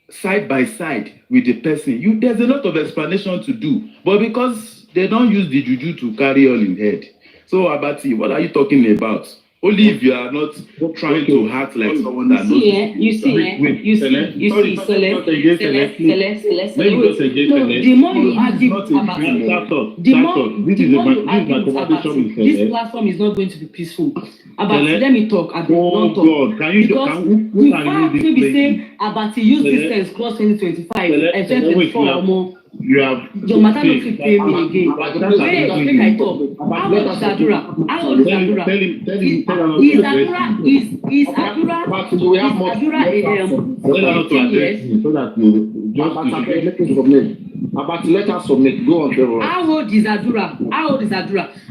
side by side with the person. There's a lot of explanation to do, but because they don't use the juju to carry on in head. So Abati, what are you talking about? Only if you are not trying to act like someone that knows. The more you argue about this platform is not going to be peaceful. Abati, let me talk. Don't talk. Because the fact will be saying Abati use this sense cross 2025 and 2024 or more. Your matter don't fit pay me again. Wait, make I talk. How old is Adura? How old is Adura? Is Let us submit. Go on, Trevor. How old is Adura?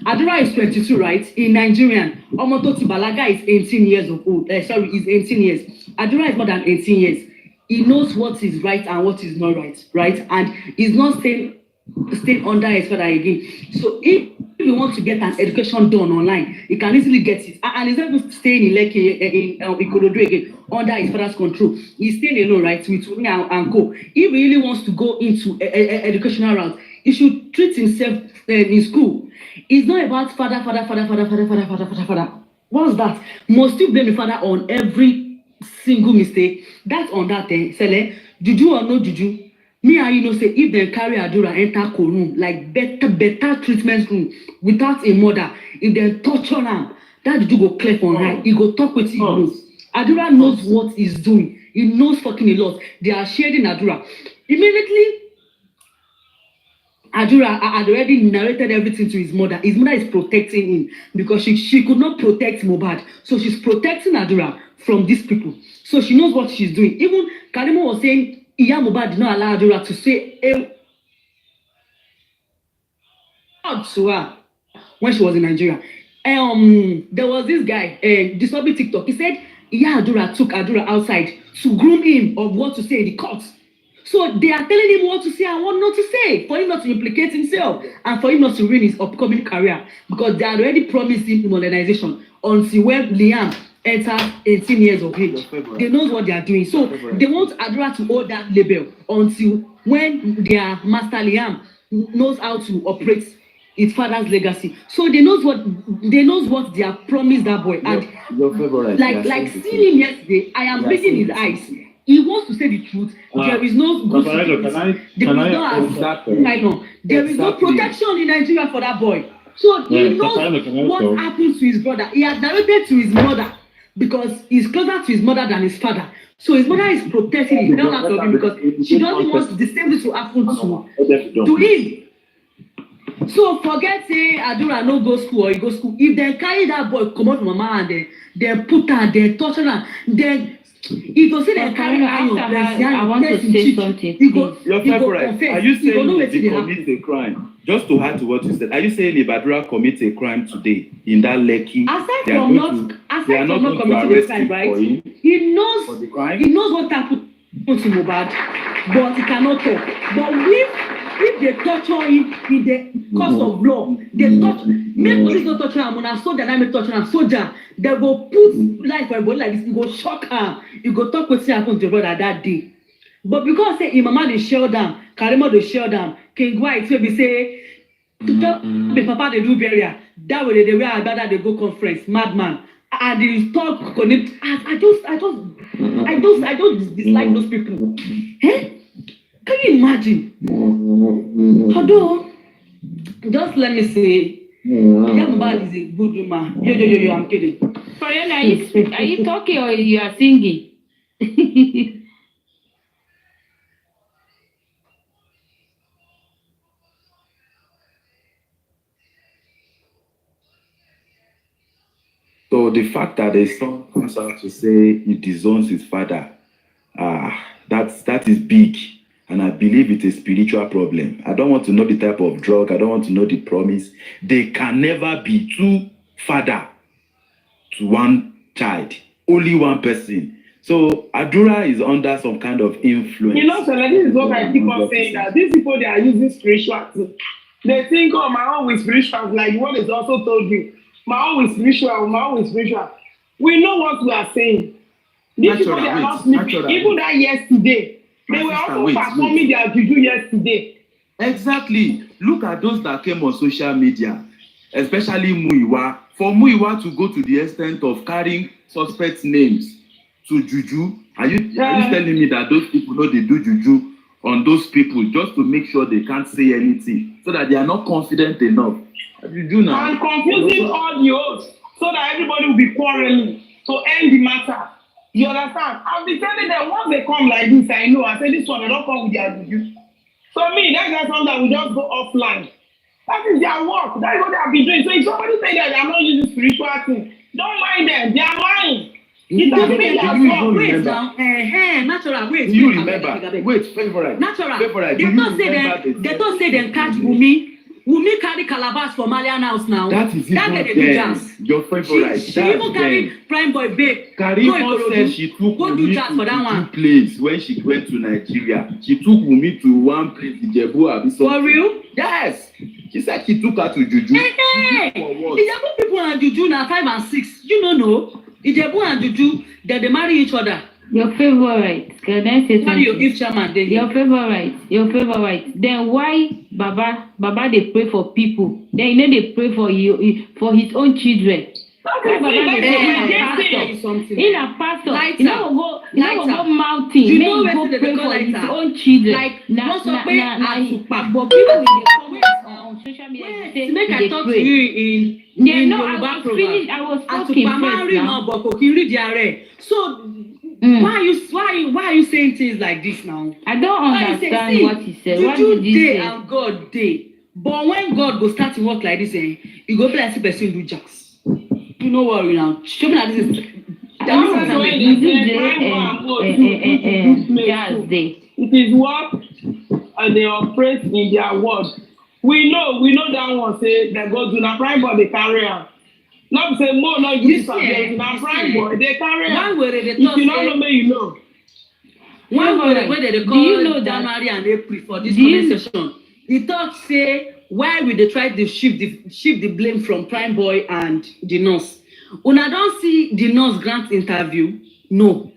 Adura is 22, right? In Nigerian, Omoto Tibalaga is 18 years old. Is 18 years. Adura is more than 18 years. he knows what is right and what is not right? And he's not staying under his father again. So if you want to get an education done online, you can easily get it. And he's not even staying in Lekki, in Ikorodu again, under his father's control. He's staying alone, right, with Wummi and co. If he really wants to go into educational route, he should treat himself in school. It's not about father. What's that? Must you blame the father on every single mistake? That's on that thing. Sele, juju or no juju? Me and you know say if they carry Adura enter room, like better treatment room without a mother, if they torture her, that juju go clear for her. He go talk with him. Adura knows what he's doing. He knows fucking a lot. They are sharing Adura. Immediately, Adura had already narrated everything to his mother. His mother is protecting him because she could not protect Mohbad. So she's protecting Adura from these people. So she knows what she's doing. Even Karimo was saying, Iya Mohbad did not allow Adura to say a word to her when she was in Nigeria. There was this guy, disturbing TikTok. He said, Iya Adura took Adura outside to groom him of what to say in the court. So they are telling him what to say and what not to say, for him not to implicate himself and for him not to ruin his upcoming career, because they had already promised him modernization until when Liam enters 18 years of age. They know what they are doing. So they want Adura to hold that label until when their master Liam knows how to operate his father's legacy. So they knows what they have promised that boy. And like seeing him yesterday, I am reading his eyes. He wants to say the truth. There is no good there is no protection in Nigeria for that boy. So he knows what happens to his brother. He has narrated to his mother because he's closer to his mother than his father. So his mother is protecting him, not out of him, because she doesn't want the same thing to happen to him. So forget say Adura no go school or he go school. If they carry that boy come out from mama and they put her, they torture her, then if you see they carry iron, I want to say something. Your favorite. Are you saying he commits a crime? Just to add to what you said, are you saying if Adura commits a crime today in that Lekki, they are not going to arrest him for him? He knows what happened to Mohbad, but he cannot talk. But if they torture him in the course of law, they torture. Make police not torture him. When a soldier, I may torture him. Soldier, they go put life for a body like this. He go shock her. He go talk with what happened to your brother that day. But because say his mama they shell down, Karimo they shell down, Câúght so be say, the papa they do burial. That way they wear that they go conference, madman. And they talk connect. I don't dislike those people. Eh? Can you imagine? Although, just let me say, Mohbad is a good woman. Yo, I'm kidding. Papariano, are you talking or you are singing? So the fact that the son comes out to say he disowns his father, that is big. And I believe it's a spiritual problem. I don't want to know the type of drug. I don't want to know the promise. They can never be two father to one child. Only one person. So Adura is under some kind of influence. You know, so this is what I keep on saying, that these people, they are using spirituality. They think, oh, my own is spiritual, like what is also told you. My own is spiritual, my own is spiritual. We know what we are saying. These people, they are not sleeping. Even that yesterday, they were also performing their juju yesterday. Exactly. Look at those that came on social media, especially Muiwa. For Muiwa to go to the extent of carrying suspect names to juju, are you telling me that those people know they do juju on those people just to make sure they can't say anything, so that they are not confident enough? Juju now. And confusing all the oaths so that everybody will be quarreling to end the matter. You understand? I'll be telling them once they come like this, I know. I say this one, they don't come with their juju. So me, that's not something that we just go offline. That is their work. That's what they have been doing. So if somebody say that they are not using spiritual things, don't mind them. They are lying. It doesn't mean they are wrong. Wait now. Natural. Wait. Do you remember? Wait, favorite. Natural. Favorite. They don't say them catch Wummi Wummi carry calabash for Malian house now. That is that even they do jazz. Your favorite. She even carry prime boy babe. Karima said she took Wummi to two place when she went to Nigeria. She took Wummi to one place in Jebu. For real? Yes. She said she took her to Juju. Hey, Ijebu people and Juju now 5 and 6. You know. Ijebu and Juju, they marry each other. Your favorite. Can I say something? Your chairman, your favorite. Then why Baba they pray for people? Then you know they pray for you for his own children. In a pastor, you know go mountain. You know go where pray they for his lighter. own children. Like but people in the on social media say make I talk pray. to you in Yoruba I was talking first. So why are you saying things like this now? I don't understand what he said. What Juju did he day say? and God day. But when God go start to work like this, he go play as if person do jacks. You know what now? Show me that this is. It is what they operate in their word. We know that one say that God do not prime boy they carry out. Not say more not you see na prime boy they carry out. If you don't know me, you know. One word where they call January and April for this conversation. The talk say why will they try to shift the blame from prime boy and the nurse? Una don't see the nurse grant interview. No.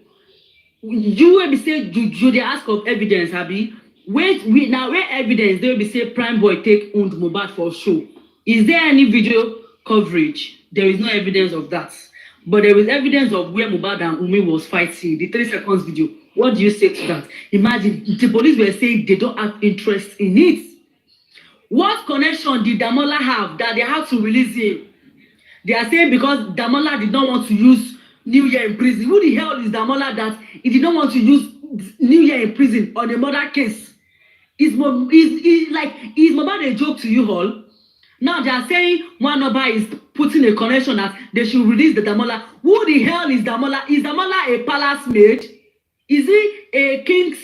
You will be say Juju they ask of evidence, Abi. Where evidence they will be say prime boy take owned Mohbad for show. Is there any video coverage? There is no evidence of that. But there is evidence of where Mohbad and Wummi was fighting. The 3 seconds video. What do you say to that? Imagine the police were saying they don't have interest in it. What connection did Damola have that they have to release him? They are saying because Damola did not want to use New Year in prison. Who the hell is Damola that he did not want to use New Year in prison on a murder case? Is Mohbad a joke to you all? Now they are saying one number is putting a connection that they should release the Damola. Who the hell is Damola? Is Damola a palace maid? Is he a king's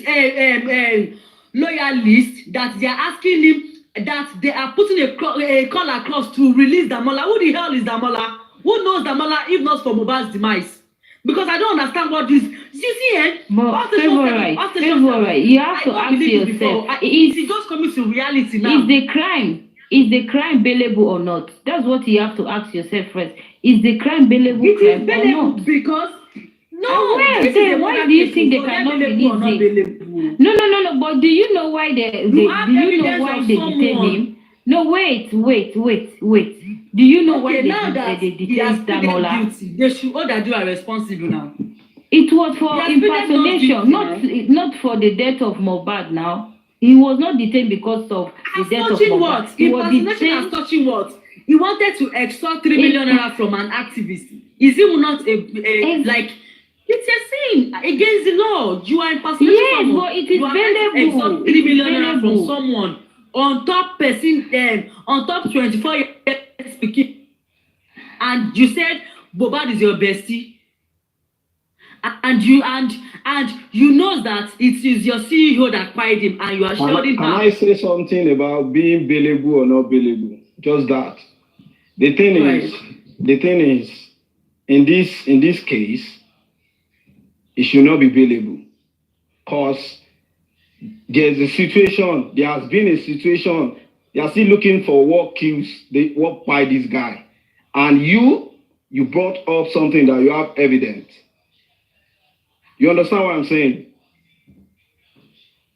loyalist that they are asking him that they are putting a call across to release Damola? Who the hell is Damola? Who knows Damola if not for Mohbad's demise? Because I don't understand what this. You see, favorite. You have to ask yourself: is it just coming to reality now? Is the crime bailable or not? That's what you have to ask yourself first. Is the crime bailable? It is bailable because why do you think they cannot release him? No. But do you know why they detain him? No, wait. Do you know why they detain Damola? They should all that you are responsible now. It was for impersonation, not for the death of Mohbad now. He was not detained because of the death of Mohbad. He was detained as touching what? He wanted to extort 3 million naira from an activist. Is he not like it's a sin against the law? You are impersonating someone. But it is valuable. 3 million naira from someone on top person, on top 24 years speaking, and you said Mohbad is your bestie. And you know that it is your CEO that fired him, and you are shouting Can I say something about being bailable or not bailable? Just that. The thing is, in this case, it should not be bailable, because there has been a situation. They are still looking for what by this guy, and you brought up something that you have evidence. You understand what I'm saying?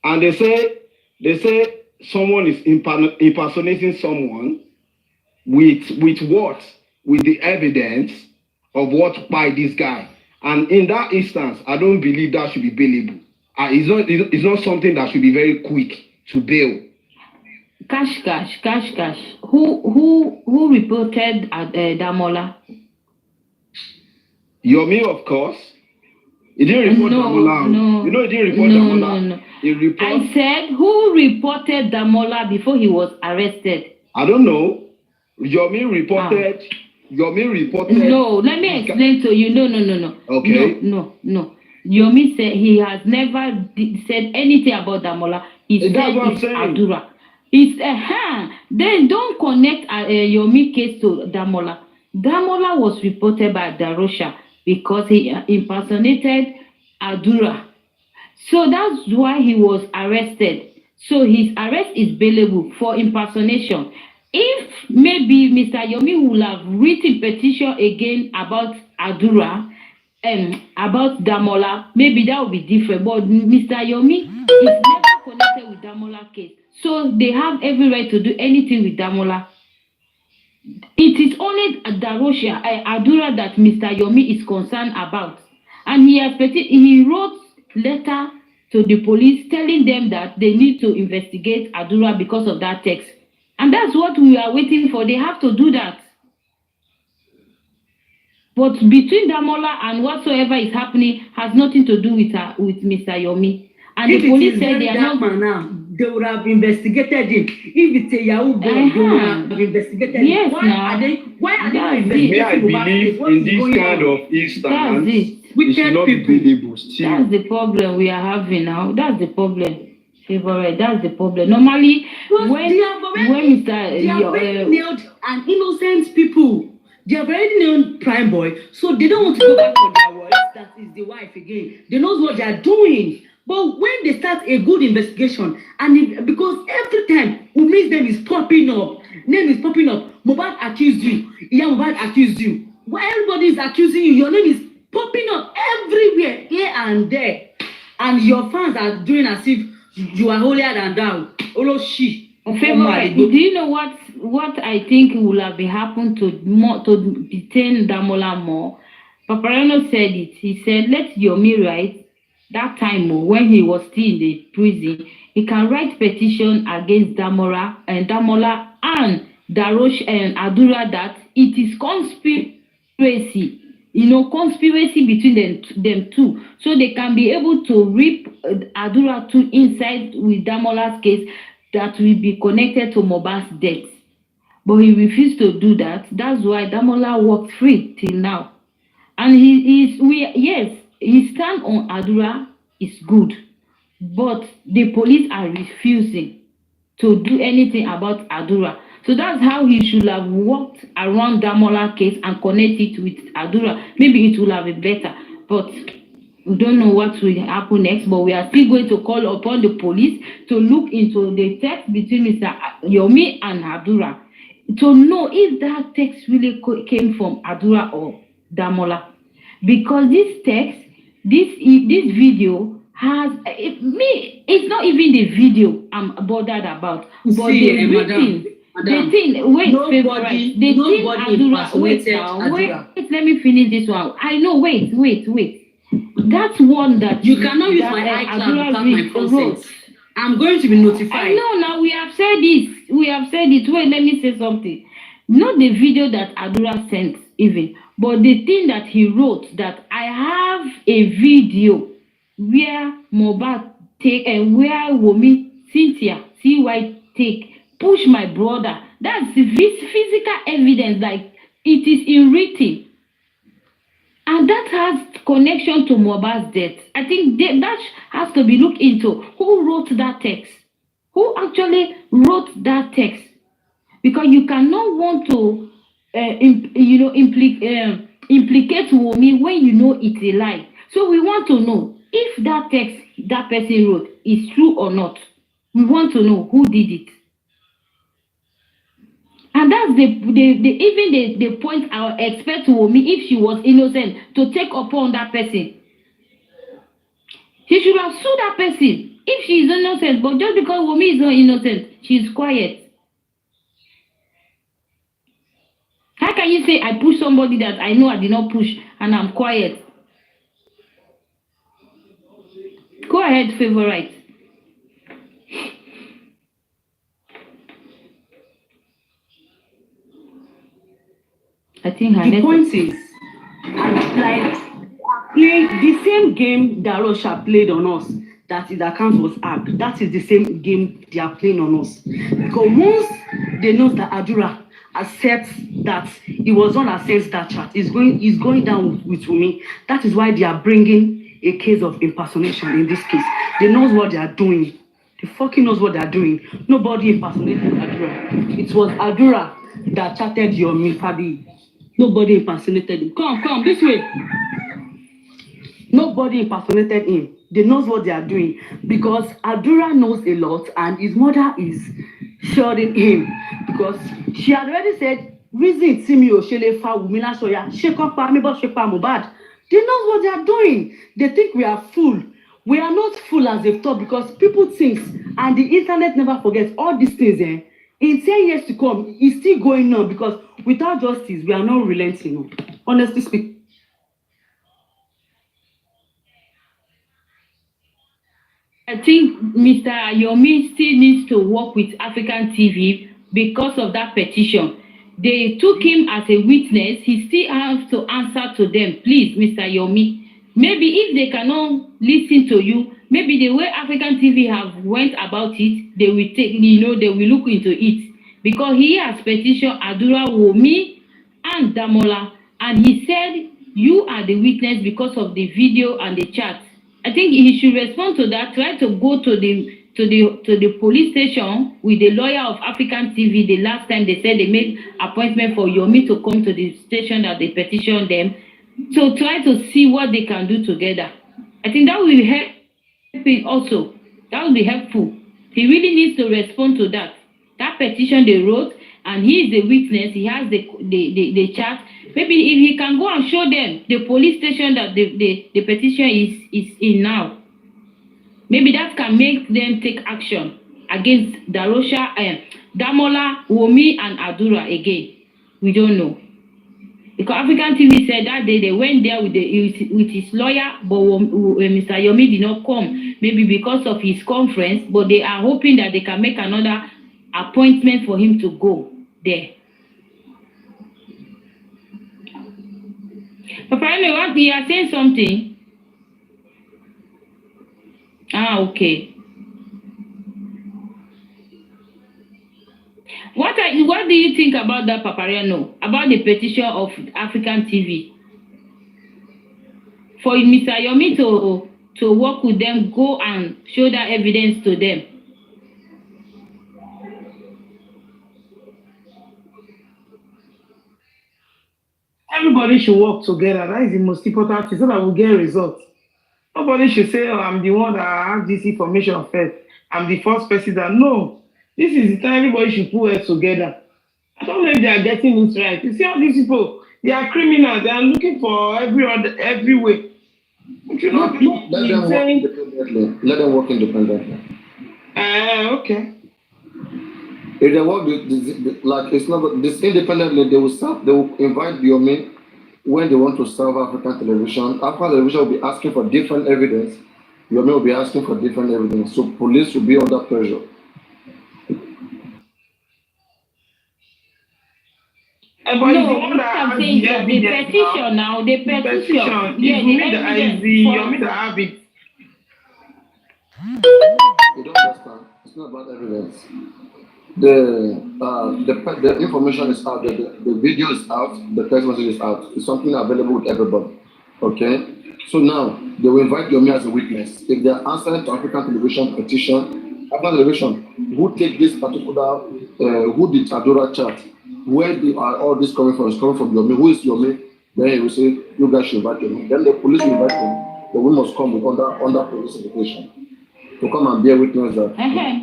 And they say someone is impersonating someone with what? With the evidence of what by this guy. And in that instance, I don't believe that should be bailable. It's not something that should be very quick to bail. Cash. Who reported Damola? Yomi, of course. He didn't report Damola. No. You know he didn't report Damola. No. I said who reported Damola before he was arrested? I don't know. Yomi reported. No, let me explain to you. No. Okay. No. Yomi said he has never said anything about Damola. He said it's Adura. It's then don't connect Yomi case to Damola. Damola was reported by Darosha because he impersonated Adura. So that's why he was arrested. So his arrest is bailable for impersonation. If maybe Mr. Yomi would have written petition again about Adura and about Damola, maybe that would be different. But Mr. Yomi is never connected with Damola case. So they have every right to do anything with Damola. It is only Darosha, Adura that Mr. Yomi is concerned about. And he wrote letter to the police telling them that they need to investigate Adura because of that text. And that's what we are waiting for. They have to do that. But between Damola and whatsoever is happening has nothing to do with Mr. Yomi. And if the police said they are not now, they would have investigated him. If it's a Yahoo boy, they would have investigated him. Yes, Why are they investigating? May I believe in this kind of instance, it should not be believable still. That's the problem we are having now. That's the problem. Favorite. That's the problem. Normally, when they have already nailed an innocent people. They have already nailed Prime Boy, so they don't want to go back on their words. That is the wife again. They know what they are doing. But when they start a good investigation, and because every time Wummi's name is popping up, Mohbad accused you, Mohbad accused you. Why everybody is accusing you? Your name is popping up everywhere, here and there, and your fans are doing as if you are holier than thou. Do you know what I think will have happened to detain Damola more? Papariano said it. He said, let Yomi write that time when he was still in the prison. He can write petition against Damola and Darosh and Adura that it is conspiracy. Conspiracy between them two. So they can be able to rip Adura to inside with Damola's case that will be connected to Mohbad's death. But he refused to do that. That's why Damola walked free till now. And his stand on Adura is good. But the police are refusing to do anything about Adura. So that's how he should have walked around Damola case and connect it with Adura. Maybe it will have been better. But we don't know what will happen next. But we are still going to call upon the police to look into the text between Mr. Yomi and Adura to know if that text really came from Adura or Damola. Because this text, this video has it's not even the video I'm bothered about, but the written. The thing, wait, nobody Adura, wait, let me finish this one. I know, wait. That's one that you cannot use my iCloud without my consent. I'm going to be notified. I know now, we have said this. Wait, let me say something. Not the video that Adura sent even, but the thing that he wrote, that I have a video where Mohbad take and where Wummi, Cynthia, CY take, push my brother. That's physical evidence, like it is in written. And that has connection to Mohbad's death. I think that has to be looked into. Who wrote that text? Who actually wrote that text? Because you cannot want to implicate Wummi when you know it's a lie. So we want to know if that text that person wrote is true or not. We want to know who did it. And that's the point I would expect Wummi, if she was innocent, to take upon that person. She should have sued that person if she is innocent. But just because Wummi is not innocent, she is quiet. How can you say I push somebody that I know I did not push and I'm quiet? Go ahead, favorite. I think the point is, like, playing the same game Darosha played on us, that his account was hacked. That is the same game they are playing on us. Because once they know that Adura accepts that he was not accepts that chat, he's going down with Wummi. That is why they are bringing a case of impersonation in this case. They know what they are doing. He fucking knows what they're doing. Nobody impersonated Adura. It was Adura that chatted Yomi Fabi. Nobody impersonated him. Come, this way. Nobody impersonated him. They knows what they are doing because Adura knows a lot and his mother is shielding him because she had already said, reason see me Oshele fa Wumila Soya, shake up me but shake up Mohbad. They know what they are doing. They think we are fool. We are not fool as they thought because people think and the internet never forgets all these things. In 10 years to come, it's still going on because without justice, we are not relenting. Honestly speaking. I think Mr. Yomi still needs to work with African TV because of that petition. They took him as a witness. He still has to answer to them. Please, Mr. Yomi. Maybe if they cannot listen to you, maybe the way African TV have went about it, they will take, they will look into it. Because he has petitioned Adura, Wummi, and Damola, and he said you are the witness because of the video and the chat. I think he should respond to that. Try to go to the police station with the lawyer of African TV. The last time they said they made appointment for Yomi to come to the station that they petitioned them. So try to see what they can do together. I think that will help him also. That will be helpful. He really needs to respond to that. That petition they wrote, and he is the witness. He has the chat. Maybe if he can go and show them the police station that the petition is in now, maybe that can make them take action against Damola, Wummi, and Adura again. We don't know. Because African TV said that day they went there with his lawyer, but Mr. Yomi did not come, maybe because of his conference, but they are hoping that they can make another appointment for him to go there. Papariano, you are saying something? Okay. What do you think about that, Papariano? About the petition of African TV? For Mr. Yomi to work with them, go and show that evidence to them. Everybody should work together. That is the most important thing so that we'll get results. Nobody should say, oh, I'm the one that has this information first. I'm the first person that. No. This is the time everybody should put heads together. I don't know if they are getting it right. You see all these people, they are criminals. They are looking for every way. Let them work independently. Let them work independently. Okay. If they work like it's not this independently, they will invite Yomi when they want to serve African television. African television will be asking for different evidence. Yomi will be asking for different evidence. So police will be under pressure. No, what I'm saying is the petition now, the petition. Yeah, the evidence. Yomi that have it. You don't understand. It's not about evidence. The information is out. The video is out. The text message is out. It's something available with everybody. Okay. So now they will invite Yomi as a witness. If they are answering to African television petition, African television, who take this particular, who did Adura chat, where are all this coming from? It's coming from Yomi. Who is Yomi? Then he will say, you guys should invite Yomi. Then the police will invite him. The women must come with under police invitation to come and bear witness that.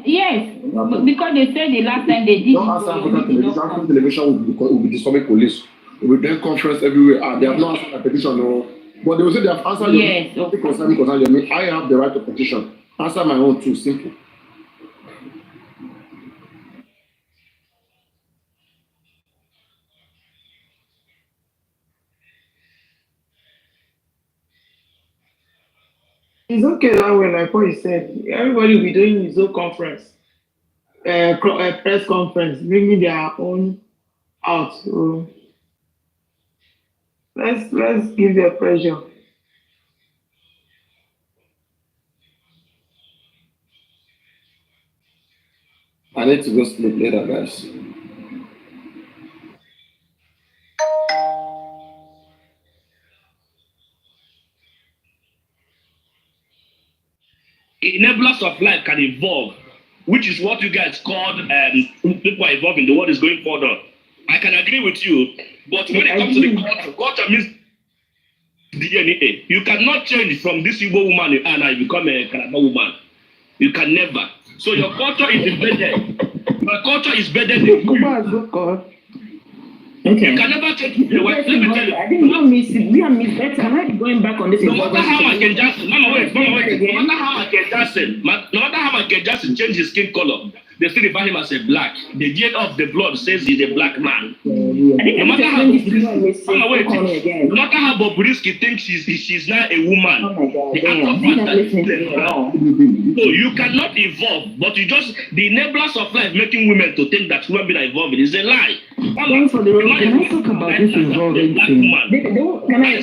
Yes, because they said the last time they did. Don't ask African television. African television will be disturbing police. We will then conference everywhere. They have not answered a petition, no. But they will say they have answered yes, your concern Yomi. I have the right to petition. Answer my own too. Simple. It's okay that way, like what you said. Everybody will be doing his own conference, press conference, bringing their own out. So let's give their pressure. I need to go sleep later, guys. Enablers of life can evolve which is what you guys called people are involved in the world is going further. I can agree with you, but when it comes to the culture means DNA. You cannot change from this Igbo woman you are now you become a Calabar woman. You can never. So your culture is embedded. Your culture is embedded in you. Okay. You can never change the way. Let me tell you. I didn't know Miss. We are Miss Better. Am I going back on this? No matter how Michael Jackson, no matter how Michael Jackson changed his skin color, they still refer him as a black. The DNA of the blood says he's a black man. No matter how Bobrisky thinks she's not a woman. The act of fact so you cannot evolve, but you just the enablers of life making women to think that women are evolving is a lie. Thanks for the road. Can I talk about this evolving thing? Can I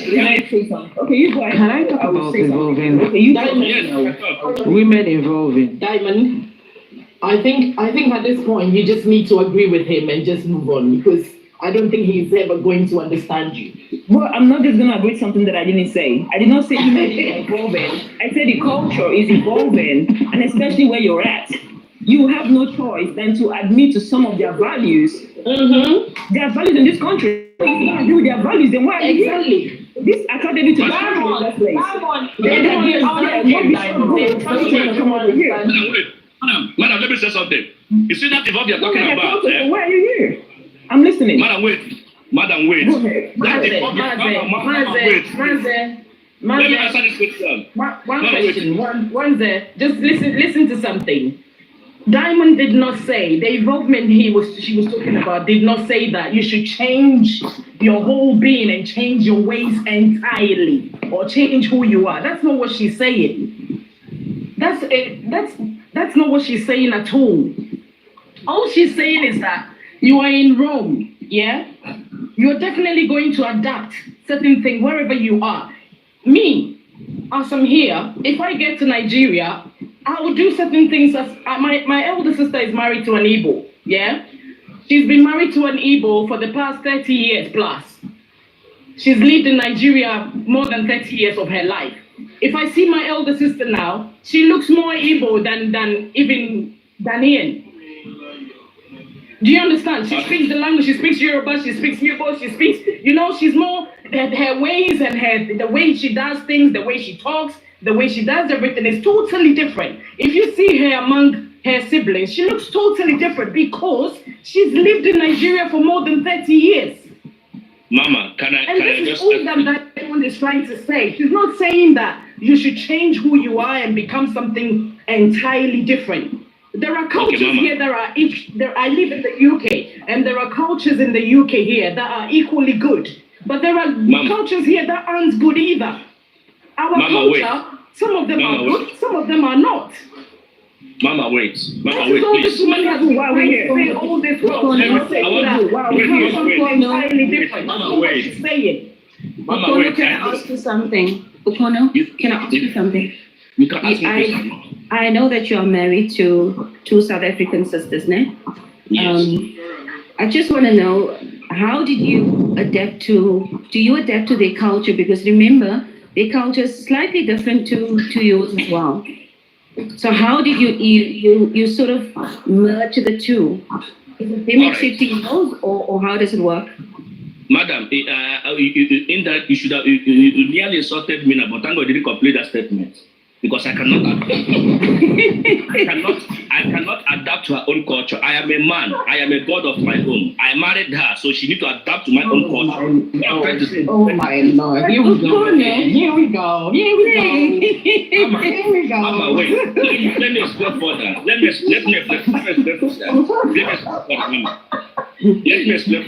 say something? Okay, you go ahead. Can I talk about evolving? Okay, you women evolving. Diamond, I think at this point you just need to agree with him and just move on because I don't think he's ever going to understand you. Well, I'm not just going to agree with something that I didn't say. I did not say women are evolving. I said the culture is evolving, and especially where you're at. You have no choice than to admit to some of their values. Mm-hmm. Their values in this country. If you don't agree with their values, then why are you here? This attracted you to the country in the first place. Madam, let me say something. You see that evolve you're talking about? Why are you here? I'm listening. Madam, wait. Madam, wait. That evolve let me answer this question. One question. One there. Just listen to something. Diamond did not say the involvement she was talking about did not say that you should change your whole being and change your ways entirely or change who you are. That's not what she's saying. That's not what she's saying at all. All she's saying is that you are in Rome, yeah? You're definitely going to adapt certain things wherever you are. Me, as I'm here, if I get to Nigeria, I will do certain things. As my elder sister is married to an Igbo, yeah? She's been married to an Igbo for the past 30 years plus. She's lived in Nigeria more than 30 years of her life. If I see my elder sister now, she looks more Igbo than even Ghanaian. Do you understand? She speaks the language, she speaks Yoruba, she speaks Igbo, she speaks, she's more, her ways and the way she does things, the way she talks, the way she does everything is totally different. If you see her among her siblings, she looks totally different because she's lived in Nigeria for more than 30 years. Mama, can I just... all that Diamond is trying to say. She's not saying that you should change who you are and become something entirely different. There are cultures here I live in the UK, and there are cultures in the UK here that are equally good. But there are cultures here that aren't good either. Our culture, some of them are good, some of them are not. Mama, wait. Mama, wait, please. Why we're here. All this Mama, wait. Mama, wait. Can I ask you something? Okono, can I ask you something? You can ask me I know that you are married to two South African sisters, ne? Yes. I just want to know, how did you adapt to their culture? Because remember, their culture is slightly different to yours as well. So how did you sort of merge the two? Is it them accepting those, or how does it work? Madam, in that you should have you nearly insulted me now, but thank God you didn't complete that statement. Because I cannot I cannot adapt to her own culture. I am a man. I am a god of my own. I married her, so she needs to adapt to my own culture. Oh my Lord. Here we go. Here we go. Mama, wait. Let me explain further. Let me explain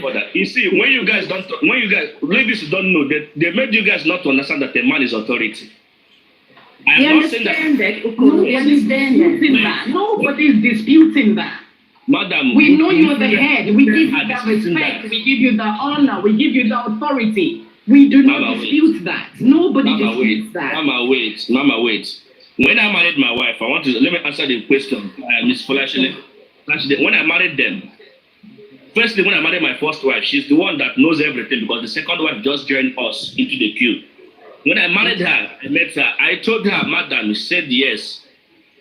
further. You see, when you guys ladies don't know that they made you guys not to understand that a man is authority. We understand that. We understand that. Nobody's disputing that. Madam, we know you're the head. We give you that respect. We give you the honor. We give you the authority. We do not dispute that. Nobody disputes that. Mama, wait. When I married my wife, let me answer the question, Ms. Folashile. When I married them, firstly, when I married my first wife, she's the one that knows everything because the second wife just joined us into the queue. When I married her, I met her. I told her, Madam, she said yes.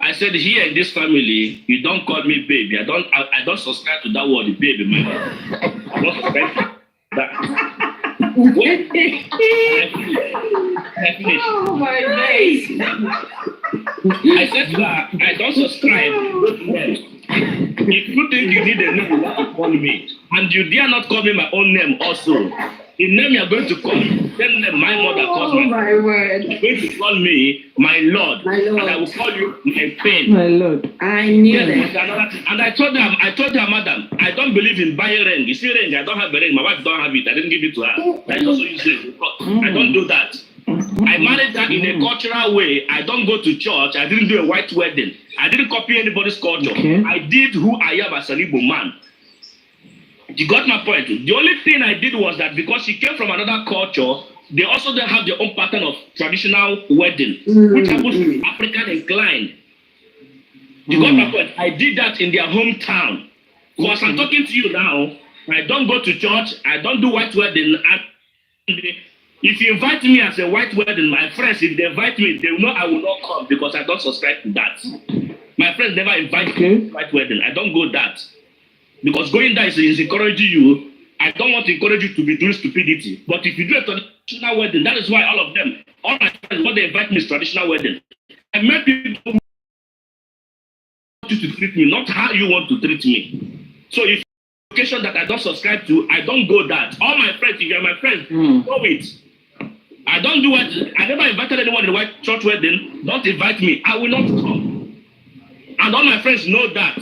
I said, here in this family, you don't call me baby. I don't subscribe to that word, baby, man. I don't subscribe to that. Oh my days. I said to her, I don't subscribe. If you think you need a name, you have to call me. And you dare not call me my own name also. The name you are going to call me, same name my mother calls me. Oh my word. You are going to call me my Lord. My Lord. And I will call you my pain. My Lord. I knew Yes, that. and I told her, madam, I don't believe in buying ring. You see ring, I don't have a ring. My wife don't have it. I didn't give it to her. I also use it. I don't do that. I married her in a cultural way. I don't go to church. I didn't do a white wedding. I didn't copy anybody's culture. Okay. I did who I am as an Igbo man. You got my point. The only thing I did was that because she came from another culture, they also don't have their own pattern of traditional wedding, which happens to be African inclined. You got my point. I did that in their hometown. Because I'm talking to you now, I don't go to church. I don't do white wedding. If you invite me as a white wedding, my friends, if they invite me, they know I will not come because I don't subscribe to that. My friends never invite me to white wedding. I don't go that. Because going there is encouraging you. I don't want to encourage you to be doing stupidity. But if you do a traditional wedding, that is why all of them, all my friends, what they invite me is traditional wedding. I met people who want you to treat me, not how you want to treat me. So if occasion that I don't subscribe to, I don't go that. All my friends, if you're my friend, go it. I don't do it. I never invited anyone in the white church wedding. Don't invite me. I will not come. And all my friends know that.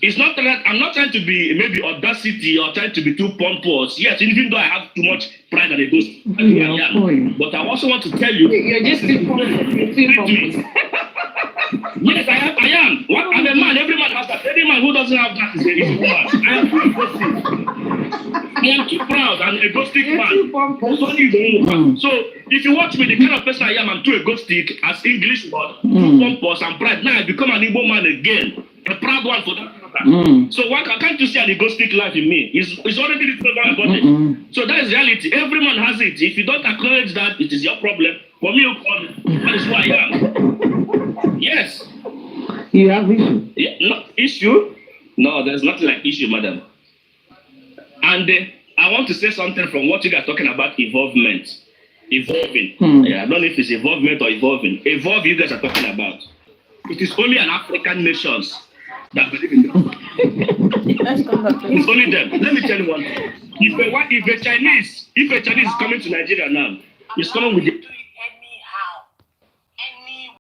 It's not that I'm not trying to be maybe audacity or trying to be too pompous. Yes, even though I have too much pride and ego, but I also want to tell you. You're just too pompous. Yes, I am. I'm a man. Every man has that. Every man who doesn't have that is a woman. I am too aggressive. I am too proud and egoistic man. So if you watch me, the kind of person I am, I'm too egoistic as English word, too pompous and pride. Now I become an Igbo man again. A proud one for that. So why can't you see an egoistic life in me? It's already written about my body. So that is reality. Every man has it. If you don't acknowledge that, it is your problem. For me, that is who I am. Yes. You have issue? Yeah, no, issue? No, there's nothing like issue, madam. And I want to say something from what you guys are talking about, evolvement. Evolving. Yeah, I don't know if it's evolvement or evolving. Evolve you guys are talking about. It is only an African nations that believe in them. It's only them. Let me tell you one thing. If a Chinese is coming to Nigeria now, he's coming with